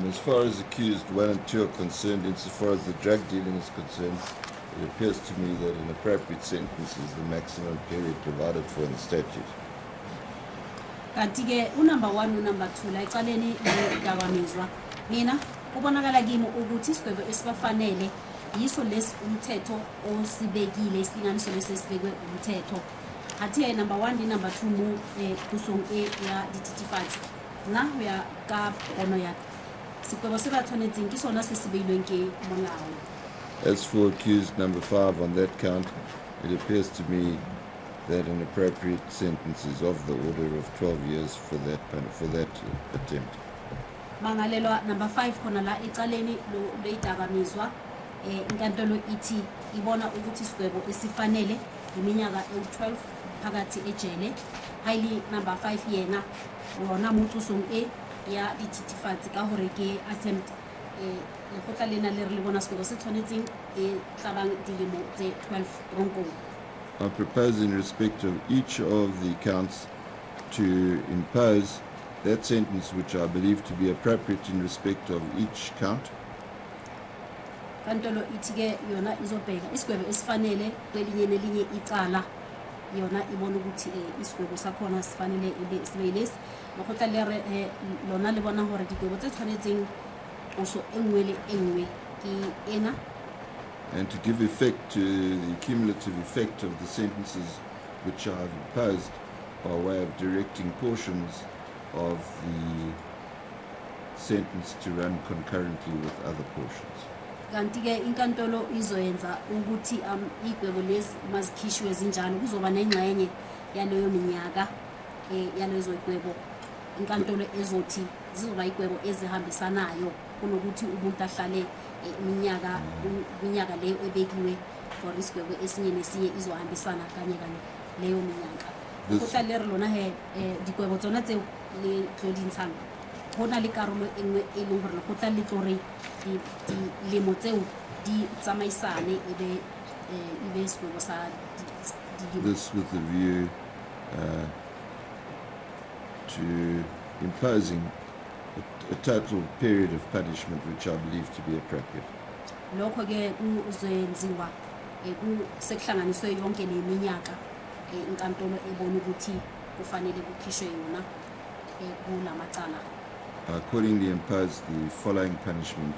As far as accused 1 and 2 are concerned, insofar as the drug dealing is concerned, it appears to me that an appropriate sentence is the maximum period provided for in the statute. Kanti ke unumber 1 unumber 2 la ecaleni ledakamizwa mina kubonakala kimi ukuthi isigwebo esibafanele yiso lesi umthetho osibekile isilinganiso lesibekwe umthetho. Athi number 1 di number 2 mo kusong ya dititifatsi na ho ya ka bono ya sekwebo se ba tshwanetseng ke sona se se beilweng ke molao. As for accused number 5 on that count, it appears to me that an appropriate sentence is of the order of 12 years for that attempt. Mangalelwa number 5 khona la ecaleni ledakamizwa inkantolo ithi ibona ukuthi isigwebo esifanele iminyaka ewu12 phakathi ejele. Highly number 5 yena wona motho song ya dititifatsi ka hore ke attempt lekgotla lena le re le bona sekolo se tshwanetseng tlabang dilemo tse 12 ronkong. I propose in respect of each of the counts to impose that sentence which I believe to be appropriate in respect of each count. Kantolo ithi-ke yona izobheka isigwebo esifanele kwelinye nelinye icala yona ibona ukuthi isigwebo sakhona sifanele sibe yilesi lekgotla le lona le bona hore digwebo tse tshwanetseng qoso engwe le engwe ke ena. And to give effect to the cumulative effect of the sentences which I have imposed by way of directing portions of the sentence to run concurrently with other portions. Kanti-ke inkantolo izoyenza ukuthi igwebo lezi mazikhishwe zinjalo kuzoba nengxenye yaleyo minyaka yalezo igwebo inkantolo ezothi zizoba igwebo ezihambisanayo kunokuthi umuntu ahlale iminyaka leyo ebekiwe for isigwebo esinye nesinye izohambisana kanye leyo minyaka kutla le re lona digwebo tsona tseo le tlodintshang hona le karolo engwe e leng gore go tla le tlore dilemo tseo di tsamaisane ebe segwebo sa This with the view to imposing a total period of punishment which I believe to be appropriate. Lokho ke kuzoyenziwa sekuhlanganiswe yonke leminyaka inkantolo ebona ukuthi kufanele kukhishwe yona kulamacala. Accordingly impose the following punishment.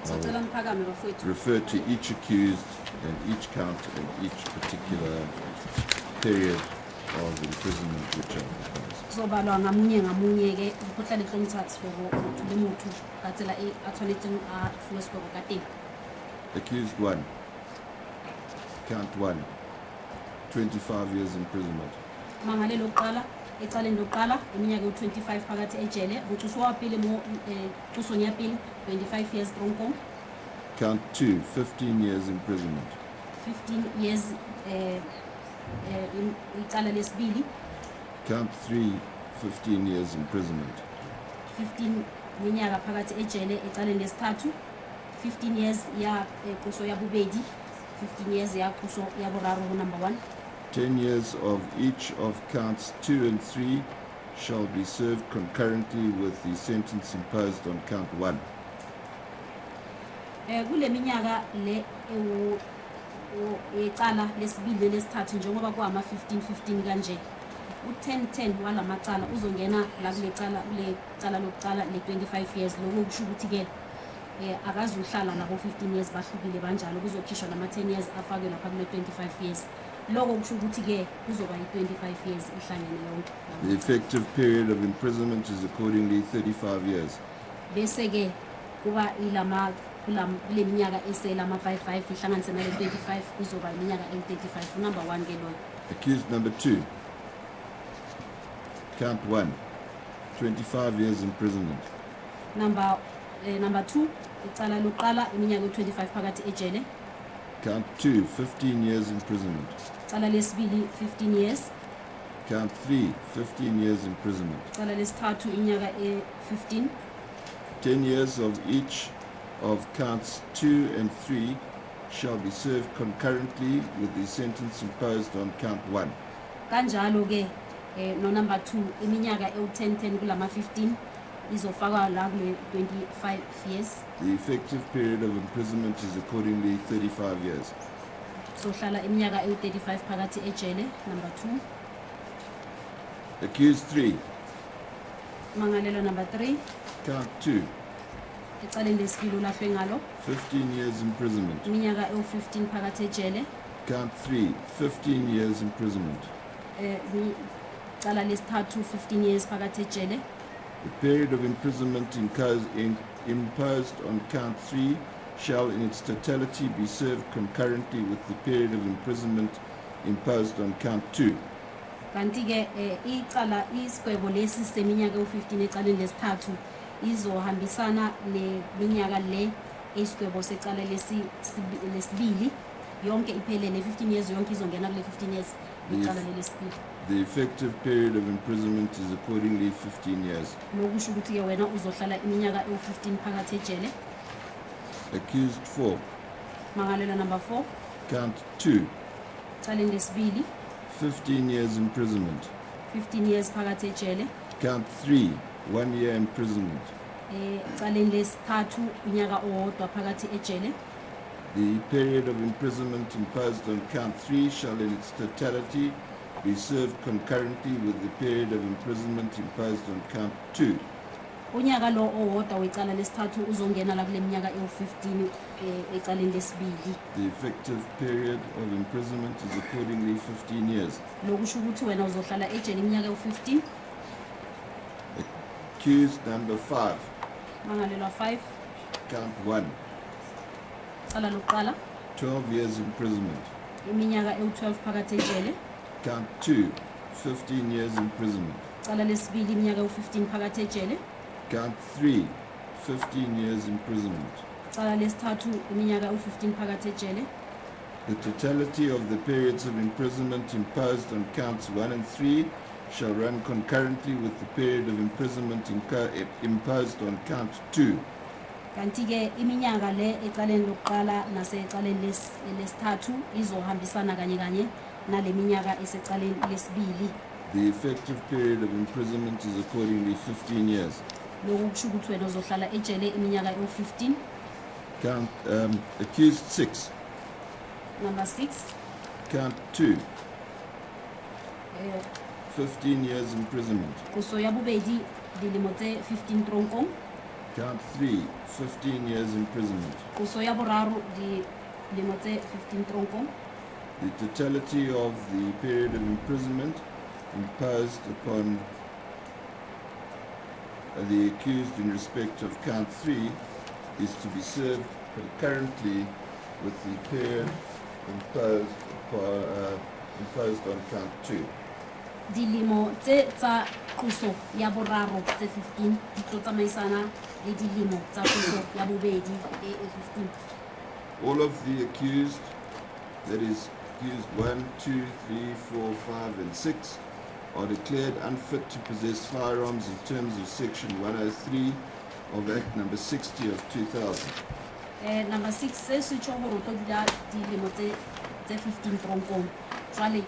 Sicela niphakame bafowethu. Refer to each accused and each count and each particular period of imprisonment which are proposed. Zobalwa ngamunye ke ukutla le contracts for le motho ka tsela e a tshwanetseng a fuwe sekolo ka teng. Accused 1, count 1, 25 years imprisonment. Mangale lokuqala ecaleni lokuqala iminyaka u25 phakathi ejele ucuso wapili mo cuso nyapili 25 years tronkom. Count 2, 15 years imprisonment. 15 years icala lesibili. Count 3, 15 years imprisonment. 15 minyaka phakathi ejele ecaleni lesithathu. 15 years ya kuso ya bubedi. 15 years ya kuso ya boraro number 1. 10 years of each of counts 2 and 3 shall be served concurrently with the sentence imposed on count 1. Kule minyaka le ecala lesibili lesithathu njengoba kuama 15 kanje u10 walamacala uzongena la kule cala lokuqala le 25 years lokho kusho ukuthi ke akazuhlala labo 15 years bahlukile banjalo kuzokhishwa nama 10 years afakwe lapha kule 25 years lokho kusho ukuthi ke kuzoba i25 years ihlangene yonke. The effective period of imprisonment is accordingly 35 years. Bese ke kuba ilama kule minyaka eselama 55 ihlanganise nale 25 kuzoba iminyaka e35 number 1 ke loyo. Accused number 2, count 1, 25 years imprisonment. Number 2 icala loqala iminyaka e25 phakathi ejele. Count 2, 15 years imprisonment. Icala lesibili 15 years. Count 3, 15 years imprisonment. Icala lesithathu iminyaka e15. 10 years of each of counts 2 and 3 shall be served concurrently with the sentence imposed on count 1. Kanjalo ke no number 2 iminyaka e10 kulama 15 izofakwa la kule 25 years. The effective period of imprisonment is accordingly 35 years. So hlala iminyaka e35 phakathi ejele number 2. Accused 3, Mangalelo number 3 count 2, icaleni lesibili ulahlwe ngalo 15 years imprisonment. iminyaka e15 phakathi ejele. Count 3, 15 years imprisonment. Icala lesithathu 15 years phakathi ejele. The period of imprisonment imposed on count 3 shall in its totality be served concurrently with the period of imprisonment imposed on count 2. Kanti ke icala isigwebo lesi seminyaka u15 ecaleni lesithathu izohambisana leminyaka le isigwebo secala lesibili yonke iphelele 15 years yonke izongena kule 15 years icala lesibili. The effective period of imprisonment is accordingly 15 years. Lokusho ukuthi ke wena uzohlala iminyaka u15 phakathi ejele. Accused 4, Mangalelo number 4 count 2, icaleni lesibili 15 years imprisonment. 15 years phakathi ejele. Count 3, 1 year imprisonment. Icaleni lesithathu unyaka owodwa phakathi ejele. The period of imprisonment imposed on count 3 shall in its totality be served concurrently with the period of imprisonment imposed on count 2. Unyaka lo owodwa wecala lesithathu uzongena la kule minyaka e15 ecaleni lesibili. The effective period of imprisonment is accordingly 15 years. Lokusho ukuthi wena uzohlala ejele iminyaka u15. Accused number 5, mangalelwa 5 count 1, cala lokuqala 12 years imprisonment. iminyaka ewu-12 phakathi ejele Count 2, 15 years imprisonment. cala lesibili iminyaka ewu-15 phakathi ejele Count 3, 15 years imprisonment. cala lesithathu iminyaka ewu-15 phakathi ejele The totality of the periods of imprisonment imposed on counts 1 and 3 shall run concurrently with the period of imprisonment imposed on count 2. kanti-ke iminyaka le ecaleni lokuqala nasecaleni lesithathu izohambisana kanye kanye nale minyaka esecaleni lesibili. The effective period of imprisonment is accordingly 15 years. Lokhu kusho ukuthi wena uzohlala ejele iminyaka ewu-15. Count accused 6. Number 6. Count 2. 15 years imprisonment. Kuso ya bobedi dilemo tse 15 tronkong. Count 3, 15 years imprisonment. Kuso ya boraro dilemo tse 15 tronkong. The totality of the period of imprisonment imposed upon the accused in respect of count 3 is to be served concurrently with the period imposed on count 2. Dilemo tse tsa kuso ya boraro tse 15 di tlo tsamaisana le dilemo tsa kuso ya bobedi e 15. All of the accused, that is accused 1, 2, 3, 4, 5 and 6, are declared unfit to possess firearms in terms of section 103 of Act number 60 of 2000. Number 6 se se tšo gore o tlo dula dilemo tse 15 tronkong. Jwale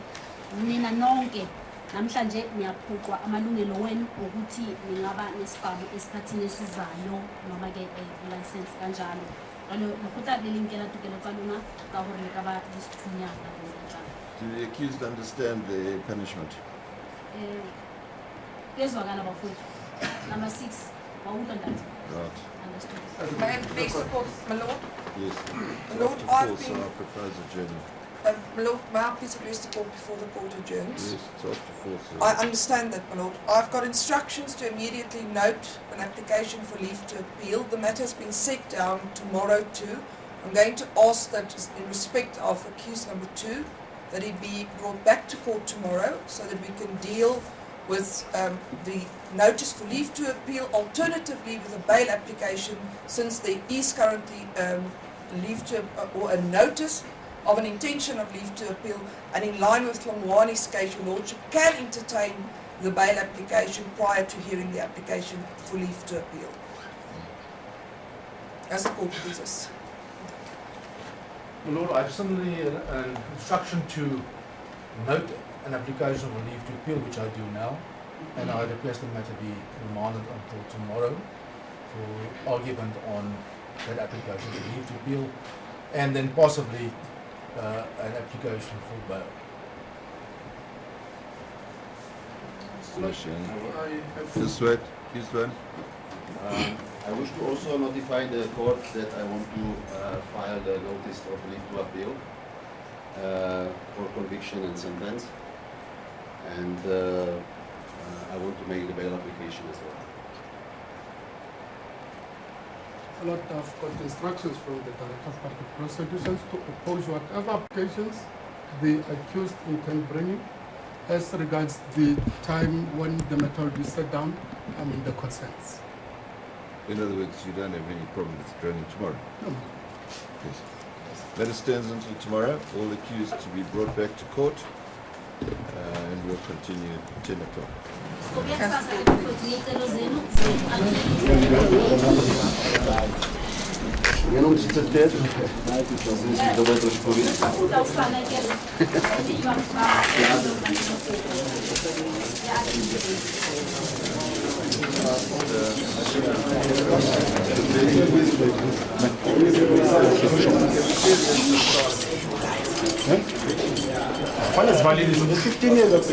nina nonke namhlanje niyaphuqwa amalungelo wenu ukuthi ningaba nesibhamu esikhathini esizayo noma ke license kanjalo. Jwale lokutla le linkela tokelo tsa lona ka gore le ka ba disithunya ka kanjalo. Do the accused understand the punishment? Kezwakala bafowethu. Number 6 wawuthwa ndati. Right. Understood. May I please support, my lord? Yes. Lord, After I've four, so been- I propose adjournment. My lord, may I please address the court before the court adjourns? Yes, it's after 4, so. I understand that, my lord. I've got instructions to immediately note an application for leave to appeal. The matter has been set down tomorrow too. I'm going to ask that in respect of accused number 2, that he be brought back to court tomorrow so that we can deal with the notice for leave to appeal, alternatively with a bail application, since there is currently leave to or a notice of an intention of leave to appeal, and in line with Hlongwane's case, your lordship can entertain the bail application prior to hearing the application for leave to appeal. As the court pleases. My Lord, I have similarly an instruction to note an application for leave to appeal, which I do now, and I request the matter be remanded until tomorrow for argument on that application for leave to appeal, and then possibly an application for bail. This way, this one. I wish to also notify the court that I want to file the notice of leave to appeal for conviction and sentence, and I want to make the bail application as well. A lot of got instructions from the Director of Public Prosecutions to oppose whatever applications the accused intend bringing as regards the time when the matter will be set down, the consents. In other words, you don't have any problem with adjourning tomorrow? No. Yes. Matter stands until tomorrow. All accused to be brought back to court, and we'll continue at 10 o'clock. Jenom 35, to bude trošku víc. Quando es válido, 15 years of